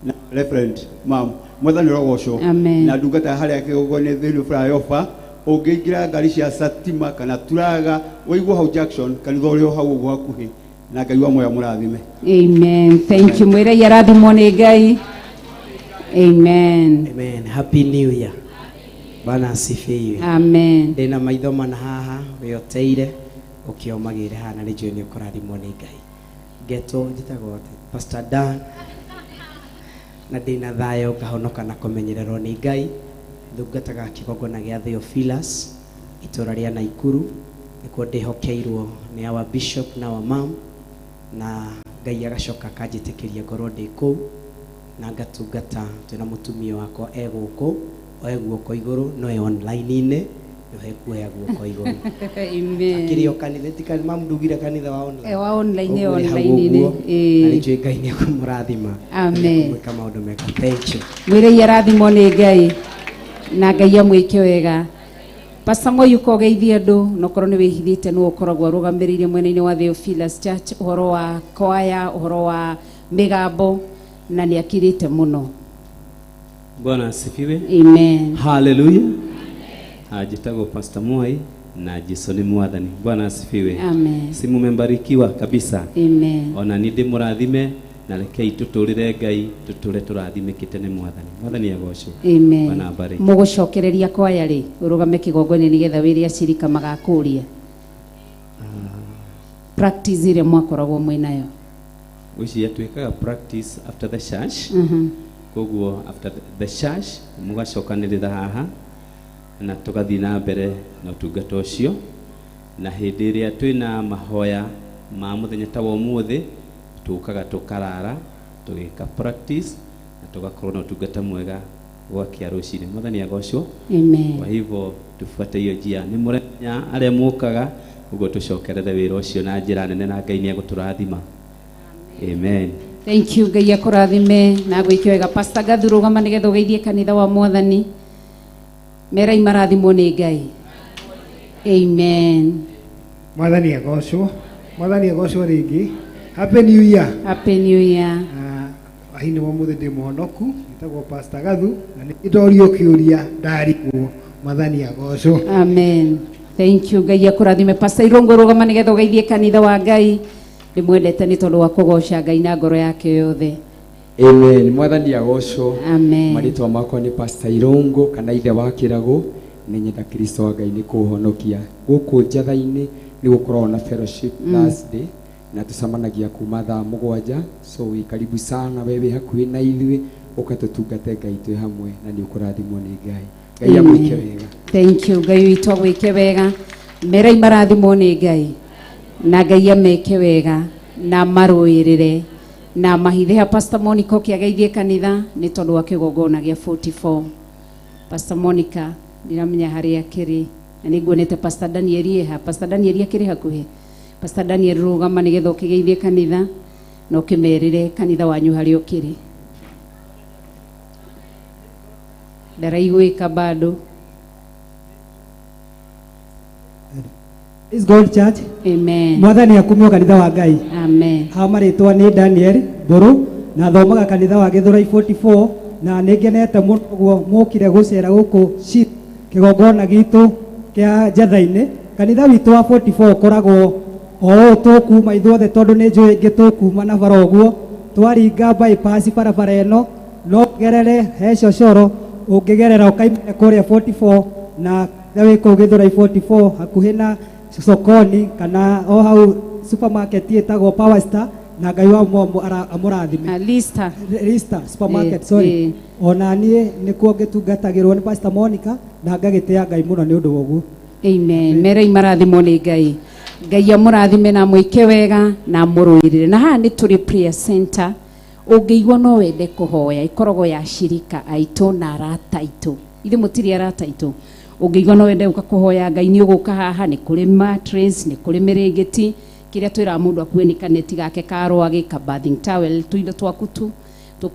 na Reverend Mam. Mwathani urogocwo. Na ndungata haria kigongona thĩinĩ flyover ũngĩingĩra ngari cia satima kana turaga ũigwo hau junction kanitha ũrĩ hau ũguo hakuhĩ na Ngai wa moya mũrathime. Amen. Thank you. Mwire yarathimo ni Ngai. Amen. Amen. Happy New Year. Bwana asifiwe. Amen. Ndina maitho mana haha wioteire ukiomagire hana ni jeni ukurathimwo ni Ngai. Geto njitagwo Pastor Dan na ndina thayo ngahonoka na kumenyererwo ni Ngai. Ndungataga kigongona gia Theophilus itura ria Naikuru nikuo ndihokeirwo ni our bishop na our mom na Ngai agacoka kanjitikiria ngorwo ndi kuu na ngatungata twina mutumia wakwa eguku oeguoko iguru no online-ine no hekuoya guoko iguru. Amen. Akirio kanitha tikani mamndugire kanitha wa online. Wa online online-ine. Na nĩ Ngai ni akumurathima. Amen. Mwika maundu meka. Thank you. Mwire yarathimo ni Ngai na Ngai amwike wega. Pastor Moyuko geithie andu no korwo ni wihithite no ukoragwo arugamiriire mwena-ini wa Theophilus Church uhoro wa kwaya uhoro wa migambo na ni akirite muno. Bwana asifiwe. Amen. Hallelujah. Ajitagwo Pastor Moi na Jesu ni mwathani. Bwana asifiwe. Amen. Simu membarikiwa kabisa. Amen. Ona ni ndi murathime na rekei tuturire Ngai tuture turathimikite ni mwathani. Mwathani agocwo. Amen. Bwana abariki. Mugucokereria kwaya ri urugame kigongone nigetha wiri acirika magakuria. Practice ile mwakoragwo mwinayo. Wici yatwikaga practice after the church. Koguo after the church mugacokanirira haha na tugathi na mbere na utungata ucio na hindi iria twina mahoya ma muthenya ta wa umuthi tukaga tukarara tugika practice na tugakorwo na utungata mwega gwakia ruci-ini. Mwathani agocwo. Amen. Kwa hivyo tufuate hiyo njia ni murenya aria mukaga uguo tucokerere wira ucio na njira nene na Ngai ni aguturathima. Amen. Thank you. Ngai akurathime na gwike wega. Pastor Gathurugama nigetha ugeithie kanitha wa mwathani. Mera imarathimo ni Ngai. Amen. Mwathani agocwo. Mwathani agocwo ringi. Happy New Year. Happy New Year. Ahini wa muthe ndi muhonoku itagwo Pastor Gathu na ni idorio kiuria ndarikwo. Mwathani agocwo. Amen. Thank you. Ngai akurathime. Pastor Irongo rugama nigetha ugeithie kanitha wa Ngai. Ndimwendete ni tondu wa kugoca Ngai na ngoro yake yothe. Amen. Mwathani agocwo. Amen. Maritwa makwa ni Pastor Irongo kana ithe wa kirago ni nyenda Kristo wa Ngai ni kuhonokia guku njatha-ini ni gukorwo na fellowship Thursday na tucamanagia kuma thaa 7 so wi karibu sana wewe hakuhi na ithuĩ ukatutungate Ngai twi hamwe na ni ukurathimwo ni Ngai. Ngai amwike wega. Thank you. Ngai witũ agwĩke wega. Mera imarathimwo ni Ngai na Ngai ameke wega na marũĩrĩre na mahithe ha Pastor Monica kiageithie kanitha ni tondu wa kigongona gia 44. Pastor Monica ndiramenya haria kiri na niguonete Pastor Daniel ha. Pastor Daniel akiri hakuhi. Pastor Daniel rugama nigetha ukigeithie kanitha no kimerire kanitha wanyu hari ukiri. Ndaraigwika bado. Is God Church. Amen. Mwathani akumio kanitha wa Ngai. Amen. Ha maritwa ni Daniel Buru na thomaga kanitha wa Githurai 44 na ningenete muno guo mukire gucera guku kigongona gitu kia njatha-ini. Kanitha witu wa 44 koragwo o tukuma ithuothe tondu ni njui ingi tukuma na bara uguo twaringa bypass barabara ino no gerere he cocoro ungigerera ukaimire kuria 44 na wiko Githurai 44 hakuhi na sokoni kana o hau supermarket yetagwo Power Star na Ngai wa momo amurathime. Lista supermarket sorry. Ona nie nikuo ngitungatagirwo ni Pastor Monica na ngagitea Ngai muno ni undu woguo. Amen. Mere imarathimo ni Ngai. Ngai amurathime na mwike wega na muruirire. Na haha ni turi prayer center. Ungeigua no wende kuhoya ikorogo ya shirika aitu na arata aitu. Ithe mutiri arata aitu. Ungeigua no wende uka kuhoya Ngai ni uguka haha ni kuri mattress ni kuri mirengeti kiria twira mundu akue ni kaneti gake karwage ka bathing towel tuindo twaku tu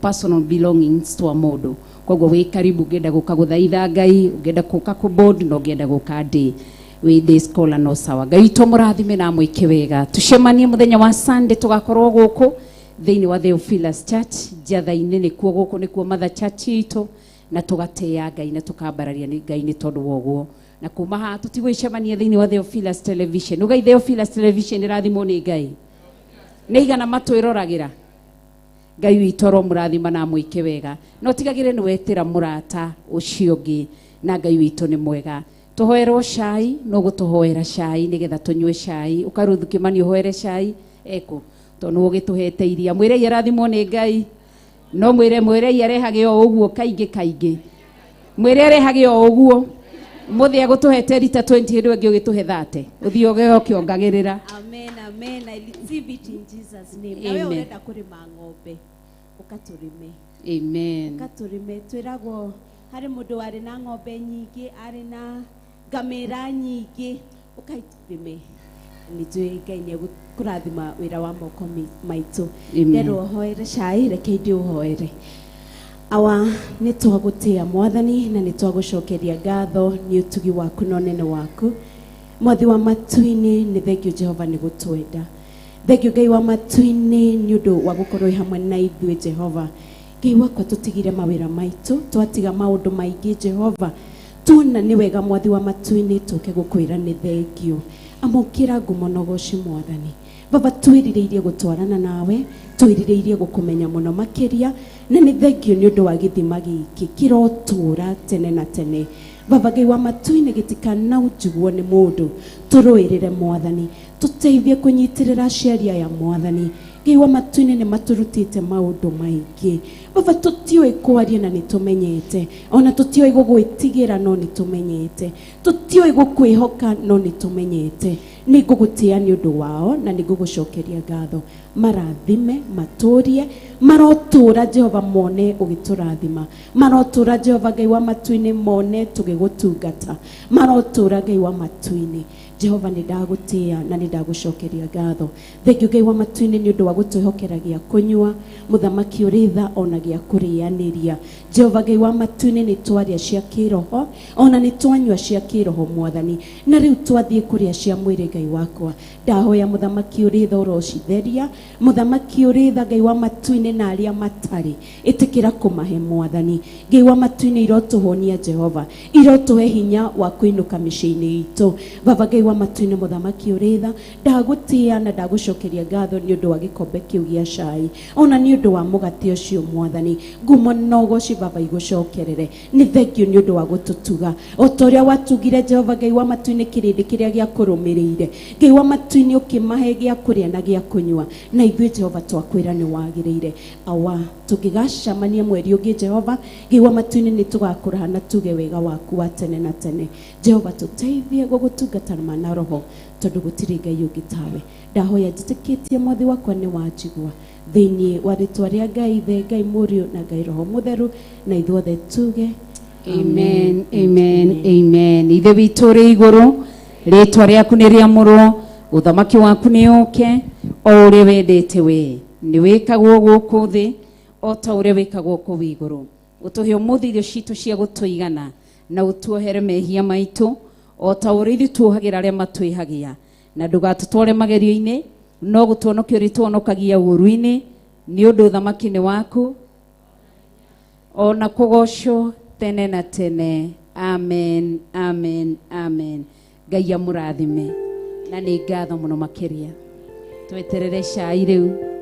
personal belongings twa mundu. Koguo wi karibu ngenda guka guthaitha Ngai ngenda guka ku board no ngenda guka day we day scholar no sawa. Ngai to murathime na mwike wega tucemanie muthenya wa Sunday tugakorwo guku thiini wa Theophilus Church jatha-ini ni kuo guku ni kuo mother church itu na tugateya Ngai na tukambararia ni Ngai ni tondu woguo na kuma ha tutigwicemania thiini wa Theophilus television. Ugai Theophilus television irathimo ni Ngai ni igana matwiragira Ngai witoro murathima na mwike wega no tigagire ni wetira murata ucio ngi na Ngai witu ni mwega. Tuhoerwo cai no gutuhoera cai nigetha tunywe cai ukaruthu kimani uhoere cai eko tondu ugituhete iria mwire irathimo ni Ngai no mwire yarehage o uguo kaingi mwire yarehage o uguo muthi agutuhete rita 20 ndu ngi ugituhe 30 uthio ukiongagirira. Amen, amen. I receive it in Jesus name. Nawe urenda kurima ng'ombe ukaturime. Amen. Ukaturime twiragwo hari mundu ari na ng'ombe nyingi ari na ngamira nyingi ukaiturime nitwe Ngai ni kurathima wira wa moko maitu. Ndero hoere cai reke ndi uhoere awa nitwagutia mwathani na nitwagucokeria ngatho ni utugi waku no nene waku mwathi wa matu-ini ni thengio Jehova ni gutwenda. Thengio Ngai wa matu-ini ni undu wa gukorwo hamwe na ithuĩ Jehova. Ngai wakwa tutigire mawira maitu twatiga maundu maingi Jehova tuona ni wega mwathi wa matu-ini tuke gukwira ni thengio amukira ngumonogoci mwathani. Baba twirireirie gutwarana nawe twirireirie gukumenya muno makiria na ni thengio ni undu wa githima giki kirotura tene na tene. Baba Ngai wa matu-ini gitikana ujugwo ni mundu turuirire mwathani tuteithie kunyitirira sheria ya mwathani. Ngai wa matu-ini ni maturutite maundu maingi Baba tutioi kwaria na nitumenyete ona tutioi gugwitigira no nitumenyete tutioi gukwihoka no nitumenyete ni gugutia ni undu wao na ni gugucokeria ngatho marathime maturie marotura Jehova mone ugiturathima marotura Jehova Ngai wa matu-ini mone tugigutungata marotura Ngai wa matu-ini Jehova ni ndagutia na ni ndagucokeria ngatho. Thengio Ngai wa matu-ini ni undu wa gutwihokeragia kunywa muthamaki uritha ona gia kurianiria. Jehova Ngai wa matu-ini ni twaria cia kiroho ona ni twanywa cia kiroho mwathani na riu twathie kuria cia mwiri Ngai wakwa. Ndahoya muthamaki uritha urocitheria muthamaki uritha Ngai wa matu-ini na aria matari itikira kumahe mwathani. Ngai wa matu-ini irotuhonia Jehova irotuhe hinya wa kuinuka micii-ini itu. Baba Ngai wa matu-ini muthamaki uritha ndagutia na ndagucokeria ngatho ni undu wa gikombe kiu gia cai ona ni undu wa mugati ucio mwathani ngumonogoci Baba igucokerere ni thengio ni undu wa gututuga otoria watugire Jehova Ngai wa matu-ini kirindi kiria gia kurumirire Ngai wa matu-ini ukimahe gia kuria na gia kunywa na ithuĩ Jehova twakwira ni wagiriire awa tugigacamania mweri ungi Jehova Ngai wa matu-ini ni tugakura na tuge wega waku wa tene na tene Jehova tuteithie gugutungata na roho tondu gutiri Ngai ungi tawe. Ndahoya njitikitie mwathi wakwa ni wajigwa thiini wa ritwa ria Ngai the Ngai Mũriũ na Ngai Roho Mũtheru na ithuothe tuge amen amen amen. Ithe witũ ũrĩ igũrũ ritwa rĩaku nĩ rĩamũrwo uthamaki waku nĩ ũke o ũrĩa wendete we nĩ wĩkagwo gũkũ thĩ o ta ũrĩa wĩkagwo kũu igũrũ. Ũtũhe ũmũthĩ irio citũ cia gũtũigana na ũtuohere mehia maitũ o ta ũrĩa ithuĩ tuohagira arĩa matwĩhagia na ndũgatũtware magerio-inĩ no gũtuonokia ũrĩa tuonokagia ũũru-inĩ nĩ ũndũ ũthamaki nĩ waku ona kũgocwo tene na tene. Amen amen amen. Ngai amũrathime na nĩ ngatho mũno makĩria tweterere cai rĩu.